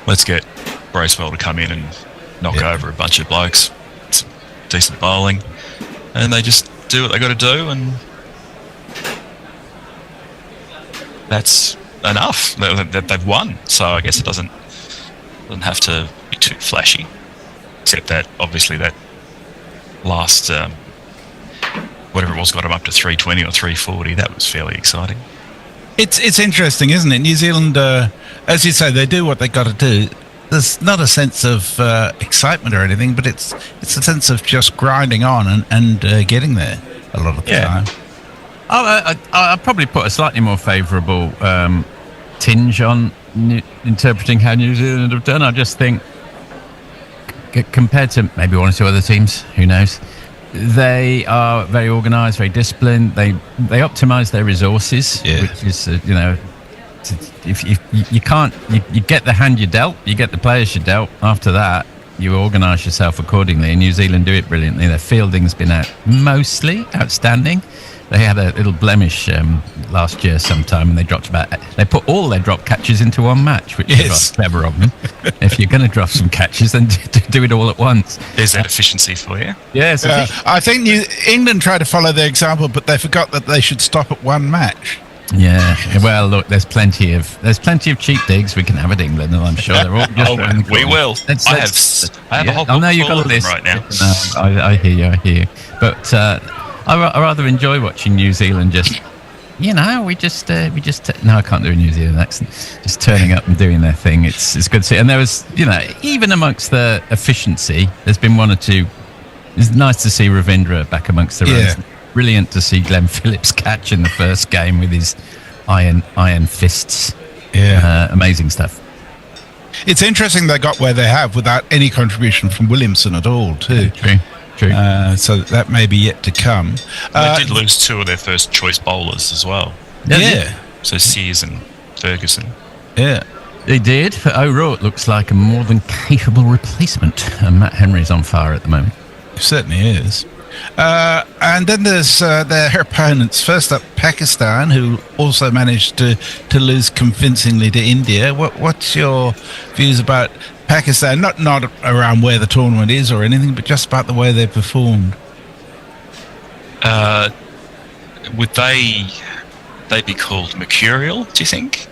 let's get Bracewell to come in and knock over a bunch of blokes. It's decent bowling. And they just do what they got to do, and that's enough. They've won, so I guess it doesn't have to be too flashy, except that obviously that last whatever it was got them up to 320 or 340. That was fairly exciting. It's interesting, isn't it? New Zealand, as you say, they do what they got to do. There's not a sense of excitement or anything, but it's a sense of just grinding on and getting there a lot of the time. I'll probably put a slightly more favourable tinge on interpreting how New Zealand have done. I just think, compared to maybe one or two other teams, who knows, they are very organised, very disciplined. They optimise their resources, which is if you can't, you get the hand you dealt, you get the players you dealt. After that, you organise yourself accordingly. And New Zealand do it brilliantly. Their fielding's been mostly outstanding. They had a little blemish last year sometime, and they put all their drop catches into one match, which is clever of them. If you're going to drop some catches, then do it all at once. There's that efficiency for you. Yes, I think England tried to follow their example, but they forgot that they should stop at one match. Yeah, well, look, there's plenty of cheap digs we can have at England, and I'm sure they're all just we will. I have a whole book full of them right now. No, I hear you. But I rather enjoy watching New Zealand just, we just no, I can't do a New Zealand accent. Just turning up and doing their thing. It's good to see. And there was, even amongst the efficiency, there's been one or two. It's nice to see Ravindra back amongst the runs. Brilliant to see Glenn Phillips catch in the first game with his iron fists. Yeah, amazing stuff. It's interesting they got where they have without any contribution from Williamson at all, too. True. So that may be yet to come. They did lose two of their first choice bowlers as well. Yeah. So Sears and Ferguson. Yeah. They did. But O'Rourke looks like a more than capable replacement. And Matt Henry's on fire at the moment. It certainly is. And then there's their opponents. First up, Pakistan, who also managed to lose convincingly to India. What's your views about Pakistan? Not around where the tournament is or anything, but just about the way they performed. Would they be called mercurial, do you think?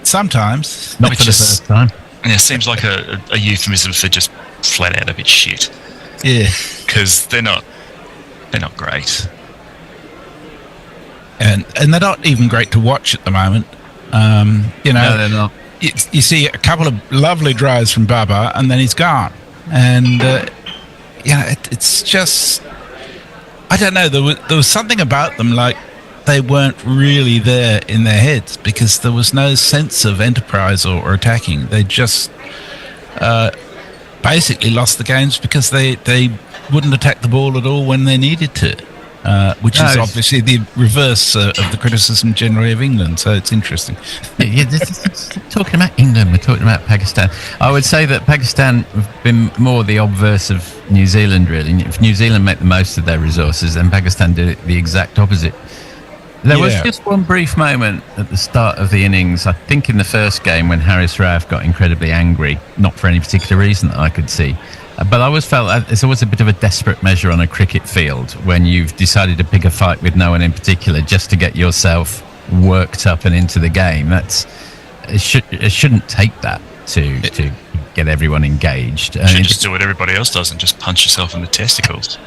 Sometimes. Not for the first time. Yeah, it seems like a euphemism for just flat out a bit shit. Yeah, because they're not great, and they're not even great to watch at the moment. No, they're not. You see a couple of lovely drives from Baba, and then he's gone. And it's just, I don't know. There was something about them, like they weren't really there in their heads, because there was no sense of enterprise or attacking. They just basically lost the games because they wouldn't attack the ball at all when they needed to, which is obviously the reverse of the criticism generally of England. So it's interesting. Talking about England, we're talking about Pakistan. I would say that Pakistan have been more the obverse of New Zealand, really. If New Zealand make the most of their resources, then Pakistan did the exact opposite. There was just one brief moment at the start of the innings, I think in the first game, when Haris Rauf got incredibly angry, not for any particular reason that I could see. But I always felt it's always a bit of a desperate measure on a cricket field when you've decided to pick a fight with no one in particular just to get yourself worked up and into the game. It shouldn't take that to get everyone engaged. You should just do what everybody else does and just punch yourself in the testicles.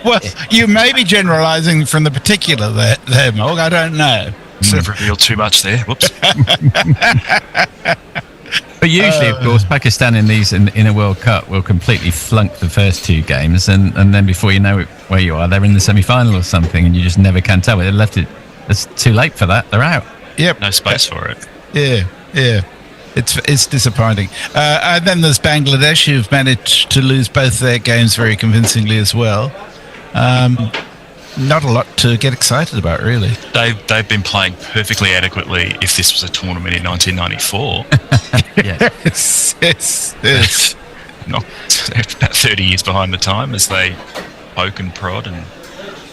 Well, you may be generalising from the particular there, Morg. I don't know. I've revealed too much there. Whoops. But usually, of course, Pakistan in a World Cup will completely flunk the first two games, and then before you know it, where you are, they're in the semi-final or something, and you just never can tell. They left it. It's too late for that. They're out. Yep. No space for it. Yeah. It's disappointing. And then there's Bangladesh, who've managed to lose both their games very convincingly as well. Not a lot to get excited about, really. They've been playing perfectly adequately if this was a tournament in 1994. Yes. Not about 30 years behind the time as they poke and prod and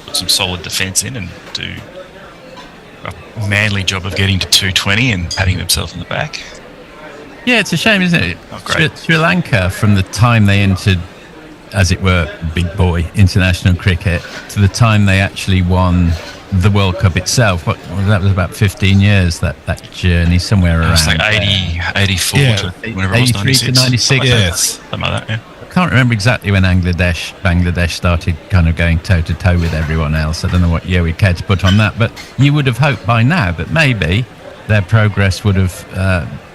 put some solid defence in and do a manly job of getting to 220 and patting themselves on the back. Yeah, it's a shame, isn't it? Oh, great. Sri Lanka, from the time they entered, as it were, big boy international cricket, to the time they actually won the World Cup itself, that was about 15 years, that journey, somewhere around. It was like 84 to whenever it was, 83 to 96. Yes. Something like that, yeah. I can't remember exactly when Bangladesh started kind of going toe-to-toe with everyone else. I don't know what year we care to put on that, but you would have hoped by now that maybe their progress would have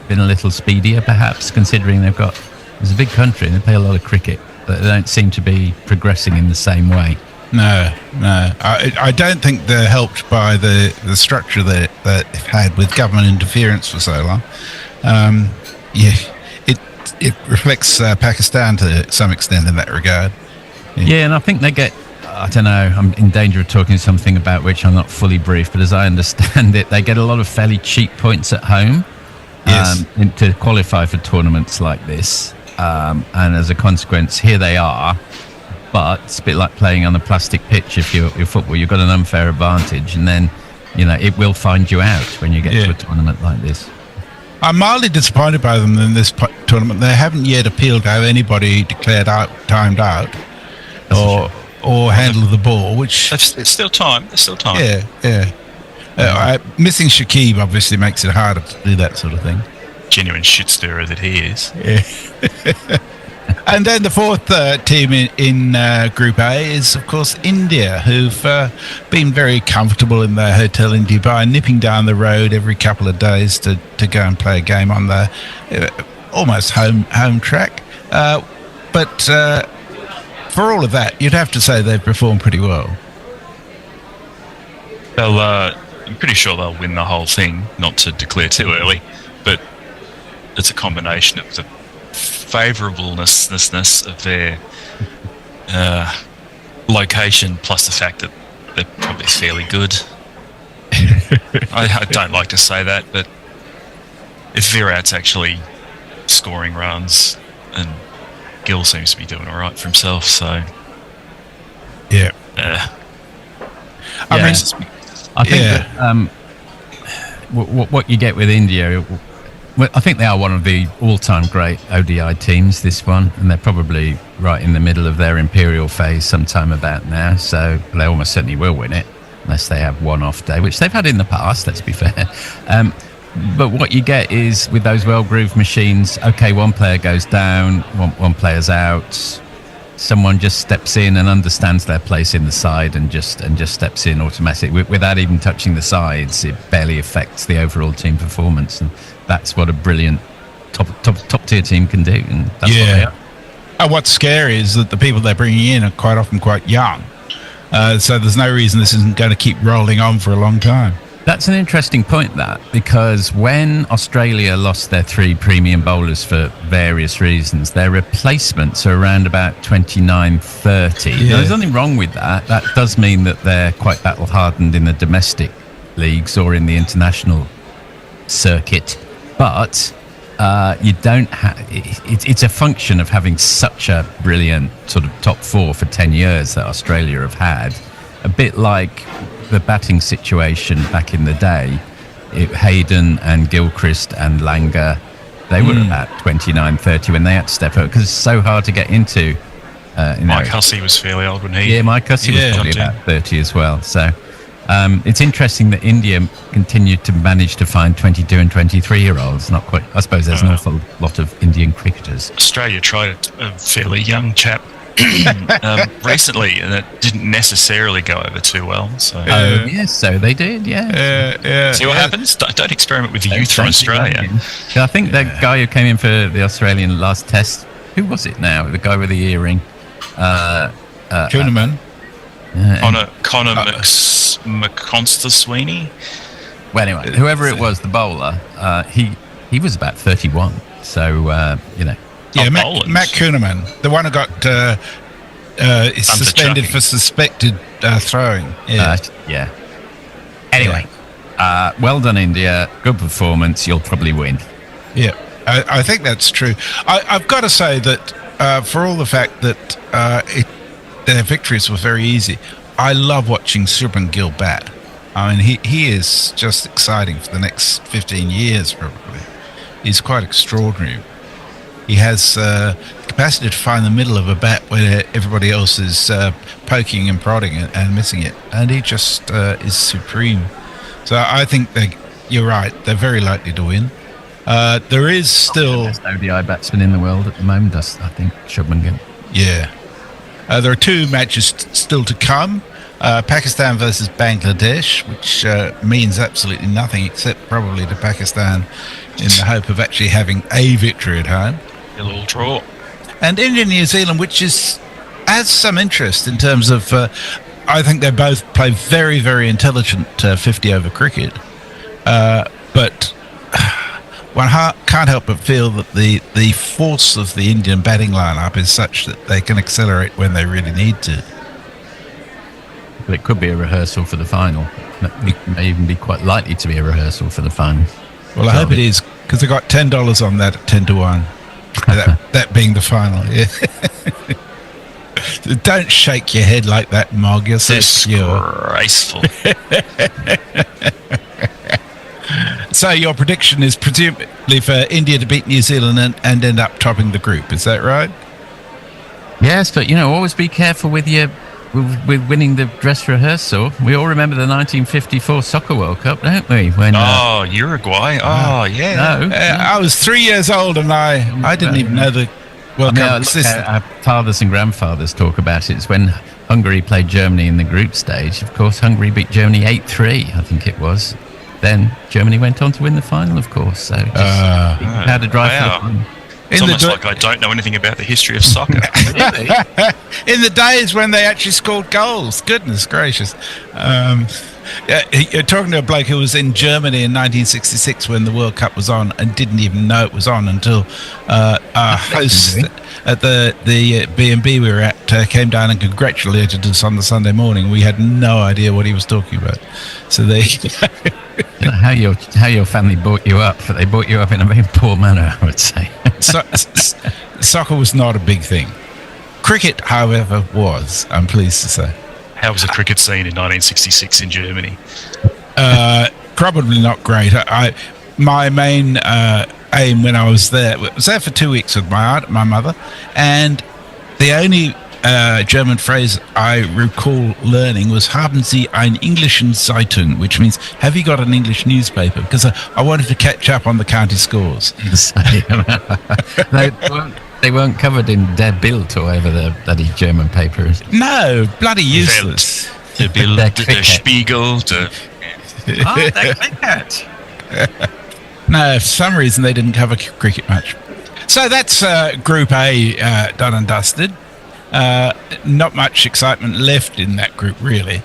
been a little speedier, perhaps, considering it's a big country and they play a lot of cricket, but they don't seem to be progressing in the same way. No. I don't think they're helped by the structure that they've had with government interference for so long. It reflects Pakistan to some extent in that regard. Yeah, and I think they get, I don't know, I'm in danger of talking something about which I'm not fully brief, but as I understand it, they get a lot of fairly cheap points at home to qualify for tournaments like this. And as a consequence, here they are, but it's a bit like playing on a plastic pitch. If you're football, you've got an unfair advantage, and then it will find you out when you get to a tournament like this. I'm mildly disappointed by them in this tournament. They haven't yet appealed to have anybody declared timed out, or handle the ball. Which it's still time. There's still time. Yeah. Missing Shakib obviously makes it harder to do that sort of thing. Genuine shit stirrer that he is. Yeah. And then the fourth team in Group A is, of course, India, who've been very comfortable in their hotel in Dubai, nipping down the road every couple of days to go and play a game on the almost home track. But for all of that, you'd have to say they've performed pretty well. I'm pretty sure they'll win the whole thing, not to declare too early, but it's a combination of the favourableness of their location plus the fact that they're probably fairly good. I don't like to say that, but if Virat's actually scoring runs, and Gill seems to be doing all right for himself, so yeah. I think that what you get with India. Well, I think they are one of the all-time great ODI teams, this one, and they're probably right in the middle of their imperial phase sometime about now, so they almost certainly will win it, unless they have one off day, which they've had in the past, let's be fair. But what you get is, with those well-grooved machines, okay, one player goes down, one player's out, someone just steps in and understands their place in the side and just steps in automatically. Without even touching the sides, it barely affects the overall team performance, and that's what a brilliant top tier team can do, and that's what they are. And what's scary is that the people they're bringing in are quite often quite young, so there's no reason this isn't going to keep rolling on for a long time. That's an interesting point, that, because when Australia lost their 3 premium bowlers for various reasons, their replacements are around about 29, 30. Now, there's nothing wrong with that. That does mean that they're quite battle hardened in the domestic leagues or in the international circuit, but you don't have. It's a function of having such a brilliant sort of top 4 for 10 years that Australia have had. A bit like the batting situation back in the day, Hayden and Gilchrist and Langer, they were about 29, 30 when they had to step up, because it's so hard to get into. Mike Hussey was fairly old when he... Yeah, Mike Hussey was probably about 30 as well. So it's interesting that India continued to manage to find 22 and 23-year-olds. Not quite. I suppose there's an awful lot of Indian cricketers. Australia tried a fairly young chap recently, and it didn't necessarily go over too well. So yes, so they did. See what happens. Don't experiment with youth from Australia. I think that guy who came in for the Australian last test, who was it now? The guy with the earring, Kuhneman. Connor McConster-Sweeney. Well, anyway, whoever it was, the bowler, he was about 31. So Yeah, Matt Kuhneman, the one who got is suspended for suspected throwing. Anyway, well done, India. Good performance. You'll probably win. Yeah, I think that's true. I've got to say that for all the fact that their victories were very easy, I love watching Shubman Gill bat. I mean, he is just exciting for the next 15 years, probably. He's quite extraordinary. He has the capacity to find the middle of a bat where everybody else is poking and prodding and missing it. And he just is supreme. So I think you're right. They're very likely to win. There is still... best ODI batsman in the world at the moment, I think, Shubman Gill. Yeah. There are 2 matches still to come. Pakistan versus Bangladesh, which means absolutely nothing except probably to Pakistan in the hope of actually having a victory at home. A little draw. And India-New Zealand, which has some interest in terms of, I think they both play very, very intelligent 50-over cricket. But one can't help but feel that the force of the Indian batting lineup is such that they can accelerate when they really need to. But it could be a rehearsal for the final. It may even be quite likely to be a rehearsal for the final. Well, I hope it is, because I got $10 on that at 10-1. that being the final. Yeah. Don't shake your head like that, Mog. You're so disgraceful. So your prediction is presumably for India to beat New Zealand and end up topping the group. Is that right? Yes, but always be careful with with winning the dress rehearsal. We all remember the 1954 Soccer World Cup, don't we? When Uruguay. Oh, yeah. No. I was 3 years old and I didn't even know the World Cup existed. Our fathers and grandfathers talk about it. It's when Hungary played Germany in the group stage. Of course, Hungary beat Germany 8-3, I think it was. Then Germany went on to win the final, of course. So just how to drive for the final. It's almost like I don't know anything about the history of soccer. In the days when they actually scored goals. Goodness gracious. You're talking to a bloke who was in Germany in 1966 when the World Cup was on and didn't even know it was on until our host at the B&B we were at came down and congratulated us on the Sunday morning. We had no idea what he was talking about. So they... how your family brought you up, but they brought you up in a very poor manner, I would say. Soccer was not a big thing. Cricket, however, was, I'm pleased to say. How was the cricket scene in 1966 in Germany? Probably not great. My main aim when I was there for 2 weeks with my aunt, my mother, and the only German phrase I recall learning was "Haben Sie eine englische Zeitung," which means "Have you got an English newspaper?" Because I wanted to catch up on the county scores. They weren't covered in Der Bild or whatever the bloody German paper is. No, bloody useless. Der Bild, der Spiegel, der cricket. No, for some reason they didn't cover cricket much. So that's Group A done and dusted. Not much excitement left in that group, really.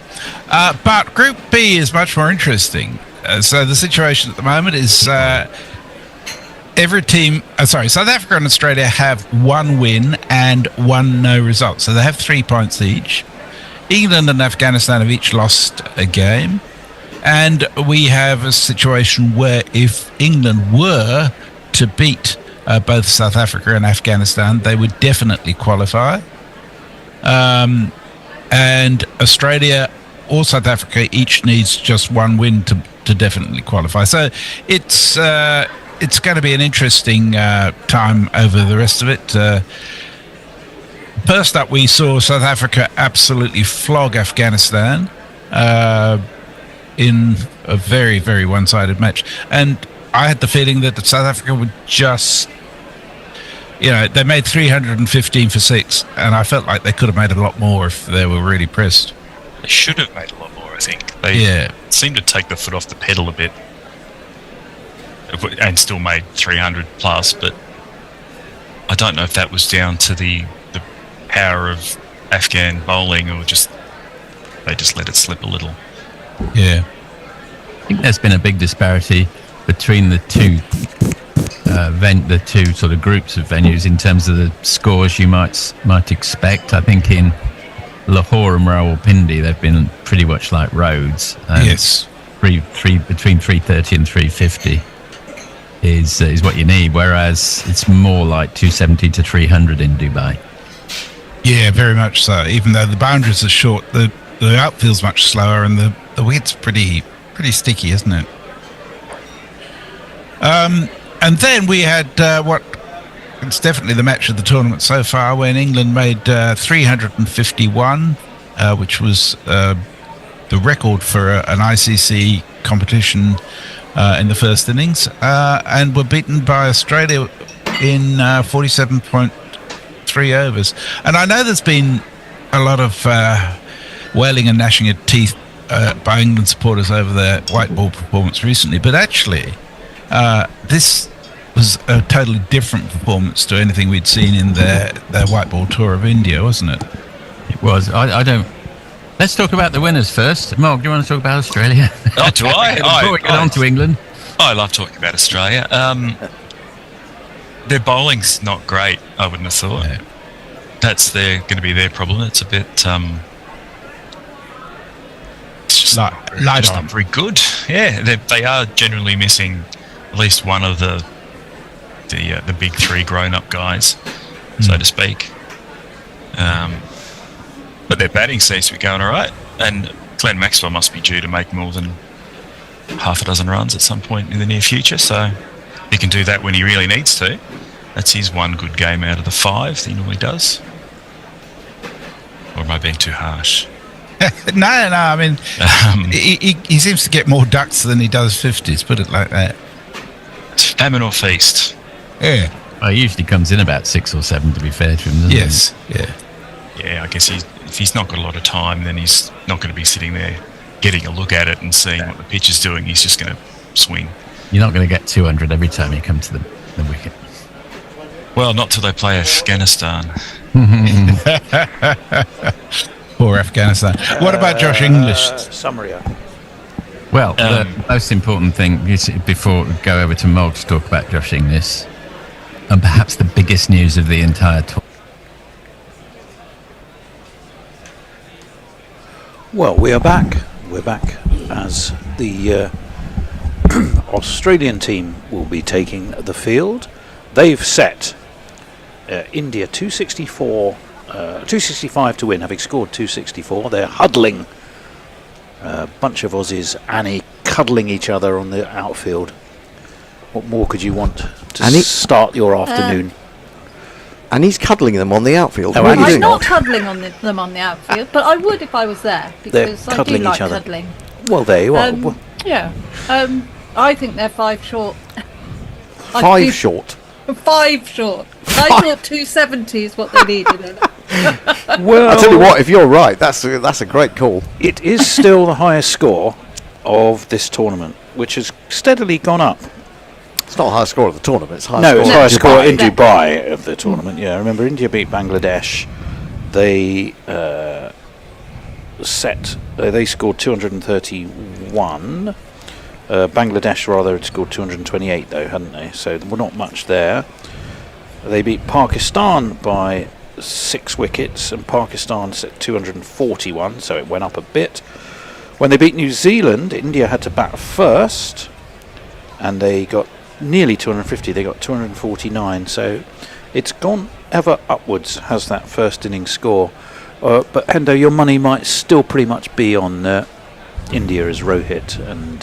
But Group B is much more interesting. So the situation at the moment is South Africa and Australia have one win and one no result. So they have 3 points each. England and Afghanistan have each lost a game. And we have a situation where if England were to beat both South Africa and Afghanistan, they would definitely qualify. And Australia or South Africa each needs just one win to definitely qualify. So it's going to be an interesting time over the rest of it. First up, we saw South Africa absolutely flog Afghanistan in a very, very one-sided match. And I had the feeling that South Africa would just... they made 315 for 6, and I felt like they could have made a lot more if they were really pressed. They should have made a lot more, I think. They seemed to take the foot off the pedal a bit and still made 300 plus, but I don't know if that was down to the power of Afghan bowling or just they just let it slip a little. Yeah. I think there's been a big disparity between the two sort of groups of venues in terms of the scores you might expect. I think in Lahore and Rawalpindi they've been pretty much like Rhodes. Yes. Between 330 and 350 is what you need, whereas it's more like 270 to 300 in Dubai. Yeah, very much so. Even though the boundaries are short, the outfield's much slower and the wicket's pretty sticky, isn't it? And then we had it's definitely the match of the tournament so far, when England made 351, which was the record for an ICC competition in the first innings, and were beaten by Australia in 47.3 overs. And I know there's been a lot of wailing and gnashing of teeth by England supporters over their white ball performance recently, but actually this was a totally different performance to anything we'd seen in their white ball tour of India, wasn't it? It was. I don't... Let's talk about the winners first. Mark, do you want to talk about Australia? Oh, do I? Before we get on to England. I love talking about Australia. Their bowling's not great, I wouldn't have thought. Yeah. That's going to be their problem. It's a bit... it's just not very good. Yeah, they are generally missing at least one of the big three grown-up guys, so to speak. But their batting seems to be going all right, and Glenn Maxwell must be due to make more than half a dozen runs at some point in the near future, so he can do that when he really needs to. That's his one good game out of the 5 that he normally does. Or am I being too harsh? No, I mean, he seems to get more ducks than he does 50s, put it like that. Famine or feast? Yeah. Well, he usually comes in about 6 or 7, to be fair to him, doesn't Yes, yeah. Yeah, I guess if he's not got a lot of time, then he's not going to be sitting there getting a look at it and seeing what the pitch is doing. He's just going to swing. You're not going to get 200 every time you come to the wicket. Well, not till they play Afghanistan. Poor Afghanistan. What about Josh English? Summary. Well, the most important thing is, before we go over to Mog to talk about Josh English, and perhaps the biggest news of the entire tour. Well, we are back. We're back as the Australian team will be taking the field. They've set India 265 to win, having scored 264. They're huddling a bunch of Aussies, Annie cuddling each other on the outfield. What more could you want to start your afternoon? And he's cuddling them on the outfield. No, I'm not cuddling on them on the outfield, but I would if I was there, because I do like cuddling. Well, there you are. Yeah. I think they're 5 short. 5 short? 5 short. I thought 270 is what they needed. Well, I'll tell you what, if you're right, that's a great call. It is still the highest score of this tournament, which has steadily gone up. It's not the highest score of the tournament. It's highest score in Dubai of the tournament. Yeah, remember India beat Bangladesh. They they scored 231. Bangladesh rather had scored 228 though, hadn't they? So there were not much there. They beat Pakistan by 6 wickets, and Pakistan set 241, so it went up a bit. When they beat New Zealand, India had to bat first, and they got nearly 250. They got 249, so it's gone ever upwards, has that first innings score. But Hendo, your money might still pretty much be on India as Rohit and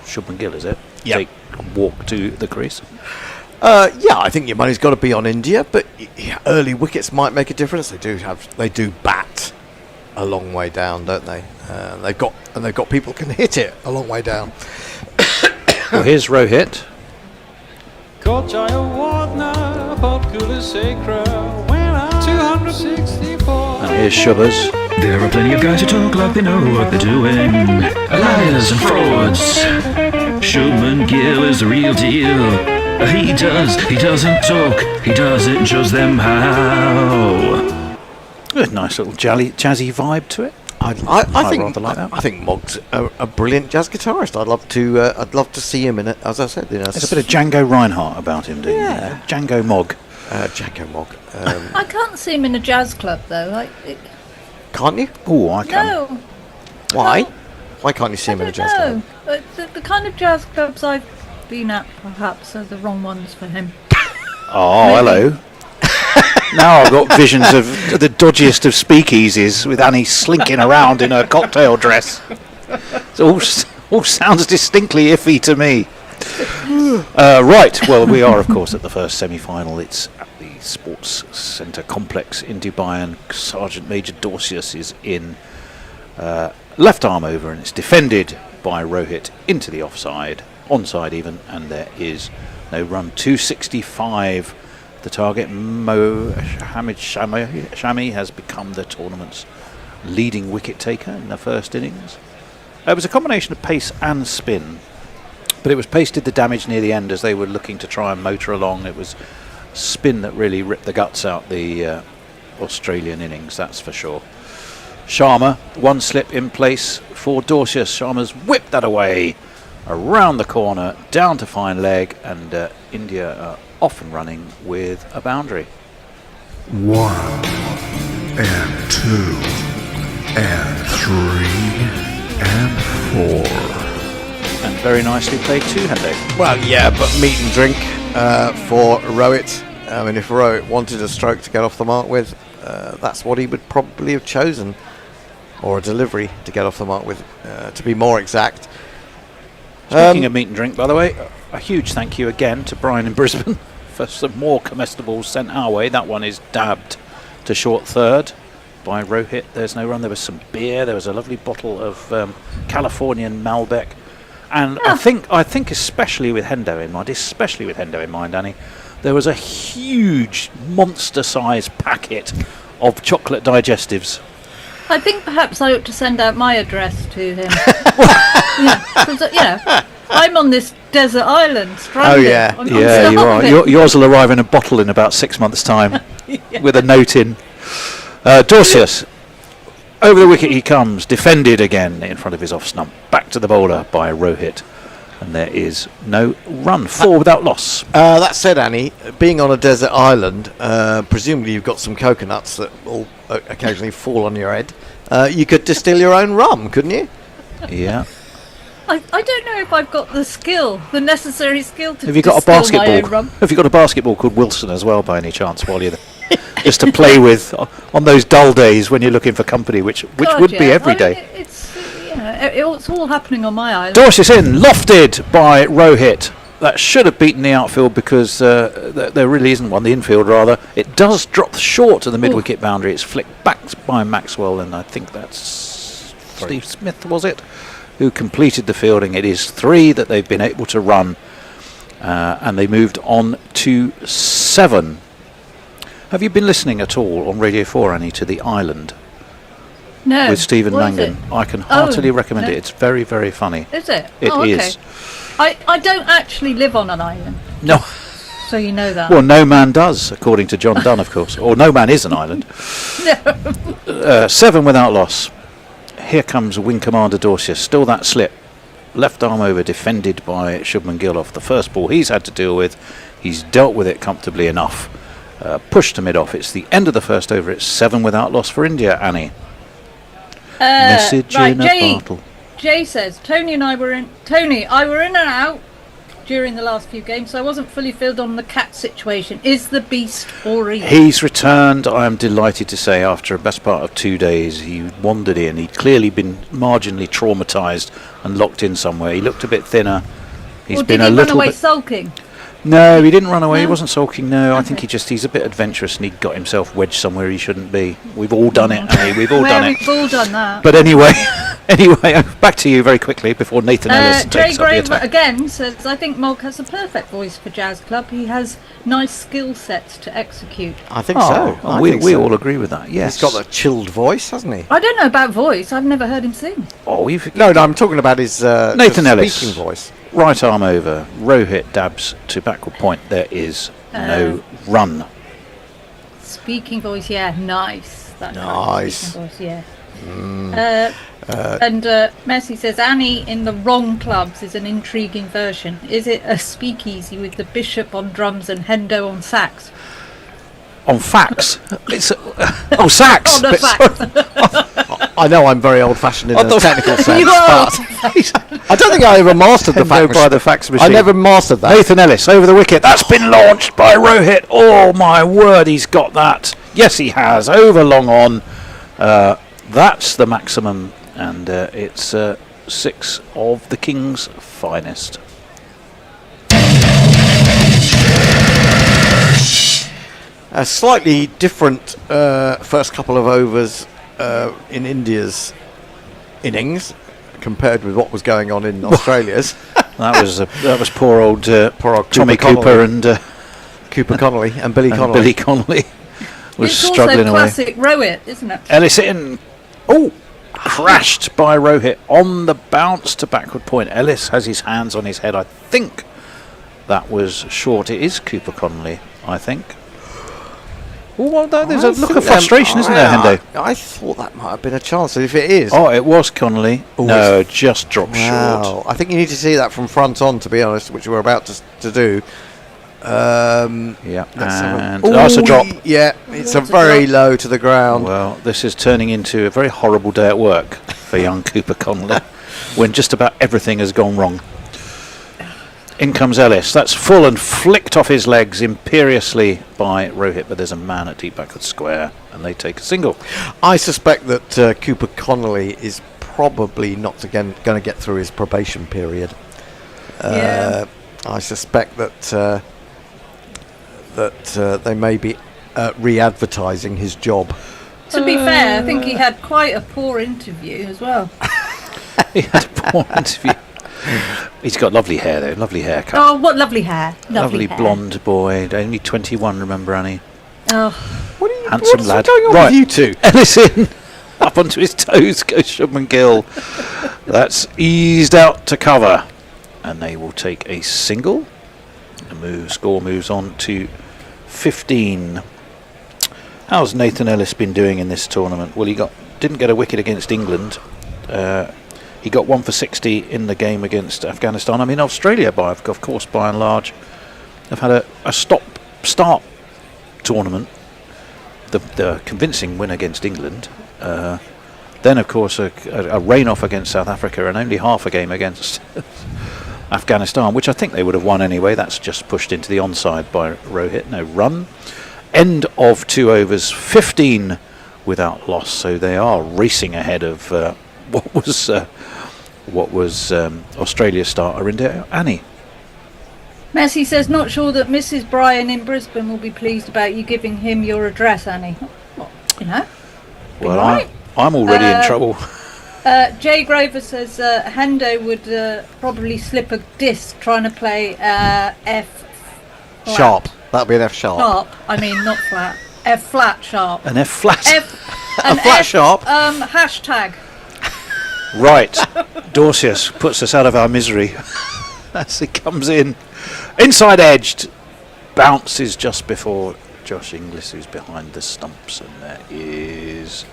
Shubman Gill, is it? Yeah. Take walk to the crease. Yeah, I think your money's got to be on India, but early wickets might make a difference. They do bat a long way down, don't they? They've got people who can hit it a long way down. Well, here's Rohit. And here's Shubbers. There are plenty of guys who talk like they know what they're doing. Liars and frauds. Shubman Gill is the real deal. He doesn't talk, he does it and shows them how. A nice little jazzy vibe to it. I think Mog's a brilliant jazz guitarist. I'd love to see him in it. As I said, there's a bit of Django Reinhardt about him, don't you? Django Mog. Django Mog. I can't see him in a jazz club though. Can't you? Oh, I can. No. Why? Why can't you see him in a jazz club? The kind of jazz clubs I've been at perhaps are the wrong ones for him. Oh, hello. Now I've got visions of the dodgiest of speakeasies with Annie slinking around in her cocktail dress. It all sounds distinctly iffy to me. Right, well, we are, of course, at the first semi-final. It's at the Sports Centre complex in Dubai, and Sergeant Major Dorsius is in left arm over, and it's defended by Rohit into the onside even, and there is no run. 265. The target. Mohammed Shami has become the tournament's leading wicket taker in the first innings. It was a combination of pace and spin, but it was pace did the damage near the end as they were looking to try and motor along. It was spin that really ripped the guts out the Australian innings, that's for sure. Sharma, one slip in place for Dorsius. Sharma's whipped that away around the corner, down to fine leg, and India are off and running with a boundary. 1 and 2 and 3 and 4. And very nicely played too, Hendo. Well, yeah, but meat and drink for Rohit. I mean, if Rohit wanted a stroke to get off the mark with, that's what he would probably have chosen, or a delivery to get off the mark with, to be more exact. Speaking of meat and drink, by the way, a huge thank you again to Brian in Brisbane for some more comestibles sent our way. That one is dabbed to short third by Rohit. There's no run. There was some beer. There was a lovely bottle of Californian Malbec. And I think especially with Hendo in mind, Annie, there was a huge monster-sized packet of chocolate digestives. I think perhaps I ought to send out my address to him. I'm on this desert island, stranded. I'm you are. Yours will arrive in a bottle in about 6 months' time, with a note in. Dorsius, over the wicket he comes, defended again in front of his off stump. Back to the bowler by Rohit, and there is no run. 4 without loss. That said, Annie, being on a desert island, presumably you've got some coconuts that will occasionally fall on your head. You could distill your own rum, couldn't you? Yeah. I don't know if I've got the necessary skill to Have you got a basketball? Have you got a basketball called Wilson as well, by any chance, while you're there? Just to play with on those dull days when you're looking for company, which would be every day. It's all happening on my island. Dorsius in, lofted by Rohit. That should have beaten the outfield because there really isn't one, the infield rather. It does drop short of the mid-wicket boundary. It's flicked back by Maxwell, and I think that's Steve Smith, was it, who completed the fielding. It is 3 that they've been able to run, and they moved on to 7. Have you been listening at all on Radio 4, Annie, to The Island? No. With Stephen What is Mangan. it? I can heartily recommend no. it. It's very, very funny. Is it? It okay. is. I don't actually live on an island. No. So you know that. Well, no man does, according to John Dunn, of course. Or no man is an island. 7 without loss. Here comes Wing Commander Dorsius. Still that slip. Left arm over, defended by Shubman Gill off the first ball he's had to deal with. He's dealt with it comfortably enough. Pushed to mid-off. It's the end of the first over. It's 7 without loss for India, Annie. Message in a bottle. Jay says, I were in and out during the last few games, so I wasn't fully filled on the cat situation. Is the beast already? He's returned, I am delighted to say, after a best part of 2 days. He wandered in. He'd clearly been marginally traumatised and locked in somewhere. He looked a bit thinner. He's been a little bit... Did he run away sulking? No, he didn't run away. No? He wasn't sulking. No, okay. I think he's a bit adventurous, and he got himself wedged somewhere he shouldn't be. We've all done it, Annie. We've all done it. We've all done that. But anyway, back to you very quickly before Nathan Ellis takes up the attack. Again says, I think Molk has a perfect voice for Jazz Club. He has nice skill sets to execute. I think so. We all agree with that. Yes, he's got a chilled voice, hasn't he? I don't know about voice. I've never heard him sing. No, I'm talking about his Nathan Ellis speaking voice. Right arm over. Rohit dabs to backward point. There is no run. Speaking voice, yeah, nice. That nice. Kind of voice, yeah. And Messi says Annie in the wrong clubs is an intriguing version. Is it a speakeasy with the bishop on drums and Hendo on sax? On fax? It's sax. On a fax. I know I'm very old-fashioned in a technical sense, You are. but I don't think I ever mastered the fax by the fax machine. I never mastered that. Nathan Ellis over the wicket. That's been launched by Rohit. Oh my word, he's got that. Yes, he has. Over long on. That's the maximum, and it's 6 of the King's finest. A slightly different first couple of overs in India's innings compared with what was going on in Australia's. that was poor old Tommy Cooper and Cooper Connelly and Billy Connelly. Billy Connelly was it's struggling also away. Classic Rohit, isn't it? Ellis in. Crashed by Rohit on the bounce to backward point. Ellis has his hands on his head. I think that was short. It is Cooper Connelly, I think. Well, there's a look of frustration, isn't there, Hendo? I thought that might have been a chance. If it is... Oh, it was Connelly. No, just dropped short. I think you need to see that from front on, to be honest, which we're about to do. Yeah, and that's a drop. Yeah, it's a very low to the ground. Well, this is turning into a very horrible day at work for young Cooper Connelly when just about everything has gone wrong. In comes Ellis. That's full and flicked off his legs imperiously by Rohit, but there's a man at deep backward square, and they take a single. I suspect that Cooper Connelly is probably not again going to get through his probation period. I suspect that they may be re-advertising his job. To be fair, I think he had quite a poor interview as well. He had a poor interview. He's got lovely hair, though. Lovely haircut. Oh, what lovely hair. Lovely hair. blonde boy. Only 21, remember, Annie? Oh. Handsome lad. What's going on with you two? Ellis in. Up onto his toes goes Shubman Gill. That's eased out to cover. And they will take a single. The score moves on to 15. How's Nathan Ellis been doing in this tournament? Well, he didn't get a wicket against England. He got 1 for 60 in the game against Afghanistan. I mean, Australia, of course, by and large, have had a stop-start tournament. The convincing win against England. Then, of course, a rain-off against South Africa and only half a game against Afghanistan, which I think they would have won anyway. That's just pushed into the onside by Rohit. No run. End of 2 overs, 15 without loss. So they are racing ahead of what was Australia's starter in there, Annie. Messi says, not sure that Mrs. Bryan in Brisbane will be pleased about you giving him your address, Annie. Well, you know. Well, right. I'm already in trouble. Jay Grover says Hendo would probably slip a disc trying to play F flat. Sharp. That'd be an F sharp. Sharp. I mean, not flat. F flat sharp. An F flat. A flat sharp. Hashtag. Right. Dorsius puts us out of our misery as he comes in. Inside edged. Bounces just before Josh Inglis, who's behind the stumps, and there is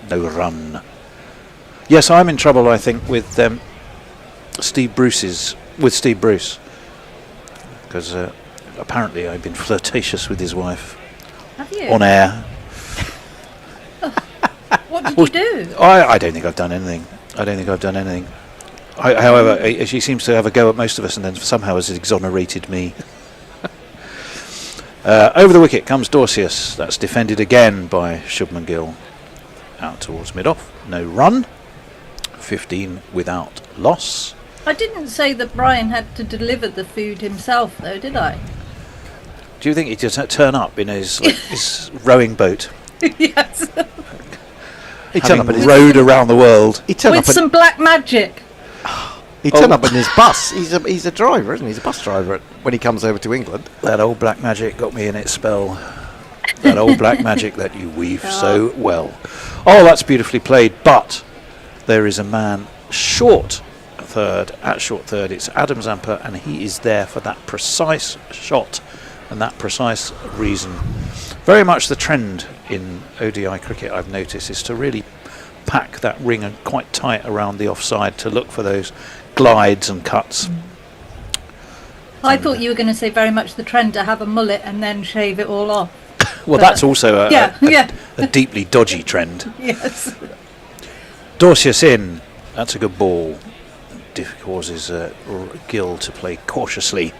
no run. Yes, I'm in trouble, I think, with Steve Bruce. Because apparently I've been flirtatious with his wife. Have you? On air. What did you do? I don't think I've done anything. However, she seems to have a go at most of us and then somehow has exonerated me. Over the wicket comes Dorsius. That's defended again by Shubman Gill. Out towards mid-off. No run. 15 without loss. I didn't say that Brian had to deliver the food himself, though, did I? Do you think he'd just turn up in his rowing boat? Yes. He turned up in his rowed around the world. He turned With up some black magic. He turned up in his bus. He's a driver, isn't he? He's a bus driver when he comes over to England. That old black magic got me in its spell. That old black magic that you weave so well. Oh, that's beautifully played, but there is a man at short third. It's Adam Zampa, and he is there for that precise shot and that precise reason. Very much the trend in ODI cricket, I've noticed, is to really pack that ring and quite tight around the offside to look for those glides and cuts. I thought you were going to say very much the trend to have a mullet and then shave it all off. Well, that's also a deeply dodgy trend. Yes. Dorsius in. That's a good ball. Causes Gill to play cautiously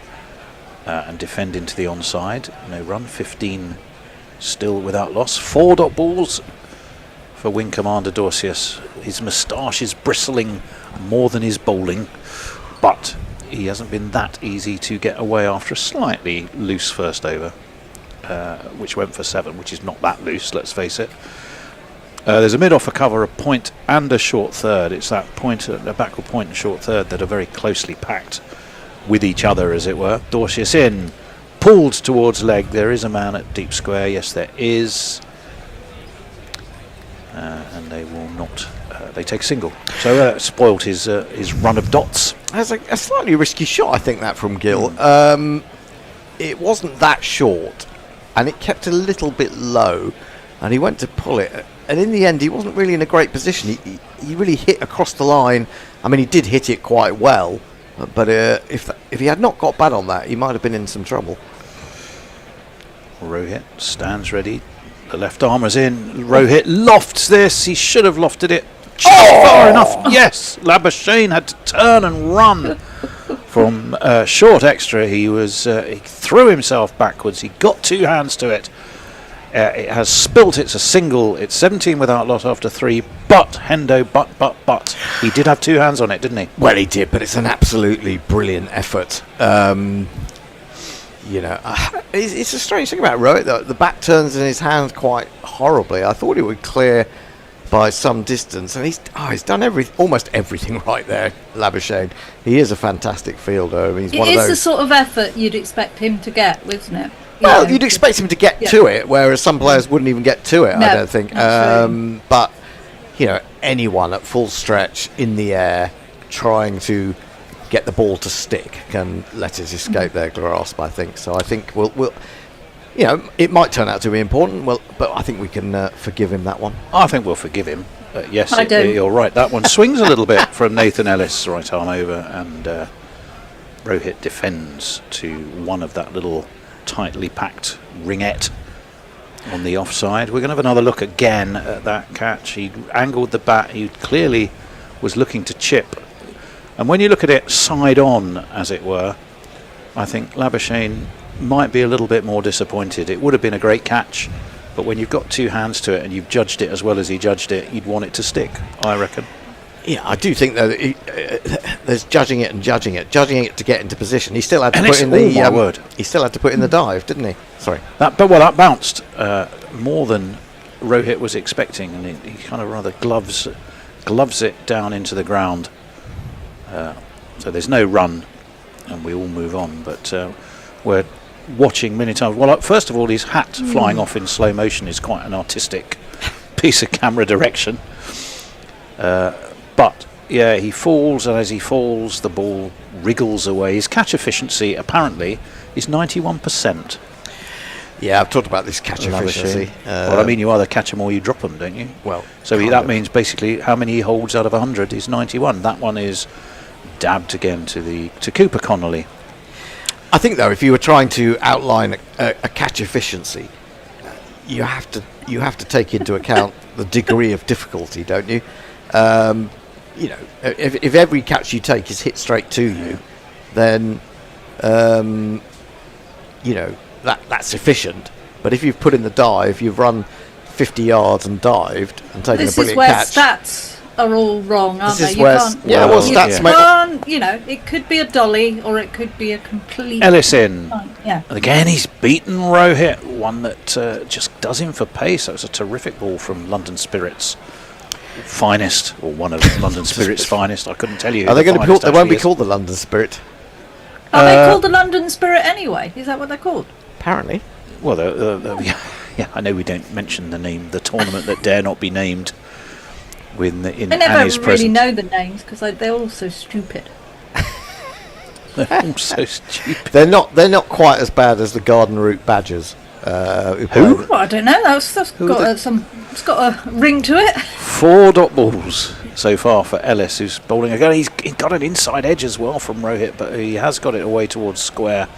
and defend into the onside. No run. 15 still without loss. 4 dot balls for Wing Commander Dorsius. His moustache is bristling more than his bowling, but he hasn't been that easy to get away after a slightly loose first over, which went for 7, which is not that loose, let's face it. There's a mid-offer cover, a point and a short third. It's that point, a backward point and short third that are very closely packed with each other, as it were. Dorsius in, pulled towards leg. There is a man at deep square. Yes, there is. And they will not. They take a single. So spoiled his run of dots. That's a slightly risky shot, I think, that from Gill. It wasn't that short, and it kept a little bit low, and he went to pull it. And in the end, he wasn't really in a great position. He really hit across the line. I mean, he did hit it quite well, but if he had not got bad on that, he might have been in some trouble. Rohit stands ready. The left armer's in. Rohit lofts this. He should have lofted it just far enough. Yes, Labuschagne had to turn and run from short extra. He threw himself backwards. He got 2 hands to it. It has spilt. It's a single. It's 17 without loss after 3. But Hendo, but he did have 2 hands on it, didn't he? Well, he did, but it's an absolutely brilliant effort. It's a strange thing about Rohit, though. The bat turns in his hand quite horribly. I thought it would clear by some distance, and he's done almost everything right there, Labuschagne. He is a fantastic fielder. I mean, he's It one of is those. the sort of effort you'd expect him to get, isn't it? Well, you'd expect him to get to it, whereas some players wouldn't even get to it, No, I don't think. But, anyone at full stretch in the air trying to get the ball to stick can let it escape their grasp, I think. So I think we'll it might turn out to be important, but I think we can forgive him that one. I think we'll forgive him. Yes, I do. you're right. That one swings a little bit from Nathan Ellis, right arm over, and Rohit defends to one of that little tightly packed ringette on the offside. We're going to have another look again at that catch. He angled the bat. He clearly was looking to chip. And when you look at it side on, as it were, I think Labuschagne might be a little bit more disappointed. It would have been a great catch, but when you've got 2 hands to it and you've judged it as well as he judged it, you'd want it to stick, I reckon. Yeah, I do think that there's judging it to get into position. He still had to put in He still had to put in the dive, didn't he? Sorry. That bounced more than Rohit was expecting, and he kind of rather gloves it down into the ground. So there's no run, and we all move on. But we're watching many times. Well, first of all, his hat flying off in slow motion is quite an artistic piece of camera direction. But yeah, he falls, and as he falls, the ball wriggles away. His catch efficiency apparently is 91%. Yeah, I've talked about this catch efficiency. Well, I mean, you either catch them or you drop them, don't you? Well, so that means basically how many he holds out of 100 is 91. That one is dabbed again to Cooper Connelly. I think, though, if you were trying to outline a catch efficiency, you have to take into account the degree of difficulty, don't you? If every catch you take is hit straight to you, then that's efficient. But if you've put in the dive, you've run 50 yards and dived and taken a brilliant catch. This is where stats are all wrong, aren't they? It could be a dolly or it could be a complete... Ellison. Yeah. And again, he's beaten Rohit, one that just does him for pace. That was a terrific ball from London Spirit's finest, or one of London Spirit's finest. I couldn't tell you. Are they going to call? They won't be called the London Spirit. Are they called the London Spirit anyway? Is that what they're called? Apparently. Well, yeah, I know we don't mention the tournament that dare not be named. I never really know the names because they're all so stupid. They're all so stupid. They're not quite as bad as the Garden Route Badgers. Who? Well, I don't know. It's got a ring to it. 4 dot balls so far for Ellis, who's bowling again. He's got an inside edge as well from Rohit, but he has got it away towards square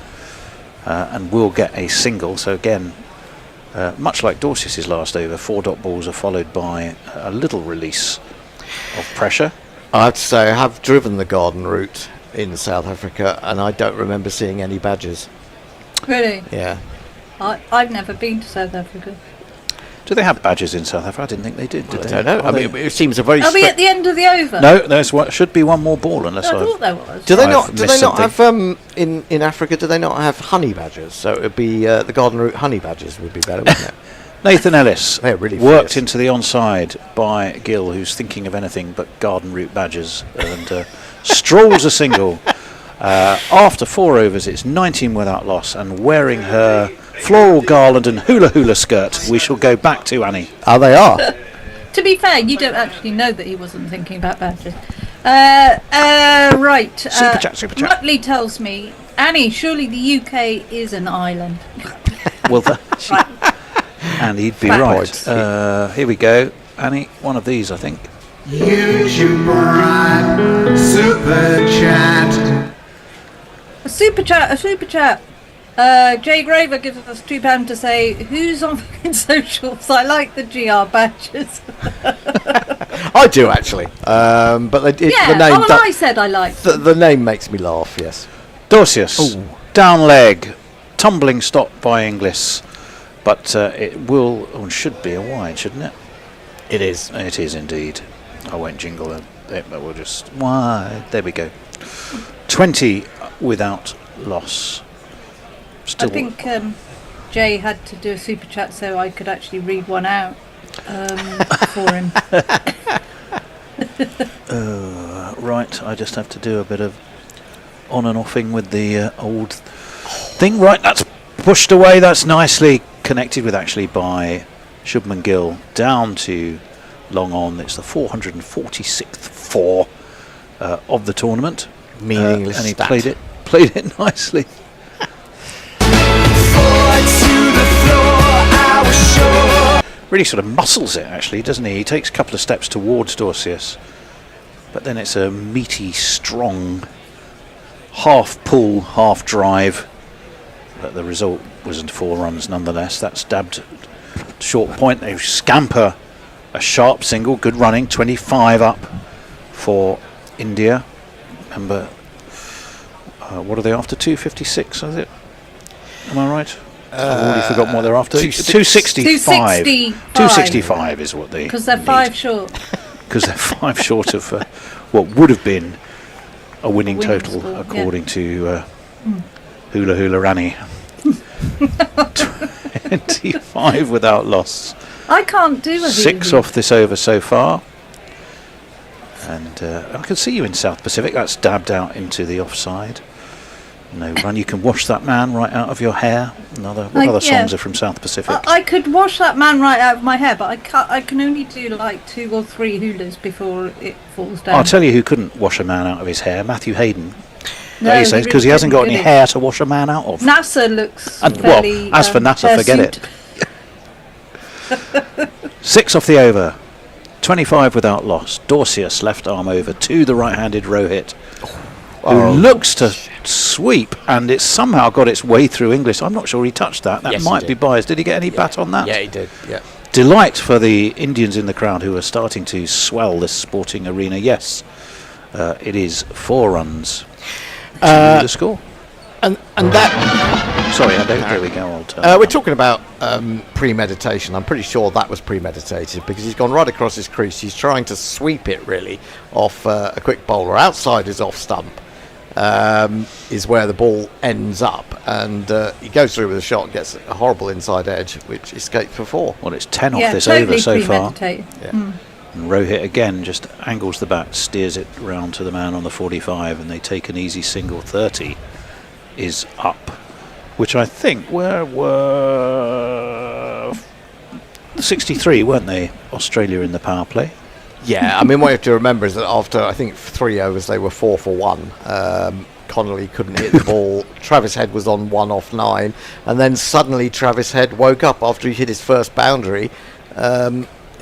and will get a single. So again, much like Dorseus's last over, 4 dot balls are followed by a little release of pressure. I have to say, I have driven the Garden Route in South Africa, and I don't remember seeing any badgers. Really? Yeah. I've never been to South Africa. Do they have badgers in South Africa? I didn't think they did. I don't know. I mean, it seems a very. Are we at the end of the over? No, there's should be one more ball unless I thought there was. Do they not have in Africa? Do they not have honey badgers? So it would be the Garden Route honey badgers would be better, wouldn't it? Nathan Ellis They're really worked fierce. into the onside by Gill, who's thinking of anything but Garden Route badgers, and strolls a single. After 4 overs, it's 19 without loss, and wearing her floral garland and hula skirt, we shall go back to Annie. Oh, they are. To be fair, you don't actually know that he wasn't thinking about badgers. Right. Super chat. Mutley tells me, Annie, surely the UK is an island. Well, and he'd be right. Here we go. Annie, one of these, I think. YouTube Super Chat. A super chat. Jay Graver gives us £2 to say, who's on fucking socials? I like the GR badges. I do actually, but the name. I said I liked the name makes me laugh. Yes. Dorsius, down leg, tumbling stop by Inglis, but it will or should be a wide, shouldn't it? It is. It is indeed. I won't jingle it, but we'll just wide. There we go. 20 without loss. Still, I think Jay had to do a super chat so I could actually read one out for him. Right, I just have to do a bit of on and offing with the old thing. Right, that's pushed away. That's nicely connected with actually by Shubman Gill down to long on. It's the 446th four of the tournament. Meaningless and he stat. played it nicely. Really sort of muscles it actually, doesn't he? He takes a couple of steps towards Dorsius, but then it's a meaty, strong half pull, half drive. But the result wasn't 4 runs nonetheless. That's dabbed short point. They scamper a sharp single, good running, 25 up for India. Remember, what are they after? 256, is it? Am I right? I've already forgotten what they're after. 265. 265 is what they. Because they're 5 short. Because they're 5 short of what would have been a winning total, score, according to Hula Hula Rani. 25 without loss. I can't do a 6 off this over so far. And I can see you in South Pacific. That's dabbed out into the offside. No run. You can wash that man right out of your hair. What other songs are from South Pacific? I could wash that man right out of my hair, but I can only do like 2 or 3 hulas before it falls down. I'll tell you who couldn't wash a man out of his hair. Matthew Hayden. No, he says because he hasn't got any hair to wash a man out of. NASA looks fairly, well, as for NASA, forget it. 6 off the over. 25 without loss. Dorsius left arm over to the right-handed Rohit, who looks to sweep, and it's somehow got its way through Inglis. I'm not sure he touched that. That might be biased. Did he get any bat on that? Yeah, he did. Yeah. Delight for the Indians in the crowd who are starting to swell this sporting arena. Yes, it is 4 runs to the score. And that. Sorry, there we go. We're talking about premeditation. I'm pretty sure that was premeditated because he's gone right across his crease. He's trying to sweep it really off a quick bowler. Outside his off stump is where the ball ends up, and he goes through with a shot and gets a horrible inside edge, which escapes for 4. Well, it's 10 off this over so far. Yeah. And Rohit again just angles the bat, steers it round to the man on the 45, and they take an easy single. 30 is up, which I think were 63, weren't they? Australia in the power play. Yeah, I mean, what you have to remember is that after, I think, 3 overs, they were 4 for 1. Connelly couldn't hit the ball. Travis Head was on 1 off 9. And then suddenly Travis Head woke up after he hit his first boundary.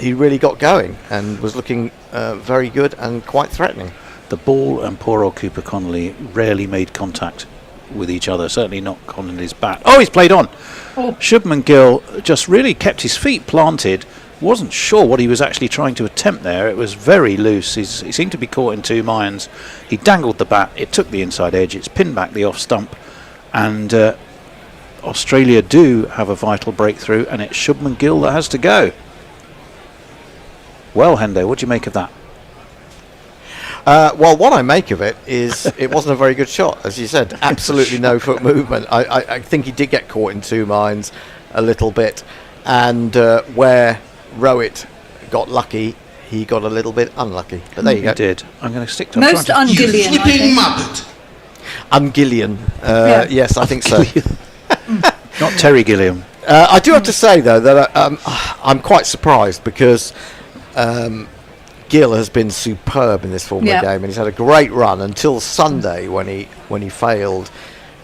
He really got going and was looking very good and quite threatening. The ball and poor old Cooper Connelly rarely made contact with each other, certainly not Connelly's bat. Oh, he's played on. Shubman Gill just really kept his feet planted. Wasn't sure what he was actually trying to attempt there. It was very loose. He seemed to be caught in 2 minds. He dangled the bat. It took the inside edge. It's pinned back the off stump. And Australia do have a vital breakthrough, and it's Shubman Gill that has to go. Well, Hendo, what do you make of that? Well, what I make of it is it wasn't a very good shot, as you said. Absolutely no foot movement. I think he did get caught in 2 minds a little bit, and where Rohit got lucky, he got a little bit unlucky. But there you go. He did. I'm going to stick to most un-Gillian. Un-Gillian. Yes, I think so. Not Terry Gilliam. I do have to say though that I'm quite surprised because Gill has been superb in this Formula game, and he's had a great run until Sunday when he failed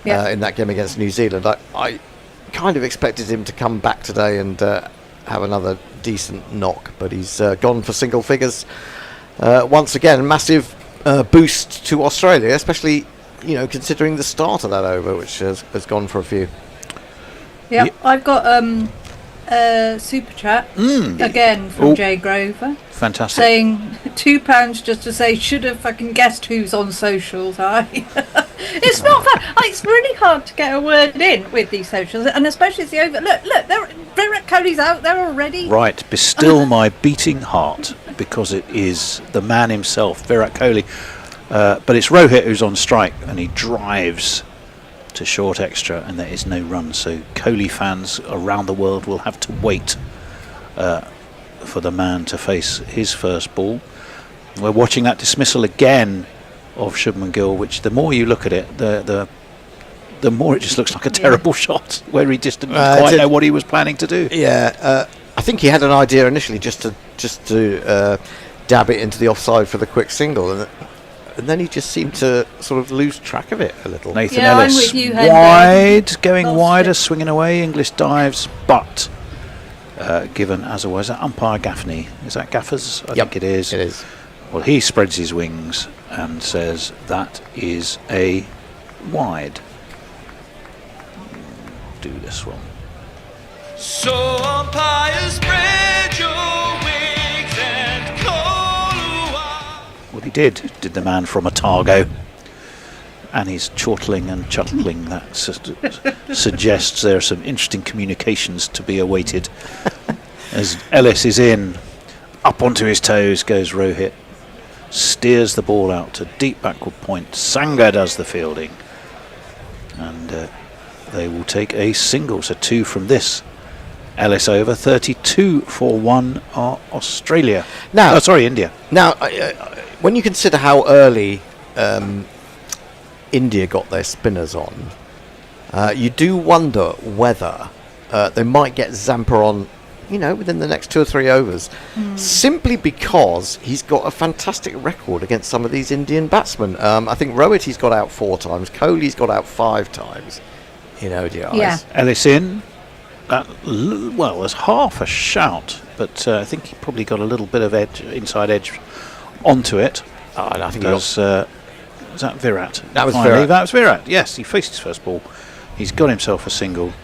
in that game against New Zealand. I kind of expected him to come back today and have another decent knock, but he's gone for single figures once again. Massive boost to Australia, especially considering the start of that over, which has gone for a few. Yep, I've got super chat again from Jay Grover. Fantastic. Saying £2 just to say, should have fucking guessed who's on socials. It's not fun. It's really hard to get a word in with these socials, and especially as the over. Look, Virat Kohli's out there already. Right, be still my beating heart, because it is the man himself, Virat Kohli. But it's Rohit who's on strike, and he drives to short extra, and there is no run. So Kohli fans around the world will have to wait for the man to face his first ball. We're watching that dismissal again of Shubman Gill, which the more you look at it, the more it just looks like a terrible shot, where he just didn't quite know what he was planning to do. Yeah, I think he had an idea initially just to dab it into the offside for the quick single, and then he just seemed to sort of lose track of it a little. Nathan Ellis, I'm with you, wide, going wider, swinging away. English dives, but given as always, umpire Gaffney. Is that Gaffers? I think it is. It is. Well, he spreads his wings and says that is a wide. Do this one. So umpire, spread your wings and call. Well, he did the man from Otago. And he's chortling and chuckling. That suggests there are some interesting communications to be awaited. As Ellis is in, up onto his toes goes Rohit. Steers the ball out to deep backward point. Sangha does the fielding. And they will take a single. So 2 from this. Ellis over. 32 for 1 are Australia. Now, India. Now, when you consider how early India got their spinners on, you do wonder whether they might get Zampa on, within the next 2 or 3 overs, simply because he's got a fantastic record against some of these Indian batsmen. I think Rohit he's got out 4 times, Kohli's got out 5 times in ODIs. Yeah. Ellis in. There's half a shout, but I think he probably got a little bit of inside edge onto it. And I think was that Virat? That was Finally, Virat. That was Virat. Yes, he faced his first ball. He's got himself a single.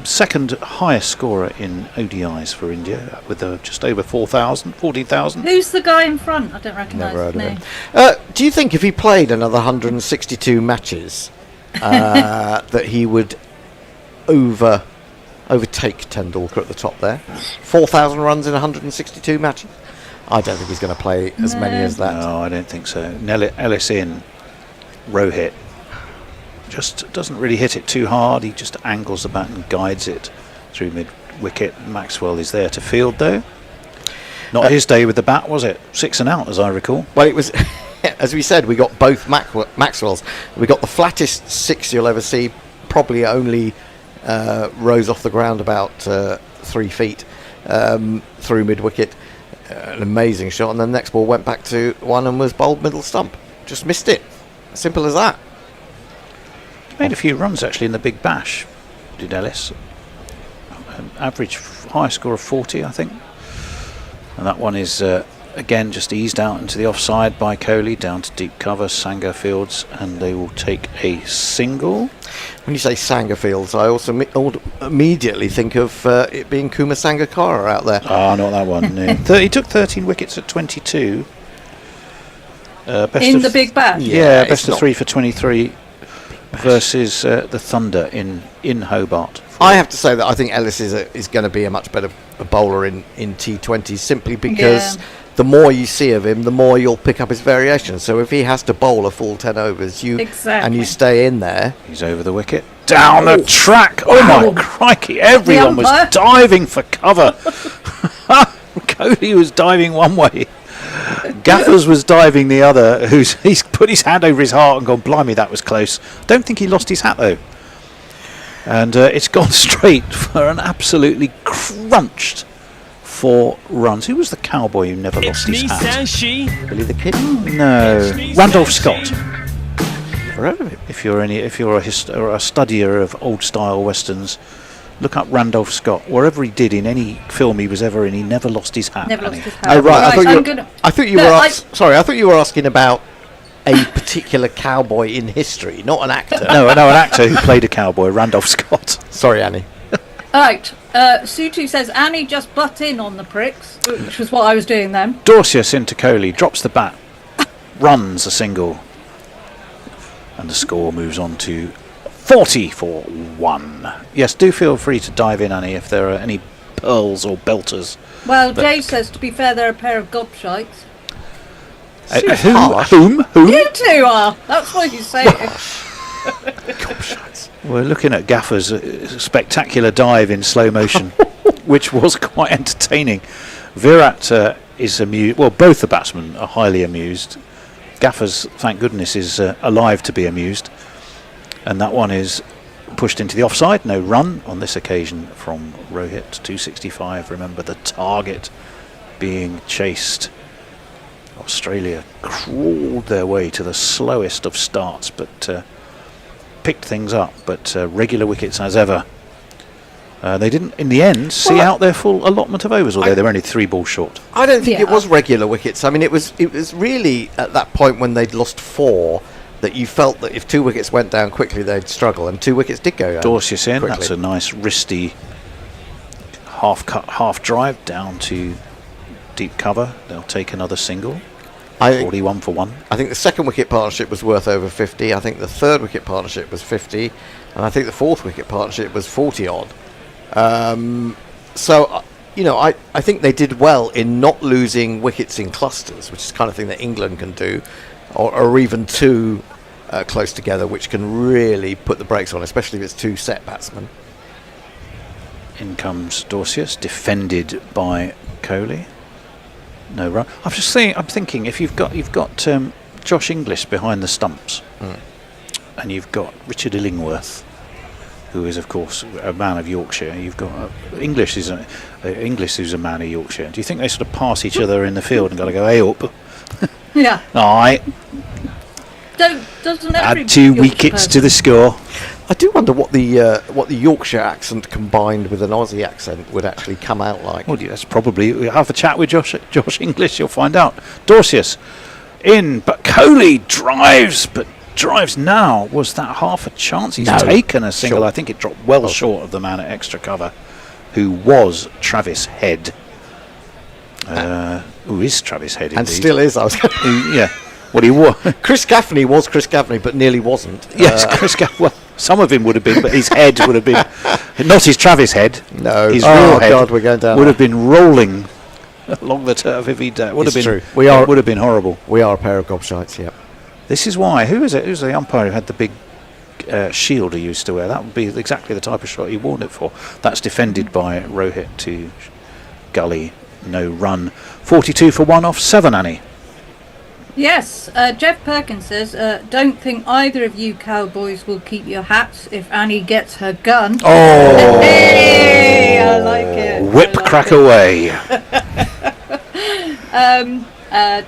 Second highest scorer in ODIs for India, with just over 14,000. Who's the guy in front? I don't recognise his name. Do you think if he played another 162 matches, that he would overtake Tendulkar at the top there? 4,000 runs in 162 matches? I don't think he's going to play as many as that. No, I don't think so. Ellis in, Rohit just doesn't really hit it too hard. He just angles the bat and guides it through mid-wicket. Maxwell is there to field, though. Not his day with the bat, was it? 6 and out, as I recall. Well, it was, as we said, we got both Maxwells. We got the flattest 6 you'll ever see, probably only rose off the ground about 3 feet through mid-wicket. An amazing shot, and then the next ball went back to 1 and was bowled middle stump. Just missed it. Simple as that. Made a few runs actually in the Big Bash, did Ellis. An average high score of 40, I think. And that one is again just eased out into the offside by Kohli, down to deep cover. Sangha fields, and they will take a single. When you say Sangha fields, I also immediately think of it being Kumar Sangakkara out there. Ah, not that one. No. He took 13 wickets at 22. In the Big Bash? Yeah, best of 3 for 23 versus the Thunder in Hobart. I have to say that I think Ellis is going to be a much better bowler in T20, simply because the more you see of him, the more you'll pick up his variations. So if he has to bowl a full 10 overs, and you stay in there, he's over the wicket, down the track. Oh my crikey! Everyone was diving for cover. Kohli was diving one way. Gaffers was diving the other. He's put his hand over his heart and gone, blimey, that was close. Don't think he lost his hat though. And it's gone straight for an absolutely crunched 4 runs. Who was the cowboy who never lost his hat? Billy the Kid? No, Randolph Scott. If you're a studier of old style westerns, look up Randolph Scott. Wherever he did in any film he was ever in, he never lost his hat. Never lost his hat. Oh right, I thought you were asking about a particular cowboy in history, not an actor. No, an actor who played a cowboy, Randolph Scott. Sorry, Annie. Right, Sutu says Annie just butt in on the pricks, which was what I was doing then. Dorsius into Coley, drops the bat, runs a single, and the score moves on to 40 for 1. Yes, do feel free to dive in, Annie, if there are any pearls or belters. Well, Dave says, to be fair, they're a pair of gobshites. Whom? You two are. That's what you say. We're looking at Gaffer's spectacular dive in slow motion, which was quite entertaining. Virat is amused. Well, both the batsmen are highly amused. Gaffer's, thank goodness, is alive to be amused. And that one is pushed into the offside. No run on this occasion from Rohit. 265. Remember the target being chased. Australia crawled their way to the slowest of starts, but picked things up. But regular wickets as ever. They didn't, in the end, see out their full allotment of overs, although they were only 3 balls short. I don't think it was regular wickets. I mean, it was really at that point when they'd lost 4 that you felt that if 2 wickets went down quickly, they'd struggle, and 2 wickets did go down. Dorsius in. Quickly. That's a nice wristy half cut, half drive down to deep cover. They'll take another single. 41 for 1. I think the second wicket partnership was worth over 50. I think the third wicket partnership was 50, and I think the fourth wicket partnership was 40 odd. So, I think they did well in not losing wickets in clusters, which is the kind of thing that England can do, or even 2 close together, which can really put the brakes on, especially if it's 2 set batsmen. In comes Dorsius, defended by Coley. No run. I'm thinking if you've got Josh Inglis behind the stumps, and you've got Richard Illingworth, who is of course a man of Yorkshire. You've got Inglis who's a man of Yorkshire. Do you think they sort of pass each other in the field and gotta go, hey up? Yeah. All right. Doesn't every Add 2 Yorkshire wickets person to the score. I do wonder what the Yorkshire accent combined with an Aussie accent would actually come out like. Well, that's probably. Have a chat with Josh Inglis. You'll find out. Dorsius in, but Coley drives now. Was that half a chance? He's taken a single. Sure. I think it dropped well short of the man at extra cover, who was Travis Head. Who is Travis Head? And indeed. still is. I was. Yeah. What he was. Chris Gaffney was Chris Gaffney, but nearly wasn't. Yes, Chris Gaffney. Well, some of him would have been, but his head would have been not his Travis Head. No, his real head. God, we're going down. Would have been rolling along the turf if he'd. Would It's have been. true. It would have been horrible. We are a pair of gobshites. Yep. This is why. Who is it? Who's the umpire who had the big shield he used to wear? That would be exactly the type of shot he worn it for. That's defended by Rohit to Gully. No run. 42 for 1 off 7, Annie. Yes, Jeff Perkins says, don't think either of you cowboys will keep your hats if Annie gets her gun. Oh! Hey, I like it. Whip crack away.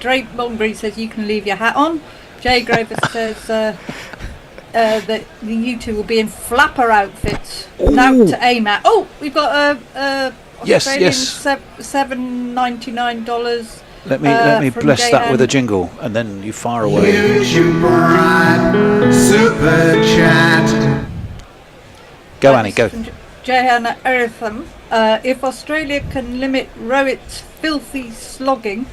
Drake Mulberry says you can leave your hat on. Jay Grover says that you two will be in flapper outfits now to aim at. Oh, we've got Australian $7.99. Let me bless that with a jingle, and then you fire away. YouTube Super Chat. Go, Annie, go. Jayana Eartham. If Australia can limit Rohit's filthy slogging,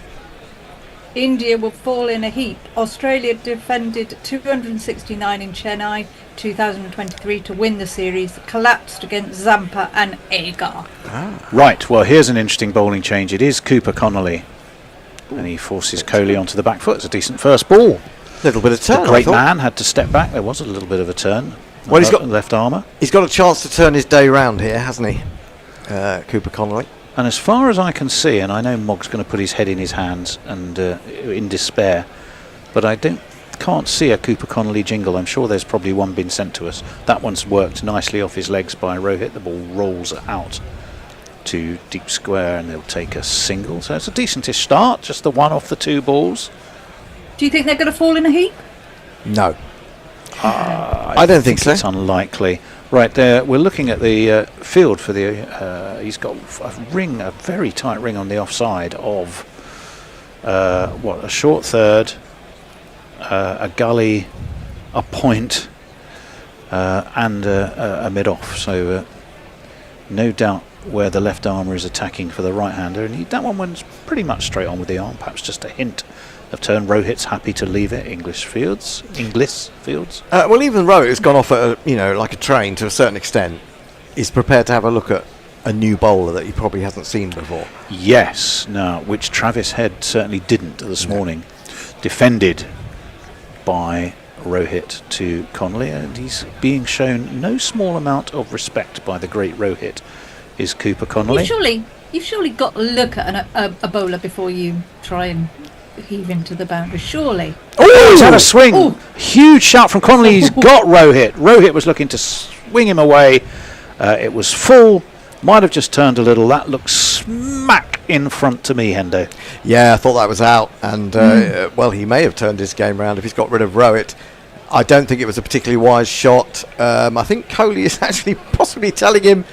India will fall in a heap. Australia defended 269 in Chennai 2023 to win the series, collapsed against Zampa and Agar. Right, well, here's an interesting bowling change. It is Cooper Connelly. And he forces Coley onto the back foot. It's a decent first ball. Little bit of turn. The great man had to step back. There was a little bit of a turn. Well, he's got left armour. He's got a chance to turn his day round here, hasn't he, Cooper Connelly? And as far as I can see, and I know Mog's going to put his head in his hands and in despair, but I can't see a Cooper Connelly jingle. I'm sure there's probably one been sent to us. That one's worked nicely off his legs by Rohit. The ball rolls out to deep square, and they'll take a single. So it's a decentish start, just the one off the 2 balls. Do you think they're going to fall in a heap? No. I don't think so. It's unlikely. Right there, we're looking at the field for the. He's got a very tight ring on the offside of a short third, a gully, a point, and a mid-off. So no doubt where the left armour is attacking for the right-hander, and that one went pretty much straight on with the arm. Perhaps just a hint of turn. Rohit's happy to leave it. English fields. Well, even Rohit's gone off at like a train to a certain extent. He's prepared to have a look at a new bowler that he probably hasn't seen before. Yes, no, which Travis Head certainly didn't this morning. Defended by Rohit to Connelly, and he's being shown no small amount of respect by the great Rohit, is Cooper Connelly. You've surely got to look at a bowler before you try and heave into the boundary, surely. Oh, he's had a swing. Ooh. Huge shot from Connelly. He's got Rohit. Rohit was looking to swing him away. It was full. Might have just turned a little. That looks smack in front to me, Hendo. Yeah, I thought that was out. And, well, he may have turned his game around if he's got rid of Rohit. I don't think it was a particularly wise shot. I think Coley is actually possibly telling him...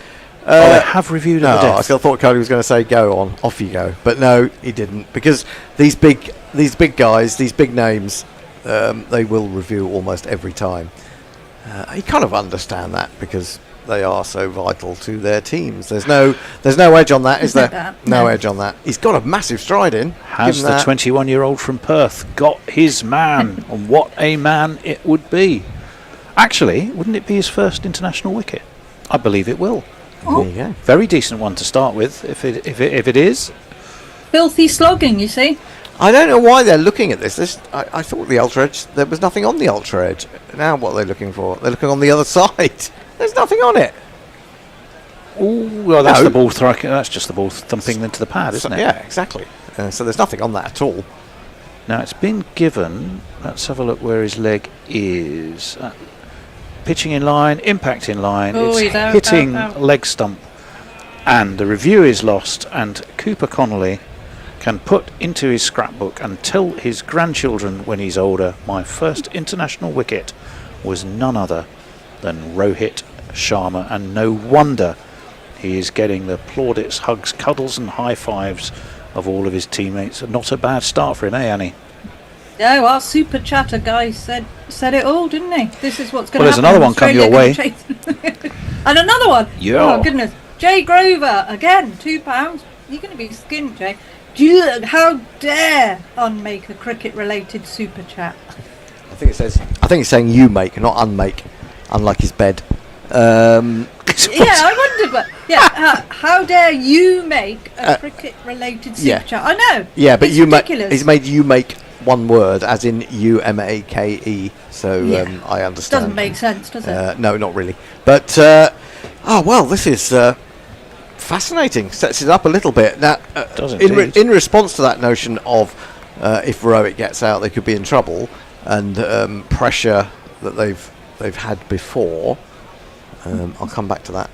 they have reviewed it. No, I thought Coley was going to say, go on, off you go. But no, he didn't. Because these big guys, these big names, they will review almost every time. You kind of understand that because... they are so vital to their teams. There's no edge on that, is there? No edge on that. He's got a massive stride in. Has the 21-year-old from Perth got his man? And what a man it would be. Actually, wouldn't it be his first international wicket? I believe it will. There you go. Very decent one to start with, if it is. Filthy slogging, you see. I don't know why they're looking at this. I thought the ultra edge, there was nothing on the ultra edge. Now what are they looking for? They're looking on the other side. There's nothing on it. Oh, well, that's the ball striking. That's just the ball thumping into the pad, isn't it? Yeah, exactly. So there's nothing on that at all. Now it's been given. Let's have a look where his leg is. Pitching in line, impact in line. Oh, it's hitting leg stump, and the review is lost. And Cooper Connelly can put into his scrapbook and tell his grandchildren when he's older, my first international wicket was none other than Rohit Sharma, and no wonder he is getting the plaudits, hugs, cuddles and high fives of all of his teammates. Not a bad start for him, Annie? No, our super chatter guy said it all, didn't he? This is what's going to happen. Well, there's another one come your way. And another one. Yeah. Oh, goodness. Jay Grover, again, £2. You're going to be skint, Jay. How dare unmake a cricket-related super chat? I think it's saying you make, not unmake. Unlike his bed. Yeah, I wondered, but how dare you make a cricket-related super chat? I know. Yeah, but ridiculous. He's made you make one word, as in UMAKE. So I understand. Doesn't make sense, does it? No, not really. But this is fascinating. Sets it up a little bit. Now, in response to that notion of if Rohit gets out, they could be in trouble, and pressure that they've had before. I'll come back to that.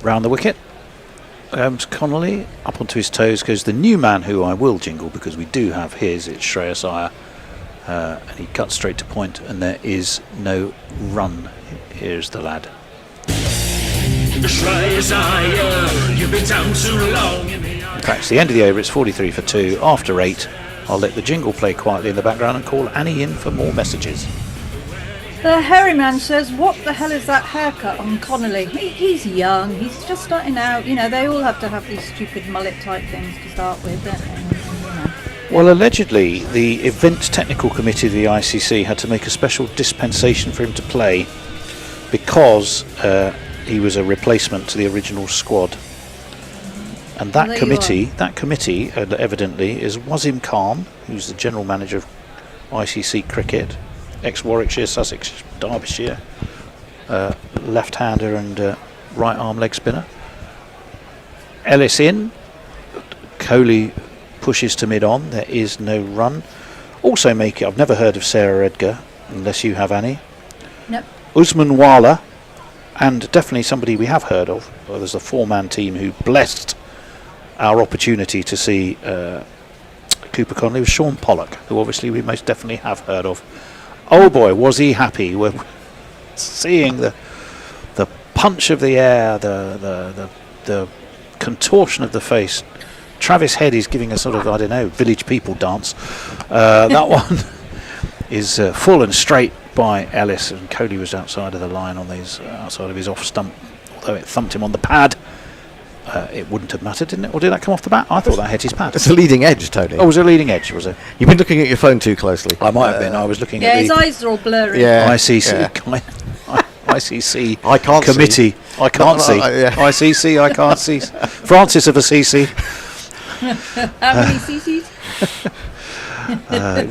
Round the wicket. Connelly up onto his toes goes the new man, who I will jingle because we do have his. It's Shreyas Iyer, and he cuts straight to point, and there is no run. Here's the lad. Shreyas Iyer, you've been down too long. In fact, it's the end of the over. It's 43 for 2 after 8. I'll let the jingle play quietly in the background and call Annie in for more messages. The hairy man says, what the hell is that haircut on Connelly? He's young, he's just starting out. You know, they all have to have these stupid mullet type things to start with, don't they? Well, allegedly, the Event Technical Committee of the ICC had to make a special dispensation for him to play because he was a replacement to the original squad. And that committee evidently is Wasim Khan, who's the general manager of ICC Cricket, ex-Warwickshire, Sussex, Derbyshire, left-hander and right-arm leg spinner. Ellis in. Coley pushes to mid-on. There is no run. Also I've never heard of Sarah Edgar, unless you have, Annie. Nope. Usman Wala, and definitely somebody we have heard of. Well, there's a 4-man team who blessed our opportunity to see Cooper Connelly with Sean Pollock, who obviously we most definitely have heard of. Oh boy, was he happy! We're seeing the punch of the air, the contortion of the face. Travis Head is giving a sort of, I don't know, village people dance. That one, is full and straight by Ellis, and Cody was outside of the line on these outside of his off stump. Although it thumped him on the pad, it wouldn't have mattered, didn't it? Or did that come off the bat? I thought that hit his pad. It's a leading edge, Tony. Oh, it was a leading edge, was it? You've been looking at your phone too closely. I might have been. I was looking at his the eyes are all blurry. ICC ICC I can't committee. see. I can't see. ICC. I can't see. Francis of Assisi. How many CCs?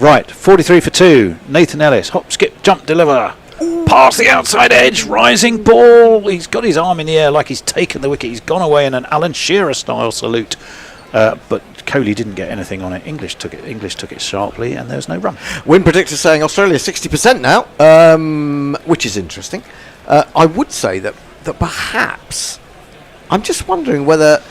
Right, 43 for 2. Nathan Ellis, hop, skip, jump, deliver. Past the outside edge, rising ball. He's got his arm in the air like he's taken the wicket. He's gone away in an Alan Shearer style salute. But Kohli didn't get anything on it. English took it sharply, and there's no run. Win predictor saying Australia 60% now, which is interesting. I would say that perhaps I'm just wondering whether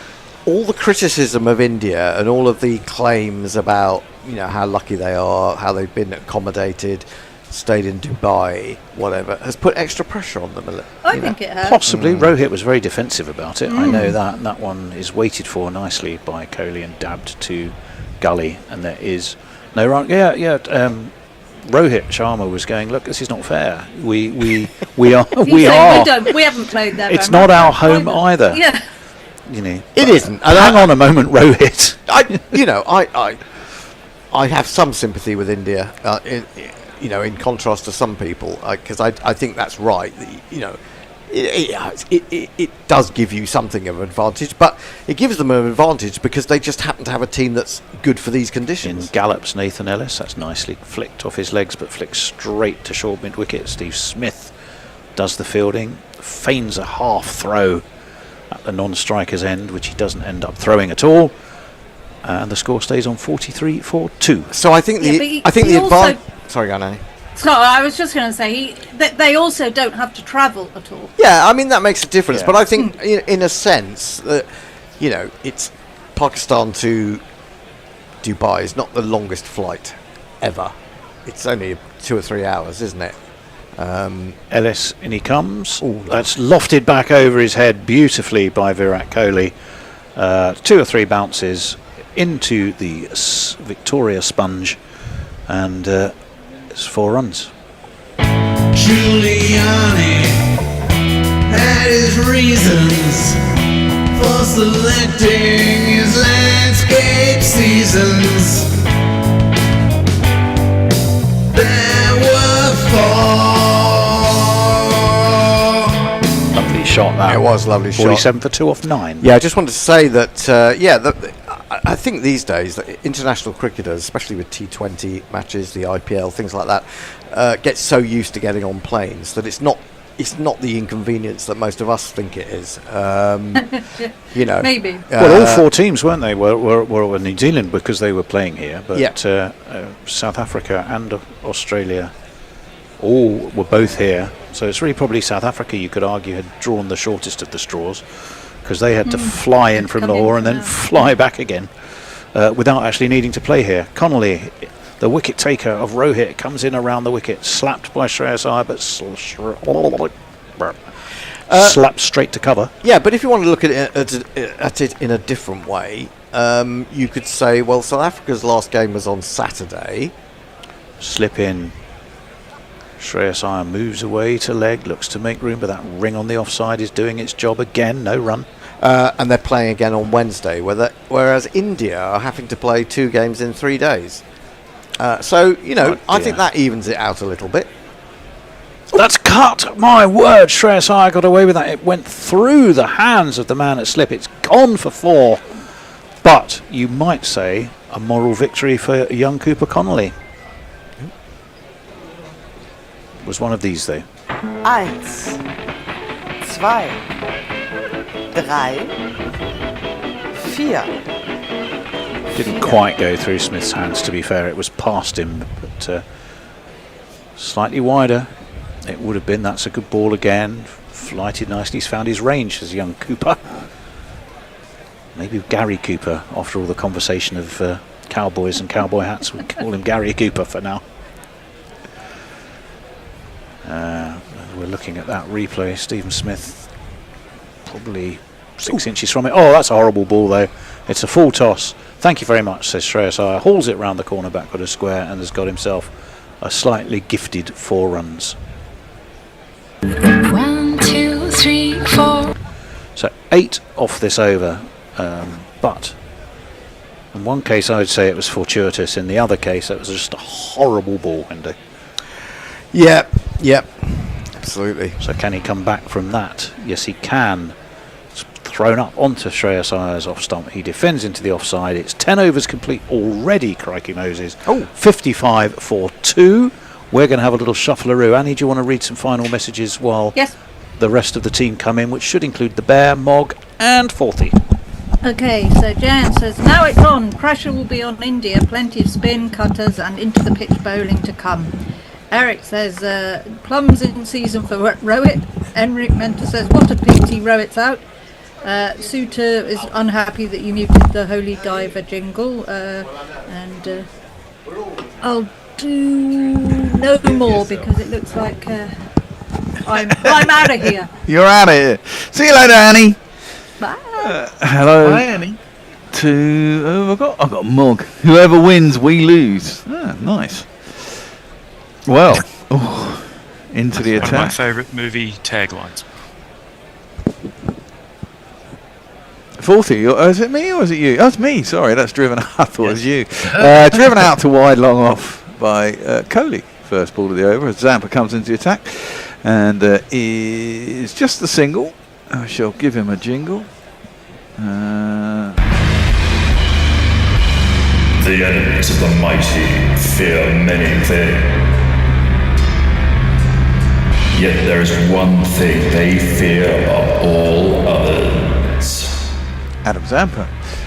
all the criticism of India and all of the claims about how lucky they are, how they've been accommodated, stayed in Dubai, whatever, has put extra pressure on them a little. I think it has. Possibly. Rohit was very defensive about it. I know that one is waited for nicely by Kohli and dabbed to Gully, and there is no run. Rohit Sharma was going, look, this is not fair. We are. We haven't played there. It's not our home either. Yeah. It isn't. And hang on a moment, Rohit. I have some sympathy with India, in contrast to some people, because I think that's right. It does give you something of an advantage, but it gives them an advantage because they just happen to have a team that's good for these conditions. In gallops Nathan Ellis, that's nicely flicked off his legs, but flicked straight to short mid wicket. Steve Smith does the fielding, feigns a half throw at the non-striker's end, which he doesn't end up throwing at all, and the score stays on 43 for 2. So I think the advantage. Sorry, go on, Annie. So I was just going to say they also don't have to travel at all. Yeah, I mean that makes a difference, but I think in a sense that it's Pakistan to Dubai is not the longest flight ever. It's only 2 or 3 hours, isn't it? Ellis, in he comes. That's lofted back over his head beautifully by Virat Kohli. 2 or 3 bounces into the Victoria sponge, and it's 4 runs. Giuliani had his reasons for selecting his landscape seasons. There were 4. Lovely shot that. It was a lovely shot. 47 for 2 off 9. Yeah, I just wanted to say that, I think these days that international cricketers, especially with T20 matches, the IPL, things like that, get so used to getting on planes that it's not the inconvenience that most of us think it is. Maybe. Well, all 4 teams, weren't they, were New Zealand because they were playing here, but South Africa and Australia all were both here. So it's really probably South Africa, you could argue, had drawn the shortest of the straws, because they had to fly in from Lahore and then fly back again without actually needing to play here. Connelly, the wicket taker of Rohit, comes in around the wicket, slapped by Shreyas Iyer, but slapped straight to cover. Yeah, but if you want to look at it in a different way, you could say, well, South Africa's last game was on Saturday. Slip in. Shreyas Iyer moves away to leg, looks to make room, but that ring on the offside is doing its job again. No run. And they're playing again on Wednesday, whereas India are having to play 2 games in 3 days. I think that evens it out a little bit. That's cut! My word, Shreyas Iyer got away with that. It went through the hands of the man at slip. It's gone for 4. But you might say a moral victory for young Cooper Connelly. Was one of these, though. 1, 2, 3, 4. Didn't quite go through Smith's hands, to be fair. It was past him, but slightly wider. It would have been. That's a good ball again. Flighted nicely. He's found his range as young Cooper. Maybe Gary Cooper, after all the conversation of cowboys and cowboy hats. We'll call him Gary Cooper for now. We're looking at that replay. Stephen Smith probably 6 inches from it. Oh, that's a horrible ball, though. It's a full toss. Thank you very much, says Shreyas Iyer. Hauls it round the corner backward of square and has got himself a slightly gifted 4 runs. 1, 2, 3, 4. So 8 off this over, but in one case I would say it was fortuitous, in the other case it was just a horrible ball window. Yep, absolutely. So can he come back from that? Yes, he can. It's thrown up onto Shreyas Iyer's off stump. He defends into the offside. It's 10 overs complete already, crikey Moses. 55 for 2. We're going to have a little shuffle-aroo. Annie, do you want to read some final messages while the rest of the team come in, which should include the Bear, Mog and Forthy? Okay, so Jan says, now it's on. Pressure will be on India. Plenty of spin, cutters and into the pitch bowling to come. Eric says, plums in season for Rowett. Enric Mentor says, what a pity Rowett's out. Suter is unhappy that you muted the Holy Diver jingle. And I'll do no more because it looks like I'm out of here. You're out of here. See you later, Annie. Bye. Hello. Hi, Annie. I've got Mog. Whoever wins, we lose. Nice. Well, into the One of my attack. favourite movie taglines. 40. Is it me or is it you? Oh, it's me. Sorry, that's driven out. I thought it was you. Driven out to wide, long off by Coley. First ball of the over as Zampa comes into the attack. And is just the single. I shall give him a jingle. The enemies of the mighty fear many things. Yet there is one thing they fear of all others. Adam Zampa,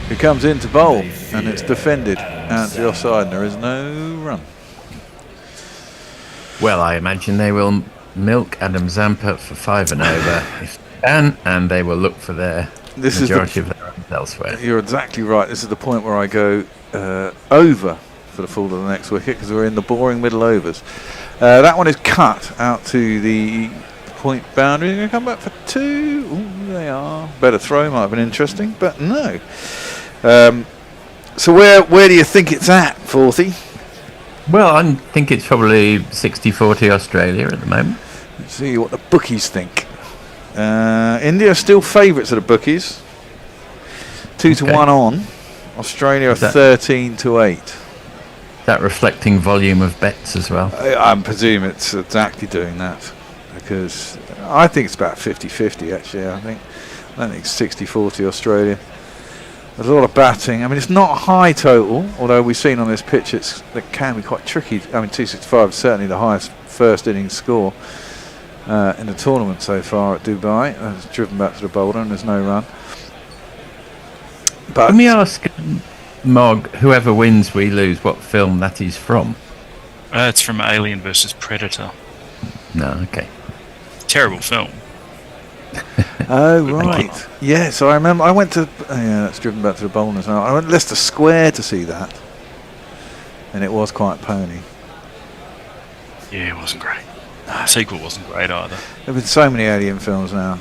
who comes in to bowl, and it's defended out to the offside, and there is no run. Well, I imagine they will milk Adam Zampa for 5 and over if they can, and they will look for their majority of their runs elsewhere. You're exactly right. This is the point where I go over for the fall of the next wicket because we're in the boring middle overs. That one is cut out to the point boundary. They're going to come back for 2. Ooh, they are. Better throw, might have been interesting, but no. So where do you think it's at, Forthy? Well, I think it's probably 60-40 Australia at the moment. Let's see what the bookies think. India are still favourites of the bookies. 2-1 on. Australia are 13-8. That reflecting volume of bets as well. I presume it's exactly doing that because I think it's about 50-50 actually. I don't think it's 60-40 Australia. There's a lot of batting. I mean, it's not a high total, although we've seen on this pitch it can be quite tricky. I mean, 265 is certainly the highest first innings score in the tournament so far at Dubai. It's driven back to the bowler and there's no run. But let me ask Mog, whoever wins, we lose, what film that is from? It's from Alien vs Predator. No, okay. Terrible film. Oh, right. Yes, I remember. I went to... that's driven back to the bowlers now. I went to Leicester Square to see that. And it was quite pony. Yeah, it wasn't great. The sequel wasn't great either. There have been so many Alien films now.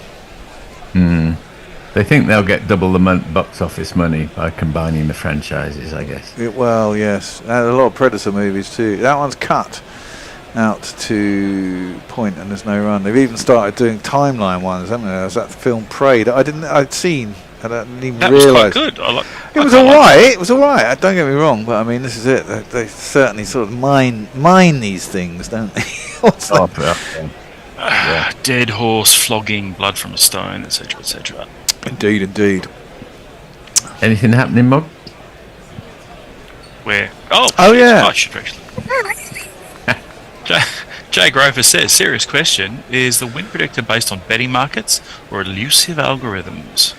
They think they'll get double the box office money by combining the franchises, I guess. Well, yes. A lot of Predator movies too. That one's cut out to point and there's no run. They've even started doing timeline ones, haven't they? There's that film Prey that I'd seen. I didn't even realise. That was quite good. It was alright. It was alright. Don't get me wrong, but I mean, this is it. They certainly sort of mine these things, don't they? What's that? Dead horse flogging, blood from a stone, etc., etc. Indeed. Anything happening, Mog? Where? Oh yeah. I should actually. Jay Grover says, serious question, is the win predictor based on betting markets or elusive algorithms?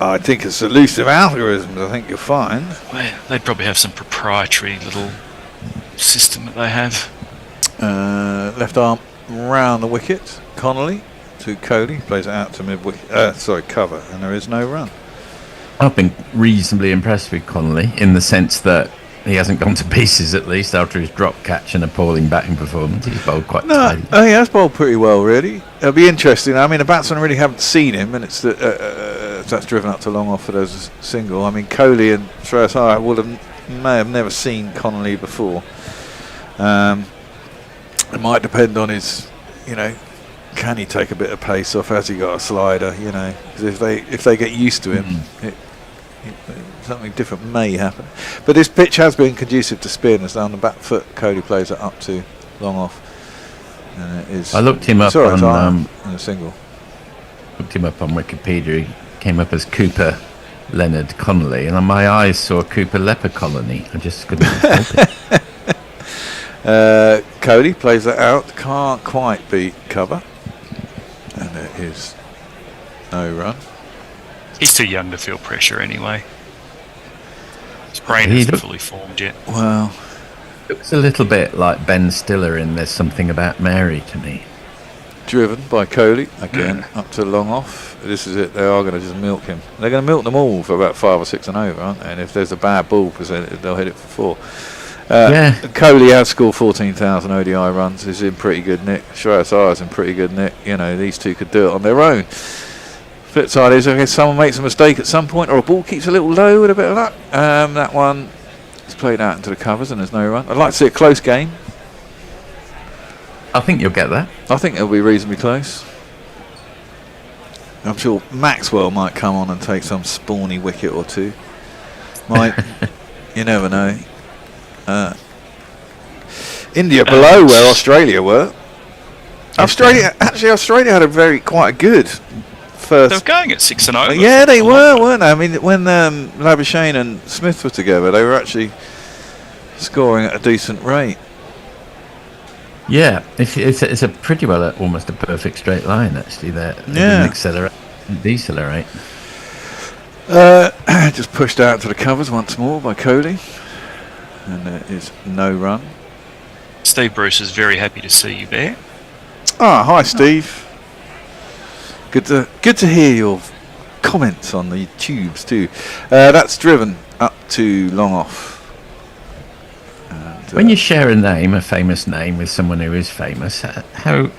I think it's elusive algorithms, I think you'll find. Well, they'd probably have some proprietary little system that they have. Left arm round the wicket, Connelly to Cody, plays it out to mid-wicket, cover, and there is no run. I've been reasonably impressed with Connelly in the sense that he hasn't gone to pieces, at least after his drop catch and appalling batting performance. He's bowled quite tidy. He has bowled pretty well, really. It'll be interesting. I mean, the batsmen really haven't seen him, and it's that's driven up to long off for those single. I mean, Coley and Shreyas Iyer may have never seen Connelly before. It might depend on his, can he take a bit of pace off? Has he got a slider? 'Cause if they get used to him, something different may happen. But this pitch has been conducive to spin. As on the back foot, Cody plays it up to long off, and it is. I looked him up on in a single. Looked him up on Wikipedia. He came up as Cooper Leonard Connelly, and my eyes saw Cooper Leper Colony. I just couldn't help it. Cody plays that out. Can't quite beat cover, and it is no run. He's too young to feel pressure anyway. His brain isn't fully formed yet. Well, it was a little bit like Ben Stiller in There's Something About Mary to me. Driven by Cody again up to long off. This is it. They are going to just milk him. They're going to milk them all for about 5 or 6 and over, aren't they? And if there's a bad ball presented, they'll hit it for 4. Cody has scored 14,000 ODI runs. Is in pretty good nick. Shreyas Iyer is in pretty good nick. These two could do it on their own. Flip side is, I guess someone makes a mistake at some point, or a ball keeps a little low with a bit of luck. That one is played out into the covers, and there's no run. I'd like to see a close game. I think you'll get that. I think it'll be reasonably close. I'm sure Maxwell might come on and take some spawny wicket or two. You never know. India below where Australia were. Australia had quite a good first. They were going at 6 and over. Yeah, they were, weren't they? I mean, when Labuschagne and Smith were together, they were actually scoring at a decent rate. Yeah, it's a pretty well almost a perfect straight line actually. There, accelerate, and decelerate. Just pushed out to the covers once more by Cody, and there is no run. Steve Bruce is very happy to see you there. Hi Steve. Good to hear your comments on the tubes too. That's driven up to long off. When you share a famous name with someone who is famous, how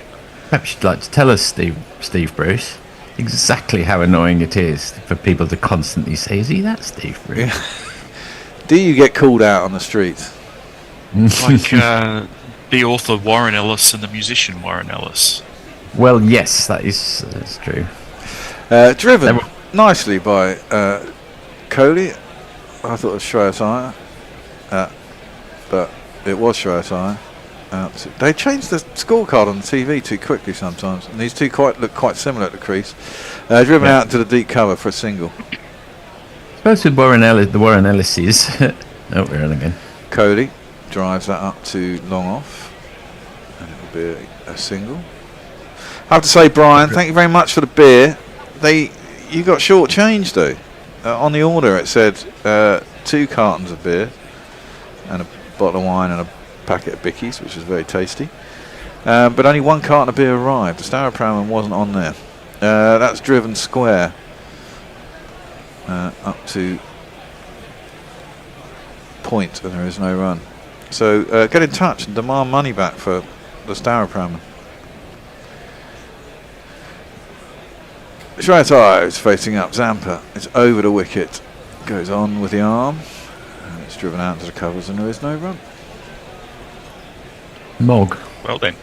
perhaps you'd like to tell us, Steve Bruce, exactly how annoying it is for people to constantly say, "Is he that Steve Bruce?" Yeah. Do you get called out on the street? Like the author Warren Ellis and the musician Warren Ellis. Well, yes, that's true. Driven nicely by Cody. I thought it was Shreyas Iyer, but it was Shreyas Iyer. They changed the scorecard on the TV too quickly sometimes, and these two look quite similar at the crease. Driven out into the deep cover for a single. I suppose with the Warren Ellises. Oh, we're on again. Cody drives that up to long off, and it will be a single. I have to say, Brian, thank you very much for the beer. You got short-changed though. On the order it said 2 cartons of beer and a bottle of wine and a packet of bickies, which was very tasty. But only 1 carton of beer arrived. The Star Praman wasn't on there. That's driven square up to point, and there is no run. So get in touch and demand money back for the Star Praman. Shreyas Iyer is facing up. Zampa. It's over the wicket. Goes on with the arm. And it's driven out into the covers, and there is no run. Mog. Well then.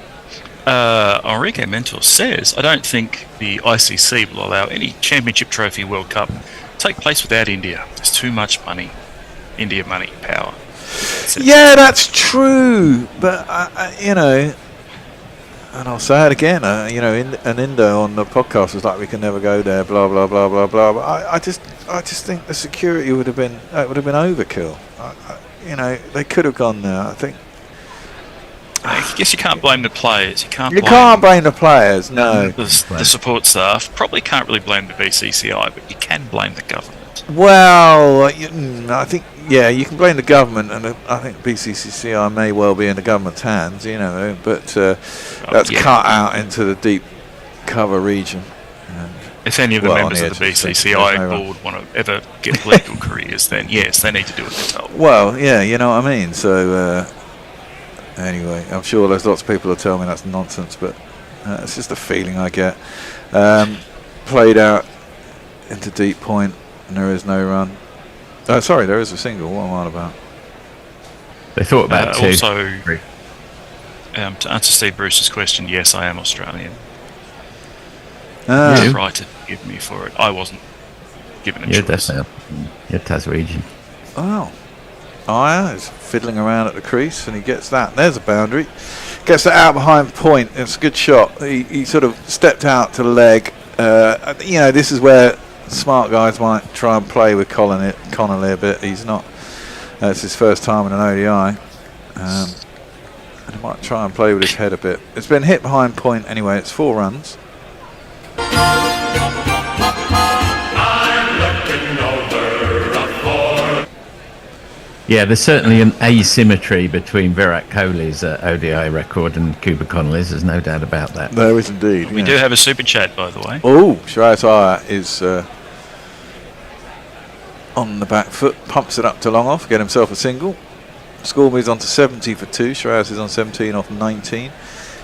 Enrique Mentor says, I don't think the ICC will allow any Championship Trophy World Cup take place without India. There's too much money. India money, power. Yeah, that's true. But, and I'll say it again, an Indo on the podcast was like, we can never go there, blah, blah, blah, blah, blah. But I just think the security would have been overkill. They could have gone there, I think. I guess you can't blame the players. You can't blame the players, no. The support staff. Probably can't really blame the BCCI, but you can blame the government. Well, I think, you can blame the government, and I think BCCI may well be in the government's hands, but that's cut out into the deep cover region. If any of the members of the BCCI board want to ever get political careers, then yes, they need to do what they're told. Well, yeah, you know what I mean. So anyway, I'm sure there's lots of people who tell me that's nonsense, but it's just a feeling I get. Played out into deep point, and there is no run. Sorry, there is a single. What am I on about? They thought about 2. Also, To answer Steve Bruce's question, yes, I am Australian. Ah. You're right to forgive me for it. I wasn't given a choice. You're Taswegian. Oh. Aya is fiddling around at the crease, and he gets that. There's a boundary. Gets that out behind the point. It's a good shot. He sort of stepped out to the leg. This is where smart guys might try and play with Connelly a bit. He's not. It's his first time in an ODI. And he might try and play with his head a bit. It's been hit behind point anyway. It's 4 runs. Yeah, there's certainly an asymmetry between Virat Kohli's ODI record and Cooper Connelly's. There's no doubt about that. There is indeed. We do have a super chat, by the way. Oh, Shreyas Iyer is on the back foot, pumps it up to long off, get himself a single. Score moves on to 70 for 2. Shreyas is on 17 off 19.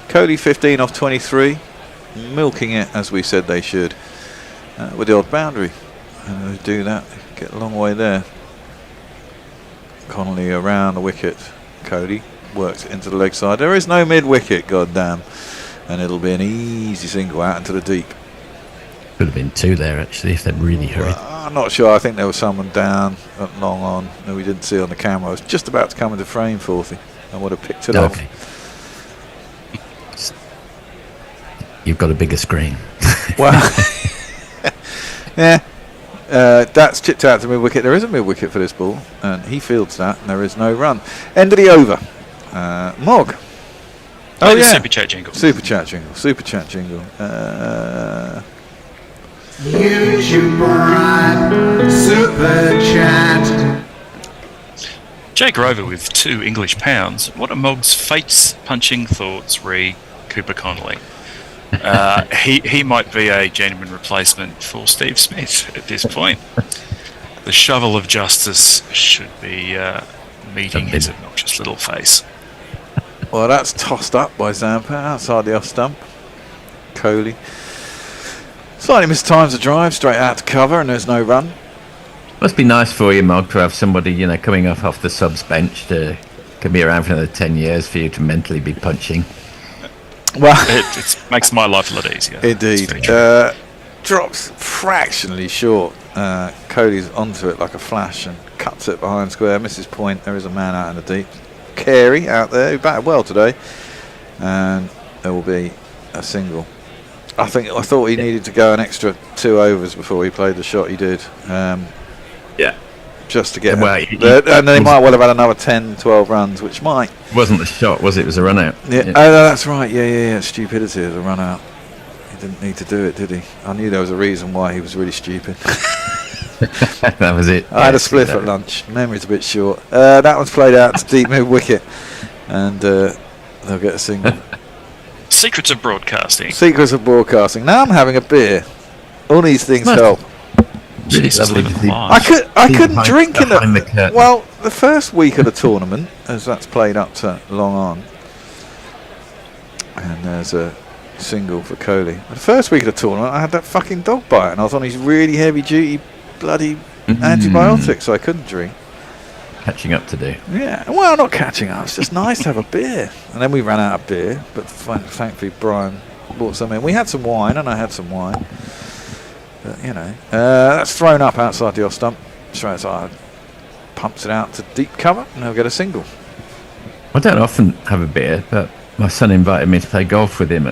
Kohli 15 off 23. Milking it as we said they should with the odd boundary. And they do that, they get a long way there. Connelly around the wicket. Kohli works it into the leg side. There is no mid wicket, goddamn, and it'll be an easy single out into the deep. Could have been 2 there actually if they'd really hurried. I'm not sure. I think there was someone down at long on that we didn't see on the camera. I was just about to come into frame, Forthy. I would have picked it off. You've got a bigger screen. Well, yeah. That's chipped out to mid wicket. There is a mid wicket for this ball, and he fields that, and there is no run. End of the over. Mog. Oh yeah. Super chat jingle. Super chat jingle. YouTube Prime Super Chat. Jay Grover with 2 English pounds. What are Mog's face-punching thoughts re Cooper Connelly? He might be a genuine replacement for Steve Smith at this point. The shovel of justice should be meeting his obnoxious little face. Well, that's tossed up by Zampa outside the off stump. Kohli slightly mistimes the drive, straight out to cover, and there's no run. Must be nice for you, Mog, to have somebody coming off the subs bench to can be around for another 10 years for you to mentally be punching. Well, it makes my life a lot easier. Indeed. Drops fractionally short. Cody's onto it like a flash and cuts it behind square. Misses point. There is a man out in the deep. Carey out there who batted well today, and there will be a single. I thought he needed to go an extra 2 overs before he played the shot he did. Yeah. Just to get and then he might well have had another 10, 12 runs, which might. It wasn't the shot, was it? It was a run out. Yeah. Oh, no, that's right. Yeah. Stupidity is a run out. He didn't need to do it, did he? I knew there was a reason why he was really stupid. That was it. I had a spliff at lunch. Memory's a bit short. That one's played out to deep mid wicket, and they'll get a single. Secrets of broadcasting. Secrets of broadcasting. Now I'm having a beer. All these things help. Jesus, I couldn't drink in the first week of the tournament, as that's played up to long on, and there's a single for Kohli. The first week of the tournament, I had that fucking dog bite, and I was on these really heavy duty bloody antibiotics, so I couldn't drink. Catching up to do. Yeah, well, not catching up. It's just nice to have a beer, and then we ran out of beer, but thankfully Brian brought some in. We had some wine, and I had some wine. But, that's thrown up outside the off stump. Shreyas Iyer pumps it out to deep cover, and they'll get a single. I don't often have a beer, but my son invited me to play golf with him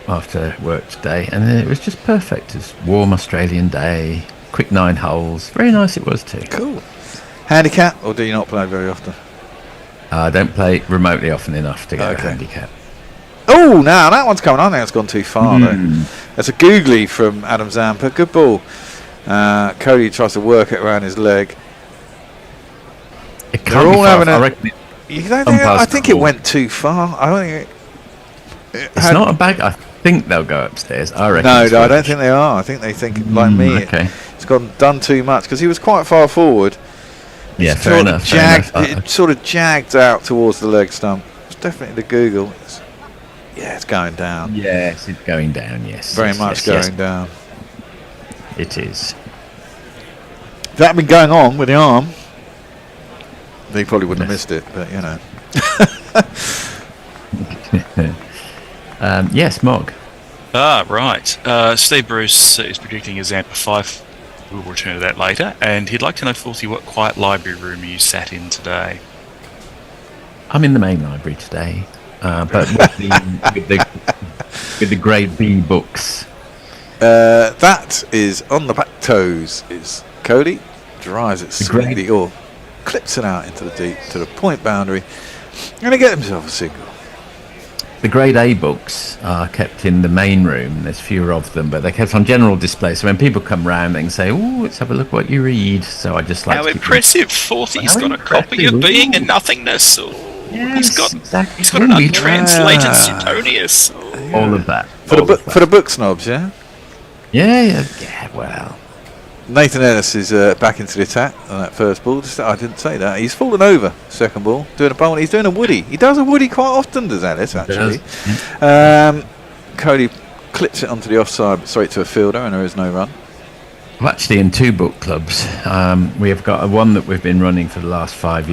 after work today, and it was just perfect. It's warm Australian day, quick 9 holes. Very nice it was too. Cool. Handicap, or do you not play very often? I don't play remotely often enough to go handicap. Oh, now that one's coming. I think it's gone too far, though. That's a googly from Adam Zampa. Good ball. Cody tries to work it around his leg. It can't be far. I think it went too far. I don't think it's not a bag. I think they'll go upstairs. I reckon. No, I don't think they are. I think they think like me. Okay. It's done too much because he was quite far forward. Yeah, fair enough. It sort of jagged out towards the leg stump. It's definitely the Google. It's going down. Yes, it's going down, yes. Very much going down. It is. If that had been going on with the arm, he probably wouldn't have missed it, but Yes, Mog. Right. Steve Bruce is predicting a Zampa 5. We'll return to that later. And he'd like to know, Forty, what quiet library room you sat in today. I'm in the main library today, but with the grade B books. That is on the back toes. Is Cody drives it sweetly or clips it out into the deep to the point boundary, and he get himself a single. The grade A books are kept in the main room. There's fewer of them, but they're kept on general display. So when people come round, they can say, "Oh, let's have a look what you read." So I just like. How to keep impressive! Forty's got a copy of Being and Nothingness. Yes, he's got an untranslated Suetonius. All of that. For the book snobs, yeah. Yeah. Well, Nathan Ellis is back into the attack on that first ball. I didn't say that. He's fallen over second ball, doing a bowl. He's doing a woody. He does a woody quite often, does Ellis, actually. Cody clips it onto the offside, but straight to a fielder, and there is no run. I'm actually in 2 book clubs. We have got one that we've been running for the last 5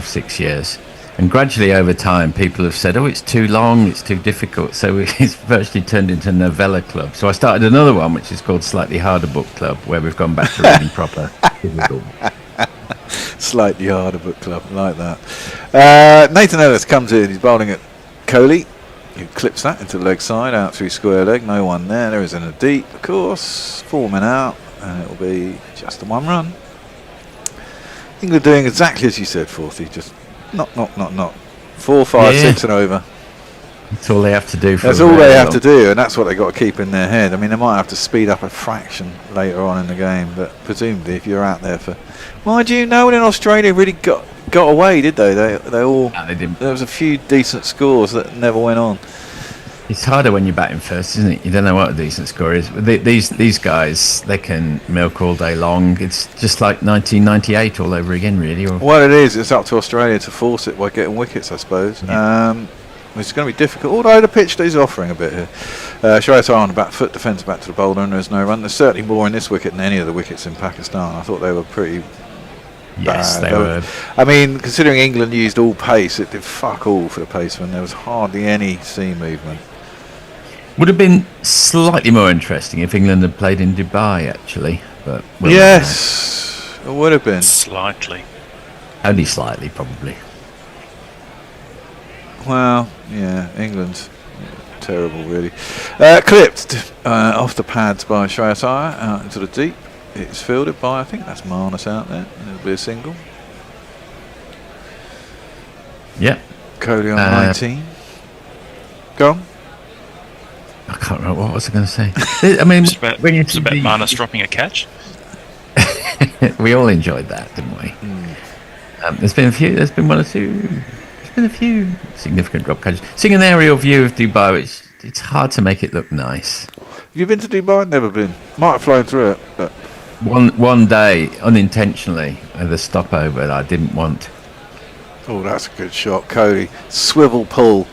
6 years. And gradually over time, people have said, "Oh, it's too long, it's too difficult." So it's virtually turned into a novella club. So I started another one, which is called Slightly Harder Book Club, where we've gone back to reading proper. Slightly Harder Book Club, like that. Nathan Ellis comes in, he's bowling at Coley, who clips that into the leg side, out through square leg, no one there. There is in a deep, of course, 4 men out, and it will be just the 1 run. I think they're doing exactly as you said, Forty, just Not. 4, 5, 6 and over. That's all they have to do. That's all they have to do, and that's what they got to keep in their head. I mean, they might have to speed up a fraction later on in the game, but presumably, if you're out there for, mind you, no one in Australia really got away, did they? They all. No, they didn't. There was a few decent scores that never went on. It's harder when you're batting first, isn't it? You don't know what a decent score is. These guys, they can milk all day long. It's just like 1998 all over again, really. Well, it is. It's up to Australia to force it by getting wickets, I suppose. Yeah. It's going to be difficult, although the pitch is offering a bit here. Shreyas on the back foot, defends back to the bowler, and there's no run. There's certainly more in this wicket than any of the wickets in Pakistan. I thought they were pretty Yes, bad. they were. I mean, considering England used all pace, it did fuck all for the paceman. There was hardly any seam movement. Would have been slightly more interesting if England had played in Dubai, actually. But yes, it would have been. Slightly. Only slightly, probably. Well, yeah, England's terrible, really. Clipped off the pads by Shreyas out into the deep. It's fielded by, I think that's Marnus out there. It'll be a single. Yeah. Cody on 19. Go on. I can't remember what was I going to say. I mean, when you about Marnus dropping a catch. We all enjoyed that, didn't we? There's been a few. There's been one or two. There's been a few significant drop catches. Seeing an aerial view of Dubai, it's hard to make it look nice. Have you been to Dubai? Never been. Might have flown through it, but one day, unintentionally, at a stopover that I didn't want. Oh, that's a good shot, Cody. Swivel pull.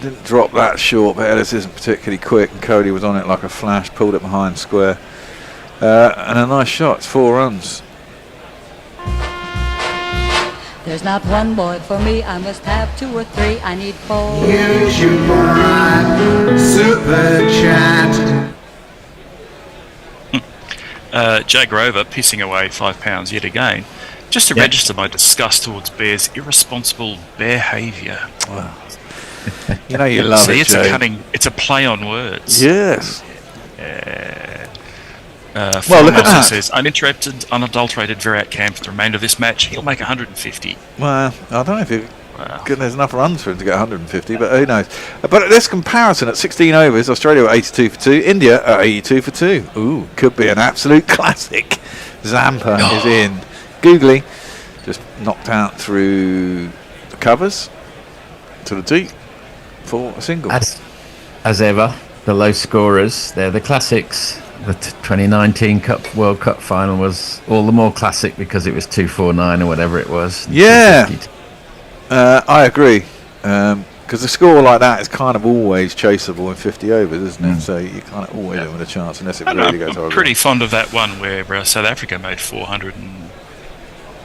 Didn't drop that short, but Ellis isn't particularly quick, and Cody was on it like a flash, pulled it behind square. And a nice shot. It's 4 runs. There's not one boy for me, I must have 2 or 3, I need 4. Use your moron, super chat. Jay Grover pissing away £5 yet again, just to register my disgust towards Bear's irresponsible behaviour. Wow. You know you love it, it's Jay. It's a play on words. Yes. Well, look at that. Says, uninterrupted, unadulterated Virat Cam for the remainder of this match. He'll make 150. Well, I don't know if there's enough runs for him to get 150, but who knows. But at this comparison, at 16 overs, Australia are 82 for 2, India are 82 for 2. Ooh, could be an absolute classic. Zampa is in. Googly just knocked out through the covers to the deep for a single. As ever, the low scorers, they're the classics. The 2019 World Cup final was all the more classic because it was 249 or whatever it was. Yeah, I agree. Because a score like that is kind of always chaseable in 50 overs, isn't it? So you kind of always have a chance unless it really goes horrible. I'm pretty fond of that one where South Africa made 400 and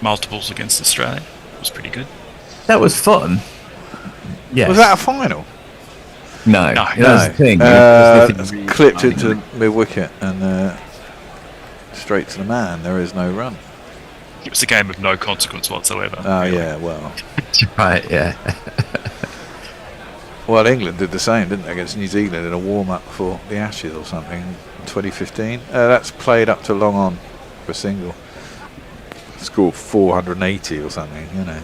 multiples against Australia. It was pretty good. That was fun. Yes. Was that a final? No, No. that's the thing. It's clipped into mid wicket and straight to the man. There is no run. It was a game of no consequence whatsoever. Oh yeah, well. Right, yeah. Well, England did the same, didn't they, against New Zealand in a warm-up for the Ashes or something in 2015. That's played up to long on for a single. Scored 480 or something, you know.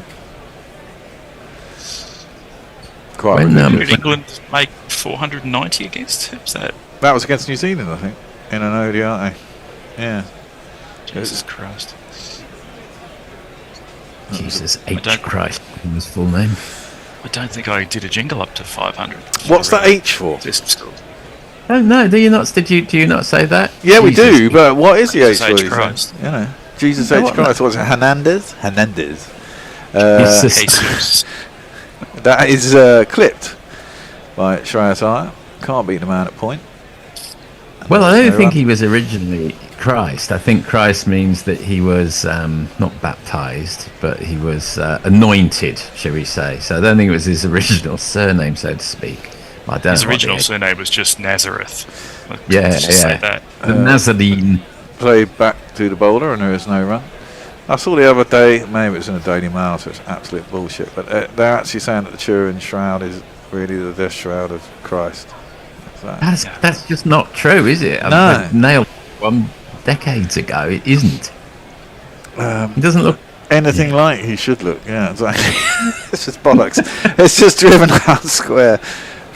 Quite Did England make 490 against? Who's that? That was against New Zealand, I think, in an ODI. Yeah. Jesus Christ. Jesus H. Christ in his full name. I don't think I did a jingle up to 500. What's the H for? Oh no, do you not? Do you not say that? Yeah, we Jesus. do. But what is the H Jesus for? H. Christ. You know, Jesus You know H. what, Christ. What's it? Hernandez. Hernandez. Jesus. That is clipped by Shreyas Iyer. Can't beat the man at point. Well, I don't think he was originally Christ. I think Christ means that he was not baptized, but he was anointed, shall we say. So I don't think it was his original surname, so to speak. I don't His know original surname was just Nazareth. Let's just say that. The Nazarene. Played back to the bowler, and there is no run. I saw the other day, maybe it's in the Daily Mail, so it's absolute bullshit, but they're actually saying that the Turin shroud is really the death shroud of Christ. So, That's just not true, is it? No. I nailed one decades ago. It isn't. It doesn't look anything like he should look. Yeah, it's like it's just bollocks. It's just driven out square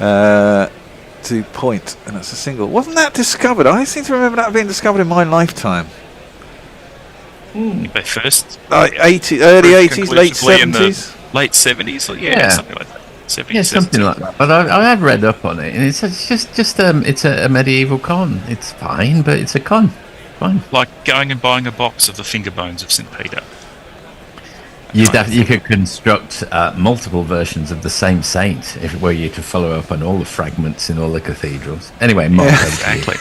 to point, and it's a single. Wasn't that discovered? I seem to remember that being discovered in my lifetime. They first Like early 80s, late 70s, late 70s, or yeah, something like that. 70s, yeah, something like that. But I have read up on it, and it's just it's a medieval con. It's fine, but it's a con. Fine. Like going and buying a box of the finger bones of St. Peter. You could construct multiple versions of the same saint if it were you to follow up on all the fragments in all the cathedrals. Anyway, Mark, exactly.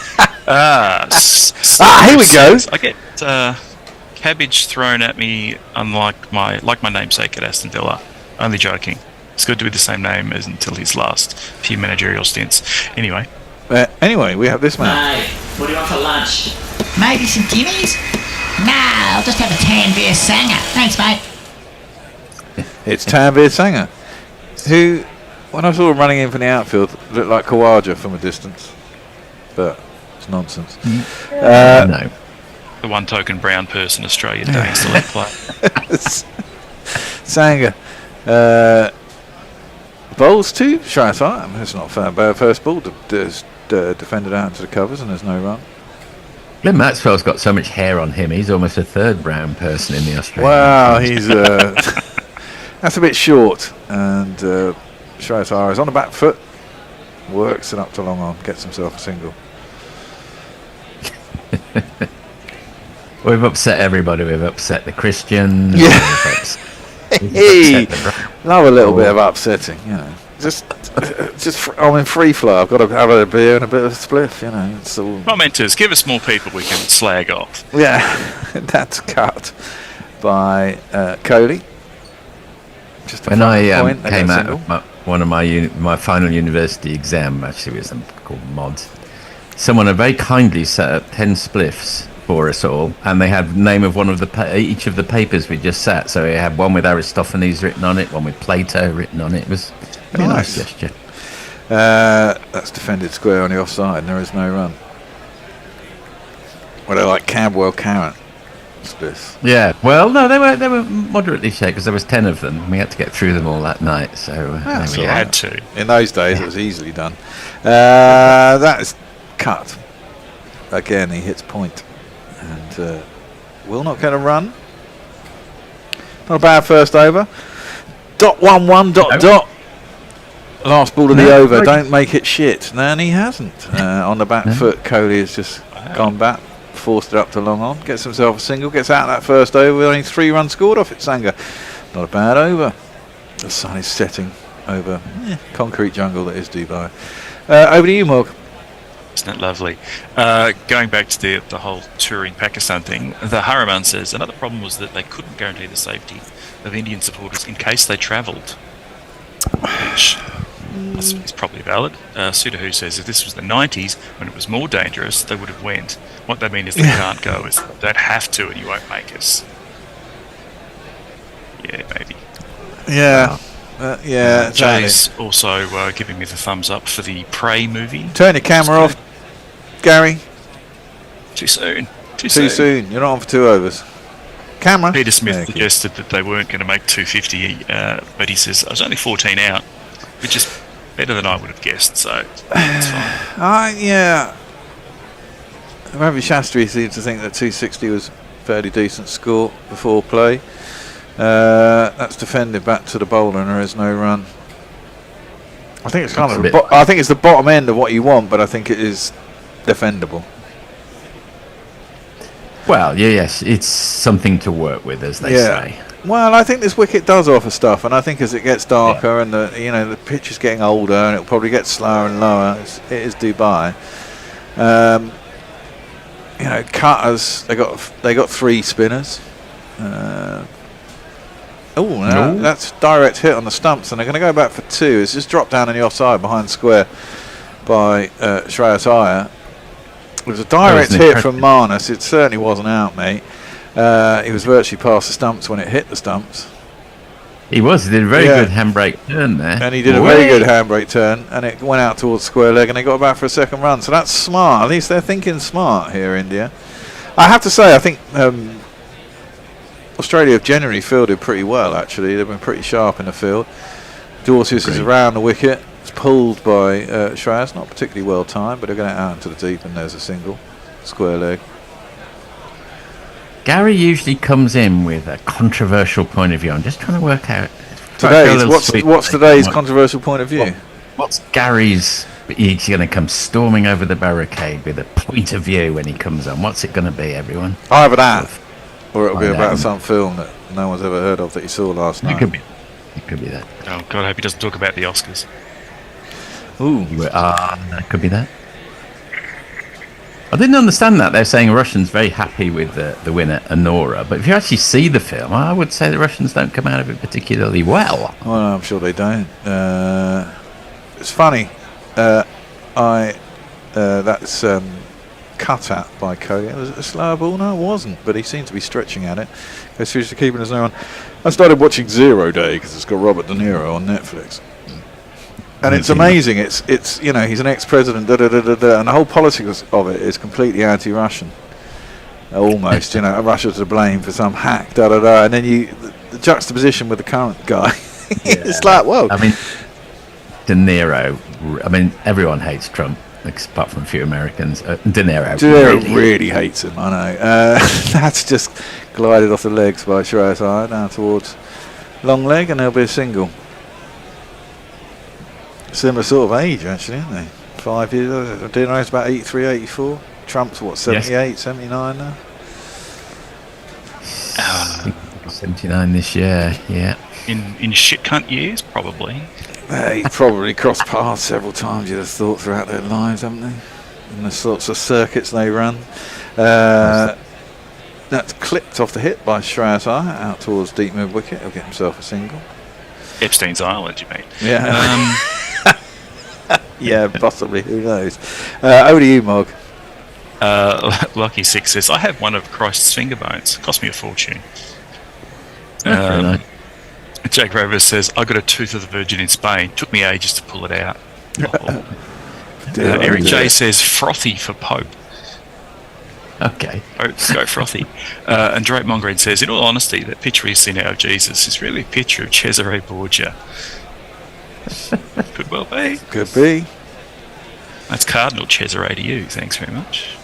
Here we go. I get cabbage thrown at me, unlike my namesake at Aston Villa. Only joking. It's good to be the same name as until his last few managerial stints. Anyway. Anyway, we have this man. Hey, what do you want for lunch? Maybe some guineas? No, I'll just have a Tanveer Sanger. Thanks, mate. It's Tanveer Sanger, who, when I saw him running in from the outfield, looked like Khawaja from a distance. But it's nonsense. No. The one token brown person Australia dates to let play. Sanger. Bowls too. Shreyas Iyer. That's not fair. First ball defended out into the covers, and there's no run. Glenn Maxwell's got so much hair on him. He's almost a third brown person in the Australian. Wow, he's that's a bit short. And Shreyas Iyer is on the back foot, works it up to long on, gets himself a single. We've upset everybody. We've upset the Christians. Yeah. Hey, love a little bit of upsetting, you know. Just I'm in free flow. I've got to have a beer and a bit of a spliff, you know. It's all. Commenters, give us more people we can slag off. Yeah, that's cut by Cody. Just when I came out of one of my final university exam, actually it was called mods. Someone had very kindly set up 10 spliffs for us all, and they had the name of one of each of the papers we just sat. So we had one with Aristophanes written on it, one with Plato written on it. It was a very nice gesture. That's defended square on the offside, and there is no run. Well, they're like Camberwell Carrot spliffs. Yeah, well, no, they were moderately shaped because there was 10 of them. We had to get through them all that night, so That's we all right. had to. In those days, it was easily done. That is cut. Again, he hits point. And will not get a run. Not a bad first over. .11. Last ball of the over. Don't make it shit. No, and he hasn't. On the back foot, Cody has just gone back, forced it up to long on, gets himself a single, gets out that first over with only 3 runs scored off it. Sanger. Not a bad over. The sun is setting over concrete jungle that is Dubai. Over to you, Morg. Isn't that lovely? Going back to the whole touring Pakistan thing, the Haraman says another problem was that they couldn't guarantee the safety of Indian supporters in case they travelled. which is probably valid. Sudahu says if this was the 90s, when it was more dangerous, they would have went. What they mean is they can't go, is they don't have to, and you won't make us. Yeah, maybe. Yeah. Yeah, exactly. Jay's also giving me the thumbs up for the Prey movie. Turn your camera off, Gary. Too soon. Too soon. You're not on for 2 overs. Camera. Peter Smith suggested that they weren't going to make 250, but he says I was only 14 out, which is better than I would have guessed, so it's fine. Yeah. Ravi Shastri seemed to think that 260 was a fairly decent score before play. That's defended back to the bowler, and there is no run. I think it's I think it's the bottom end of what you want, but I think it is defendable. Well, yes, it's something to work with, as they say. Well, I think this wicket does offer stuff, and I think as it gets darker and the pitch is getting older, and it'll probably get slower and lower. It is Dubai. Cutters. They got 3 spinners. That's direct hit on the stumps, and they're going to go back for 2. It's just dropped down in the offside behind square by Shreyas Iyer. It was a direct hit from Marnus. It certainly wasn't out, mate. He was virtually past the stumps when it hit the stumps. He was. He did a very good handbrake turn there. And he did a very good handbrake turn, and it went out towards square leg, and they got back for a second run. So that's smart. At least they're thinking smart here, India. I have to say, I think Australia have generally fielded pretty well, actually. They've been pretty sharp in the field. Dorsis is around the wicket. It's pulled by Shreyas. Not particularly well timed, but they're going out into the deep, and there's a single. Square leg. Gary usually comes in with a controversial point of view. I'm just trying to work out. What's today's controversial point of view? What's Gary's? He's going to come storming over the barricade with a point of view when he comes on. What's it going to be, everyone? Either that, or it'll be about some film that no one's ever heard of that you saw last night. It could be that. Oh God, I hope he doesn't talk about the Oscars. Ooh, that could be that. I didn't understand that. They're saying Russians very happy with the winner, Anora. But if you actually see the film, I would say the Russians don't come out of it particularly well. Well, I'm sure they don't. It's funny. That's cut at by Carey. Was it a slower ball? No, it wasn't. But he seemed to be stretching at it. Goes through to keeping his eye on. I started watching Zero Day because it's got Robert De Niro on Netflix. And it's amazing. It's he's an ex-president, and the whole politics of it is completely anti-Russian. Almost, Russia's to blame for some hack, and then the juxtaposition with the current guy. It's like, whoa. I mean, De Niro. I mean, everyone hates Trump, apart from a few Americans. De Niro really hates him. I know. That's just glided off the legs by Shreyas Iyer down towards long leg, and there'll be a single. Similar sort of age, actually, aren't they? 5 years. Dinner's about 83, 84. Trump's, 78, 79 now? 79 this year, yeah. In shit cunt years, probably. He's probably crossed paths several times, you'd have thought, throughout their lives, haven't they? And the sorts of circuits they run. That's clipped off the hit by Shreyas Iyer out towards deep mid wicket. He'll get himself a single. Epstein's Island, you mean? Yeah. Yeah, possibly. Who knows? Over to you, Mog. Lucky Six says, I have one of Christ's finger bones. Cost me a fortune. Jake Rover says, I got a tooth of the Virgin in Spain. Took me ages to pull it out. Eric J says, frothy for Pope. Okay. Pope's go frothy. And Drake Mongreen says, in all honesty, that picture he's seen out of Jesus is really a picture of Cesare Borgia. Could well be. Could be. That's Cardinal Cesare to you. Thanks very much.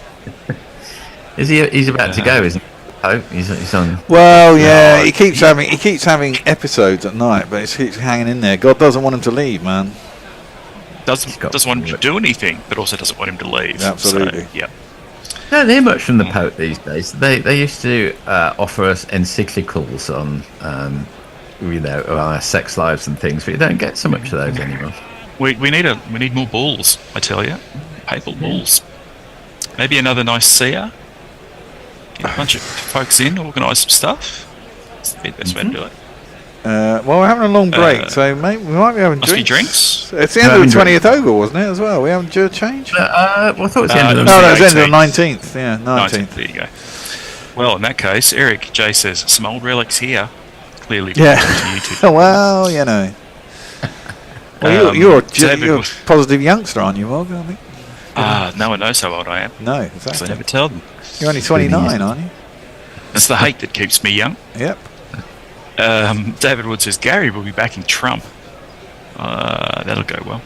He's about to go, isn't he? Oh, he's on. Well, yeah, he keeps having episodes at night, but he keeps hanging in there. God doesn't want him to leave, man. Doesn't want him to do anything, but also doesn't want him to leave. Absolutely. So, yeah. Don't hear much from the Pope these days. They used to offer us encyclicals on our sex lives and things, but you don't get so much of those anymore. We need more balls, I tell you. Papal balls. Maybe another nice seer. Get a bunch of folks in, organise some stuff. That's the best way to do it. Well, we're having a long break, so maybe we might be having Must be drinks. drinks. It's the end of the 20th over, wasn't it, as well? We haven't change? Well, I thought it was the end of the no, it was the end of the 19th. Yeah, 19th. There you go. Well, in that case, Eric J says some old relics here. Clearly, Yeah. to you two. Well, you know. Well, you're a positive youngster, aren't you, Morgan? I think. No one knows how old I am. No, So exactly. never tell them. You're only 29, aren't you? It's the hate that keeps me young. Yep. David Wood says Gary will be backing Trump. That'll go well.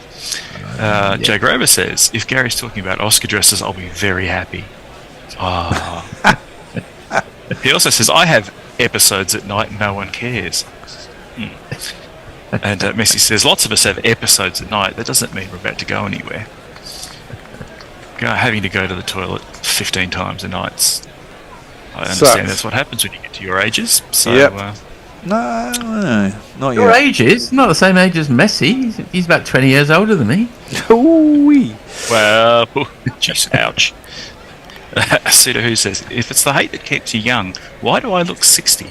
Jay Grover says if Gary's talking about Oscar dresses, I'll be very happy. He also says I have episodes at night and no one cares. And Messi says lots of us have episodes at night. That doesn't mean we're about to go anywhere. Having to go to the toilet 15 times a night. I understand that's what happens when you get to your ages. So, No, not Your yet. age is not the same age as Messi. He's about 20 years older than me. Ooh-wee. Well, jeez, ouch. Suda who says, if it's the hate that keeps you young, why do I look 60?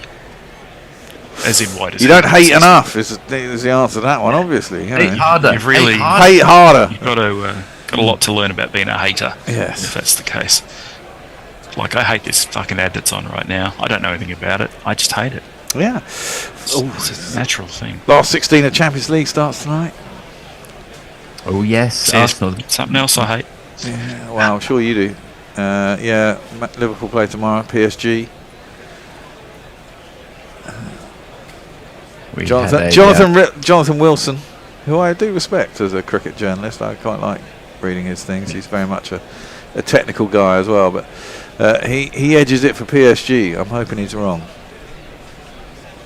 As in, why does you don't hate enough is the answer to that one, obviously. You Hate know. harder. You've really Hate harder. You've got a lot to learn about being a hater. Yes. If that's the case. Like, I hate this fucking ad that's on right now. I don't know anything about it. I just hate it. Yeah. It's a natural thing. Last 16 of Champions League starts tonight. Oh, yes. Arsenal. Something else I hate. Yeah, well, I'm sure you do. Liverpool play tomorrow. PSG. Jonathan Wilson, who I do respect as a cricket journalist. I quite like reading his things. He's very much a technical guy as well. But he edges it for PSG. I'm hoping he's wrong.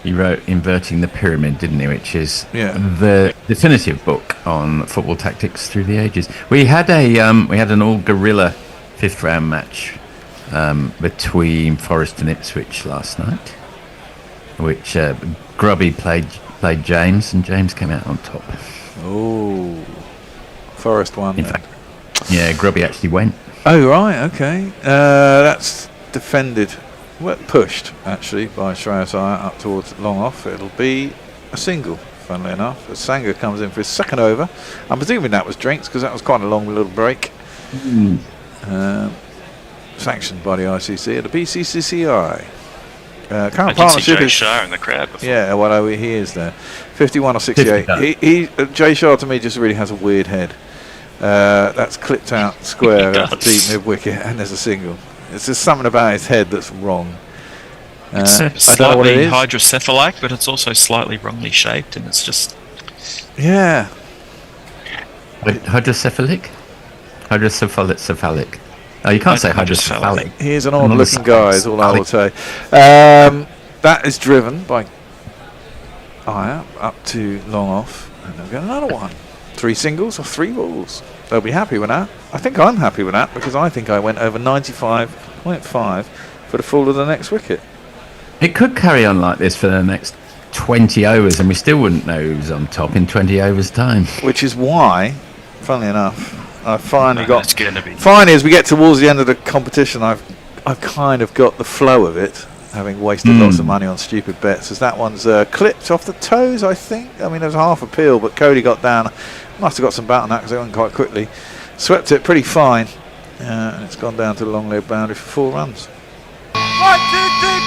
He wrote Inverting the Pyramid, didn't he? Which is Yeah. the definitive book on football tactics through the ages. We had an all guerrilla fifth round match between Forest and Ipswich last night, which Grubby played James, and James came out on top. Oh, Forest won. In fact, yeah, Grubby actually went. Oh right, okay. That's defended. Well, pushed actually by Shreyas Iyer up towards long off. It'll be a single, funnily enough, as Sanger comes in for his second over. I'm presuming that was drinks because that was quite a long little break. Sanctioned by the ICC at the BCCCI. Current partnership is Shah in the crowd before. Yeah, well, he is there. 51 or 68. Jay Shah to me just really has a weird head. That's clipped out square at the deep mid wicket, and there's a single. It's just something about his head that's wrong. It's I don't know what slightly it is. hydrocephalic, but it's also slightly wrongly shaped, and it's just Yeah. Hydrocephalic? Hydrocephalic. Oh, you can't say hydrocephalic. He is an odd-looking guy, is all I will say. That is driven by Iyer up to long off, and they'll get another one. 3 singles or 3 balls. They'll be happy with that. I think I'm happy with that because I think I went over 95.5 for the fall of the next wicket. It could carry on like this for the next 20 overs, and we still wouldn't know who's on top in 20 overs' time. Which is why, funnily enough, I finally got. It's going to be. Finally, as we get towards the end of the competition, I've kind of got the flow of it, having wasted lots of money on stupid bets. As that one's clipped off the toes, I think. I mean, there was half a peel, but Cody got down. Must have got some bat on that because it went quite quickly. Swept it pretty fine, and it's gone down to the long leg boundary for 4 runs. 1, 2, 3,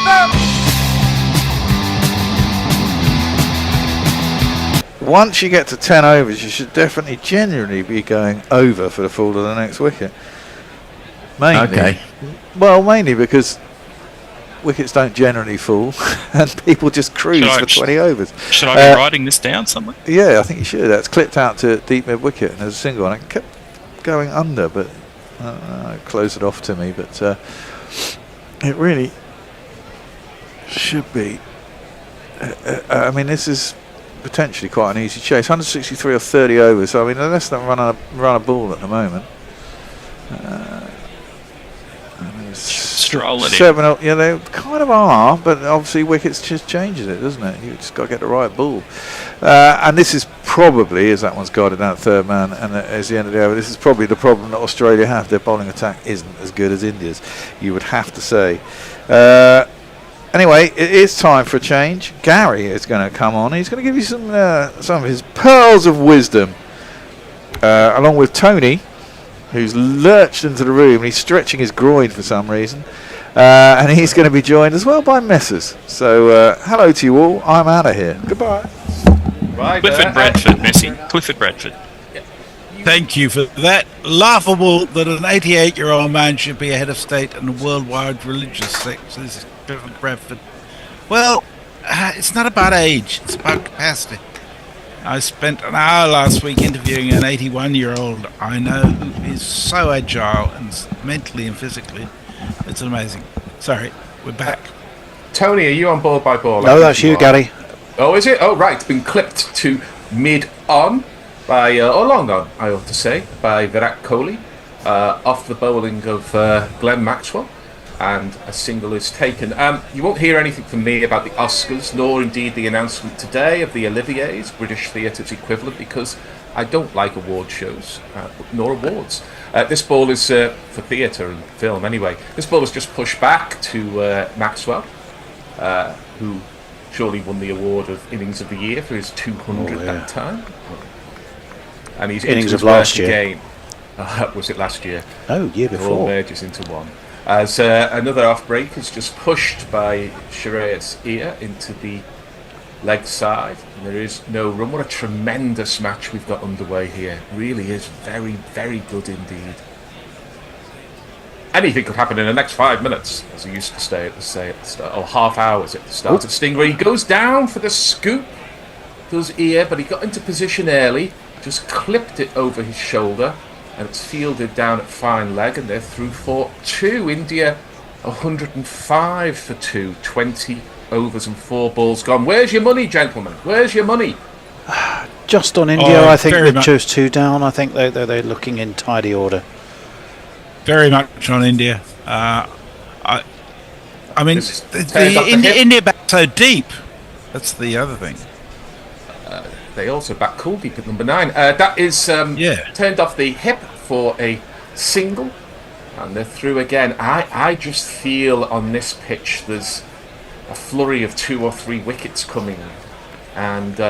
4. Once you get to 10 overs, you should definitely generally be going over for the fall of the next wicket. Mainly, mainly because wickets don't generally fall, and people just cruise for 20 overs. Should I be writing this down somewhere? Yeah, I think you should. That's clipped out to deep mid wicket, and there's a single, and it kept going under, but closed it off to me. But it really should be. I mean, this is potentially quite an easy chase. 163 or 30 overs. So I mean, unless they run a ball at the moment. Strolling 7, yeah, they kind of are, but obviously wickets just changes it, doesn't it? You just got to get the right ball. And this is probably, as that one's guided out third man, and as the end of the over, this is probably the problem that Australia have. Their bowling attack isn't as good as India's, you would have to say. Anyway, it is time for a change. Gary is going to come on. He's going to give you some of his pearls of wisdom, along with Tony, who's lurched into the room. He's stretching his groin for some reason. And he's going to be joined as well by Messrs. So, hello to you all. I'm out of here. Goodbye. Right, Clifford Bradford, Messi. Clifford Bradford. Thank you for that. Laughable that an 88-year-old man should be a head of state and a worldwide religious sect. This is Clifford Bradford. Well, it's not about age. It's about capacity. I spent an hour last week interviewing an 81-year-old I know who is so agile and mentally and physically. It's amazing. Sorry, we're back. Tony, are you on board by ball? No, that's you, Gary. Oh, is it? Oh, right. It's been clipped to mid-on by, or long-on, I ought to say, by Virat Kohli, off the bowling of Glenn Maxwell, and a single is taken. You won't hear anything from me about the Oscars, nor indeed the announcement today of the Olivier's, British theatre's equivalent, because I don't like award shows, nor awards. This ball is for theatre and film anyway. This ball was just pushed back to Maxwell, who surely won the award of Innings of the Year for his 200 that time. And he's Innings of last year. Again. Was it last year? Oh, year before. It all merges into one. As another off break is just pushed by Shreyas Iyer into the leg side. And there is no run. What a tremendous match we've got underway here. Really is very, very good indeed. Anything could happen in the next 5 minutes, as he used to say at the start, or half hours at the start of Stingray. He goes down for the scoop, does Iyer, but he got into position early, just clipped it over his shoulder, and it's fielded down at fine leg, and they're through for 2. India 105 for 2, 20 overs and 4 balls gone. Where's your money, gentlemen? Where's your money? Just on India, I think they chose 2 down. I think they're looking in tidy order. Very much on India. I mean, India back so deep. That's the other thing. They also back Kuldeep at number 9. That is turned off the hip for a single, and they're through again. I just feel on this pitch there's a flurry of 2 or 3 wickets coming, and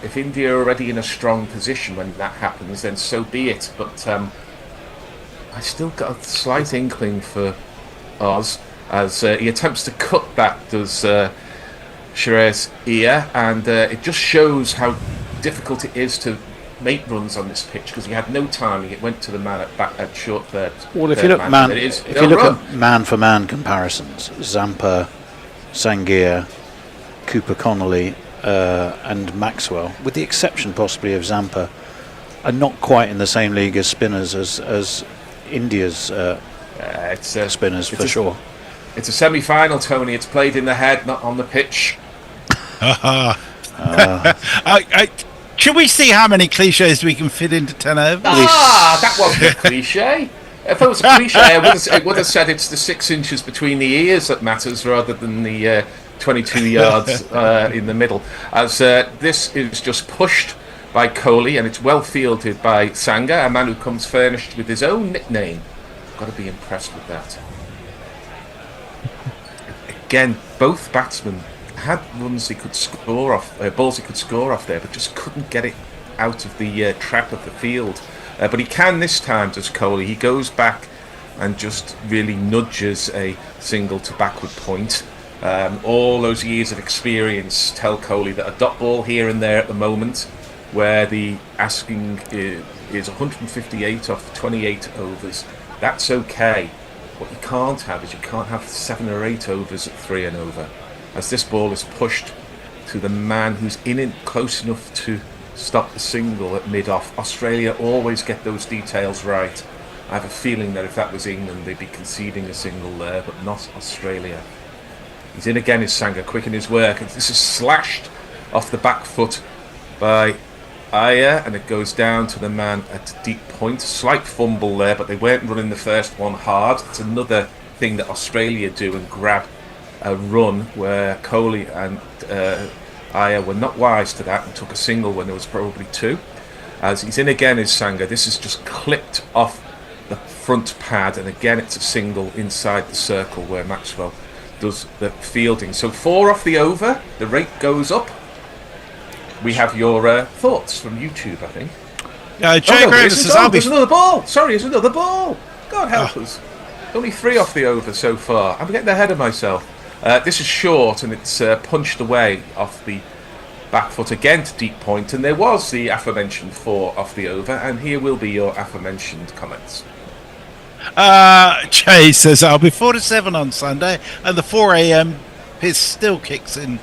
if India are already in a strong position when that happens, then so be it. But I still got a slight inkling for Oz as he attempts to cut back, does Shreyas Iyer, and it just shows how difficult it is to make runs on this pitch because he had no timing. It went to the man at short third. Well, if you look at man for man comparisons, Zampa, Sanghia, Cooper Connelly, and Maxwell, with the exception possibly of Zampa, are not quite in the same league as spinners as India's spinners for sure. It's a semi-final, Tony. It's played in the head, not on the pitch. Should we see how many cliches we can fit into 10 overs? That wasn't a cliche. If it was a cliche, I would have said it's the 6 inches between the ears that matters rather than the 22 yards in the middle. As this is just pushed by Kohli, and it's well fielded by Sangha, a man who comes furnished with his own nickname. Got to be impressed with that. Again, both batsmen had runs he could score off, balls he could score off there, but just couldn't get it out of the trap of the field. But he can this time, does Kohli. He goes back and just really nudges a single to backward point. All those years of experience tell Kohli that a dot ball here and there at the moment, where the asking is 158 off 28 overs, that's okay. What you can't have is you can't have 7 or 8 overs at 3 and over. As this ball is pushed to the man who's in it close enough to stop the single at mid-off. Australia always get those details right. I have a feeling that if that was England, they'd be conceding a single there, but not Australia. He's in again, is Sangha, quick in his work. And this is slashed off the back foot by Iyer, and it goes down to the man at deep point. Slight fumble there, but they weren't running the first one hard. It's another thing that Australia do and grab a run where Kohli and Iyer were not wise to that and took a single when there was probably 2. As he's in again is Sangha. This is just clipped off the front pad, and again it's a single inside the circle where Maxwell does the fielding. So 4 off the over, the rate goes up. We have your thoughts from YouTube, I think. Jay Graham says, there's another ball. Sorry, there's another ball. God help us. Only 3 off the over so far. I'm getting ahead of myself. This is short, and it's punched away off the back foot again to deep point, and there was the aforementioned 4 off the over, and here will be your aforementioned comments. Jay says, I'll be 4-7 on Sunday, and the 4 a.m. piss still kicks in.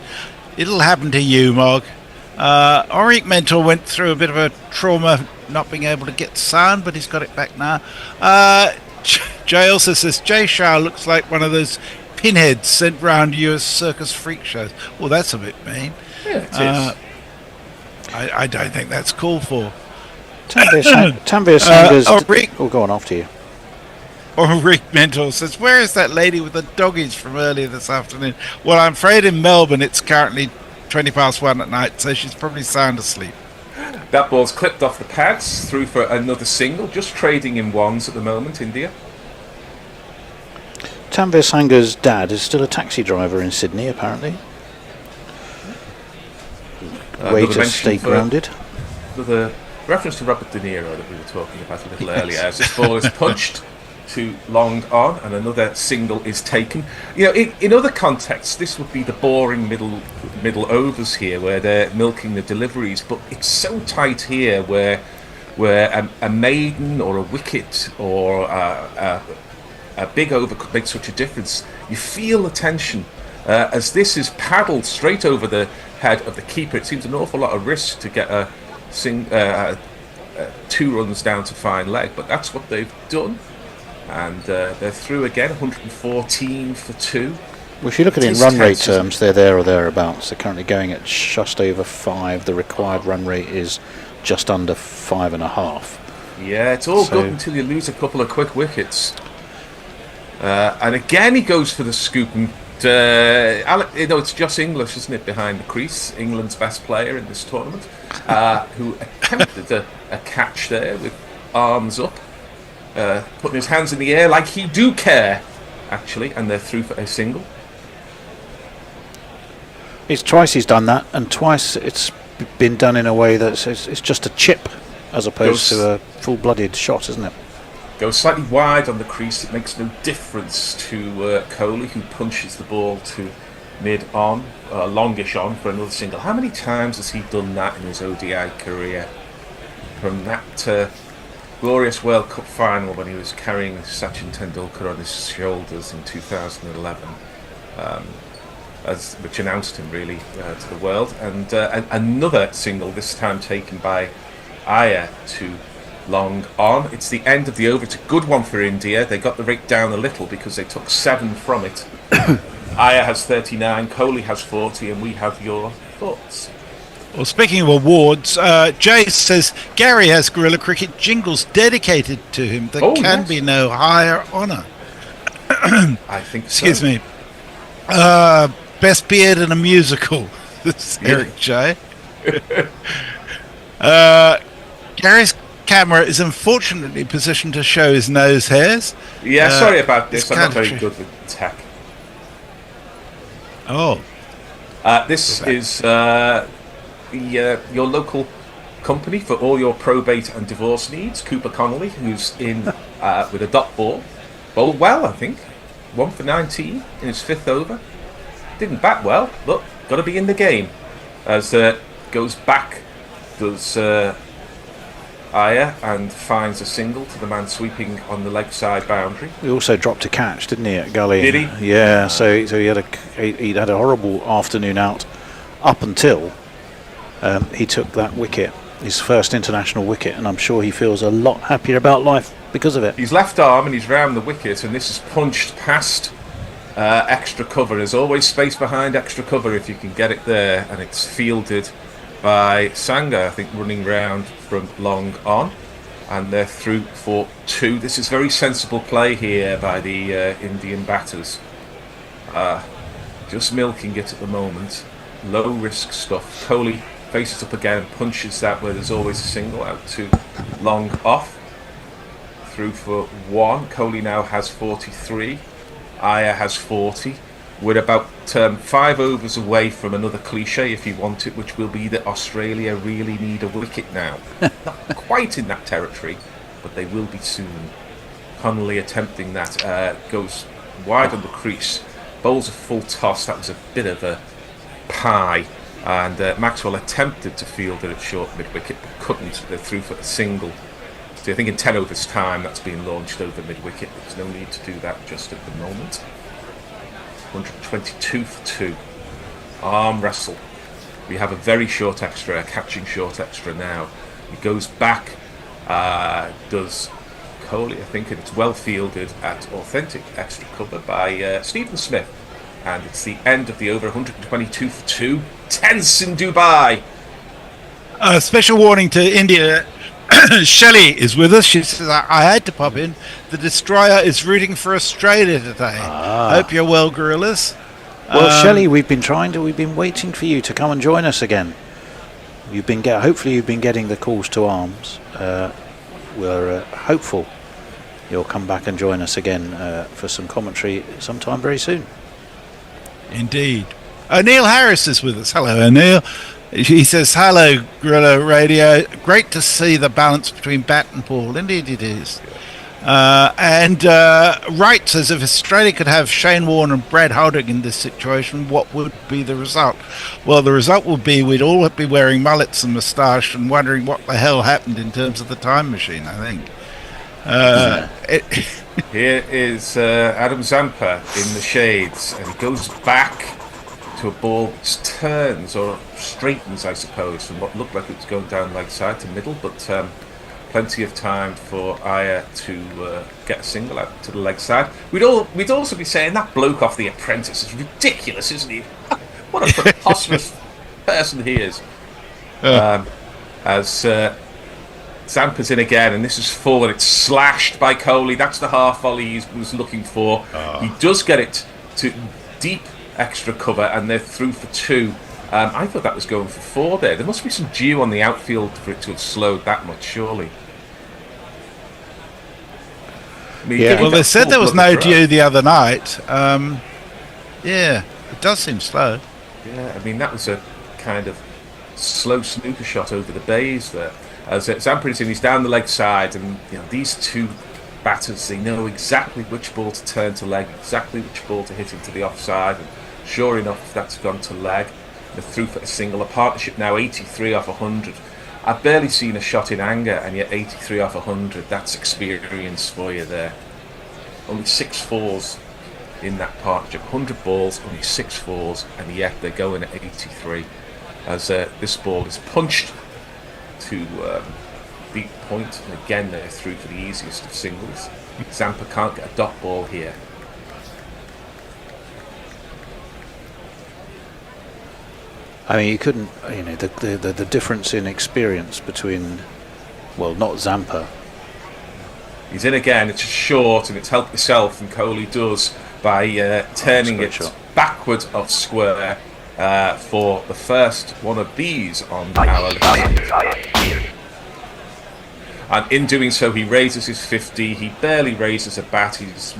It'll happen to you, Mog. Auric Mentor went through a bit of a trauma not being able to get sound, but he's got it back now. Jay also says, Jay Shah looks like one of those pinheads sent round US circus freak shows. Well, that's a bit mean. Yeah, it is. I don't think that's called for. Tanvir Sanders... go on, after you. Rick Mentor says, where is that lady with the doggies from earlier this afternoon? Well, I'm afraid in Melbourne it's currently 1:20 at night, so she's probably sound asleep. That ball's clipped off the pads, through for another single, just trading in ones at the moment, India. Tanvir Sangar's dad is still a taxi driver in Sydney, apparently. Way to stay grounded. The reference to Robert De Niro that we were talking about a little earlier, as this ball is punched to long on, and another single is taken. You know, in other contexts, this would be the boring middle overs here, where they're milking the deliveries. But it's so tight here, where a maiden or a wicket or a big over could make such a difference. You feel the tension as this is paddled straight over the head of the keeper. It seems an awful lot of risk to get 2 runs down to fine leg, but that's what they've done. And they're through again, 114 for 2. Well, if you look at it in run rate terms, they're there or thereabouts. They're currently going at just over 5. The required run rate is just under 5.5. Yeah, it's all good until you lose a couple of quick wickets. And again, he goes for the scoop. And it's Josh English, isn't it, behind the crease? England's best player in this tournament, who attempted a catch there with arms up. Putting his hands in the air like he do care, actually, and they're through for a single. It's twice he's done that, and twice it's been done in a way that it's just a chip as opposed to a full-blooded shot, isn't it? Goes slightly wide on the crease. It makes no difference to Coley, who punches the ball to mid-on, longish on for another single. How many times has he done that in his ODI career? From that glorious World Cup final when he was carrying Sachin Tendulkar on his shoulders in 2011, which announced him really to the world. And another single, this time taken by Iyer to long on. It's the end of the over. It's a good one for India. They got the rate down a little because they took 7 from it. Iyer has 39, Kohli has 40, and we have your thoughts. Well, speaking of awards, Jay says Gary has Guerrilla Cricket jingles dedicated to him. There can be no higher honour. I think so. Excuse me. Best beard in a musical. This is Eric J. Gary's camera is unfortunately positioned to show his nose hairs. Yeah, sorry about this. I'm not very good with tech. Oh. This is your local company for all your probate and divorce needs. Cooper Connelly, who's in with a dot ball. Bowled well, I think. 1 for 19 in his 5th over. Didn't bat well, but got to be in the game. As goes back, does Iyer, and finds a single to the man sweeping on the leg side boundary. He also dropped a catch, didn't he, at Gully? Did he? Yeah, so he'd had a horrible afternoon out up until he took that wicket, his first international wicket, and I'm sure he feels a lot happier about life because of it. He's left arm and he's round the wicket, and this is punched past extra cover. There's always space behind extra cover if you can get it there, and it's fielded by Sangha, I think, running round from long on, and they're through for 2. This is very sensible play here by the Indian batters. Just milking it at the moment. Low risk stuff. Kohli faces up again and punches that where there's always a single, out to long off. Through for 1. Kohli now has 43. Iyer has 40. we're about 5 overs away from another cliche, if you want it, which will be that Australia really need a wicket now. Not quite in that territory, but they will be soon. Connelly attempting that, goes wide on the crease, bowls a full toss. That was a bit of a pie, and Maxwell attempted to field it at short mid-wicket, but couldn't. They're through for a single. So I think in 10 overs time that's been launched over mid-wicket. There's no need to do that just at the moment. 122 for 2. Arm wrestle. We have a very short extra, a catching short extra now. He goes back, does Coley, I think, and it's well fielded at authentic extra cover by Stephen Smith. And it's the end of the over. 122 for 2. Tense in Dubai. Special warning to India. Shelley is with us. She says, I had to pop in. The destroyer is rooting for Australia today. Hope you're well, gorillas. Well, Shelley, we've been waiting for you to come and join us again. Hopefully you've been getting the calls to arms. We're hopeful you'll come back and join us again for some commentary sometime very soon. Indeed. Neil Harris is with us. Hello, Neil. He says, hello, Guerrilla Radio. Great to see the balance between bat and ball. Indeed it is. And Wright says, if Australia could have Shane Warne and Brad Holding in this situation, what would be the result? Well, the result would be we'd all be wearing mullets and moustache and wondering what the hell happened in terms of the time machine, I think. Here is Adam Zampa in the shades, and he goes back to a ball which turns or straightens, I suppose, from what looked like it was going down leg side to middle, but plenty of time for Iyer to get a single out to the leg side. We'd also be saying that bloke off The Apprentice is ridiculous, isn't he? What a preposterous person he is. As Zampa's in again, and this is full, and it's slashed by Coley. That's the half volley he was looking for. He does get it to deep extra cover, and they're through for 2. I thought that was going for 4 there. There must be some dew on the outfield for it to have slowed that much, surely. I mean, well, they said there was no dew the other night. Yeah, it does seem slow. Yeah, I mean, that was a kind of slow snooker shot over the bays there. As Zampa is in, he's down the leg side, and these two batters, they know exactly which ball to turn to leg, exactly which ball to hit into the offside, and sure enough, that's gone to leg. They're through for a single. A partnership now 83 off 100. I've barely seen a shot in anger, and yet 83 off 100. That's experience for you there. Only 6 fours in that partnership. 100 balls, only 6 fours, and yet they're going at 83. As this ball is punched to deep point, and again they're through for the easiest of singles. Zampa can't get a dot ball here. I mean, you couldn't, the difference in experience between, well, not Zampa. He's in again, it's short, and it's help yourself, and Coley does by turning it backward of square for the first one of these on our list. And in doing so, he raises his 50. He barely raises a bat. He's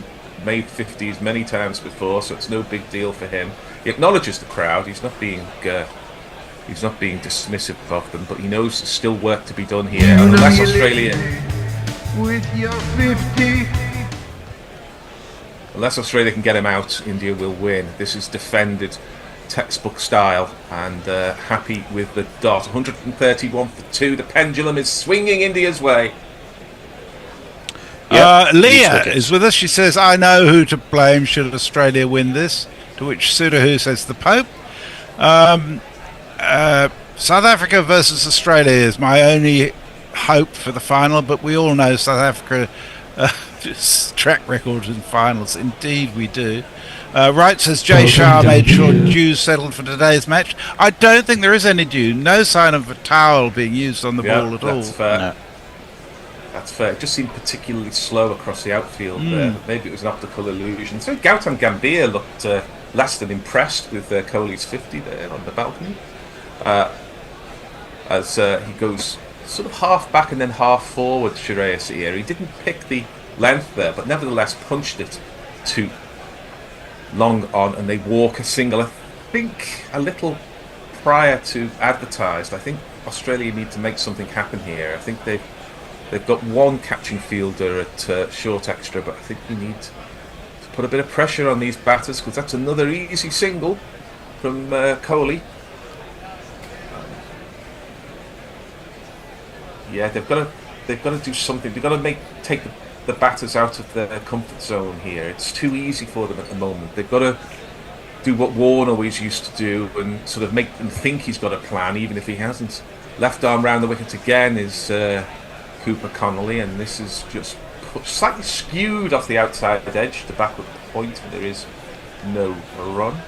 made 50s many times before, so it's no big deal for him. He acknowledges the crowd. He's not being dismissive of them, but he knows there's still work to be done here. Unless Australia, with your 50. Unless Australia can get him out, India will win. This is defended textbook style, and happy with the dot. 131 for 2. The pendulum is swinging India's way. Leah is with us. She says, I know who to blame should Australia win this. To which Sudahu says the Pope. South Africa versus Australia is my only hope for the final, but we all know South Africa track record in finals. Indeed we do. Wright says Jay Shah made sure dew settled for today's match. I don't think there is any dew. No sign of a towel being used on the ball at all. Fair. No. That's fair. It just seemed particularly slow across the outfield there. Maybe it was an optical illusion. So Gautam Gambhir looked less than impressed with Kohli's 50 there on the balcony. As he goes sort of half back and then half forward, Shreyas Iyer. He didn't pick the length there, but nevertheless punched it to long on, and they walk a single. I think a little prior to advertised. I think Australia need to make something happen here. I think they've got one catching fielder at short extra, but I think we need to put a bit of pressure on these batters, because that's another easy single from Connelly. Yeah, they've got to do something. They've got to take the batters out of their comfort zone here. It's too easy for them at the moment. They've got to do what Warne always used to do and sort of make them think he's got a plan, even if he hasn't. Left arm round the wicket again is Cooper Connelly, and this is just slightly skewed off the outside edge to backward point, and there is no run.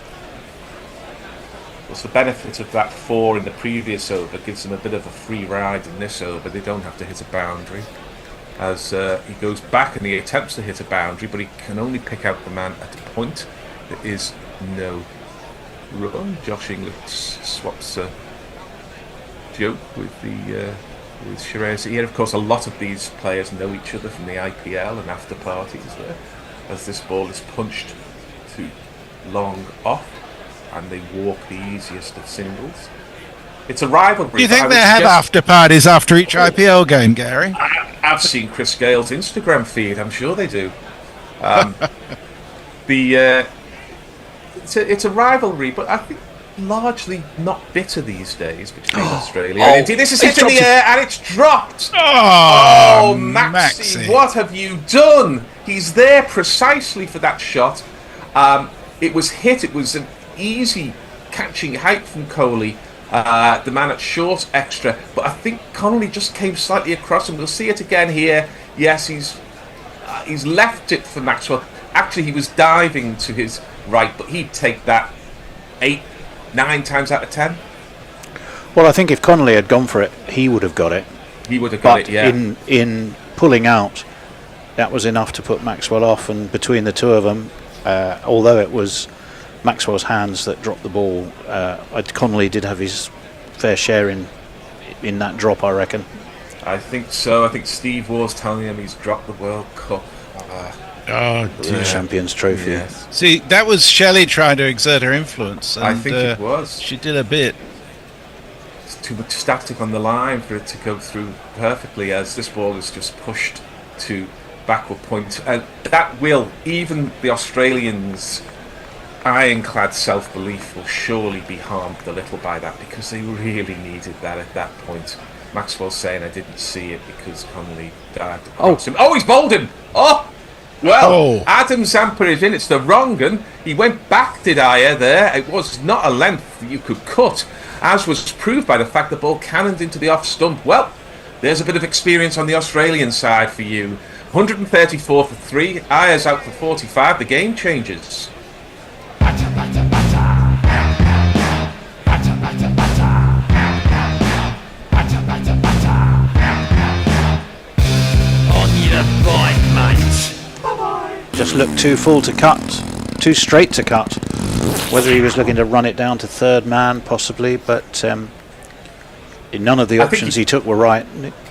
What's the benefit of that 4 in the previous over? Gives them a bit of a free ride in this over. They don't have to hit a boundary. As he goes back and he attempts to hit a boundary, but he can only pick out the man at a point. There is no run. Josh Inglis swaps a joke with Shreyas here. Of course, a lot of these players know each other from the IPL and after parties there, as this ball is punched to long off, and they walk the easiest of singles. It's a rivalry. Do you think they have after parties after each IPL game, Gary? I've seen Chris Gale's Instagram feed. I'm sure they do. It's a rivalry, but I think largely not bitter these days between Australia and India. This is hit in the air and it's dropped. Oh, Maxie, what have you done? He's there precisely for that shot. It was hit. It was an easy catching height from Coley, the man at short extra, but I think Connelly just came slightly across, and we'll see it again here. Yes, he's left it for Maxwell. Actually, he was diving to his right, but he'd take that 8-9 times out of 10. Well, I think if Connelly had gone for it, he would have got it. He would have got it, yeah. In pulling out, that was enough to put Maxwell off, and between the two of them, although it was Maxwell's hands that dropped the ball, Connelly did have his fair share in that drop, I reckon. I think so. I think Steve Waugh's telling him he's dropped the World Cup. The Champions Trophy. Yes. See, that was Shelley trying to exert her influence. And, I think it was. She did a bit. It's too much static on the line for it to go through perfectly, as this ball is just pushed to backward point. And that will, even the Australians' ironclad self-belief will surely be harmed a little by that, because they really needed that at that point. Maxwell's saying I didn't see it because Connelly dived across him. Oh, he's bowled him! Well, Adam Zampa is in. It's the wrong one. He went back, did Iyer there. It was not a length that you could cut, as was proved by the fact the ball cannoned into the off stump. Well, there's a bit of experience on the Australian side for you. 134 for 3. Iyer's out for 45. The game changes. Just looked too full to cut, too straight to cut. Whether he was looking to run it down to third man, possibly, but none of the options he took were right.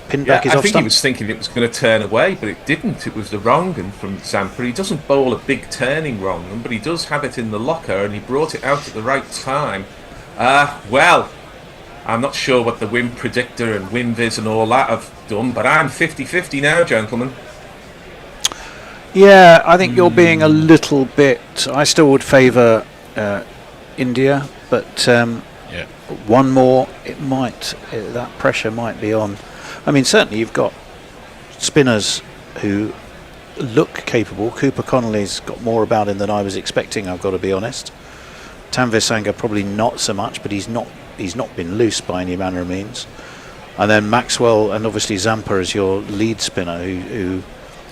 Pinned back his off I think stump. he was thinking it was going to turn away, but it didn't. It was the wrong one from Zampa. He doesn't bowl a big turning wrong one, but he does have it in the locker, and he brought it out at the right time. Well, I'm not sure what the win predictor and WinViz and all that have done, but I'm 50-50 now, gentlemen. Yeah, I think you're being a little bit. I still would favour India, but one more, that pressure might be on. I mean, certainly you've got spinners who look capable. Cooper Connelly's got more about him than I was expecting, I've got to be honest. Tanvir Sangha probably not so much, but he's not been loose by any manner of means. And then Maxwell and obviously Zampa as your lead spinner, who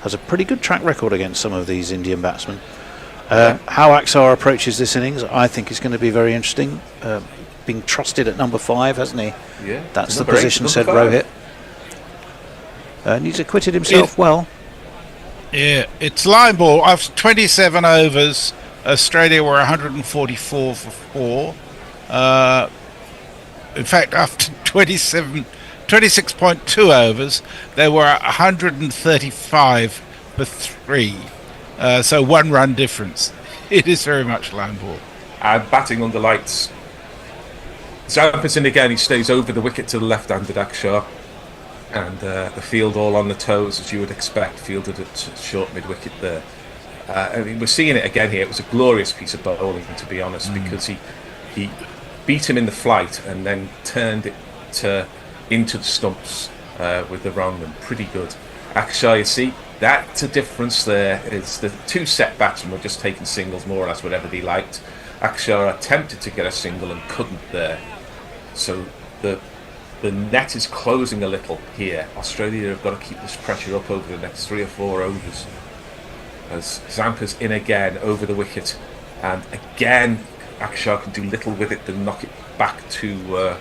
has a pretty good track record against some of these Indian batsmen. How Axar approaches this innings, I think is going to be very interesting. Being trusted at number 5, hasn't he? Yeah. That's the position, said Rohit. And he's acquitted himself well. Yeah, it's line ball. After 27 overs, Australia were 144 for 4. In fact, after 26.2 overs, they were 135 for 3. So 1 run difference. It is very much line ball. And batting under lights. Zampa's in again. He stays over the wicket to the left-handed Akshar. And the field all on the toes, as you would expect, fielded at short mid-wicket there. I mean, we're seeing it again here. It was a glorious piece of bowling, to be honest, because he beat him in the flight and then turned it into the stumps with the wrong one. Pretty good. Akshar, you see, that's a difference there. It's the two set batsmen were just taking singles more or less whatever they liked. Akshar attempted to get a single and couldn't there. So the net is closing a little here. Australia have got to keep this pressure up over the next 3 or 4 overs. As Zampa's in again over the wicket, and again Akshar can do little with it than knock it back to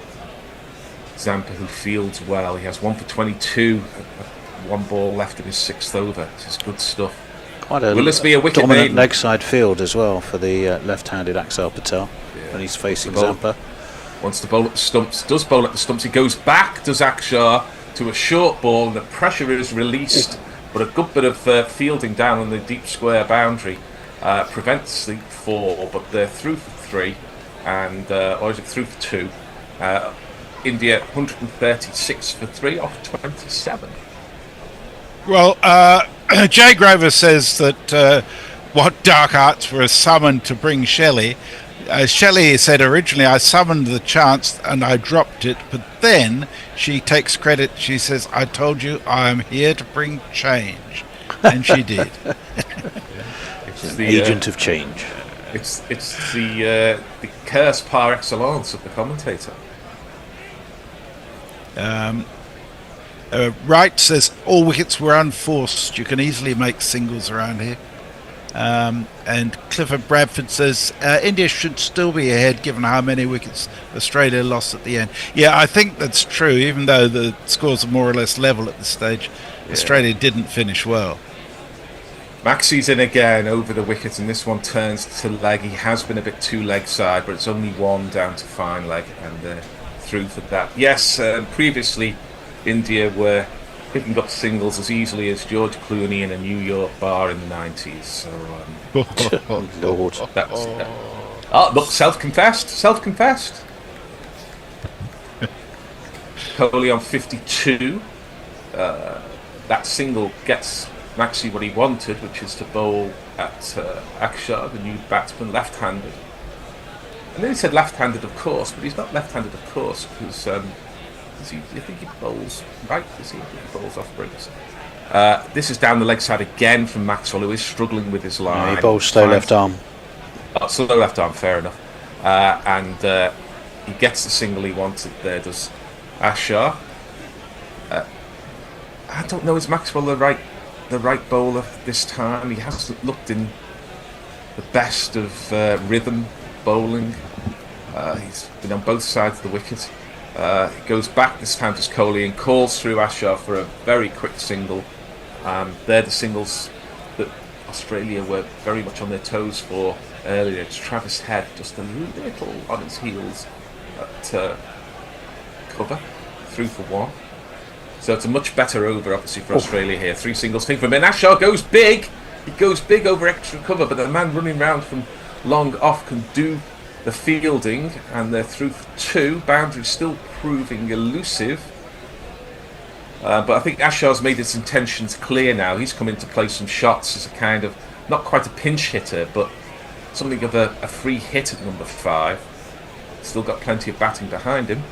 Zampa, who fields well. He has 1 for 22, 1 ball left in his 6th over. This is good stuff. Quite a Will this be a wicket dominant maiden? leg side field as well for the left-handed Axar Patel when he's facing Zampa. Wants to bowl at the stumps, does bowl at the stumps. He goes back, does Akshar, to a short ball, and the pressure is released, but a good bit of fielding down on the deep square boundary prevents the 4, but they're through for 3, and or is it through for 2? India 136 for 3 off 27. Well, Jay Grover says that what dark arts were summoned to bring Shelley. Shelley said originally, I summoned the chance and I dropped it, but then she takes credit. She says, I told you I am here to bring change. And she did. It's the agent of change. It's the curse par excellence of the commentator. Wright says all wickets were unforced. You can easily make singles around here. And Clifford Bradford says India should still be ahead given how many wickets Australia lost at the end. Yeah, I think that's true, even though the scores are more or less level at this stage. Yeah. Australia didn't finish well. Maxi's in again over the wicket, and this one turns to leg. He has been a bit too leg side, but it's only 1 down to fine leg, and through for that. Yes, previously India were picking up singles as easily as George Clooney in a New York bar in the 90s. So, Lord. That was, oh, look, self-confessed. Kohli on 52. That single gets Maxi what he wanted, which is to bowl at Akshar, the new batsman, left-handed. And then he said left-handed, of course, but he's not left-handed, of course, because you think he bowls right? Does he think he bowls off breaks? This is down the leg side again from Maxwell, who is struggling with his line. Yeah, he bowls slow left arm. Slow left arm, fair enough. And he gets the single he wanted there, does Akshar. I don't know, is Maxwell the right bowler this time? He hasn't looked in the best of rhythm bowling. He's been on both sides of the wicket. He goes back this time to Kohli and calls through Akshar for a very quick single. They're the singles that Australia were very much on their toes for earlier. It's Travis Head just a little on his heels at cover, through for 1. So it's a much better over, obviously, for Australia here. 3 singles take from him. And Akshar goes big. He goes big over extra cover, but the man running round from long off can do the fielding, and they're through for 2. Boundary still proving elusive. But I think Ashar's made his intentions clear now. He's come in to play some shots as a kind of, not quite a pinch hitter, but something of a free hit at number 5. Still got plenty of batting behind him.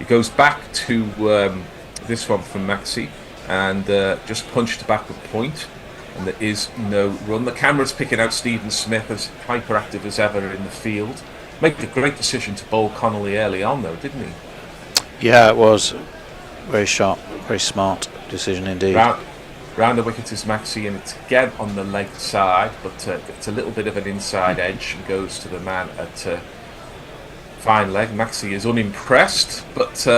He goes back to this one from Maxi, and just punched back a point, and there is no run. The camera's picking out Stephen Smith as hyperactive as ever in the field. Made a great decision to bowl Connelly early on, though, didn't he? Yeah, it was very sharp, very smart decision indeed. Round the wicket is Maxi, and it's again on the leg side, but it's a little bit of an inside edge and goes to the man at fine leg. Maxi is unimpressed, but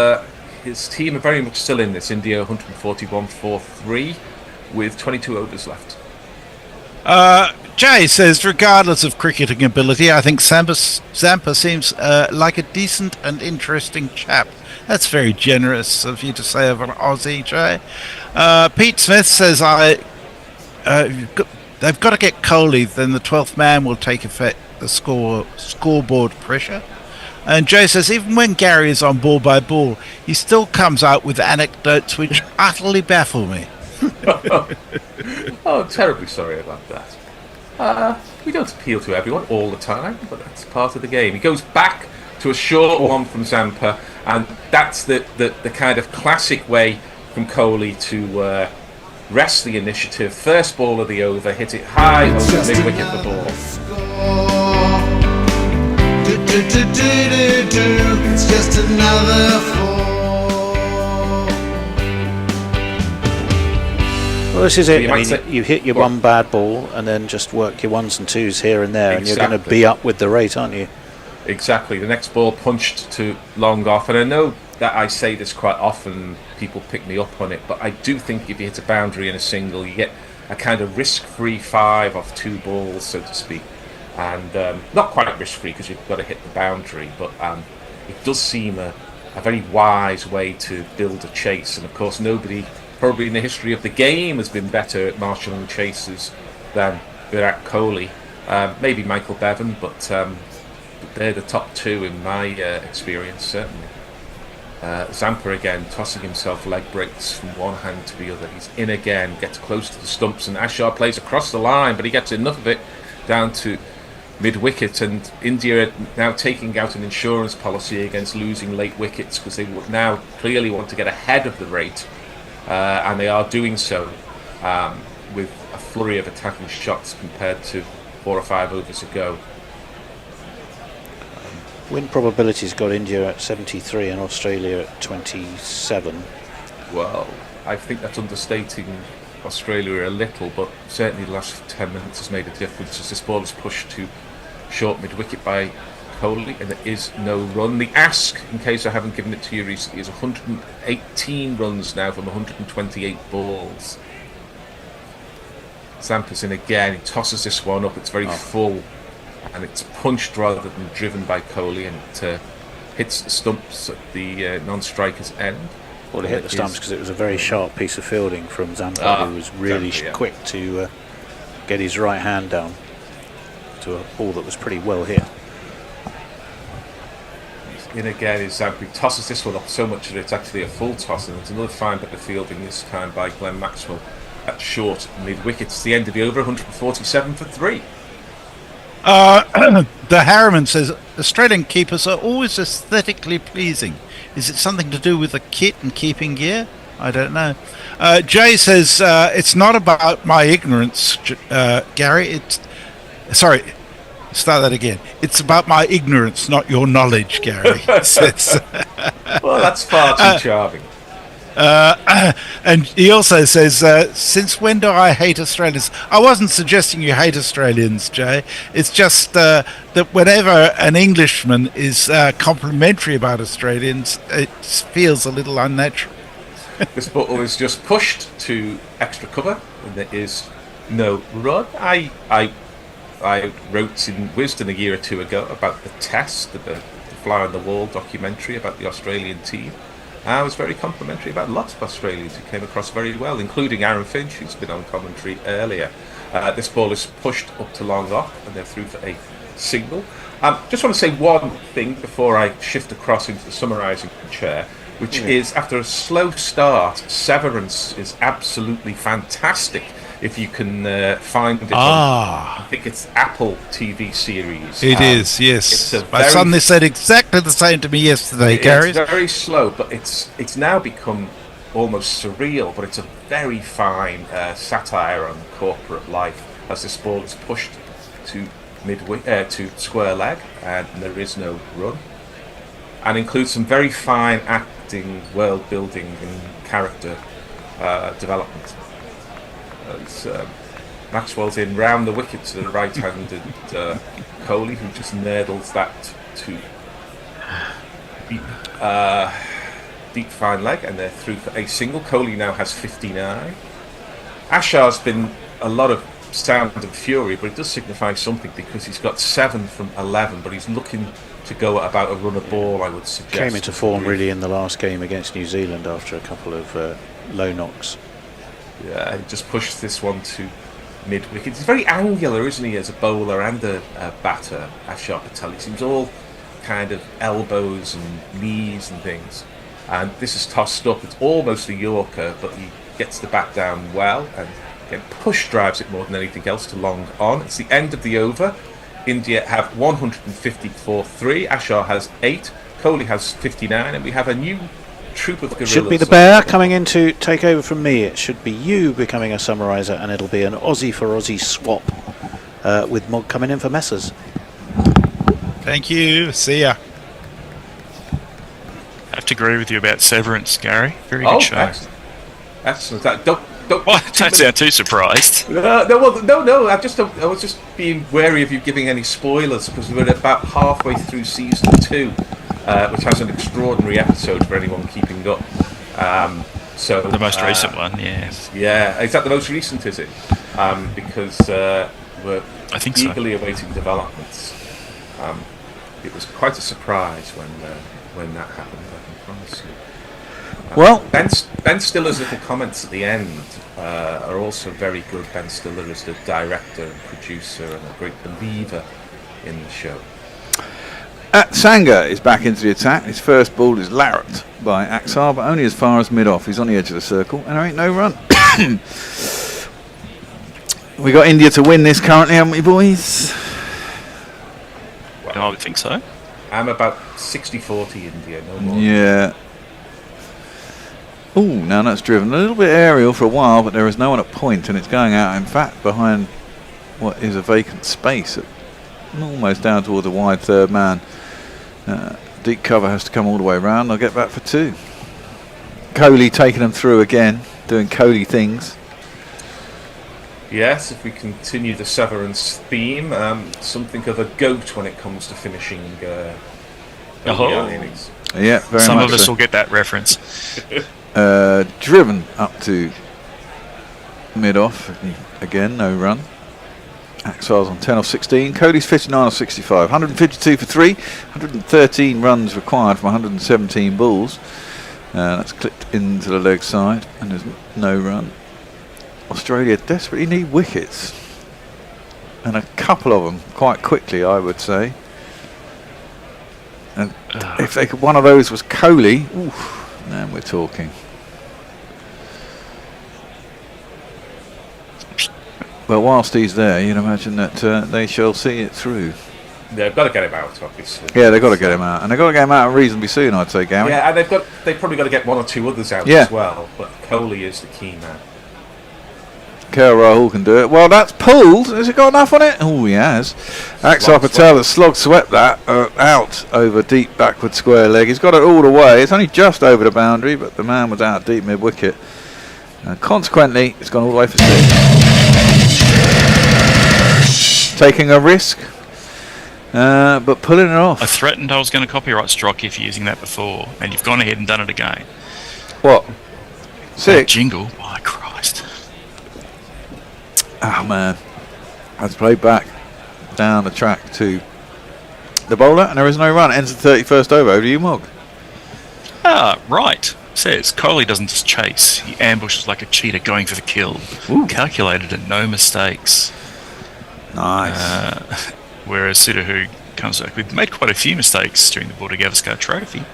his team are very much still in this. India 141 for 3 with 22 overs left. Jay says, regardless of cricketing ability, I think Zampa seems like a decent and interesting chap. That's very generous of you to say of an Aussie, Jay. Pete Smith says, they've got to get Coley, then the 12th man will take effect, the scoreboard pressure. And Joe says, even when Gary is on ball by ball, he still comes out with anecdotes which utterly baffle me. Oh, terribly sorry about that. We don't appeal to everyone all the time, but that's part of the game. He goes back to a short one from Zampa, and that's the kind of classic way from Coley to rest the initiative. First ball of the over, hit it high over mid-wicket for ball. It's just another four. Well, this is So it. you I might mean, say- you hit your one bad ball and then just work your ones and twos here and there, and you're going to Exactly. be up with the rate, aren't you? Exactly. The next ball punched to long off, and I know that I say this quite often, people pick me up on it, but I do think if you hit a boundary in a single, you get a kind of risk-free 5 off 2 balls, so to speak. And not quite risk-free because you've got to hit the boundary, but it does seem a very wise way to build a chase. And of course, nobody probably in the history of the game has been better at marshalling chases than Virat Kohli. Maybe Michael Bevan, but they're the top 2 in my experience, certainly. Zampa again, tossing himself leg breaks from one hand to the other. He's in again, gets close to the stumps, and Ashar plays across the line, but he gets enough of it down to mid-wicket, and India are now taking out an insurance policy against losing late wickets because they would now clearly want to get ahead of the rate, and they are doing so with a flurry of attacking shots compared to 4 or 5 overs ago. Win probability's got India at 73 and Australia at 27. Well, I think that's understating Australia a little, but certainly the last 10 minutes has made a difference as this ball is pushed to short mid-wicket by Kohli, and there is no run. The ask, in case I haven't given it to you recently, is 118 runs now from 128 balls. Zampa's in again, he tosses this one up, it's very full, and it's punched rather than driven by Kohli, and it hits the stumps at the non-striker's end. Well, it hit the stumps because it was a very sharp piece of fielding from Zampa, who was really quick to get his right hand down to a ball that was pretty well hit. In again is Zampa. He tosses this one up so much that it's actually a full toss, and it's another fine bit of fielding this time by Glenn Maxwell at short mid-wicket. It's the end of the over, 147 for 3. The Harriman says Australian keepers are always aesthetically pleasing. Is it something to do with the kit and keeping gear? I don't know. Jay says it's not about my ignorance, Gary. Sorry, start that again. It's about my ignorance, not your knowledge, Gary. Well, that's far too charming. And he also says, since when do I hate Australians? I wasn't suggesting you hate Australians, Jay. It's just that whenever an Englishman is complimentary about Australians, it feels a little unnatural. This ball is just pushed to extra cover, and there is no run. I wrote in Wisden a year or 2 ago about the test, the Fly on the Wall documentary about the Australian team. I was very complimentary about lots of Australians who came across very well, including Aaron Finch, who's been on commentary earlier. This ball is pushed up to long off, and they're through for a single. Just want to say one thing before I shift across into the summarising chair, which is after a slow start, Severance is absolutely fantastic. If you can find it, I think it's Apple TV series. It is, yes. My son said exactly the same to me yesterday, Gary. It's very slow, but it's now become almost surreal. But it's a very fine satire on corporate life as this ball is pushed to to square leg, and there is no run, and includes some very fine acting, world building, and character development. Maxwell's in round the wicket to the right-handed Kohli, who just nurdles that to deep fine leg, and they're through for a single. Kohli now has 59. Ashar's been a lot of sound and fury, but it does signify something because he's got 7 from 11, but he's looking to go at about a run a ball, I would suggest. Came into form really in the last game against New Zealand after a couple of low knocks. Yeah, he just pushed this one to mid-wicket. He's very angular, isn't he, as a bowler and a batter, Ashar Patel. He seems all kind of elbows and knees and things. And this is tossed up. It's almost a Yorker, but he gets the bat down well and again, push drives it more than anything else to long on. It's the end of the over. India have 150 for 3. Ashar has 8. Kohli has 59, and we have a new troop of gorillas. Should be the bear coming in to take over from me. It should be you becoming a summariser, and it'll be an Aussie for Aussie swap with Mog coming in for Messers. Thank you. See ya. I have to agree with you about Severance, Gary. Very good show. Excellent. Don't sound too surprised. No. I was just being wary of you giving any spoilers because we're about halfway through season 2, which has an extraordinary episode for anyone keeping up. So the most recent one, yes. Yeah, is that the most recent? Is it? Because we're eagerly awaiting developments. It was quite a surprise when that happened. I can promise you. Well, Ben Stiller's little comments at the end are also very good. Ben Stiller is the director and producer and a great believer in the show. Sanger is back into the attack. His first ball is larruped by Axar, but only as far as mid-off. He's on the edge of the circle, and there ain't no run. We got India to win this currently, haven't we, boys? I would think so. I'm about 60-40 India, no more. Yeah. Ooh, now that's driven a little bit aerial for a while, but there is no one at point, and it's going out, in fact, behind what is a vacant space, almost down towards a wide third man. Deep cover has to come all the way around. They'll get back for 2. Kohli taking them through again, doing Kohli things. Yes, if we continue the Severance theme, something of a goat when it comes to finishing innings. Yeah, very much. Some of us will get that reference. Driven up to mid-off. Again, no run. Axar's on 10 off 16. Kohli's 59 off 65. 152 for 3. 113 runs required from 117 balls. That's clipped into the leg side, and there's no run. Australia desperately need wickets, and a couple of them quite quickly, I would say. And if they could, one of those was Kohli, then we're talking. Well, whilst he's there, you'd imagine that they shall see it through. They've got to get him out, obviously. Yeah, they've got to get him out, and they've got to get him out reasonably soon, I'd say, Gary. Yeah, and they've probably got to get 1 or 2 others out as well. But Kohli is the key man. KL Rahul can do it. Well, that's pulled. Has it got enough on it? Oh, he has. Axar Patel has swept that out over deep backward square leg. He's got it all the way. It's only just over the boundary, but the man was out deep mid-wicket. And consequently, it's gone all the way for 6. Taking a risk, but pulling it off. I threatened I was going to copyright strike if you're using that before, and you've gone ahead and done it again. What? 6? That jingle? My Christ. Oh man, that's played back down the track to the bowler, and there is no run. Ends the 31st over. Over to you, Mog. Right. Says Kohli doesn't just chase; he ambushes like a cheetah, going for the kill. Calculated and no mistakes. Nice. Whereas Siddhu comes back, we've made quite a few mistakes during the Border Gavaskar Trophy.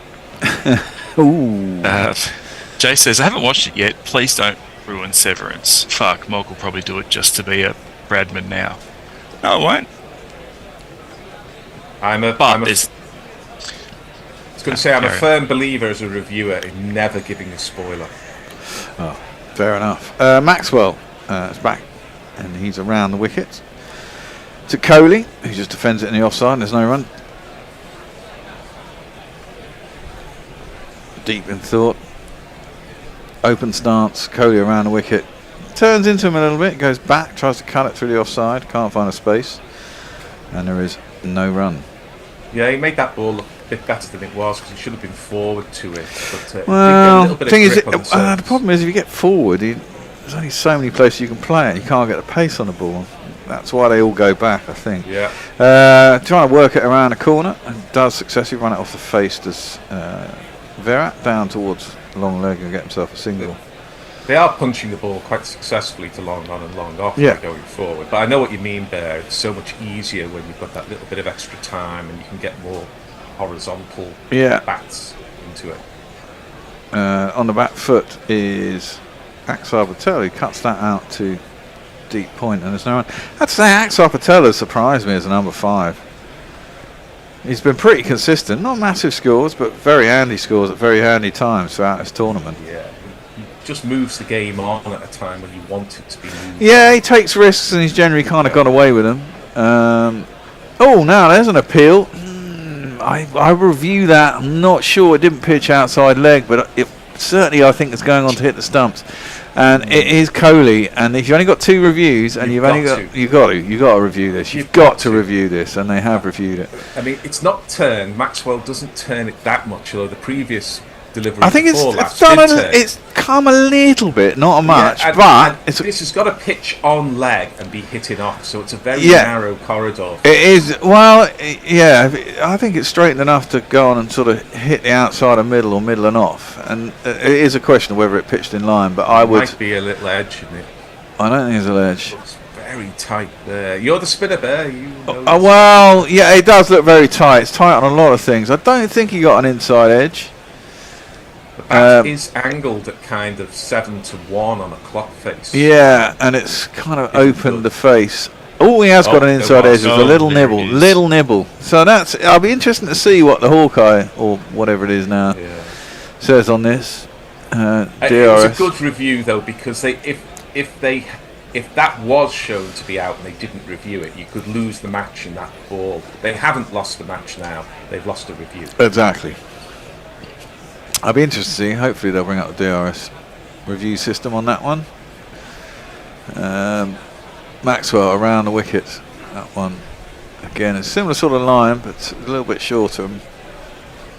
Ooh. Jay says, I haven't watched it yet. Please don't ruin Severance. Fuck, Mog will probably do it just to be a Bradman now. No, it won't. I'm a firm believer as a reviewer in never giving a spoiler. Oh, fair enough. Maxwell is back, and he's around the wickets. To Kohli, who just defends it in the offside, and there's no run. Deep in thought. Open stance, Kohli around the wicket. Turns into him a little bit, goes back, tries to cut it through the offside, can't find a space. And there is no run. Yeah, he made that ball look a bit better than it was because he should have been forward to it. But, well, the thing is, the problem is if you get forward, there's only so many places you can play it. You can't get the pace on the ball. That's why they all go back, I think. Yeah. Trying to work it around the corner, and does successfully run it off the face. Does Virat down towards the long leg and get himself a single. They are punching the ball quite successfully to long on and long off going forward. But I know what you mean there. It's so much easier when you've got that little bit of extra time and you can get more horizontal bats into it. On the back foot is Axar Patel, who cuts that out to deep point, and there's no one. I'd say Axar Patel has surprised me as a number 5. He's been pretty consistent, not massive scores, but very handy scores at very handy times throughout this tournament. Yeah, he just moves the game on at a time when you want it to be moved. Yeah, he takes risks, and he's generally kind of got away with them. Oh, now there's an appeal. I review that. I'm not sure. It didn't pitch outside leg, but it certainly I think it's going on to hit the stumps. And it is Coley. And if you've only got 2 reviews, and you've got to review this. You've got to review this, and they have reviewed it. I mean, it's not turned. Maxwell doesn't turn it that much, although the previous delivery. I think it's come a little bit, not much, but this has got to pitch on leg and be hitting off, so it's a very narrow corridor. It is. Well, yeah, I think it's straightened enough to go on and sort of hit the outside of middle or middle and off, and it is a question of whether it pitched in line. But I would. Might be a little edge in it. I don't think there's a ledge. It's very tight there. You're the spinner there. Well, yeah, it does look very tight. It's tight on a lot of things. I don't think he got an inside edge. The bat is angled at kind of 7 to 1 on a clock face. Yeah, and it's kind of opened the face. Oh, he has got an inside edge with a little nibble. So I'll be interested to see what the Hawkeye, or whatever it is now, says on this. It was a good review though, because if that was shown to be out and they didn't review it, you could lose the match in that ball. They haven't lost the match now. They've lost a review. Exactly. I'll be interested to see. Hopefully they'll bring up the DRS review system on that one. Maxwell around the wicket. That one again, it's a similar sort of line, but a little bit shorter.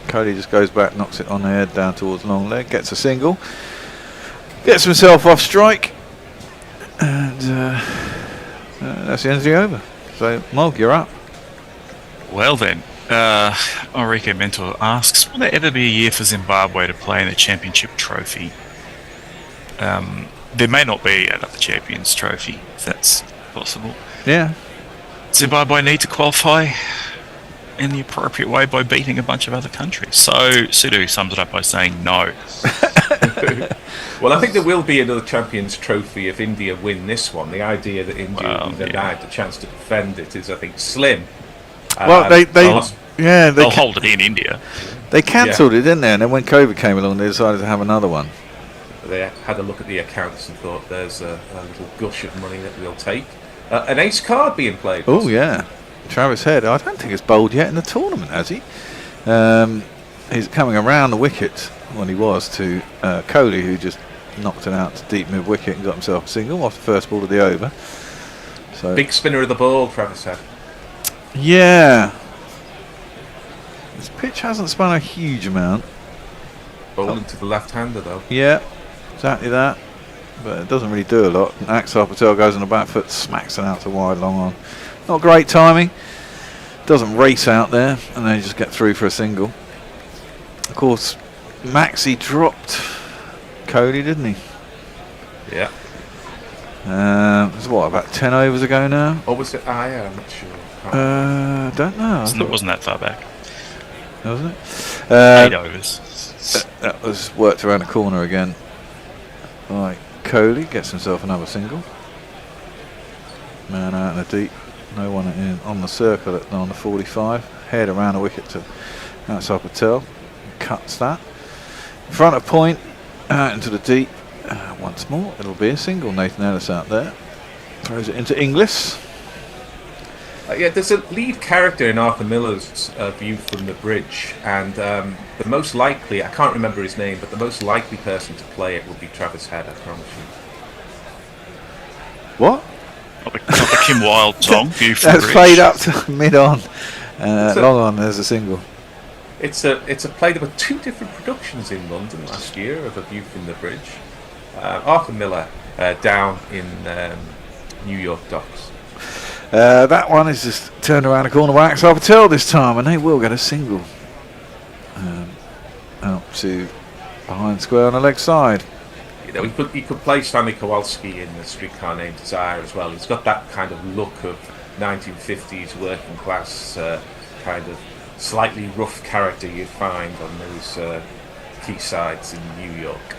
Cody just goes back, knocks it on the head down towards long leg, gets a single, gets himself off strike, and that's the end of the over. So Mog, you're up. Well then, Enrique Mentor asks, will there ever be a year for Zimbabwe to play in a championship trophy? There may not be another Champions Trophy, if that's possible. Yeah. Zimbabwe need to qualify in the appropriate way by beating a bunch of other countries. So Sudu sums it up by saying no. Well, I think there will be another Champions Trophy if India win this one. The idea that India will be denied the chance to defend it is, I think, slim. Well, they'll hold it in India. They cancelled it, didn't they? And then when COVID came along, they decided to have another one. They had a look at the accounts and thought, there's a little gush of money that we'll take. An ace card being played. Oh, yeah. Travis Head. I don't think it's bowled yet in the tournament, has he? He's coming around the wicket when he was to Coley, who just knocked it out to deep mid wicket and got himself a single off the first ball of the over. So big spinner of the ball, Travis Head. Yeah. This pitch hasn't spun a huge amount. Bowling to the left-hander, though. Yeah, exactly that. But it doesn't really do a lot. Axar Patel goes on the back foot, smacks it out to wide, long on. Not great timing. Doesn't race out there, and then just get through for a single. Of course, Maxi dropped Cody, didn't he? Yeah. It was what, about 10 overs ago now? Or was it? I'm not sure. Don't know. It wasn't that far back. Wasn't it? 8 overs. That was worked around the corner again. Right, Coley gets himself another single. Man out in the deep. No one on the circle on the 45. Head around the wicket to outside Patel. Cuts that. In front of point. Out into the deep. Once more. It'll be a single. Nathan Ellis out there. Throws it into Inglis. Yeah, there's a lead character in Arthur Miller's view from the bridge, and the most likely, I can't remember his name, but the most likely person to play it will be Travis Head, I promise you. What? Not the Kim Wilde song, View from the That's Bridge. played up to mid-on. Long on, there's a single. It's a play. There were 2 different productions in London last year of A View from the Bridge. Arthur Miller down in New York Docks. That one is just turned around the corner by Axar Patel this time, and they will get a single. Out to behind square on the leg side. You know, he could play Stanley Kowalski in The Streetcar Named Desire as well. He's got that kind of look of 1950s working class, kind of slightly rough character you'd find on those key sides in New York.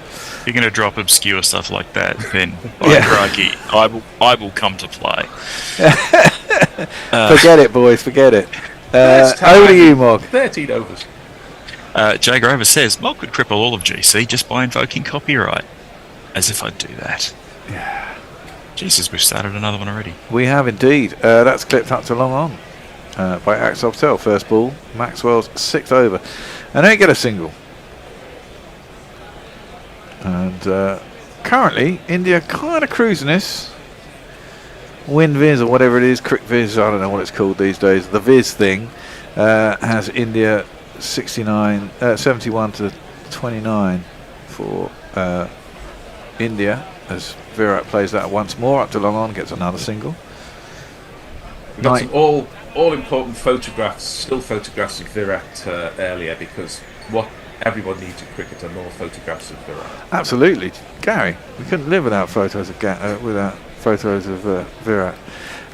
If you're going to drop obscure stuff like that, then crikey, I will come to play. Forget it, boys. Forget it. Over to you, Mog. 13 overs. Jay Grover says, Mog could cripple all of GC just by invoking copyright. As if I'd do that. Yeah. Jesus, we've started another one already. We have indeed. That's clipped up to long on by Axel Patel. First ball, Maxwell's 6th over. And they get a single. And currently, India kind of cruising this. Wind Viz or whatever it is, Crick Viz, I don't know what it's called these days. The Viz thing has India 71 to 29 for India as Virat plays that once more up to long on, gets another single. We got some all important photographs, still photographs of Virat earlier, because what everyone needs in cricket are more photographs of Virat. Absolutely, Gary. We couldn't live without photos of Virat.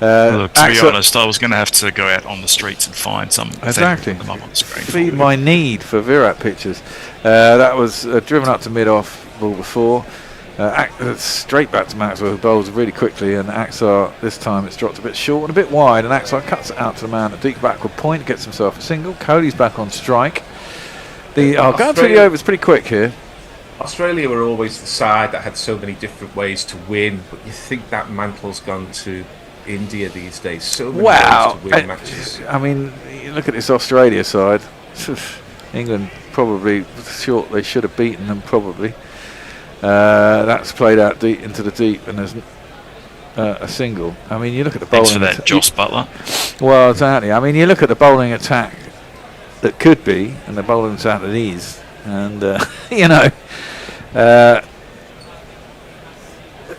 Look, to be honest, I was going to have to go out on the streets and find some. Exactly. Them up on the screen. Feed my need for Virat pictures. That was driven up to mid-off ball before. Straight back to Maxwell, who bowls really quickly, and Axar, this time it's dropped a bit short and a bit wide, and Axar cuts it out to the man at deep backward point, gets himself a single. Kohli's back on strike. Going through the overs pretty quick here. Australia were always the side that had so many different ways to win, but you think that mantle's gone to India these days. So many ways to win matches. I mean, you look at this Australia side. England probably short. They should have beaten them probably. That's played out deep into the deep, and there's a single. I mean, you look at the bowling. Thanks for that, Joss Butler. Well, exactly. I mean, you look at the bowling attack that could be, and the bowling attack that is, and you know,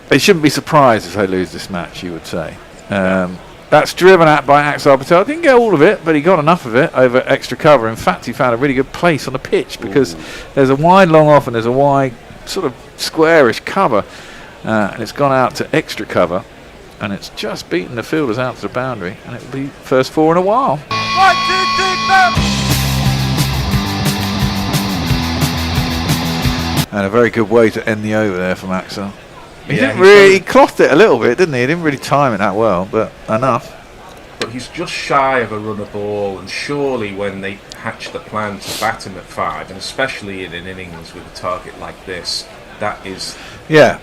they shouldn't be surprised if they lose this match. You would say. That's driven at by Axar Patel. Didn't get all of it, but he got enough of it over extra cover. In fact, he found a really good place on the pitch because there's a wide long off and there's a wide sort of squarish cover, and it's gone out to extra cover, and it's just beaten the fielders out to the boundary, and it'll be first 4 in a while. 1, 2, 3, 4. And a very good way to end the over there from Axar. He Yeah, didn't really, he clothed it a little bit, didn't he? He didn't really time it that well, but enough. But he's just shy of a run a ball, and surely when they hatch the plan to bat him at 5, and especially in an innings with a target like this, that is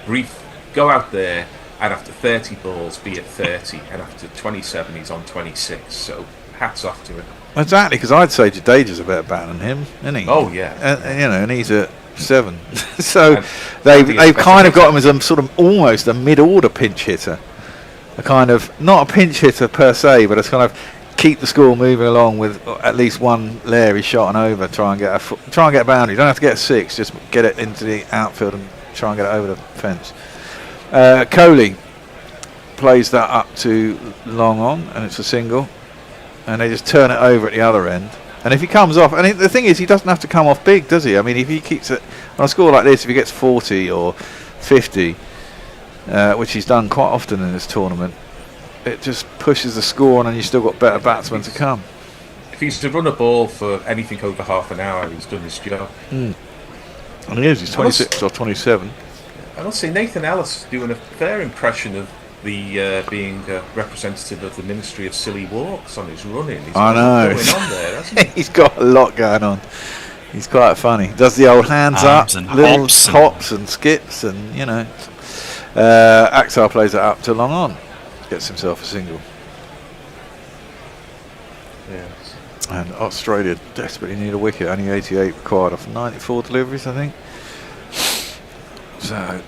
brief. Go out there, and after 30 balls, be at 30, and after 27, he's on 26. So hats off to him. Exactly, because I'd say Jadeja's a better batter than him, isn't he? Oh yeah, and he's at 7. So they've kind of got him as a sort of almost a mid-order pinch hitter. A kind of, not a pinch hitter per se, but it's kind of keep the score moving along with at least one Larry shot and over, try and get a boundary. You don't have to get a 6, just get it into the outfield and try and get it over the fence. Kohli plays that up to long on, and it's a single, and they just turn it over at the other end. And if he comes off, and the thing is, he doesn't have to come off big, does he? I mean, if he keeps it on a score like this, if he gets 40 or 50, which he's done quite often in this tournament, it just pushes the score on, and you've still got better batsmen to come. If he's to run a ball for anything over half an hour, he's done his job. And he is, he's 26 or 27. I must say, Nathan Ellis is doing a fair impression of the being representative of the Ministry of Silly Walks on his running. He's I know. Going on there, hasn't he? He's got a lot going on. He's quite funny. Does the old hands up, and little hops and skips, and you know. Axar plays it up to long on, gets himself a single. Yes. And Australia desperately need a wicket. Only 88 required off 94 deliveries, I think. So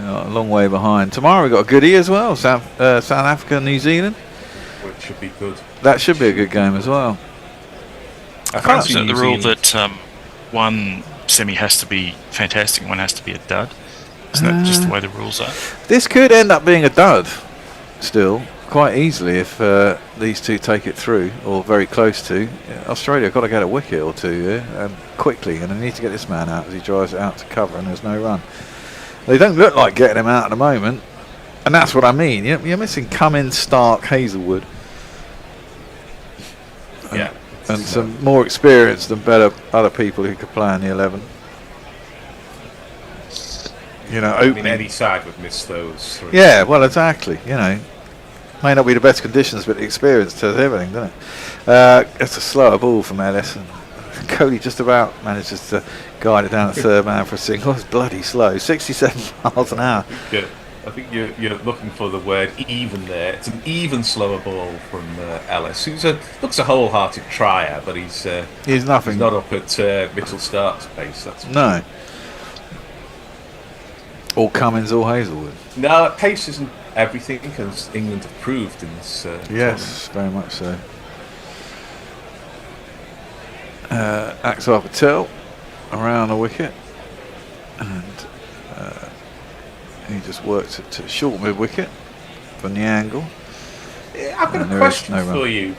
a long way behind. Tomorrow we've got a goodie as well. South Africa, New Zealand. Which should be good. That should be a good game as well. I can't see the rule that one semi has to be fantastic and one has to be a dud. Isn't that just the way the rules are? This could end up being a dud still, quite easily if these two take it through, or very close to. Australia got to get a wicket or two here quickly, and they need to get this man out as he drives it out to cover, and there's no run. They don't look like getting him out at the moment, and that's what I mean. You're missing Cummins, Stark, Hazelwood, and some more experienced and better other people who could play in the 11. You know, opening. Any side would miss those. Yeah, well, exactly. You know, may not be the best conditions, but the experience does everything, doesn't it? It's a slower ball from Ellis, and Cody just about manages to guide it down the third man for a single. It's bloody slow, 67 miles an hour. Yeah, I think you're looking for the word even there. It's an even slower ball from Ellis, who's looks a wholehearted tryer, but he's nothing. He's not up at Mitchell Stark's pace. That's no. Or Cummins or Hazelwood. No, pace isn't everything, because England have proved in this. Yes, very much so. Axar Patel around the wicket, and he just works it to short mid wicket from the angle. Yeah, I've got a question for you,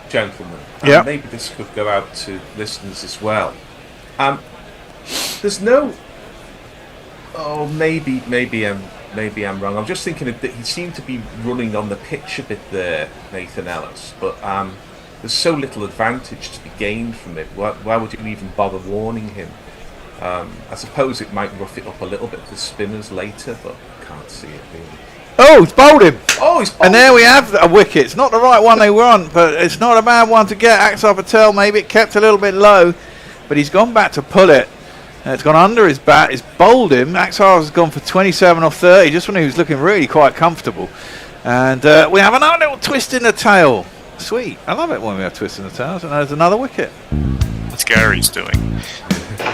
gentlemen. Maybe this could go out to listeners as well. There's no. Oh, maybe I'm wrong. I'm just thinking that he seemed to be running on the pitch a bit there, Nathan Ellis. But there's so little advantage to be gained from it. Why would you even bother warning him? I suppose it might rough it up a little bit for spinners later, but I can't see it really. Oh, he's bowled him! Oh, he's bowled And there we have a wicket. It's not the right one they want, but it's not a bad one to get. Axar Patel, maybe it kept a little bit low, but he's gone back to pull it. It's gone under his bat. It's bowled him. Axar has gone for 27 or 30, just when he was looking really quite comfortable. And we have another little twist in the tail. Sweet. I love it when we have twists in the tails. And there's another wicket. That's Gary's doing.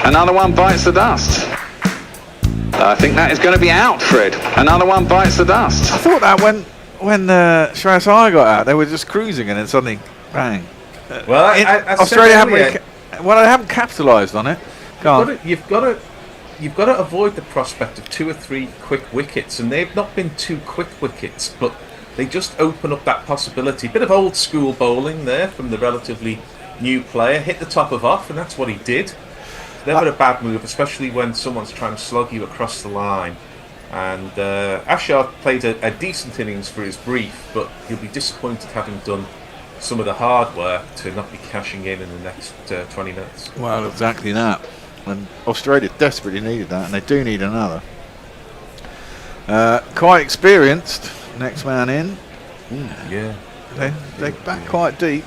Another one bites the dust. I think that is going to be out, Fred. Another one bites the dust. I thought that when Shreyas Iyer got out, they were just cruising, and then suddenly, bang. Well, Australia haven't capitalised on it. You've got to avoid the prospect of 2 or 3 quick wickets, and they've not been 2 quick wickets, but they just open up that possibility. Bit of old school bowling there from the relatively new player. Hit the top of off, and that's what he did. Never a bad move, especially when someone's trying to slug you across the line. And Ashard played a decent innings for his brief, but he'll be disappointed having done some of the hard work to not be cashing in the next 20 minutes. Well, exactly that. And Australia desperately needed that, and they do need another. Quite experienced. Next man in. Yeah. They back quite deep.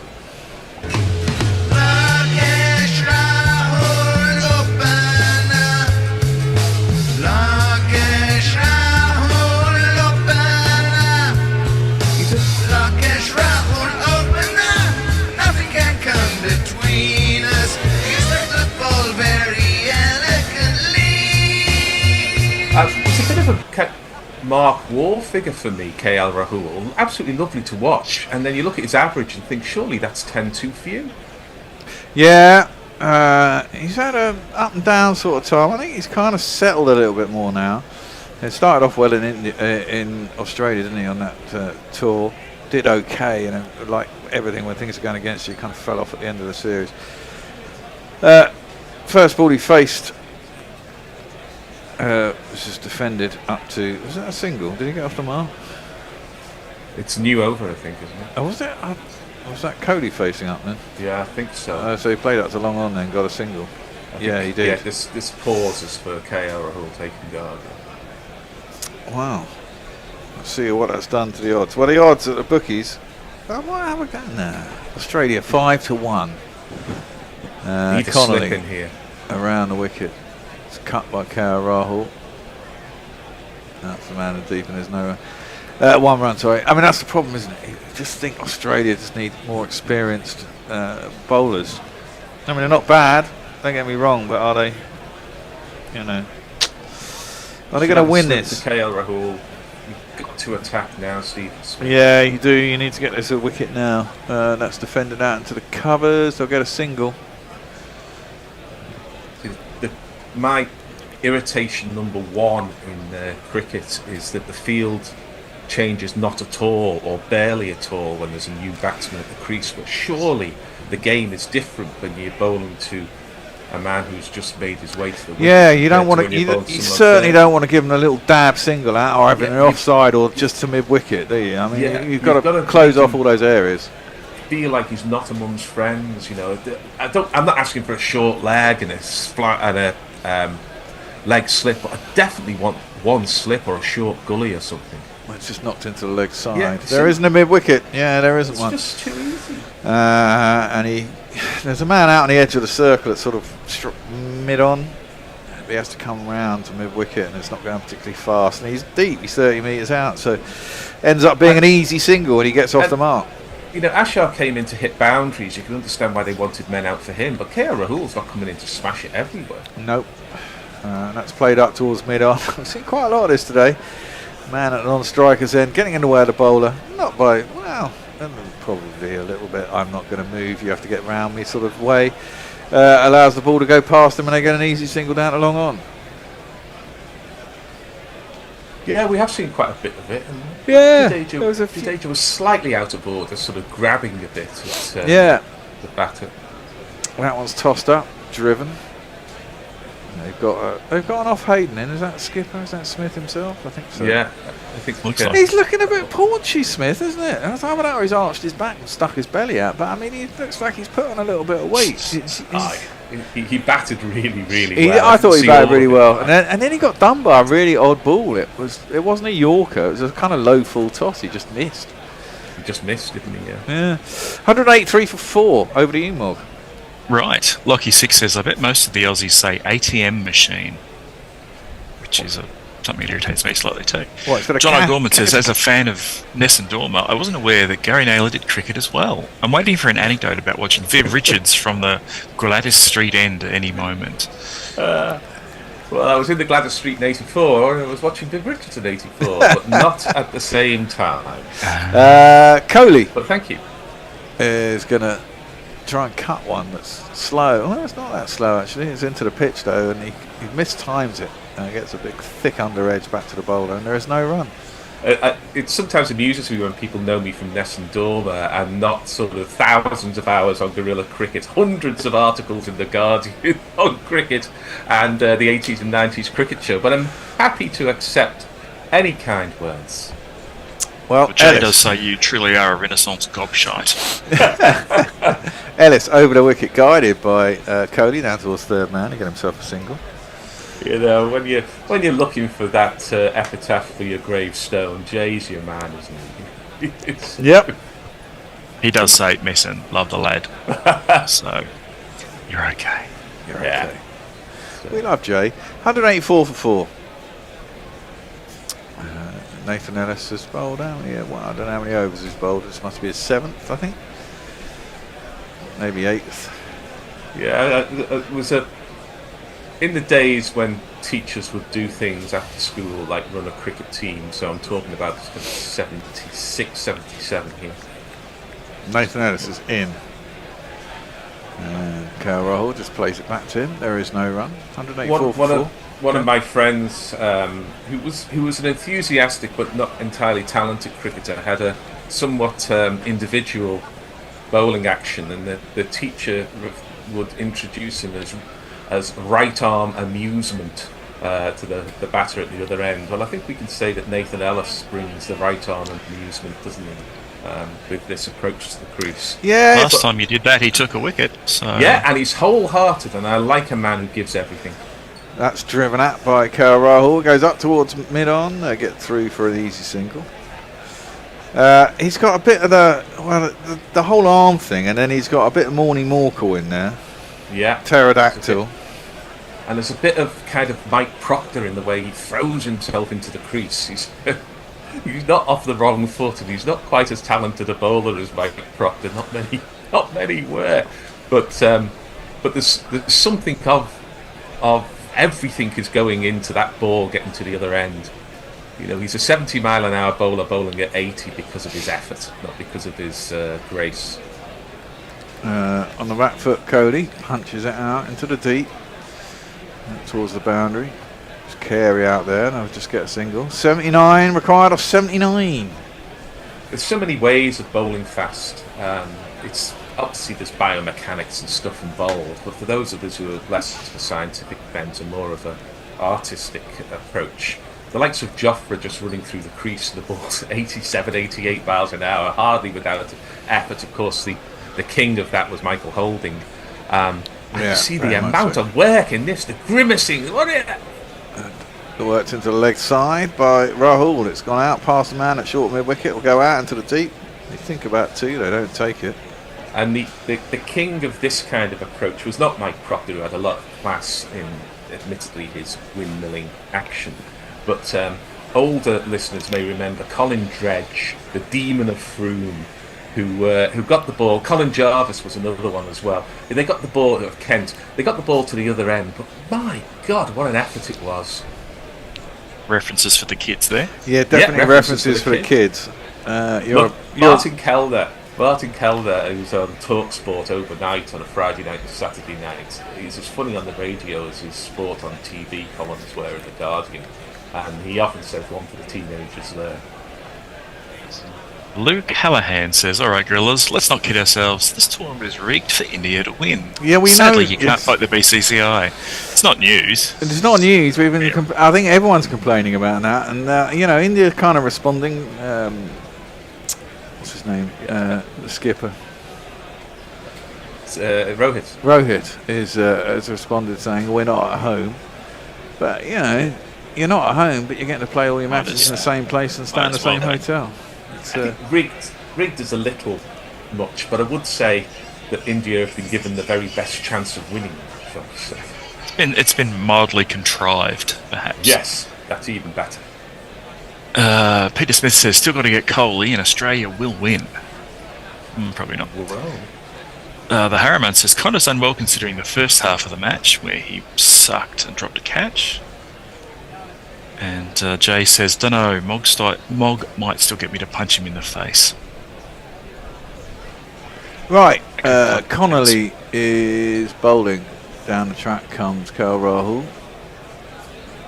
It's a bit of a Mark Wall figure for me, KL Rahul. Absolutely lovely to watch. And then you look at his average and think, surely that's 10 too few. Yeah, he's had a up and down sort of time. I think he's kind of settled a little bit more now. He started off well in Australia, didn't he, on that tour. Did okay, and like everything, when things are going against you, kind of fell off at the end of the series. First ball he faced was just defended up to. Was that a single? Did he get off the mark? It's new over, I think, isn't it? Oh, was it? Was that Cody facing up then? Yeah, I think so. So he played up to long on then, got a single. Yeah, he did. Yeah, this pause is for KL Rahul taking guard. Wow. Let's see what that's done to the odds. Well, the odds at the bookies. What have we got now? Australia 5-1. Connelly in here. Around the wicket. It's cut by Carey Rahul. That's the man in deep, and there's no 1 run. Sorry. I mean, that's the problem, isn't it? You just think Australia just need more experienced bowlers. I mean, they're not bad. Don't get me wrong, but are they? You know, are they going to win this? KL Rahul. You've got to attack now, Steve. Yeah, you do. You need to get this at wicket now. That's defended out into the covers. They'll get a single. My irritation number 1 in cricket is that the field changes not at all or barely at all when there's a new batsman at the crease. But surely the game is different when you're bowling to a man who's just made his way to the wicket. Yeah, you don't want to. You certainly don't want to give him a little dab single out, or having an offside, or just to mid wicket, do you? I mean, you've got to close off all those areas. Feel like he's not amongst friends, you know. I'm not asking for a short leg and a leg slip, but I definitely want one slip or a short gully or something. Well, it's just knocked into the leg side. Yeah, there isn't a mid wicket. Yeah, there isn't one. It's just too easy. And there's a man out on the edge of the circle that's sort of struck mid on. He has to come round to mid wicket, and it's not going particularly fast. And he's deep. He's 30 metres out, so ends up being an easy single, and he gets off the mark. You know, Ashar came in to hit boundaries. You can understand why they wanted men out for him, but KL Rahul's not coming in to smash it everywhere. Nope. And that's played up towards mid-on. I've seen quite a lot of this today. Man at the non-striker's end, getting in the way of the bowler. Not by, well, probably a little bit, I'm not going to move, you have to get round me sort of way. Allows the ball to go past them, and they get an easy single down to long on. Yeah, we have seen quite a bit of it. And yeah, Jadeja was slightly out of order, sort of grabbing a bit at the batter. That one's tossed up, driven. They've got an off Hayden in. Is that skipper? Is that Smith himself? I think so. Yeah, I think looks like. He's looking a bit paunchy, Smith, isn't it? I don't know, he's arched his back and stuck his belly out, but I mean, he looks like he's put on a little bit of weight. He batted really well. I thought he batted really well, and then he got done by a really odd ball. It wasn't a Yorker. It was a kind of low full toss. He just missed. He just missed, didn't he? Yeah. 108 3 for 4 over the Ewmog. Right. Lockie 6 says, I bet most of the Aussies say ATM machine, which is something that irritates me slightly too. John O'Gorman says, as a fan of Nessun Dorma, I wasn't aware that Gary Naylor did cricket as well. I'm waiting for an anecdote about watching Viv Richards from the Gladys Street end at any moment. Well, I was in the Gladys Street in 84, and I was watching Viv Richards in 84, but not at the same time. Coley. But thank you. Is going to try and cut one that's slow. Well, it's not that slow actually. It's into the pitch though, and he mistimes it and gets a big thick under edge back to the bowler, and there is no run. It sometimes amuses me when people know me from Nessun Dorma and not sort of thousands of hours on guerrilla cricket, hundreds of articles in the Guardian on cricket and the 80s and 90s cricket show, but I'm happy to accept any kind words. Well, but Jay does say you truly are a Renaissance gobshite. Ellis over the wicket, guided by Cody down towards third man to get himself a single. You know, when you're looking for that epitaph for your gravestone, Jay's your man, isn't he? Yep. He does say, Messon, love the lad. So, you're okay. You're okay. We love Jay. 184 for 4. Nathan Ellis has bowled out. Yeah, well, I don't know how many overs he's bowled. This must be his 7th, I think. Maybe 8th. Yeah, it was in the days when teachers would do things after school, like run a cricket team. So I'm talking about 76, 77 here. Nathan Ellis is in. And KL Rahul just plays it back to him. There is no run. 184 for 4. One of my friends, who was an enthusiastic but not entirely talented cricketer, had a somewhat individual bowling action, and the teacher would introduce him as right arm amusement to the batter at the other end. Well, I think we can say that Nathan Ellis brings the right arm amusement, doesn't he? With this approach to the crease. Yeah. Last time you did that, he took a wicket. So. Yeah, and he's wholehearted, and I like a man who gives everything. That's driven at by KL Rahul. Goes up towards mid-on. They get through for an easy single. He's got a bit of the whole arm thing, and then he's got a bit of Morning Morkel in there. Yeah. Pterodactyl. And there's a bit of kind of Mike Proctor in the way he throws himself into the crease. He's not off the wrong foot, and he's not quite as talented a bowler as Mike Proctor. Not many were. But there's something of everything is going into that ball getting to the other end. You know, he's a 70-mile-an-hour bowler bowling at 80 because of his effort, not because of his grace. On the back foot, Cody punches it out into the deep towards the boundary. It's Carey out there, and I'll just get a single. 79 required off 79. There's so many ways of bowling fast. It's obviously there's biomechanics and stuff involved, but for those of us who are less of a scientific bent and more of an artistic approach, the likes of Joffre just running through the crease of the balls at 87, 88 miles an hour, hardly without effort. Of course, the king of that was Michael Holding. And you see the amount of work in this, the grimacing. It worked into the leg side by Rahul. It's gone out past the man at short mid wicket. It'll go out into the deep. They think about two, they don't take it. And the king of this kind of approach was not Mike Proctor, who had a lot of class in, admittedly, his windmilling action. But older listeners may remember Colin Dredge, the demon of Froome, who got the ball. Colin Jarvis was another one as well. They got the ball of Kent. They got the ball to the other end. But my God, what an effort it was! References for the kids there. Yeah, definitely references for the kids. Martin Kelder, who's on TalkSport overnight on a Friday night and Saturday night. He's as funny on the radio as his sport on TV columns were in The Guardian. And he often says one for the teenagers there. Luke Hallahan says, "Alright, Gorillas, let's not kid ourselves. This tournament is rigged for India to win. Yeah, we Sadly, know you can't fight the BCCI. It's not news. It's not news. We've been. I think everyone's complaining about that, and India's kind of responding. What's his name? The skipper. Rohit. Rohit has responded saying we're not at home, but you're not at home, but you're getting to play all your matches in the same place and stay in the same hotel. Rigged is a little much, but I would say that India have been given the very best chance of winning. It's been mildly contrived, perhaps. Yes, that's even better. Peter Smith says, "Still got to get Kohli, and Australia will win." Probably not. The Harriman says, "Kind of done well considering the first half of the match where he sucked and dropped a catch." And Jay says, "Dunno, Mog might still get me to punch him in the face." Right, Connelly is bowling. Down the track comes KL Rahul.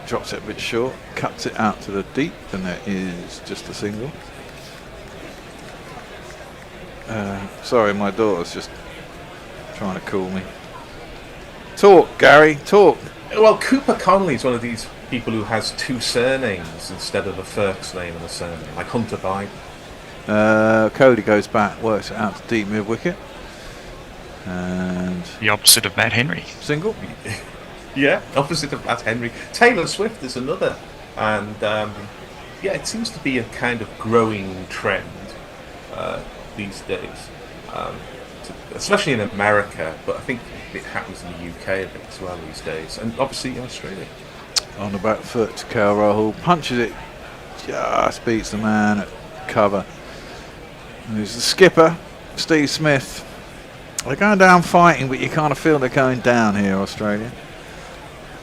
Drops it a bit short, cuts it out to the deep, and there is just a single. Sorry, my daughter's just trying to call me. Talk, Gary, talk. Well, Cooper Connelly is one of these people who has two surnames instead of a first name and a surname, like Hunter Biden. Cody goes back, works it out to deep mid wicket, and the opposite of Matt Henry. Single. Yeah, opposite of Matt Henry. Taylor Swift is another, and it seems to be a kind of growing trend these days, especially in America, but I think it happens in the UK a bit as well these days, and obviously in Australia. On the back foot, KL Rahul punches it, just beats the man at cover. And there's the skipper, Steve Smith. They're going down fighting, but you kind of feel they're going down here, Australia.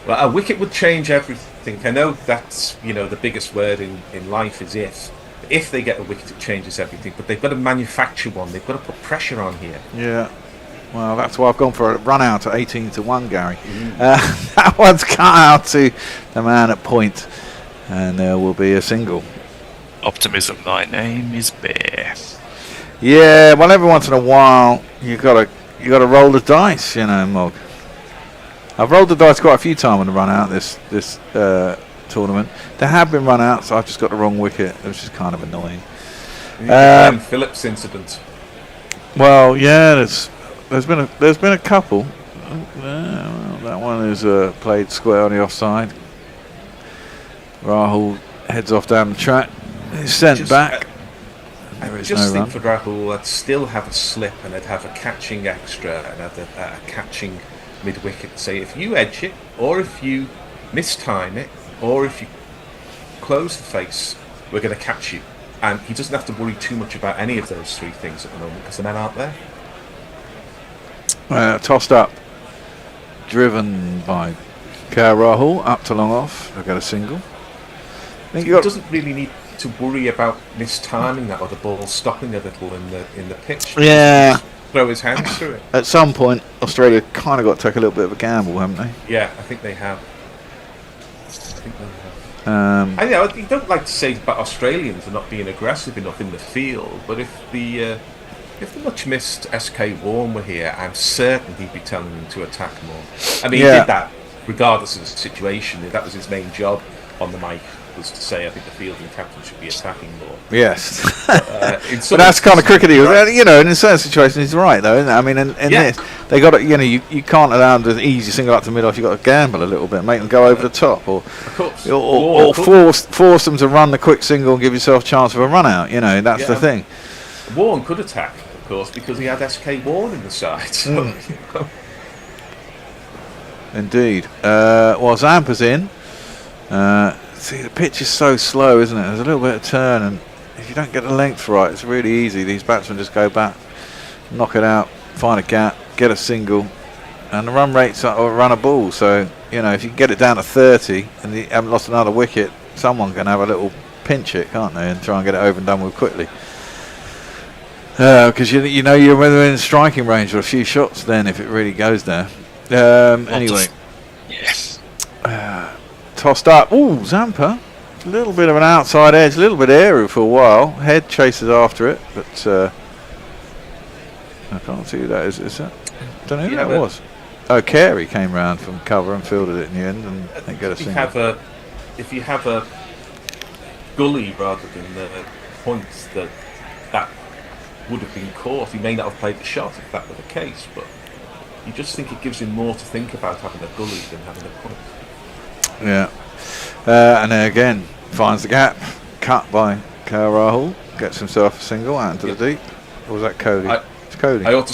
Well, a wicket would change everything. I know that's the biggest word in life is if. If they get a wicket, it changes everything. But they've got to manufacture one. They've got to put pressure on here. Yeah. Well, that's why I've gone for a run out at 18-1, Gary. That one's cut out to the man at point, and there will be a single. Optimism, thy name is Bear. Yeah, well, every once in a while you got to roll the dice, Mog. I've rolled the dice quite a few times on the run out this tournament. There have been run outs. I've just got the wrong wicket, which is kind of annoying. Glenn Phillips incident. Well, yeah, there's been a couple. That one is played square on the offside. Rahul heads off down the track. He's sent back. There is just no think run. for Rahul, I'd still have a slip and I'd have a catching extra and have a catching mid wicket. Say if you edge it, or if you mistime it, or if you close the face, we're going to catch you. And he doesn't have to worry too much about any of those three things at the moment because the men aren't there. Tossed up, driven by KL Rahul up to long off. They've got a single. He doesn't really need to worry about mistiming that or the ball stopping a little in the pitch. Yeah. Throw his hands through it. At some point, Australia kind of got to take a little bit of a gamble, haven't they? Yeah, I think they have. think they have. I know you don't like to say about Australians are not being aggressive enough in the field, but if the much missed SK Warren were here, I'm certain he'd be telling them to attack more. I mean, he did that regardless of the situation. That was his main job on the mic, was to say, I think the fielding captain should be attacking more. Yes. But that's kind of crickety. Right. You know, in a certain situation, he's right, though, isn't it? I mean, in this, they got to, you know, you can't allow them to easy single up to mid off. You've got to gamble a little bit, make them go over the top, or force them to run the quick single and give yourself a chance of a run out. You know, that's the thing. Warren could attack, of course, because he had SK Warren in the side. So, Indeed. Well, Zampa's in. See, the pitch is so slow, isn't it? There's a little bit of turn, and if you don't get the length right, it's really easy. These batsmen just go back, knock it out, find a gap, get a single, and the run rate's or run a ball. So, you know, if you can get it down to 30 and you haven't lost another wicket, someone can have a little pinch it, can't they, and try and get it over and done with quickly. Because you know you're within striking range for a few shots then if it really goes there. Anyway. Yes. Tossed up. Ooh, Zampa. A little bit of an outside edge, a little bit aerial for a while. Head chases after it, but I can't see who that is. Is that? I don't know who that was. Oh, Carey came round from cover and fielded it in the end and they got a single. If you have a gully rather than the points that would have been caught, he may not have played the shot if that were the case, but you just think it gives him more to think about having a gully than having a point. Yeah. And then again, finds the gap, cut by Rahul, gets himself a single out into the deep. Or was that Cody? It's Cody. I ought to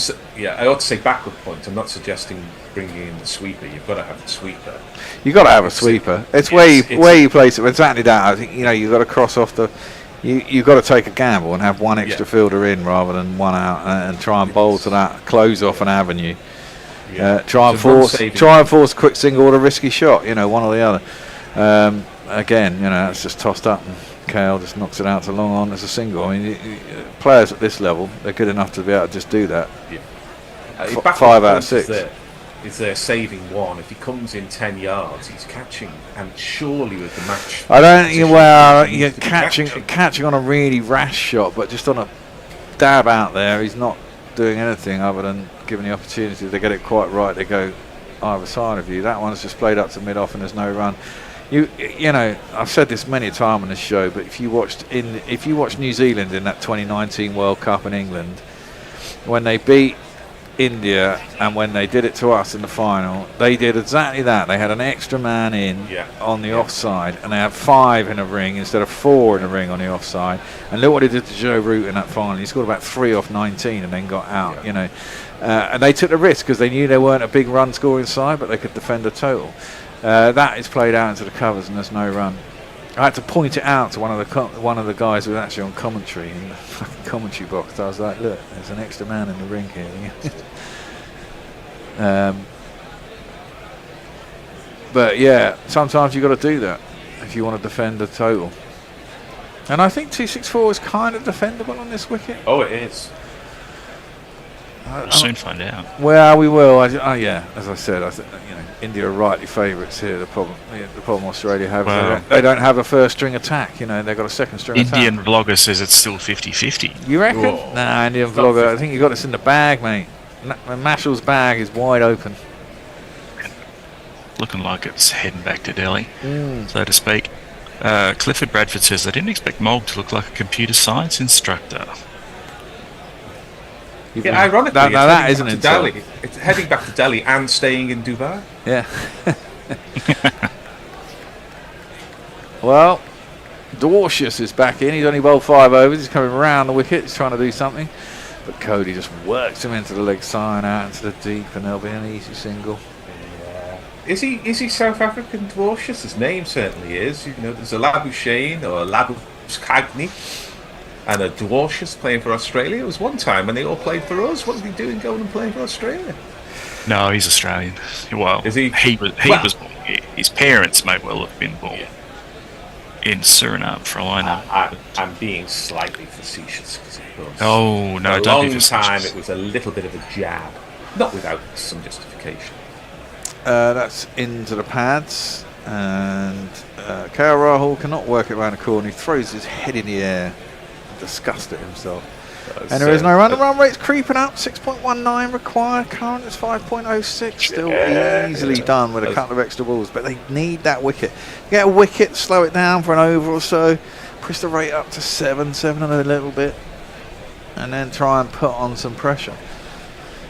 say backward point. I'm not suggesting bringing in the sweeper. You've got to have the sweeper. You've got to have a sweeper. It's where you place it. Exactly that. I think, you know, you've got to cross off the. You've got to take a gamble and have one extra fielder in rather than one out, and try and bowl to that, close off an avenue. Try and force a quick single or a risky shot. You know, one or the other. Again, you know, it's just tossed up and Kale just knocks it out to long on as a single. I mean, players at this level, they're good enough to be able to just do that. Yeah. 5 out of 6. Is there saving one? If he comes in 10 yards, he's catching, and surely with the match. I don't. Well, you're catching on a really rash shot, but just on a dab out there, he's not doing anything other than giving the opportunity to get it quite right. They go either side of you. That one's just played up to mid off and there's no run. You know, I've said this many a time on this show, but if you watched New Zealand in that 2019 World Cup in England, when they beat India and when they did it to us in the final, they did exactly that. They had an extra man in on the offside, and they had 5 in a ring instead of 4 in a ring on the offside. And look what he did to Joe Root in that final. He scored about 3 off 19 and then got out. You know, and they took the risk because they knew they weren't a big run scoring side, but they could defend a total. That is played out into the covers and there's no run. I had to point it out to one of the guys who was actually on commentary in the fucking commentary box. I was like, look, there's an extra man in the ring here. But yeah, sometimes you've got to do that if you want to defend a total. And I think 264 is kind of defendable on this wicket. Oh, it is. We'll soon find out. Well, we will. Yeah, as I said, you know, India are rightly favourites here. The problem Australia have, they don't have a first string attack. You know, they've got a second string attack. Indian vlogger says it's still 50-50. You reckon? Whoa. Nah, Indian vlogger. I think you got this in the bag, mate. Mashall's bag is wide open. Looking like it's heading back to Delhi, so to speak. Clifford Bradford says, I didn't expect Mogg to look like a computer science instructor. Yeah, ironically, that isn't it. Delhi. It's heading back to Delhi and staying in Dubai. Yeah. Well, Dwarcius is back in. He's only bowled 5 overs. He's coming round the wicket. He's trying to do something. But Cody just works him into the leg side, out into the deep, and there'll be an easy single. Yeah. Is he South African Dwarcius? His name certainly is. You know, there's a Labuschagne or a Labuschagne and a Dwarcius playing for Australia. It was one time when they all played for us. What is he doing going and playing for Australia? No, he's Australian. Well, is he? He was born. His parents may well have been born in Suriname, for all I know. I'm being slightly facetious, because of course. Oh no! For a long time, it was a little bit of a jab, not without some justification. That's into the pads. And Carey Rahul cannot work it around the corner. He throws his head in the air. Disgusted himself. And there is no run. The run rate's creeping up. 6.19 required. Current is 5.06. Still easily done with a couple of extra balls. But they need that wicket. Get a wicket, slow it down for an over or so. Push the rate up to 7 and a little bit. And then try and put on some pressure.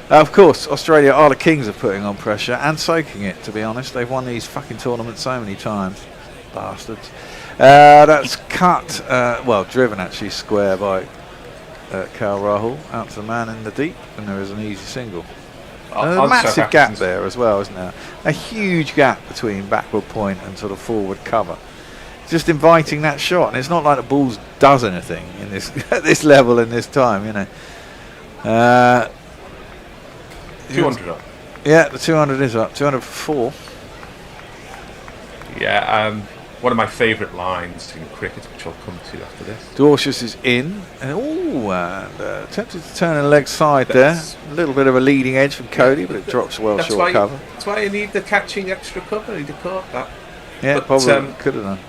Of course, Australia are the kings of putting on pressure and soaking it, to be honest. They've won these fucking tournaments so many times. Bastards. That's cut, driven actually square by Carey Rahul out to the man in the deep, and there is an easy single. There's a massive gap there as well, isn't there? A huge gap between backward point and sort of forward cover. Just inviting that shot, and it's not like the ball does anything in this at this level and this time, you know. 200 up. Yeah, the 200 is up. 204. Yeah, one of my favourite lines in cricket, which I'll come to after this. Dwarshuis is in, and attempted to turn a leg side there. A little bit of a leading edge from Cody, but it drops well short cover. That's why you need the catching extra cover. He'd have caught that. Yeah, but, probably could have done.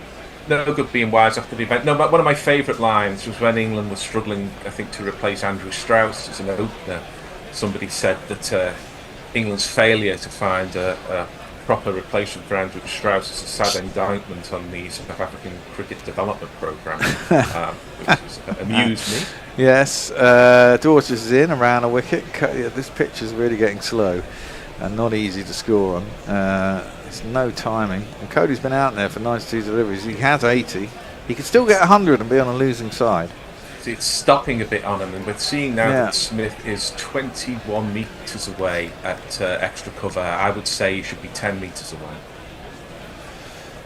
No good being wise after the event. No, but one of my favourite lines was when England was struggling, I think, to replace Andrew Strauss as an opener. Somebody said that England's failure to find a proper replacement for Andrew Strauss is a sad indictment on the South African cricket development programme, which amused me. Yes, Dwarshuis is in around a wicket. This pitch is really getting slow and not easy to score on. It's no timing. And Cody's been out there for 92 deliveries. He has 80. He could still get 100 and be on a losing side. It's stopping a bit on him, and we're seeing now that Smith is 21 metres away at extra cover. I would say he should be 10 metres away.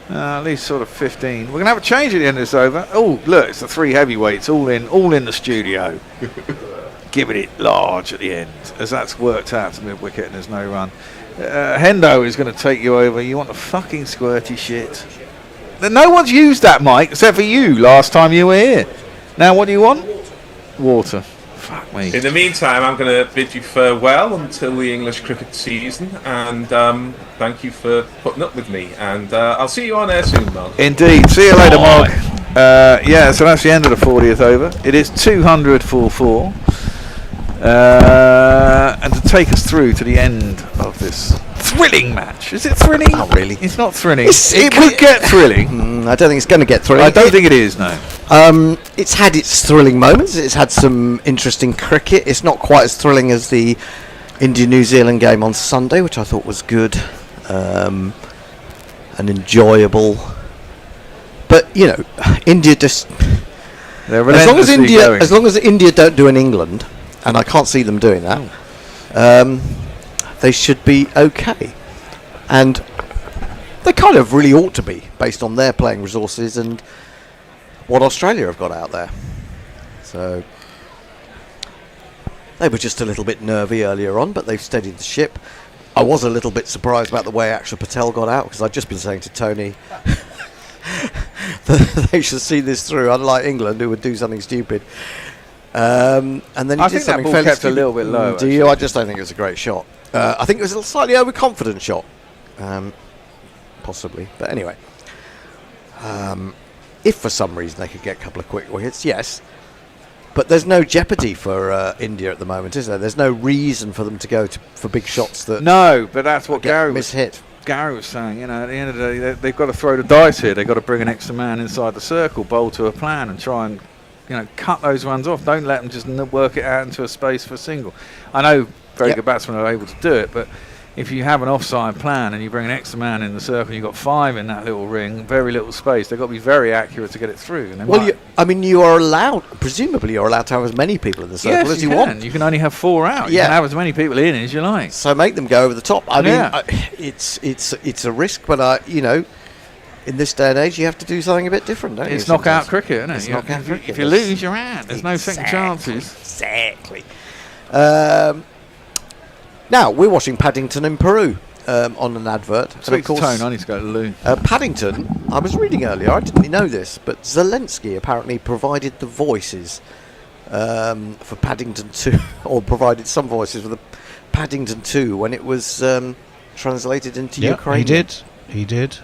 At least sort of 15. We're going to have a change at the end of this over. Oh, look, it's the three heavyweights all in the studio. Giving it large at the end, as that's worked out to mid-wicket and there's no run. Hendo is going to take you over. You want the fucking squirty shit. No one's used that mic except for you last time you were here. Now what do you want? Water. Fuck me. In the meantime, I'm going to bid you farewell until the English cricket season, and thank you for putting up with me, and I'll see you on air soon, Mog. Indeed. See you later, Mog. So that's the end of the 40th over. It is 200 for 4. And to take us through to the end of this thrilling match. Is it thrilling? Not really. It's not thrilling. It could get thrilling. I don't think it's going to get thrilling. I don't think it is, no. It's had its thrilling moments. It's had some interesting cricket. It's not quite as thrilling as the India-New Zealand game on Sunday, which I thought was good and enjoyable. But, you know, India just... As long as India don't do in England... and I can't see them doing that, they should be okay. And they kind of really ought to be, based on their playing resources and what Australia have got out there. So they were just a little bit nervy earlier on, but they've steadied the ship. I was a little bit surprised about the way Akshar Patel got out, because I'd just been saying to Tony that they should see this through, unlike England, who would do something stupid. And then he I did think that something ball fairly kept stupid. a little bit low. Do you? I just don't think it was a great shot. I think it was a slightly overconfident shot, possibly. But anyway, if for some reason they could get a couple of quick wickets, yes. But there's no jeopardy for India at the moment, is there? There's no reason for them to go for big shots that. No, but that's what Gary was hit. Gary was saying, you know, at the end of the day, they've got to throw the dice here. They've got to bring an extra man inside the circle, bowl to a plan, and try and, you know, cut those runs off. Don't let them just work it out into a space for a single. I know very good batsmen are able to do it, but if you have an offside plan and you bring an extra man in the circle, you've got 5 in that little ring, very little space, they've got to be very accurate to get it through. And you are allowed, presumably you're allowed to have as many people in the circle as you want. You can only have 4 out. You can have as many people in as you like. So make them go over the top. I mean, it's a risk, but you know, in this day and age, you have to do something a bit different, don't you? It's knockout cricket, isn't it? It's knockout cricket. If you lose, you're out. There's no second chances. Exactly. Now, we're watching Paddington in Peru on an advert. And of course, Tone, I need to go to the loo. Paddington, I was reading earlier, I didn't know this, but Zelensky apparently provided the voices for Paddington 2, or provided some voices for the Paddington 2 when it was translated into Ukrainian. He did.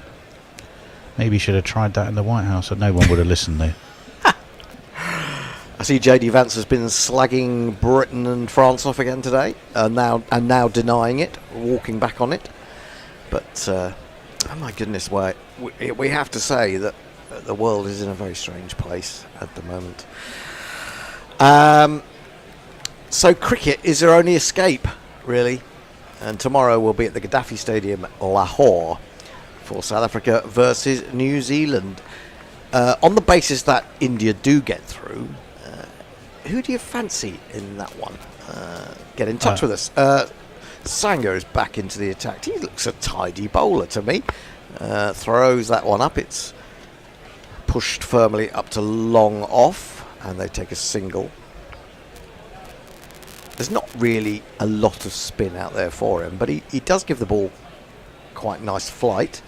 Maybe you should have tried that in the White House, and no one would have listened there. I see J.D. Vance has been slagging Britain and France off again today, now denying it, walking back on it. But oh my goodness, we have to say that the world is in a very strange place at the moment. So cricket is their only escape, really, and tomorrow we'll be at the Gaddafi Stadium, Lahore, for South Africa versus New Zealand. On the basis that India do get through, who do you fancy in that one? Get in touch with us. Sanger is back into the attack. He looks a tidy bowler to me. Throws that one up. It's pushed firmly up to long off, and they take a single. There's not really a lot of spin out there for him, but he does give the ball quite nice flight.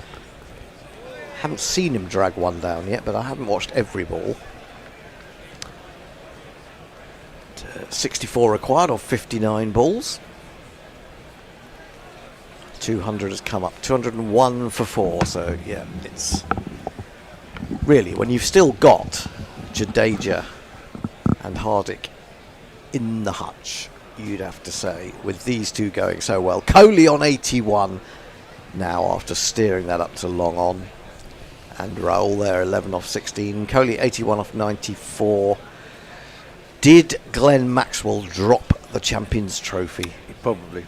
Haven't seen him drag one down yet, but I haven't watched every ball. 64 required of 59 balls. 200 has come up. 201 for 4. So yeah, it's really, when you've still got Jadeja and Hardik in the hutch, you'd have to say, with these two going so well. Kohli on 81 now after steering that up to long on. And Rahul there, 11 off 16. Kohli 81 off 94. Did Glenn Maxwell drop the Champions Trophy? Probably.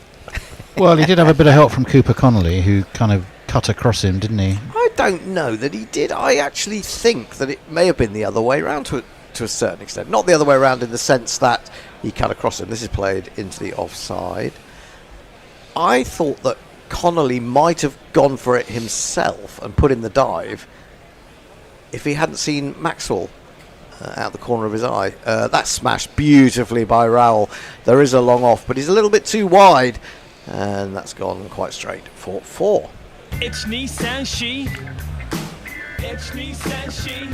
Well, he did have a bit of help from Cooper Connelly, who kind of cut across him, didn't he? I don't know that he did. I actually think that it may have been the other way around to a certain extent. Not the other way around in the sense that he cut across him. This is played into the offside. I thought that Connelly might have gone for it himself and put in the dive if he hadn't seen Maxwell out the corner of his eye. That's smashed beautifully by Rahul. There is a long off, but he's a little bit too wide, and that's gone quite straight for 4. It's Nissan She. It's Nissan She.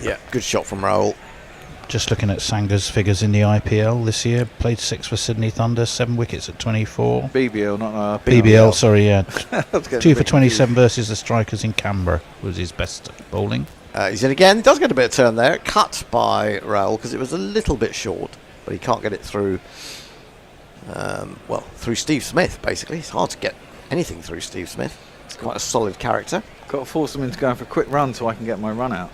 Yeah, good shot from Rahul. Just looking at Sanger's figures in the IPL this year, played 6 for Sydney Thunder, 7 wickets at 24. BBL, not BBL, sorry, yeah. 2 for 27 versus the strikers in Canberra was his best bowling. He's in again. Does get a bit of turn there. Cut by Rahul because it was a little bit short, but he can't get it through. Through Steve Smith, basically. It's hard to get anything through Steve Smith. It's quite a solid character. Got to force him into going for a quick run so I can get my run out.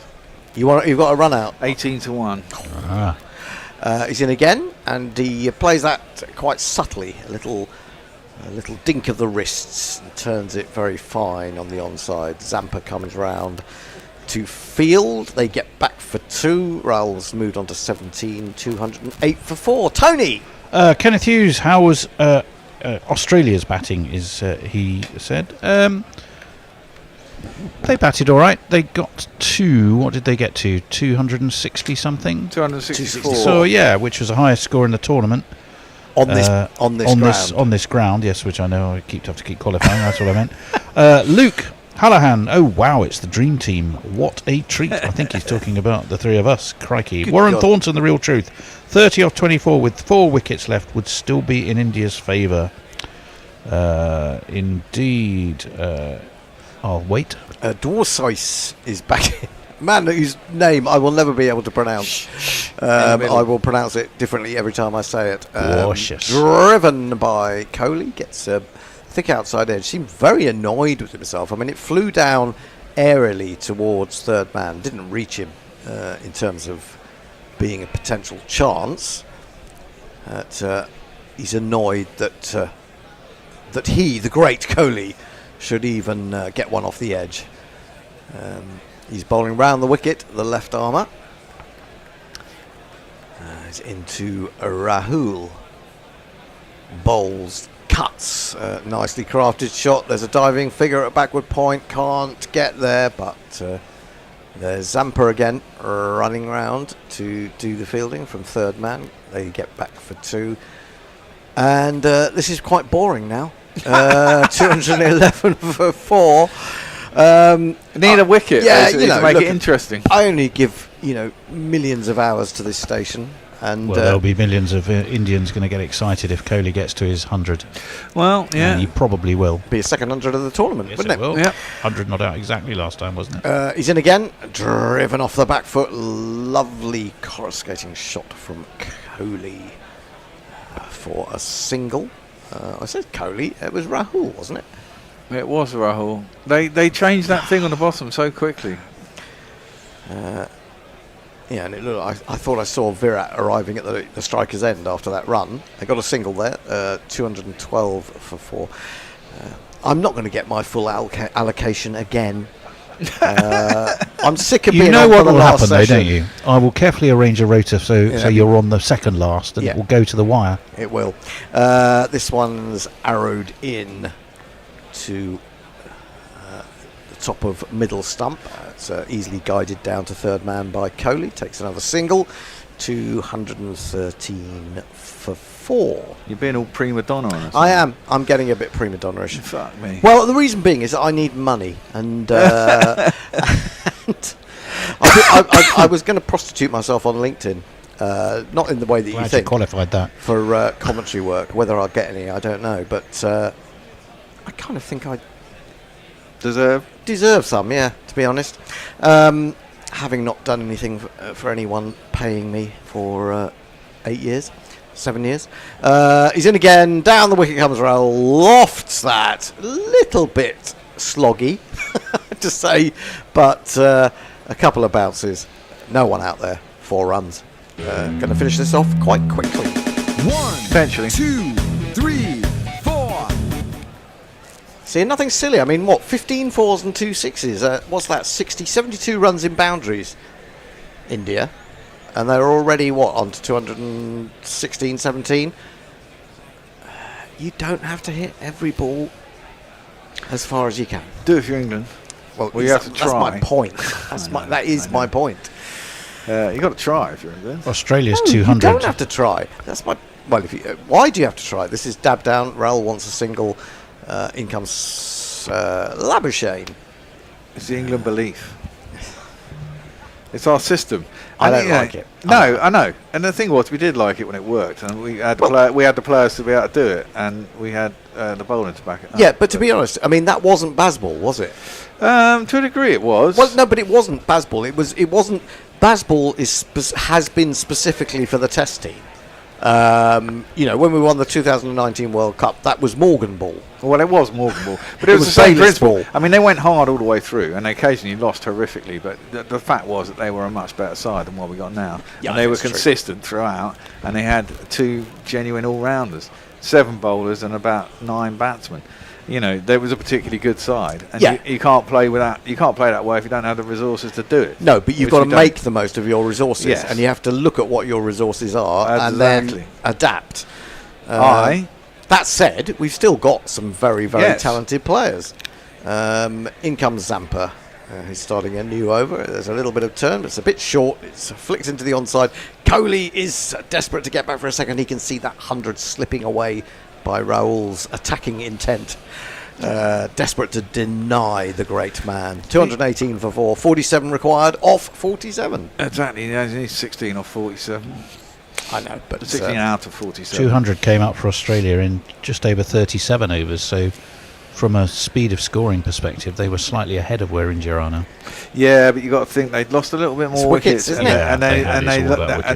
You've got a run out. 18-1. He's in again, and he plays that quite subtly. A little dink of the wrists and turns it very fine on the onside. Zampa comes round to field. They get back for 2. Rahul's moved on to 17. 208 for 4. Tony. Kenneth Hughes, how was Australia's batting? He said. They batted all right. They got to, what did they get to? 260 something? 264. So yeah, which was the highest score in the tournament. On this ground, yes, which I know I have to keep qualifying. That's what I meant. Luke Hallahan. Oh wow, it's the dream team. What a treat! I think he's talking about the three of us. Crikey. Good Warren God. Thornton, the real truth. 30 off 24 with 4 wickets left would still be in India's favour. Indeed. I'll wait. Dwarsois is back. Man whose name I will never be able to pronounce. I will pronounce it differently every time I say it. Driven by Kohli, gets a thick outside edge. Seemed very annoyed with himself. I mean, it flew down airily towards third man. Didn't reach him in terms of being a potential chance. He's annoyed that he, the great Kohli, should even get one off the edge. He's bowling round the wicket, the left armour. He's into Rahul. Bowls, cuts, nicely crafted shot. There's a diving figure at backward point, can't get there, but there's Zampa again running round to do the fielding from third man. They get back for 2. And this is quite boring now. 211 for 4. Need a wicket, yeah, to make it interesting. I only give millions of hours to this station, And well, there'll be millions of Indians going to get excited if Kohli gets to his 100. Well, yeah. And he probably will. Be his second 100 of the tournament, Yes, wouldn't it? will. Yep. 100 not out exactly last time, wasn't it? He's in again, driven off the back foot. Lovely coruscating shot from Kohli for a single. I said Kohli, it was Rahul, wasn't it? It was Rahul. They changed that thing on the bottom so quickly. Yeah, and I thought I saw Virat arriving at the striker's end after that run. They got a single there, 212 for 4. I'm not going to get my full allocation again. I'm sick of being on what for the will last happen, though, session. don't you? I will carefully arrange a rota so you're on the second last, and it will go to the wire. It will. This one's arrowed in to the top of middle stump. It's easily guided down to third man by Kohli. Takes another single. 213 for 4. You're being all prima donna on us. I am. I'm getting a bit prima donna-ish. Fuck me. Well, the reason being is that I need money, and, I was going to prostitute myself on LinkedIn. Not in the way that you think. Qualified that for commentary work. Whether I'll get any, I don't know. But I kind of think I deserve some. Yeah, to be honest. Having not done anything for anyone paying me for 7 years. He's in again. Down the wicket comes Rahul. Lofts that. Little bit sloggy, to say, but a couple of bounces. No one out there. 4 runs. Going to finish this off quite quickly. 1, Potentially. 2, 3, 4. See, nothing silly. I mean, what, 15 4s and 2 6s? What's that? 72 runs in boundaries, India. And they're already, on to 216, 17? You don't have to hit every ball as far as you can. Do it if you're England. Well, you have to that's try. my point. That is my point. You got to try if you're England. Australia's No, 200. You don't have to try. That's my. Well, why do you have to try? This is dab down. Rahul wants a single. In comes Labuschagne. It's the England belief. It's our system. I don't like it. No, I know. And the thing was, we did like it when it worked, and we had the players to be able to do it, and we had the bowling to back it up. Yeah, but to be honest, I mean that wasn't Bazball, was it? To a degree, it was. Well, no, but it wasn't Bazball. It wasn't. Bazball has been specifically for the Test team. When we won the 2019 World Cup, that was Morgan ball. Well, it was Morgan ball, but it was the same principle. I mean, they went hard all the way through, and they occasionally lost horrifically. But the fact was that they were a much better side than what we got now, and they were consistent throughout. And they had 2 genuine all-rounders, 7 bowlers, and about 9 batsmen. There was a particularly good side, and you can't play without. You can't play that way if you don't have the resources to do it. No, but you've got to make the most of your resources, and you have to look at what your resources are and then adapt. That said, we've still got some very, very talented players. In comes Zampa. He's starting a new over. There's a little bit of turn, but it's a bit short. It's flicked into the onside. Kohli is desperate to get back for a second. He can see that 100 slipping away by Rahul's attacking intent. Desperate to deny the great man. 218 for 4. 47 required off 47. Exactly. He's 16 off 47. I know, but 16 out of 47. 200 came up for Australia in just over 37 overs, so from a speed of scoring perspective, they were slightly ahead of where India are now. Yeah, but you got to think they'd lost a little bit more wickets, isn't it? And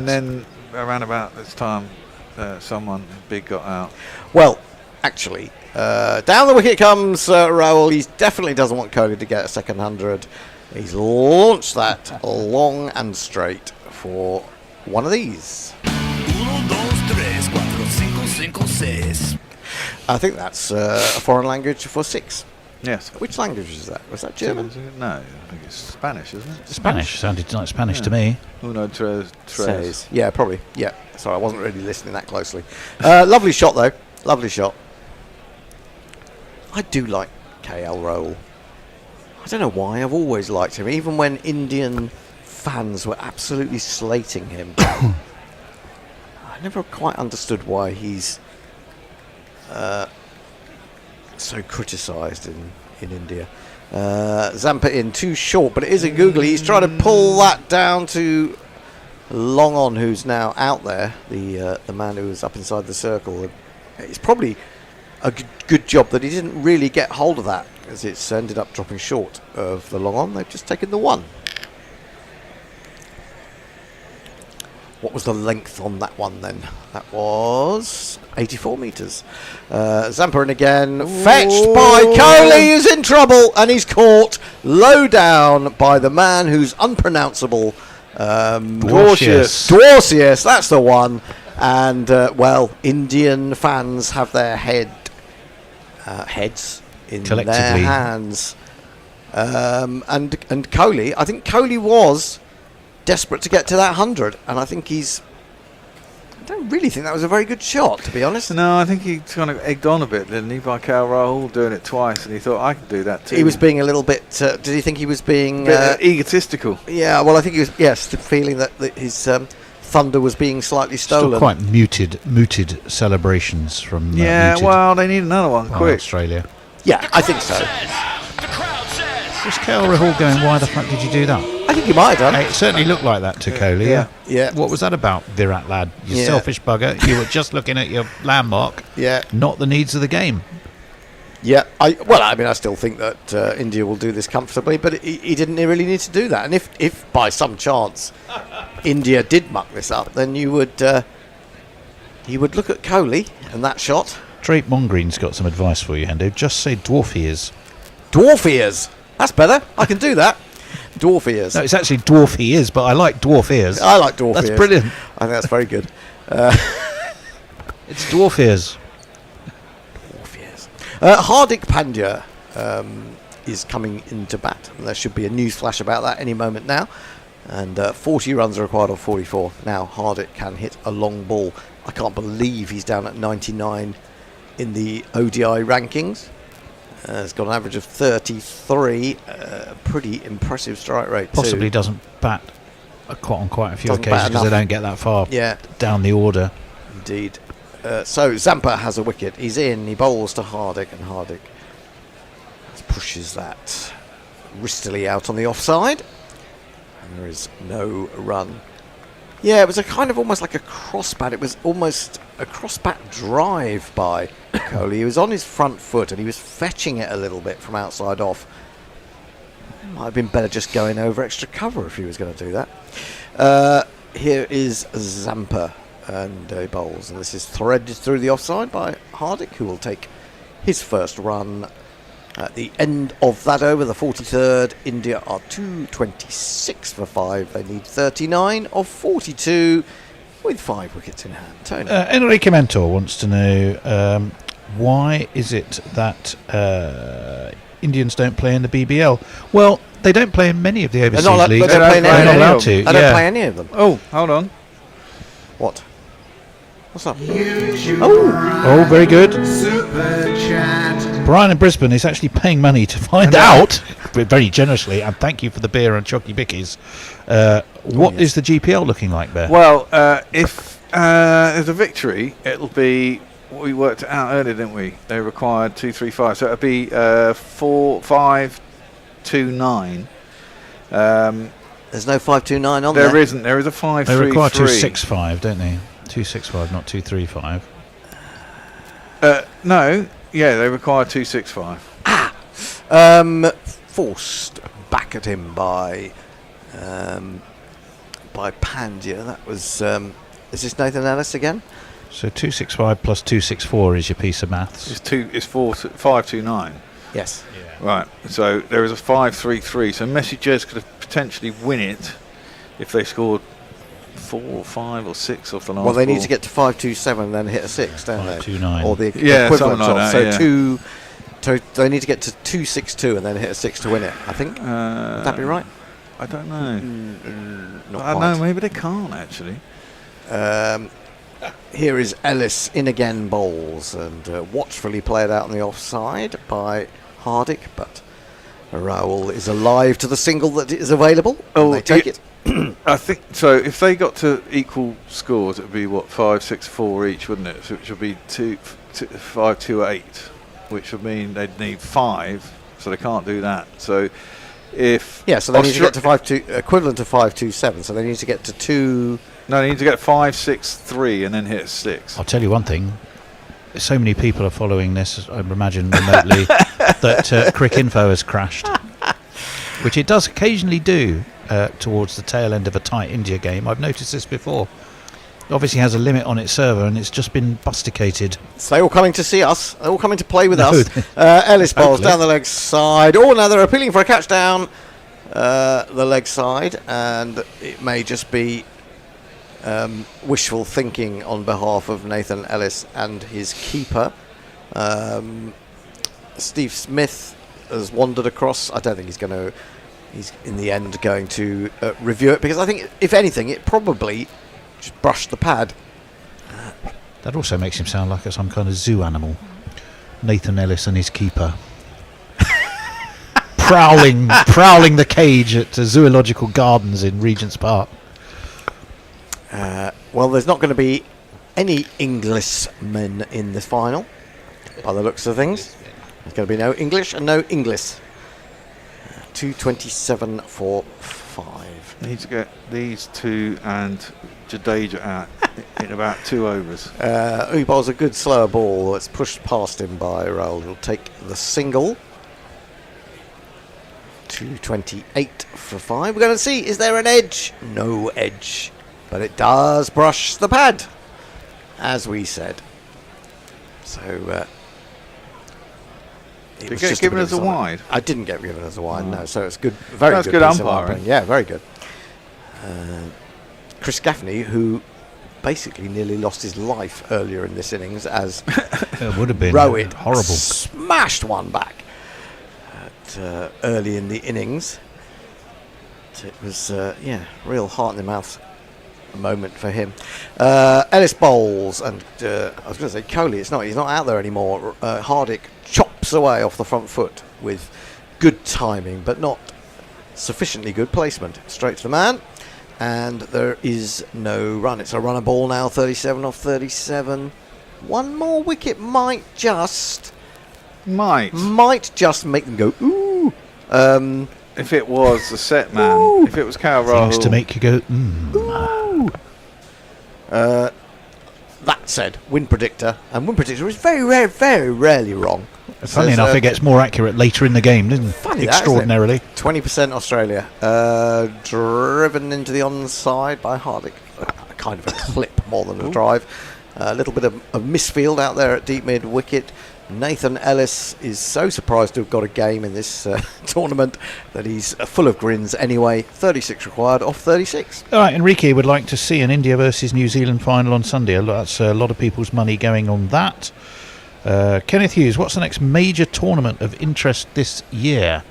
then around about this time, someone big got out. Well, actually, down the wicket comes Rahul. He definitely doesn't want Kohli to get a second 100. He's launched that long and straight for one of these. I think that's a foreign language for 6. Yes. Which language is that? Was that German? No, I think it's Spanish, isn't it? Spanish sounded like Spanish to me. Uno, tres. Yeah, probably. Yeah. Sorry, I wasn't really listening that closely. Lovely shot, though. Lovely shot. I do like KL Rahul. I don't know why. I've always liked him, even when Indian fans were absolutely slating him. I never quite understood why he's so criticised in India. Zampa in too short, but it is a googly. He's trying to pull that down to Long on, who's now out there, the man who was up inside the circle. It's probably a good job that he didn't really get hold of that, as it's ended up dropping short of the long on. They've just taken the 1. What was the length on that one then? That was 84 metres. Zampa in again, fetched by Coley, who's in trouble, and he's caught low down by the man who's unpronounceable. Dwarcius, that's the one. And well, Indian fans have their heads in their hands. And Coley, I think Coley was desperate to get to that 100, and I think I don't really think that was a very good shot, to be honest. No, I think he kind of egged on a bit, didn't he, by Cal Rahul doing it twice, and he thought, I can do that too. He was being a little bit, did he think he was being... egotistical. Yeah, well, I think he was, yes, the feeling that his thunder was being slightly stolen. Still quite muted celebrations from well, they need another one, quick. Australia. Yeah, I think so. Was Cal Rahul going, why the fuck did you do that? I think he might have done. It certainly looked like that to Coley. Yeah. What was that about, Virat lad? You selfish bugger. You were just looking at your landmark. Yeah. Not the needs of the game. Yeah. I still think that India will do this comfortably, but he didn't really need to do that. And if by some chance India did muck this up, then you would look at Coley and that shot. Drake Mongreen's got some advice for you, Hendo. Just say dwarf ears. Dwarf ears. That's better. I can do that. Dwarf ears. No, it's actually dwarf ears, but I like dwarf ears. I like dwarf ears. That's brilliant. I think that's very good. It's dwarf ears. Dwarf ears. Hardik Pandya is coming into bat. There should be a news flash about that any moment now. And 40 runs are required on 44. Now Hardik can hit a long ball. I can't believe he's down at 99 in the ODI rankings. It's got an average of 33, pretty impressive strike rate. Possibly too. Doesn't bat on quite a few occasions because they don't get that far down the order. Indeed. So Zampa has a wicket. He's in. He bowls to Hardik, and Hardik pushes that wristily out on the offside. And there is no run. Yeah, it was a kind of almost like a crossbat. It was almost a crossbat drive by Coley. He was on his front foot and he was fetching it a little bit from outside off. Might have been better just going over extra cover if he was going to do that. Here is Zampa and he bowls, and this is threaded through the offside by Hardik, who will take his first run. At the end of that over, the 43rd, India are 226 for 5. They need 39 of 42 with 5 wickets in hand. Tony. Enrique Mentor wants to know why is it that Indians don't play in the BBL? Well, they don't play in many of the overseas leagues. They're not allowed to. They don't play any of them. Oh, hold on. What? What's up? Oh, very good. Super chat. Brian in Brisbane is actually paying money to find out, very generously, and thank you for the beer and chocky bickies. What is the GPL looking like there? Well, if there's a victory, it'll be, we worked it out earlier, didn't we? They required 235, so it'll be 4-5-2-9. There's no 529 on there. there. There isn't. There is a 5-3-3. They require 265, don't they? 265, not 235. No, yeah, they require 265. Forced back at him by Pandya. That was. Is this Nathan Ellis again? So 265 plus 264 is your piece of maths. It's 5-2-9. Yes. Yeah. Right. So there is a 5-3-3. So Messengers could have potentially win it if they scored 4 or 5 or 6 off the last. Well, they ball. need to get to 527 and then hit a 6, don't they? 529. Or the equivalent like of. That, so they need to get to 262 and then hit a 6 to win it. I think. Would that be right? I don't know. Not I quite. don't know. Maybe they can't actually. Here is Ellis in again, bowls, and watchfully played out on the offside by Hardik, but Rahul is alive to the single that is available. Oh, they take it. I think so. If they got to equal scores, it would be 5-6-4 each, wouldn't it? So which would be 5-2-8, which would mean they'd need 5. So they can't do that. So if So they need to get to 5-2, equivalent to 5-2-7. So they need to get to 2. No, they need to get 5-6-3 and then hit 6. I'll tell you one thing. So many people are following this, I imagine, remotely, that Cricinfo has crashed, which it does occasionally do towards the tail end of a tight India game. I've noticed this before. It obviously has a limit on its server, and it's just been busticated. So they're all coming to see us. They're all coming to play with us. Ellis bowls down the leg side. Oh, now they're appealing for a catch down the leg side, and it may just be wishful thinking on behalf of Nathan Ellis and his keeper. Steve Smith has wandered across. I don't think he's in the end going to review it, because I think, if anything, it probably just brushed the pad. That also makes him sound like some kind of zoo animal. Nathan Ellis and his keeper. prowling the cage at Zoological Gardens in Regent's Park. Well, there's not going to be any Englishmen in the final, by the looks of things. There's going to be no English and no Inglis. 2:27 for 5. Need to get these two and Jadeja out in about 2 overs. He bowls a good slower ball that's pushed past him by Raoul. He'll take the single. 2:28 for 5. We're going to see, is there an edge? No edge. But it does brush the pad, as we said. So Did you get given as a wide? I didn't get given as a wide, no. So it's good. Very That's good. Good piece of umpiring. umpiring. Yeah, very good. Chris Gaffney, who basically nearly lost his life earlier in this innings, as it would have been Rowett horrible. Smashed one back early in the innings. So it was real heart in the mouth moment for him. Ellis bowls, and I was going to say Coley. He's not out there anymore. Hardick chops away off the front foot with good timing, but not sufficiently good placement. Straight to the man, and there is no run. It's a runner ball now. 37 off 37. One more wicket might just make them go ooh. If it was the set man, if it was Cal Rahul, Things to make you go That said, wind predictor, and wind predictor is very rarely wrong. Funny enough, it gets more accurate later in the game, doesn't it? Funny Extraordinarily. 20% Australia. Driven into the onside by Hardick. Kind of a clip more than a drive. A little bit of misfield out there at deep mid wicket. Nathan Ellis is so surprised to have got a game in this tournament that he's full of grins anyway. 36 required off 36. All right, Enrique would like to see an India versus New Zealand final on Sunday. That's a lot of people's money going on that. Kenneth Hughes, what's the next major tournament of interest this year?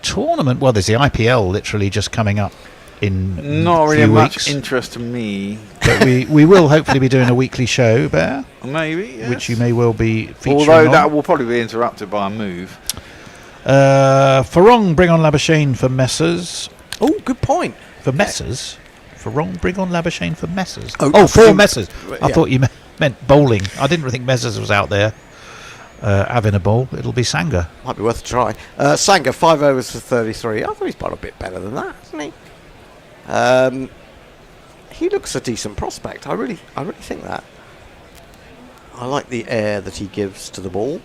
Tournament? Well, there's the IPL literally just coming up in not really few much weeks. interest to me. But we will hopefully be doing a weekly show, Bear. Maybe, yes. Which you may well be featuring Although on. that will probably be interrupted by a move. Farong, bring on Labuschagne for Messers. Oh, good point. For Messers? Farong, bring on Labuschagne for Messers. For Messers. I thought you meant bowling. I didn't think Messers was out there having a bowl. It'll be Sangha. Might be worth a try. Sangha, 5 overs for 33. I thought he's bowled a bit better than that, hasn't he? He looks a decent prospect. I really think that. I like the air that he gives to the ball.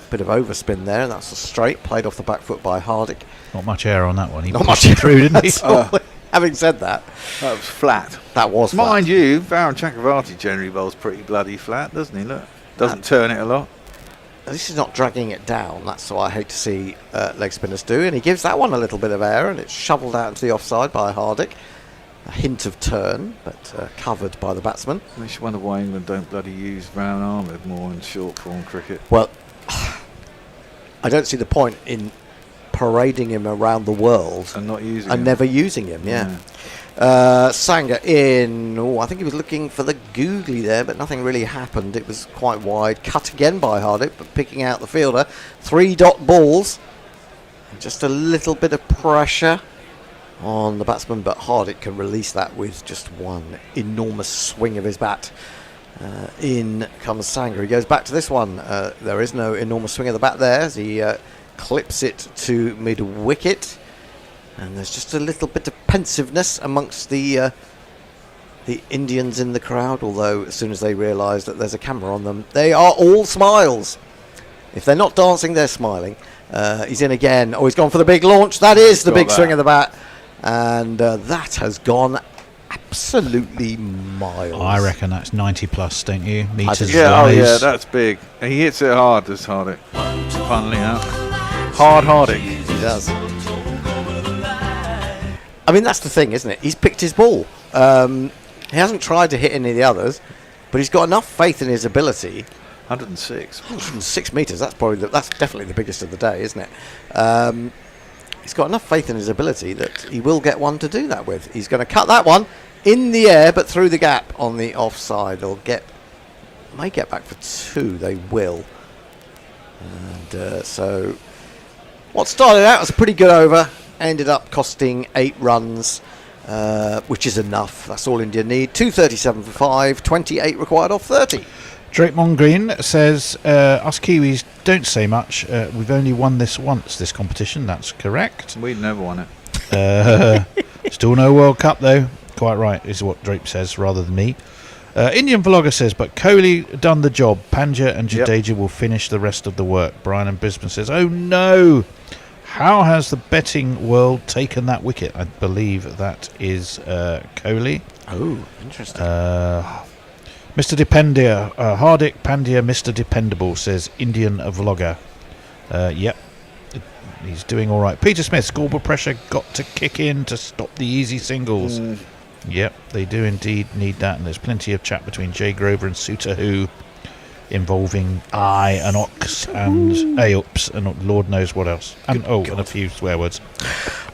Bit of overspin there. That's a straight played off the back foot by Hardick. Not much air on that one. He Not pushed much it through, didn't he? Having said that, that was flat. That was Mind flat. you, Varun Chakravarti generally bowls pretty bloody flat, doesn't he? Look, doesn't turn it a lot. This is not dragging it down. That's what I hate to see leg spinners do. And he gives that one a little bit of air, and it's shoveled out into the offside by Hardick. A hint of turn, but covered by the batsman. I just wonder why England don't bloody use Varun Ahmed more in short form cricket. Well, I don't see the point in parading him around the world and not using and him. never using him. Sangha in. I think he was looking for the googly there, but nothing really happened. It was quite wide. Cut again by Hardick, but picking out the fielder. 3-dot balls. Just a little bit of pressure on the batsman, but Hardick can release that with just one enormous swing of his bat. In comes Sangha. He goes back to this one. There is no enormous swing of the bat there as he clips it to mid-wicket. And there's just a little bit of pensiveness amongst the Indians in the crowd, although as soon as they realise that there's a camera on them, they are all smiles. If they're not dancing, they're smiling. He's in again. Oh, he's gone for the big launch. That is the big swing of the bat. And that has gone absolutely miles. I reckon that's 90 plus, don't you? Meters. Yeah, oh yeah, that's big. He hits it hard, does Hardick. Funnily enough. Hard Hardick. He does. I mean, that's the thing, isn't it? He's picked his ball. He hasn't tried to hit any of the others, but he's got enough faith in his ability. 106 metres. That's definitely the biggest of the day, isn't it? He's got enough faith in his ability that he will get one to do that with. He's going to cut that one in the air, but through the gap on the offside. May get back for 2. They will. And so, what started out as a pretty good over ended up costing 8 runs. Which is enough. That's all India need. 237 for 5, 28 required off 30. Drake Mongreen says, us Kiwis don't say much. We've only won this once, this competition. That's correct. We've never won it. Still no World Cup, though. Quite right, is what Drake says, rather than me. Indian Vlogger says, but Kohli done the job. Pandya and Jadeja will finish the rest of the work. Brian in Brisbane says, oh no! How has the betting world taken that wicket? I believe that is Kohli. Oh, interesting. Mr. Dependia, Hardick Pandya, Mr. Dependable, says Indian Vlogger. Yep, he's doing all right. Peter Smith, scoreboard pressure got to kick in to stop the easy singles. Yep, they do indeed need that, and there's plenty of chat between Jay Grover and Suter Who, involving and Ox and Aops and Lord knows what else. And and a few swear words.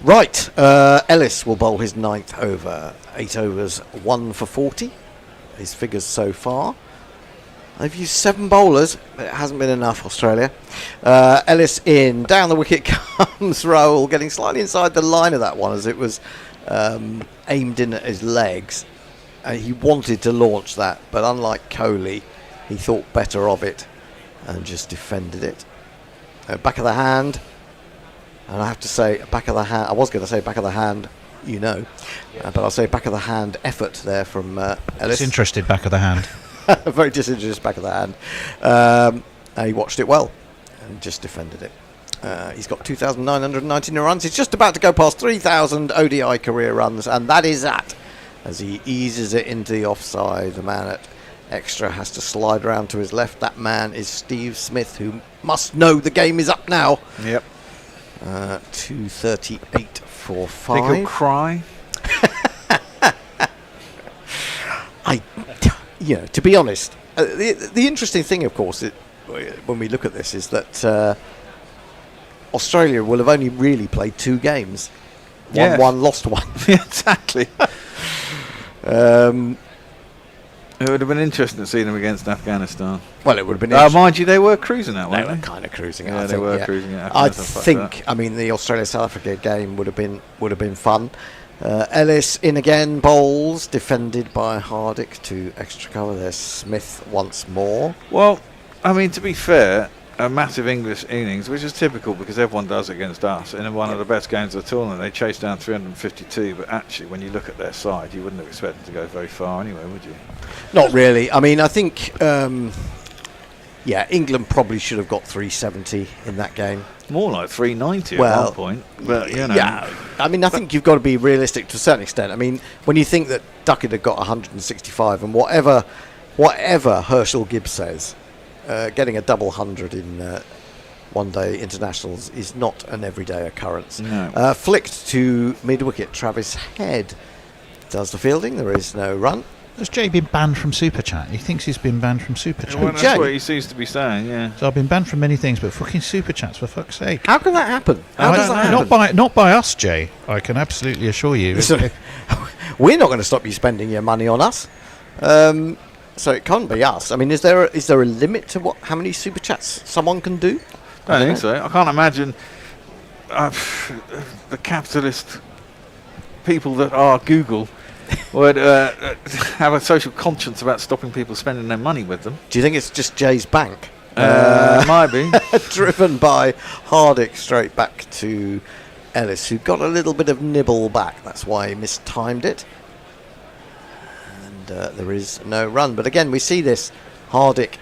Right, Ellis will bowl his 9th over. 8 overs, 1 for 40. His figures so far. They've used 7 bowlers, but it hasn't been enough, Australia. Ellis in, down the wicket comes Rahul, getting slightly inside the line of that one as it was aimed in at his legs. He wanted to launch that, but unlike Kohli, he thought better of it and just defended it. Back of the hand, and I have to say, back of the hand. I was going to say back of the hand, but I'll say back of the hand effort there from Ellis. Disinterested back of the hand. Very disinterested back of the hand. He watched it well and just defended it. He's got 2,919 runs. He's just about to go past 3,000 ODI career runs, and that is that. As he eases it into the offside, the man at extra has to slide around to his left. That man is Steve Smith, who must know the game is up now. Yep. 238 for 5. Think he'll cry? To be honest, the interesting thing, of course, when we look at this, is that Australia will have only really played 2 games. Won one, lost one. Exactly. It would have been interesting to see them against Afghanistan. Well, it would have been interesting. Mind you, they were cruising that way. They were kind of cruising. Yeah, they were cruising it. I think. I mean, the Australia-South Africa game would have been fun. Ellis in again, bowls defended by Hardick to extra cover. There's Smith once more. Well, I mean, to be fair, a massive English innings, which is typical because everyone does against us. In one of the best games of the tournament, they chased down 352. But actually, when you look at their side, you wouldn't have expected to go very far anyway, would you? Not really. I mean, I think, England probably should have got 370 in that game. More like 390 at one point. But, Yeah, I mean, I think you've got to be realistic to a certain extent. I mean, when you think that Duckett had got 165 and whatever Herschel Gibbs says, getting a double 100 in one-day internationals is not an everyday occurrence. No. Flicked to mid-wicket, Travis Head does the fielding. There is no run. Has Jay been banned from Super Chat? He thinks he's been banned from Super Chat. Well, that's what he seems to be saying, yeah. So I've been banned from many things, but fucking Super Chats, for fuck's sake. How can that happen? How does that happen? Not by us, Jay. I can absolutely assure you. We're not going to stop you spending your money on us. So it can't be us. I mean, is there a limit to how many Super Chats someone can do? I don't think so. I can't imagine the capitalist people that are Google would have a social conscience about stopping people spending their money with them. Do you think it's just Jay's bank? Might be. Driven by Hardick straight back to Ellis, who got a little bit of nibble back. That's why he mistimed it. And there is no run. But again, we see this Hardick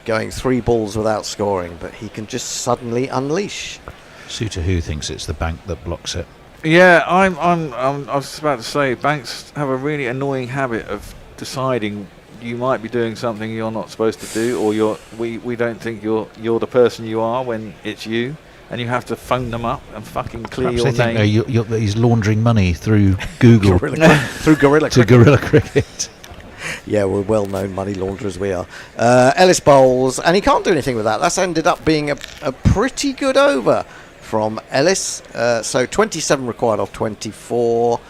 going 3 balls without scoring, but he can just suddenly unleash. Suter who thinks it's the bank that blocks it. Yeah, I was about to say, banks have a really annoying habit of deciding you might be doing something you're not supposed to do, or we don't think you're the person you are when it's you, and you have to phone them up and fucking clear Perhaps your they name. think that he's laundering money through Google. Through Gorilla to Cricket. Gorilla Cricket. Yeah, we're well-known money launderers, we are. Ellis bowls, and he can't do anything with that. That's ended up being a pretty good over from Ellis. So 27 required off 24.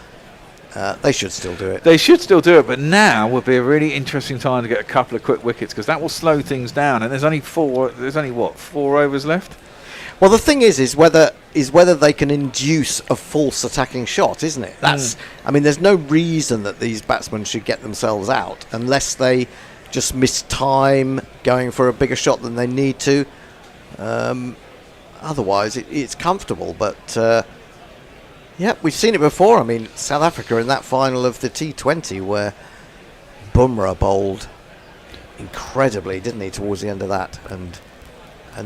They should still do it. They should still do it, but now would be a really interesting time to get a couple of quick wickets, because that will slow things down. And there's only 4 overs left. Well, the thing is whether they can induce a false attacking shot, isn't it? That's. I mean, there's no reason that these batsmen should get themselves out unless they just miss time going for a bigger shot than they need to. Otherwise, it's comfortable. But yeah, we've seen it before. I mean, South Africa in that final of the T20 where Bumrah bowled incredibly, didn't he, towards the end of that, and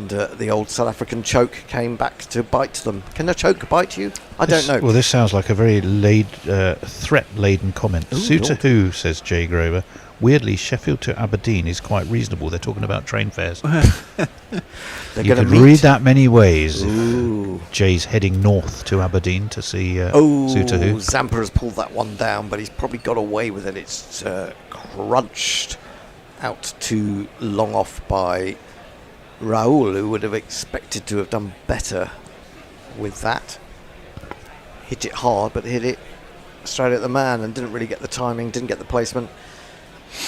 the old South African choke came back to bite them. Can a choke bite you? I don't know. Well, this sounds like a very threat-laden comment. Ooh, Suter Lord. who, says Jay Grover. Weirdly, Sheffield to Aberdeen is quite reasonable. They're talking about train fares. They're You gonna could meet. read that many ways. Ooh. If Jay's heading north to Aberdeen to see Suter who. Zampa has pulled that one down, but he's probably got away with it. It's crunched out too long off by Raul, who would have expected to have done better with that. Hit it hard, but hit it straight at the man and didn't really get the timing, didn't get the placement.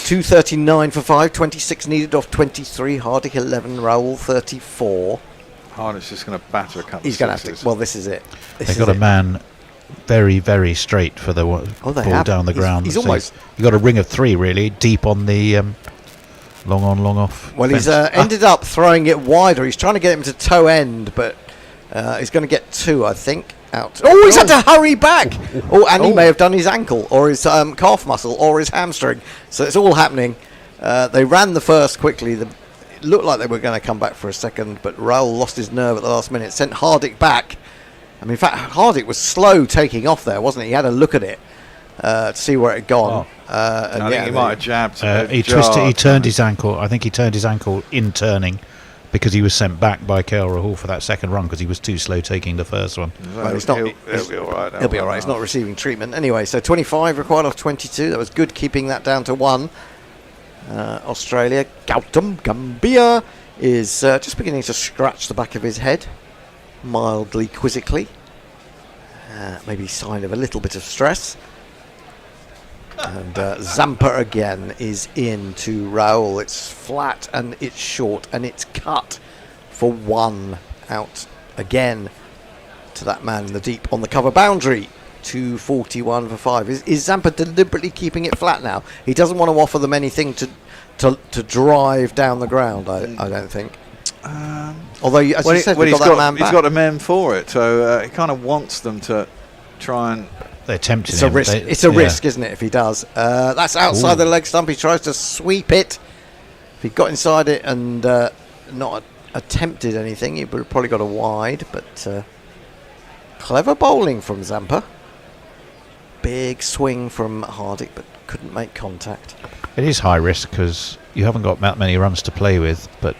239 for 5, 26 needed off 23. Hardick 11, Raul 34. Hardick's just going to batter a couple He's of going to have sixes. to. Well, this is it. They've got a man very, very straight for the ball have. down the ground. He's So almost. You've got a ring of 3, really, deep on the long on, long off. Well, he's fence. ended up throwing it wider. He's trying to get him to toe end, but he's going to get 2, I think, out. Oh, he's had to hurry back. Oh, and he may have done his ankle or his calf muscle or his hamstring. So it's all happening. They ran the first quickly. It looked like they were going to come back for a second, but Raul lost his nerve at the last minute, sent Hardick back. I mean, in fact, Hardick was slow taking off there, wasn't he? He had a look at it to see where it had gone. I think he might have jabbed. He turned his ankle. I think he turned his ankle in turning because he was sent back by KL Rahul for that second run because he was too slow taking the first one. Well, he'll be all right. He'll be all right. He's not receiving treatment anyway. So 25 required off 22. That was good, keeping that down to 1. Australia, Gautam Gambhir is just beginning to scratch the back of his head, mildly quizzically. Maybe sign of a little bit of stress. And Zampa again is in to Raul. It's flat and it's short and it's cut for 1 out again to that man in the deep on the cover boundary. 241 for 5. Is Zampa deliberately keeping it flat now? He doesn't want to offer them anything to drive down the ground, I don't think. Although, as you said, he's that man back. got a man for it, so he kind of wants them to try and... They're tempting It's a risk. It's a risk, isn't it? If he does, that's outside the leg stump. He tries to sweep it. If he got inside it and not attempted anything, he would have probably got a wide. But clever bowling from Zampa. Big swing from Hardick, but couldn't make contact. It is high risk because you haven't got that many runs to play with, but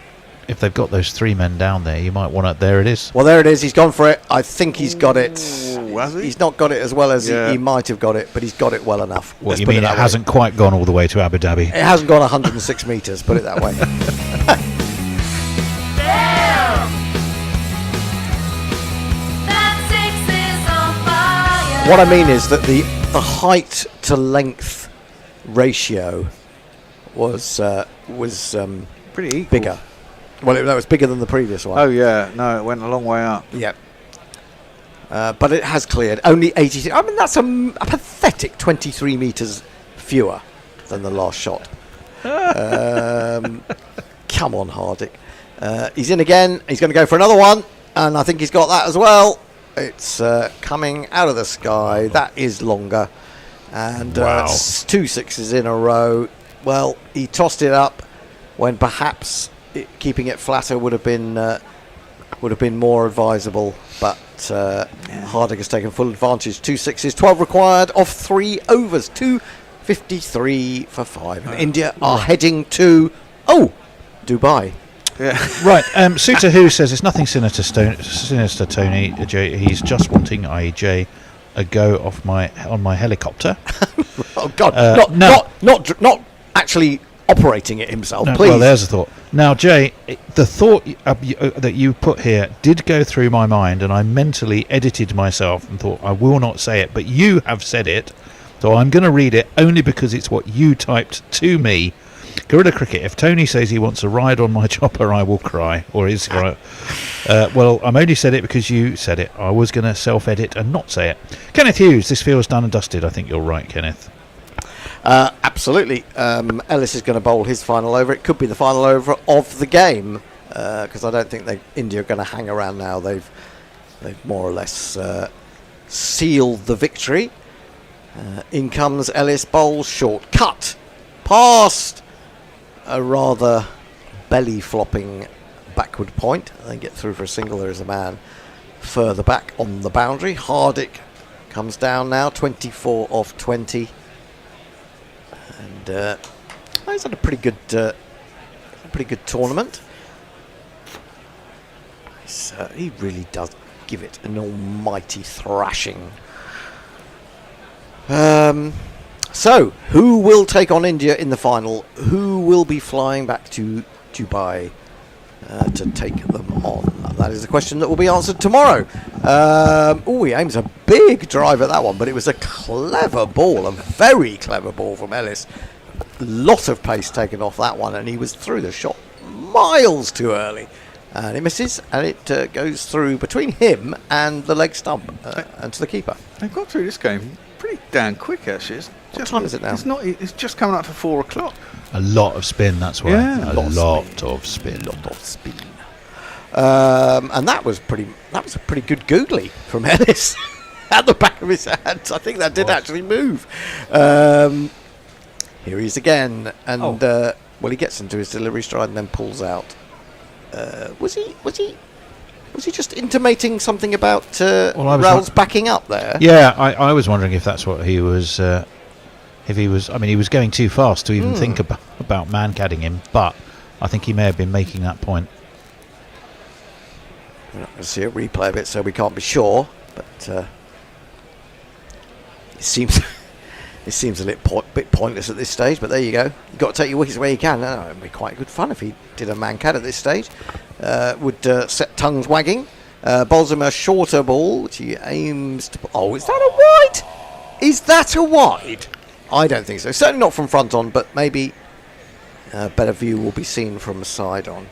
if they've got those 3 men down there, you might want it. There it is. Well, there it is. He's gone for it. I think he's got it. Has he? He's not got it as well as he might have got it, but he's got it well enough. What you mean? It hasn't quite gone all the way to Abu Dhabi. It hasn't gone 106 metres. Put it that way. What I mean is that the height to length ratio was pretty equal. bigger. Well, it was bigger than the previous one. Oh yeah, no, it went a long way up. Yep. But it has cleared only 80. I mean, that's a pathetic 23 metres fewer than the last shot. Carey Come on, Hardik. He's in again. He's going to go for another one, and I think he's got that as well. It's coming out of the sky. That is longer. And it's 2 sixes in a row. Well, he tossed it up when perhaps keeping it flatter would have been more advisable. But Hardik has taken full advantage. 2 sixes, 12 required off 3 overs. 253 for 5. And India are heading to Dubai. Yeah. Right. Suter Who says it's nothing sinister, Tony. He's just wanting IEJ a go on my helicopter. Oh God! Not actually operating it himself. No, please. Well, there's a thought. Now, Jay, the thought that you put here did go through my mind, and I mentally edited myself and thought I will not say it, but you have said it, so I'm going to read it only because it's what you typed to me. Gorilla Cricket, if Tony says he wants a ride on my chopper, I will cry. Or is right? Well, I'm only said it because you said it. I was going to self-edit and not say it. Kenneth Hughes, this feels done and dusted. I think you're right, Kenneth. Absolutely. Ellis is going to bowl his final over. It could be the final over of the game because I don't think India are going to hang around now. They've more or less sealed the victory. In comes Ellis, bowls short, cut, past a rather belly-flopping backward point. They get through for a single. There is a man further back on the boundary. Hardik comes down now, 24 off 20. And he's had a pretty good tournament. He really does give it an almighty thrashing. So, who will take on India in the final? Who will be flying back to Dubai to take them on? That is the question that will be answered tomorrow. He aims a big drive at that one, but it was a clever ball, a very clever ball from Ellis. Lot of pace taken off that one, and he was through the shot miles too early. And it misses, and it goes through between him and the leg stump and to the keeper. They've got through this game pretty damn quick, actually. What time is it now? It's just coming up for 4 o'clock. A lot of spin, that's why. Yeah, a lot of spin. And that was a pretty good googly from Ellis at the back of his hand. I think that did actually move. Here he is again, and he gets into his delivery stride and then pulls out. Was he just intimating something about Raul's backing up there? Yeah, I was wondering if that's what he was. He was going too fast to even think about man-cadding him, but I think he may have been making that point. We're not going to see a replay of it, so we can't be sure. But it seems a bit pointless at this stage. But there you go. You've got to take your wickets where you can. It'd be quite good fun if he did a man-cad at this stage. Would set tongues wagging. Bowls him a shorter ball, which he aims to... Oh, is that a wide? Is that a wide? I don't think so. Certainly not from front on, but maybe a better view will be seen from side on.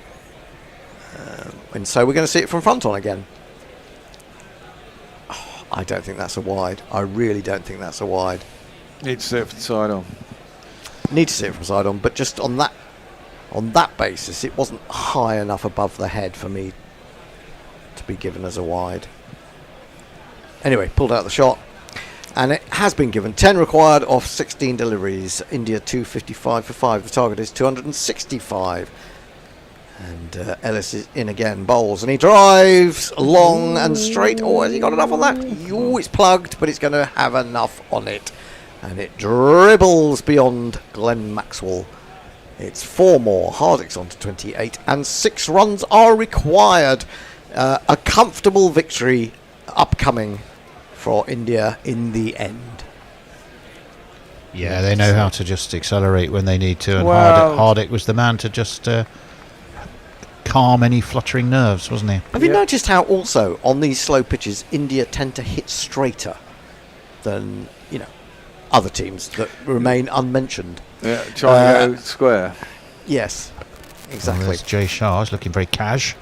And so we're going to see it from front on again. Oh, I don't think that's a wide. I really don't think that's a wide. Need to see it from side on. Need to see it from side on, but just on that basis, it wasn't high enough above the head for me to be given as a wide. Anyway, pulled out the shot. And it has been given 10 required off 16 deliveries. India 255 for 5. The target is 265. And Ellis is in again, bowls, and he drives long and straight. Oh, has he got enough on that? Oh, it's plugged, but it's going to have enough on it. And it dribbles beyond Glenn Maxwell. It's 4 more. Hardik's on to 28, and 6 runs are required. A comfortable victory upcoming for India in the end. Yeah, they know how to just accelerate when they need to, and Hardik was the man to just calm any fluttering nerves, wasn't he? Have you noticed how also on these slow pitches India tend to hit straighter than other teams that remain unmentioned? Yeah, try to go square. Yes, exactly. There's Jay Shah's looking very cash.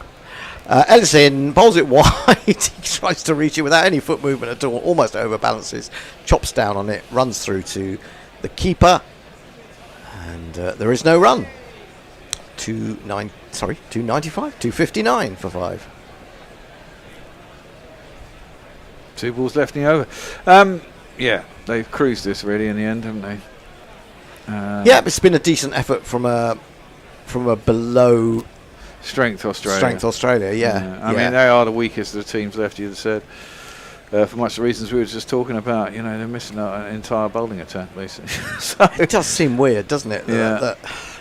Ellis in, bowls it wide. He tries to reach it without any foot movement at all, almost overbalances, chops down on it, runs through to the keeper, and there is no run. 259 for 5. 2 balls left in the over. Yeah, they've cruised this really in the end, haven't they? Yeah, it's been a decent effort from a below strength Australia. Yeah. I mean, they are the weakest of the teams left. You said for much of the reasons we were just talking about. You know, they're missing out an entire bowling attack basically. So it does seem weird, doesn't it? Yeah.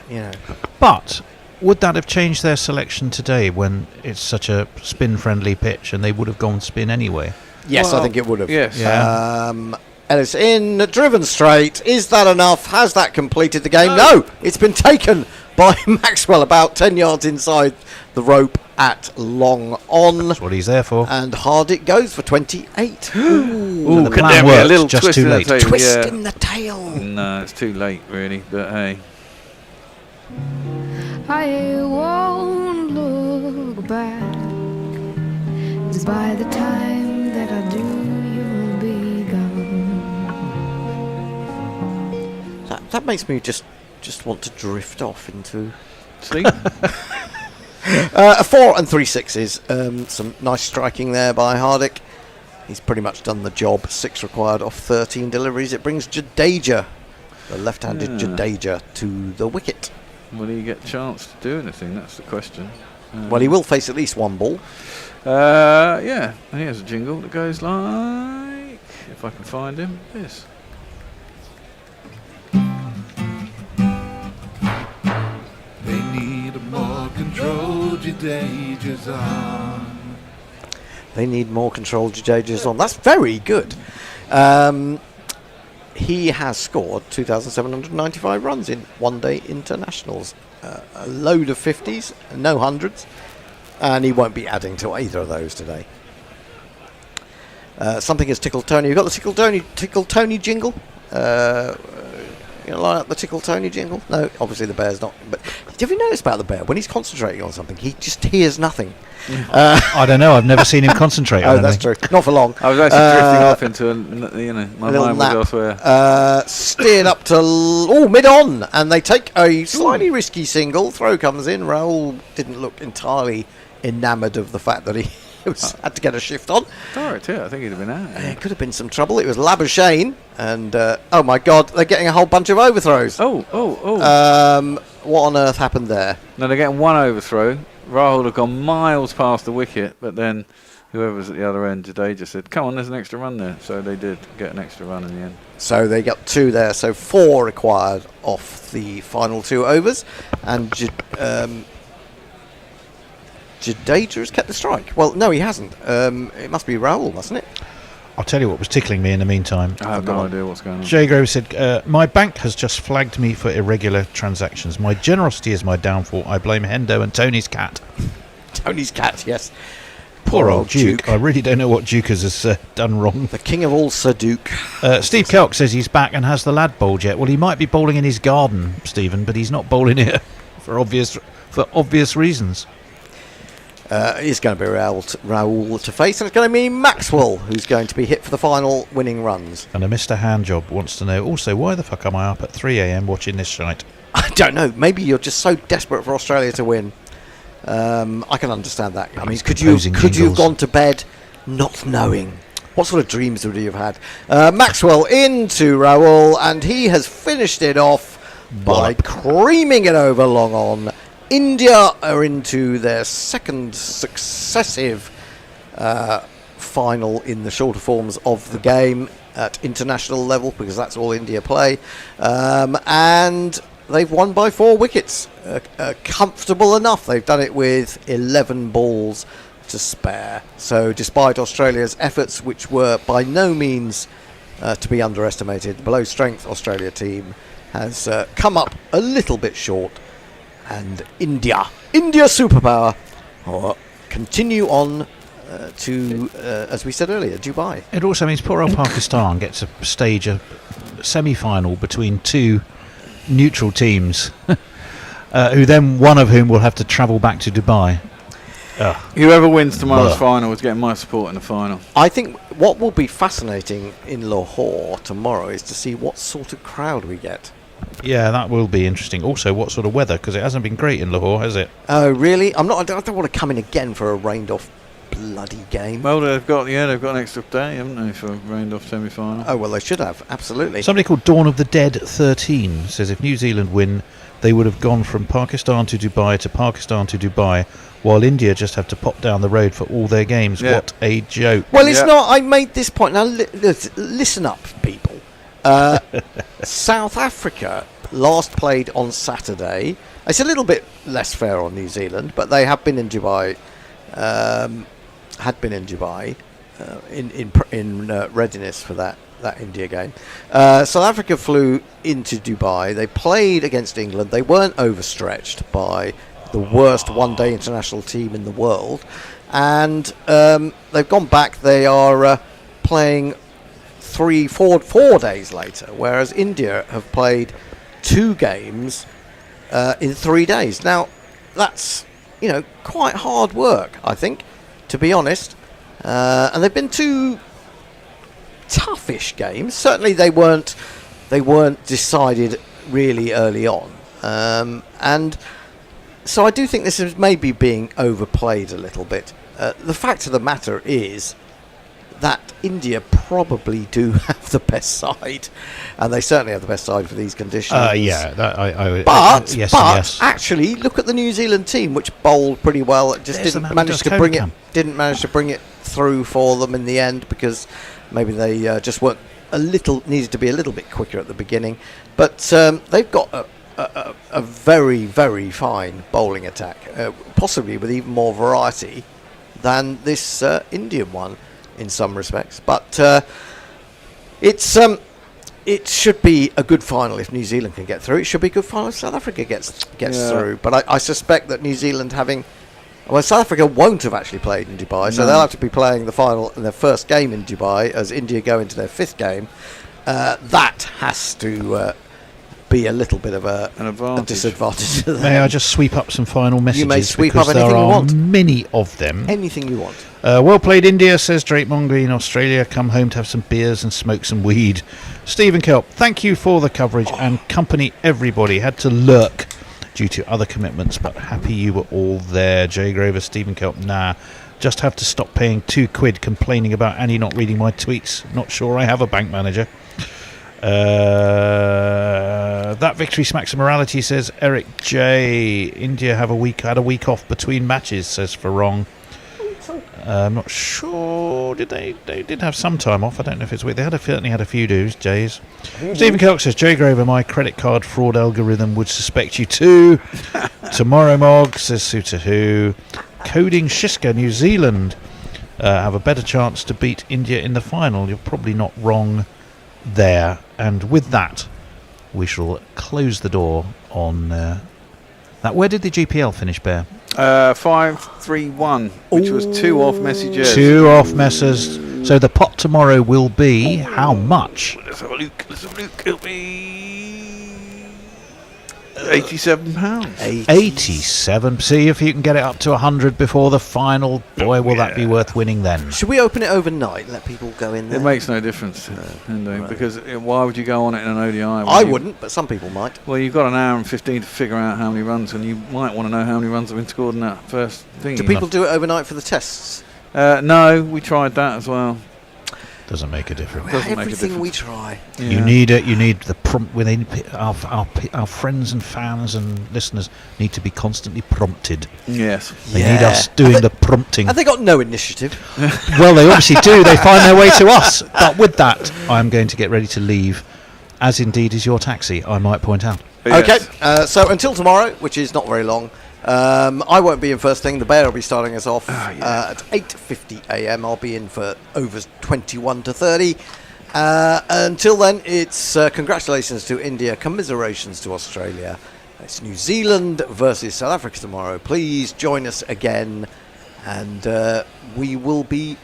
You know. But would that have changed their selection today when it's such a spin-friendly pitch and they would have gone spin anyway? Yes, I think it would have. Yes. Yeah. Ellis in, driven straight. Is that enough? Has that completed the game? No, it's been taken by Maxwell about 10 yards inside the rope at long on. That's what he's there for. And Hardick goes for 28. Ooh, could plan there be a worked, little just twist too in the late. tail? Twist Yeah. in the tail. No, it's too late really. But hey, I won't look back. 'Cause by the time that I do, you'll be gone. That makes me just want to drift off into sleep. A 4 and 3 sixes. Some nice striking there by Hardick. He's pretty much done the job. 6 required off 13 deliveries. It brings Jadeja, the left-handed Jadeja, to the wicket. Will he get a chance to do anything? That's the question. Well, he will face at least one ball. Yeah, and here's a jingle that goes like, if I can find him, this. They need a more controlled Jadeja's on. They need more controlled Jadeja's on. That's very good. He has scored 2,795 runs in one-day internationals. A load of 50s, no hundreds. And he won't be adding to either of those today. Something has tickled Tony. You've got the Tickle Tony jingle? You know, line up the Tickle Tony jingle? No, obviously the bear's not. But have you noticed about the bear? When he's concentrating on something, he just hears nothing. I don't know. I've never seen him concentrate on that's anything. true. Not for long. I was actually drifting off into, my little mind was nap. elsewhere. Steered up to mid-on, and they take a slightly risky single. Throw comes in. Raoul didn't look entirely enamoured of the fact that he had to get a shift on. Direct hit, I think he'd have been out. There could have been some trouble. It was Labuschagne, and oh my God, they're getting a whole bunch of overthrows. What on earth happened there? No, they're getting one overthrow. Rahul had gone miles past the wicket, but then whoever was at the other end, Jadeja said, come on, there's an extra run there. So they did get an extra run in the end. So they got 2 there, so 4 required off the final 2 overs, and Jadeja has kept the strike. Well, no, he hasn't. It must be Raoul, mustn't it? I'll tell you what was tickling me in the meantime. I have no idea what's going on. Jay Grove said, my bank has just flagged me for irregular transactions. My generosity is my downfall. I blame Hendo and Tony's cat. Tony's cat, yes. Poor old Duke. I really don't know what Duke has done wrong. The king of all Sir Duke. Steve Kelk says he's back and has the lad bowled yet. Well, he might be bowling in his garden, Stephen, but he's not bowling here for obvious reasons. It's going to be Raoul to face, and it's going to be Maxwell who's going to be hit for the final winning runs. And a Mr. Handjob wants to know also, why the fuck am I up at 3 a.m. watching this shite? I don't know. Maybe you're just so desperate for Australia to win. I can understand that. I mean, could you have gone to bed not knowing? What sort of dreams would you have had? Maxwell into Raoul, and he has finished it off by creaming it over long on. India are into their second successive final in the shorter forms of the game at international level, because that's all India play. And they've won by 4 wickets. Comfortable enough. They've done it with 11 balls to spare. So despite Australia's efforts, which were by no means to be underestimated, the below strength Australia team has come up a little bit short. And India superpower, continue on to, as we said earlier, Dubai. It also means poor old Pakistan gets to stage a semi-final between 2 neutral teams, who then one of whom will have to travel back to Dubai. Whoever wins tomorrow's final is getting my support in the final. I think what will be fascinating in Lahore tomorrow is to see what sort of crowd we get. Yeah, that will be interesting. Also, what sort of weather? Because it hasn't been great in Lahore, has it? Oh, really? I don't want to come in again for a rained-off bloody game. Well, they've got an extra day, haven't they, for a rained-off semi-final? Oh, well, they should have, absolutely. Somebody called Dawn of the Dead 13 says if New Zealand win, they would have gone from Pakistan to Dubai to Pakistan to Dubai, while India just have to pop down the road for all their games. Yeah. What a joke. Well, it's not. I made this point. Now, listen up, people. South Africa last played on Saturday. It's a little bit less fair on New Zealand, but they have been in Dubai. Had been in Dubai in readiness for that India game. South Africa flew into Dubai. They played against England. They weren't overstretched by the worst one-day international team in the world, and they've gone back. They are playing 4 days later, whereas India have played 2 games in 3 days. Now, that's quite hard work, I think, to be honest. And they've been 2 toughish games. Certainly, they weren't decided really early on, and so I do think this is maybe being overplayed a little bit. The fact of the matter is that India probably do have the best side, and they certainly have the best side for these conditions. Yes. Actually, look at the New Zealand team, which bowled pretty well. It just didn't manage to bring it through for them in the end, because maybe they just needed to be a little bit quicker at the beginning. But they've got a very, very fine bowling attack, possibly with even more variety than this Indian one in some respects. But it should be a good final if New Zealand can get through. It should be a good final if South Africa gets through. But I suspect that New Zealand South Africa won't have actually played in Dubai, so they'll have to be playing the final in their first game in Dubai as India go into their 5th game. That has to be a little bit of a disadvantage to them. May I just sweep up some final messages? You may sweep because up anything there you are want. Many of them. Anything you want. Well played, India, says Drake Mongery in Australia. Come home to have some beers and smoke some weed. Stephen Kelp, thank you for the coverage and company, everybody. Had to lurk due to other commitments, but happy you were all there. Jay Grover, Stephen Kelp, just have to stop paying £2 complaining about Annie not reading my tweets. Not sure I have a bank manager. That victory smacks of morality, says Eric J. India had a week off between matches, says Farong. I'm not sure. Did they did have some time off? I don't know if it's weird. They certainly had a few Jays. Stephen Kelk says Jay Grover, my credit card fraud algorithm would suspect you too. Tomorrow Mog, says Suter Who. Coding Shiska, New Zealand have a better chance to beat India in the final. You're probably not wrong there. And with that, we shall close the door on that. Where did the GPL finish, Bear? 5-3-1, which was 2 off messages. 2 off messes. So the pot tomorrow will be how much? Let's have a look. It'll be £87. 87. See if you can get it up to 100 before the final. Boy, will that be worth winning then. Should we open it overnight and let people go in there? It makes no difference, because why would you go on it in an ODI? I wouldn't, but some people might. Well, you've got an hour and 15 to figure out how many runs, and you might want to know how many runs have been scored in that first thing. Do people do it overnight for the tests? No, we tried that as well. Doesn't make a difference. Everything we try. Yeah. You need the prompt. Our friends and fans and listeners need to be constantly prompted. Yes, they need us doing the prompting. Have they got no initiative? Well, they obviously do. They find their way to us. But with that, I'm going to get ready to leave, as indeed is your taxi, I might point out. Okay, so until tomorrow, which is not very long. I won't be in first thing. The Bear will be starting us off at 8:50 a.m. I'll be in for overs 21 to 30. Until then, it's congratulations to India, commiserations to Australia. It's New Zealand versus South Africa tomorrow. Please join us again, and we will be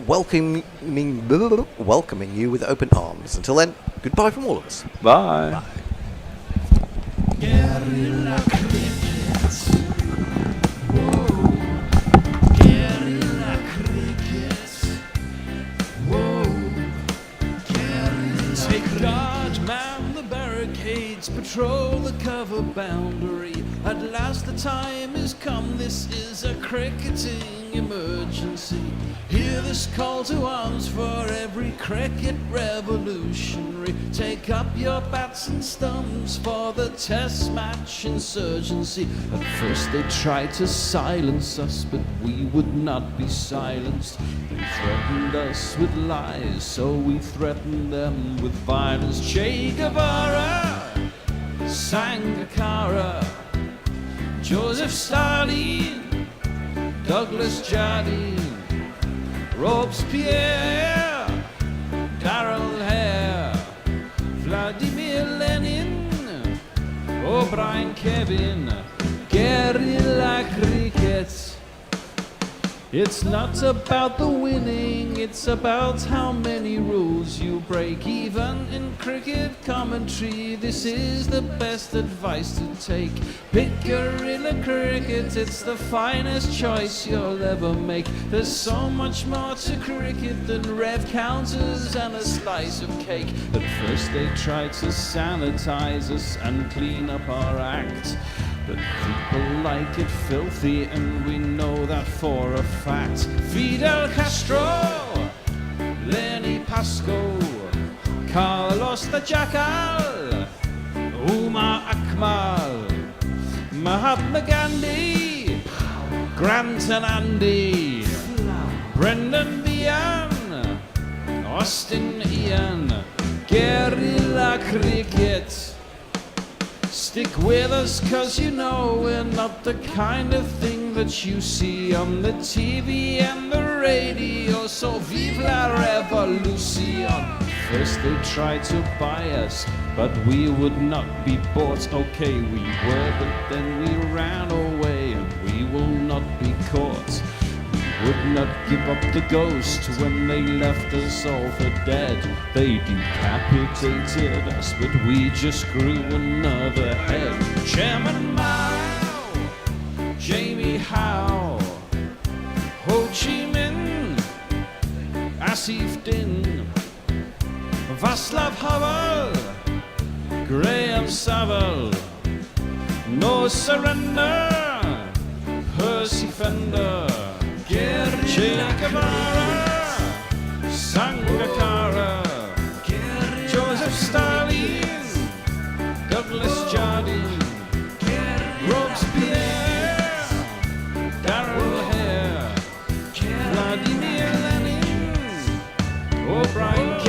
welcoming you with open arms. Until then, goodbye from all of us. Bye. Bye. Take charge, man the barricade. States patrol the cover boundary. At last the time has come, this is a cricketing emergency. Hear this call to arms for every cricket revolutionary. Take up your bats and stumps for the test match insurgency. At first they tried to silence us, but we would not be silenced. They threatened us with lies, so we threatened them with violence. Che Guevara, Sangakkara, Joseph Stalin, Douglas Jardine, Robespierre, Darrell Hare, Vladimir Lenin, O'Brien Kevin, guerrilla cricket. It's not about the winning, it's about how many rules you break. Even in cricket commentary, this is the best advice to take. Pick guerrilla cricket, it's the finest choice you'll ever make. There's so much more to cricket than rev counters and a slice of cake. At first they tried to sanitize us and clean up our act, but people like it filthy, and we know that for a fact. Fidel Castro, Lenny Pascoe, Carlos the Jackal, Umar Akmal, Mahatma Gandhi, Grant and Andy, Brendan Behan, Austin Ian, guerrilla cricket. Stick with us, cause you know we're not the kind of thing that you see on the TV and the radio. So vive la revolution. First they tried to buy us, but we would not be bought. Okay, we were, but then we ran away, and we will not be caught. Would not give up the ghost when they left us all for dead. They decapitated us, but we just grew another head. Chairman Mao, Jamie Howe, Ho Chi Minh, Asif Din, Václav Havel, Graham Saville, No Surrender, Percy Fender, Che Guevara, Sangakkara, Joseph Stalin, Douglas Jardine, Robespierre, Darrell Hare, Vladimir Lenin, O'Brien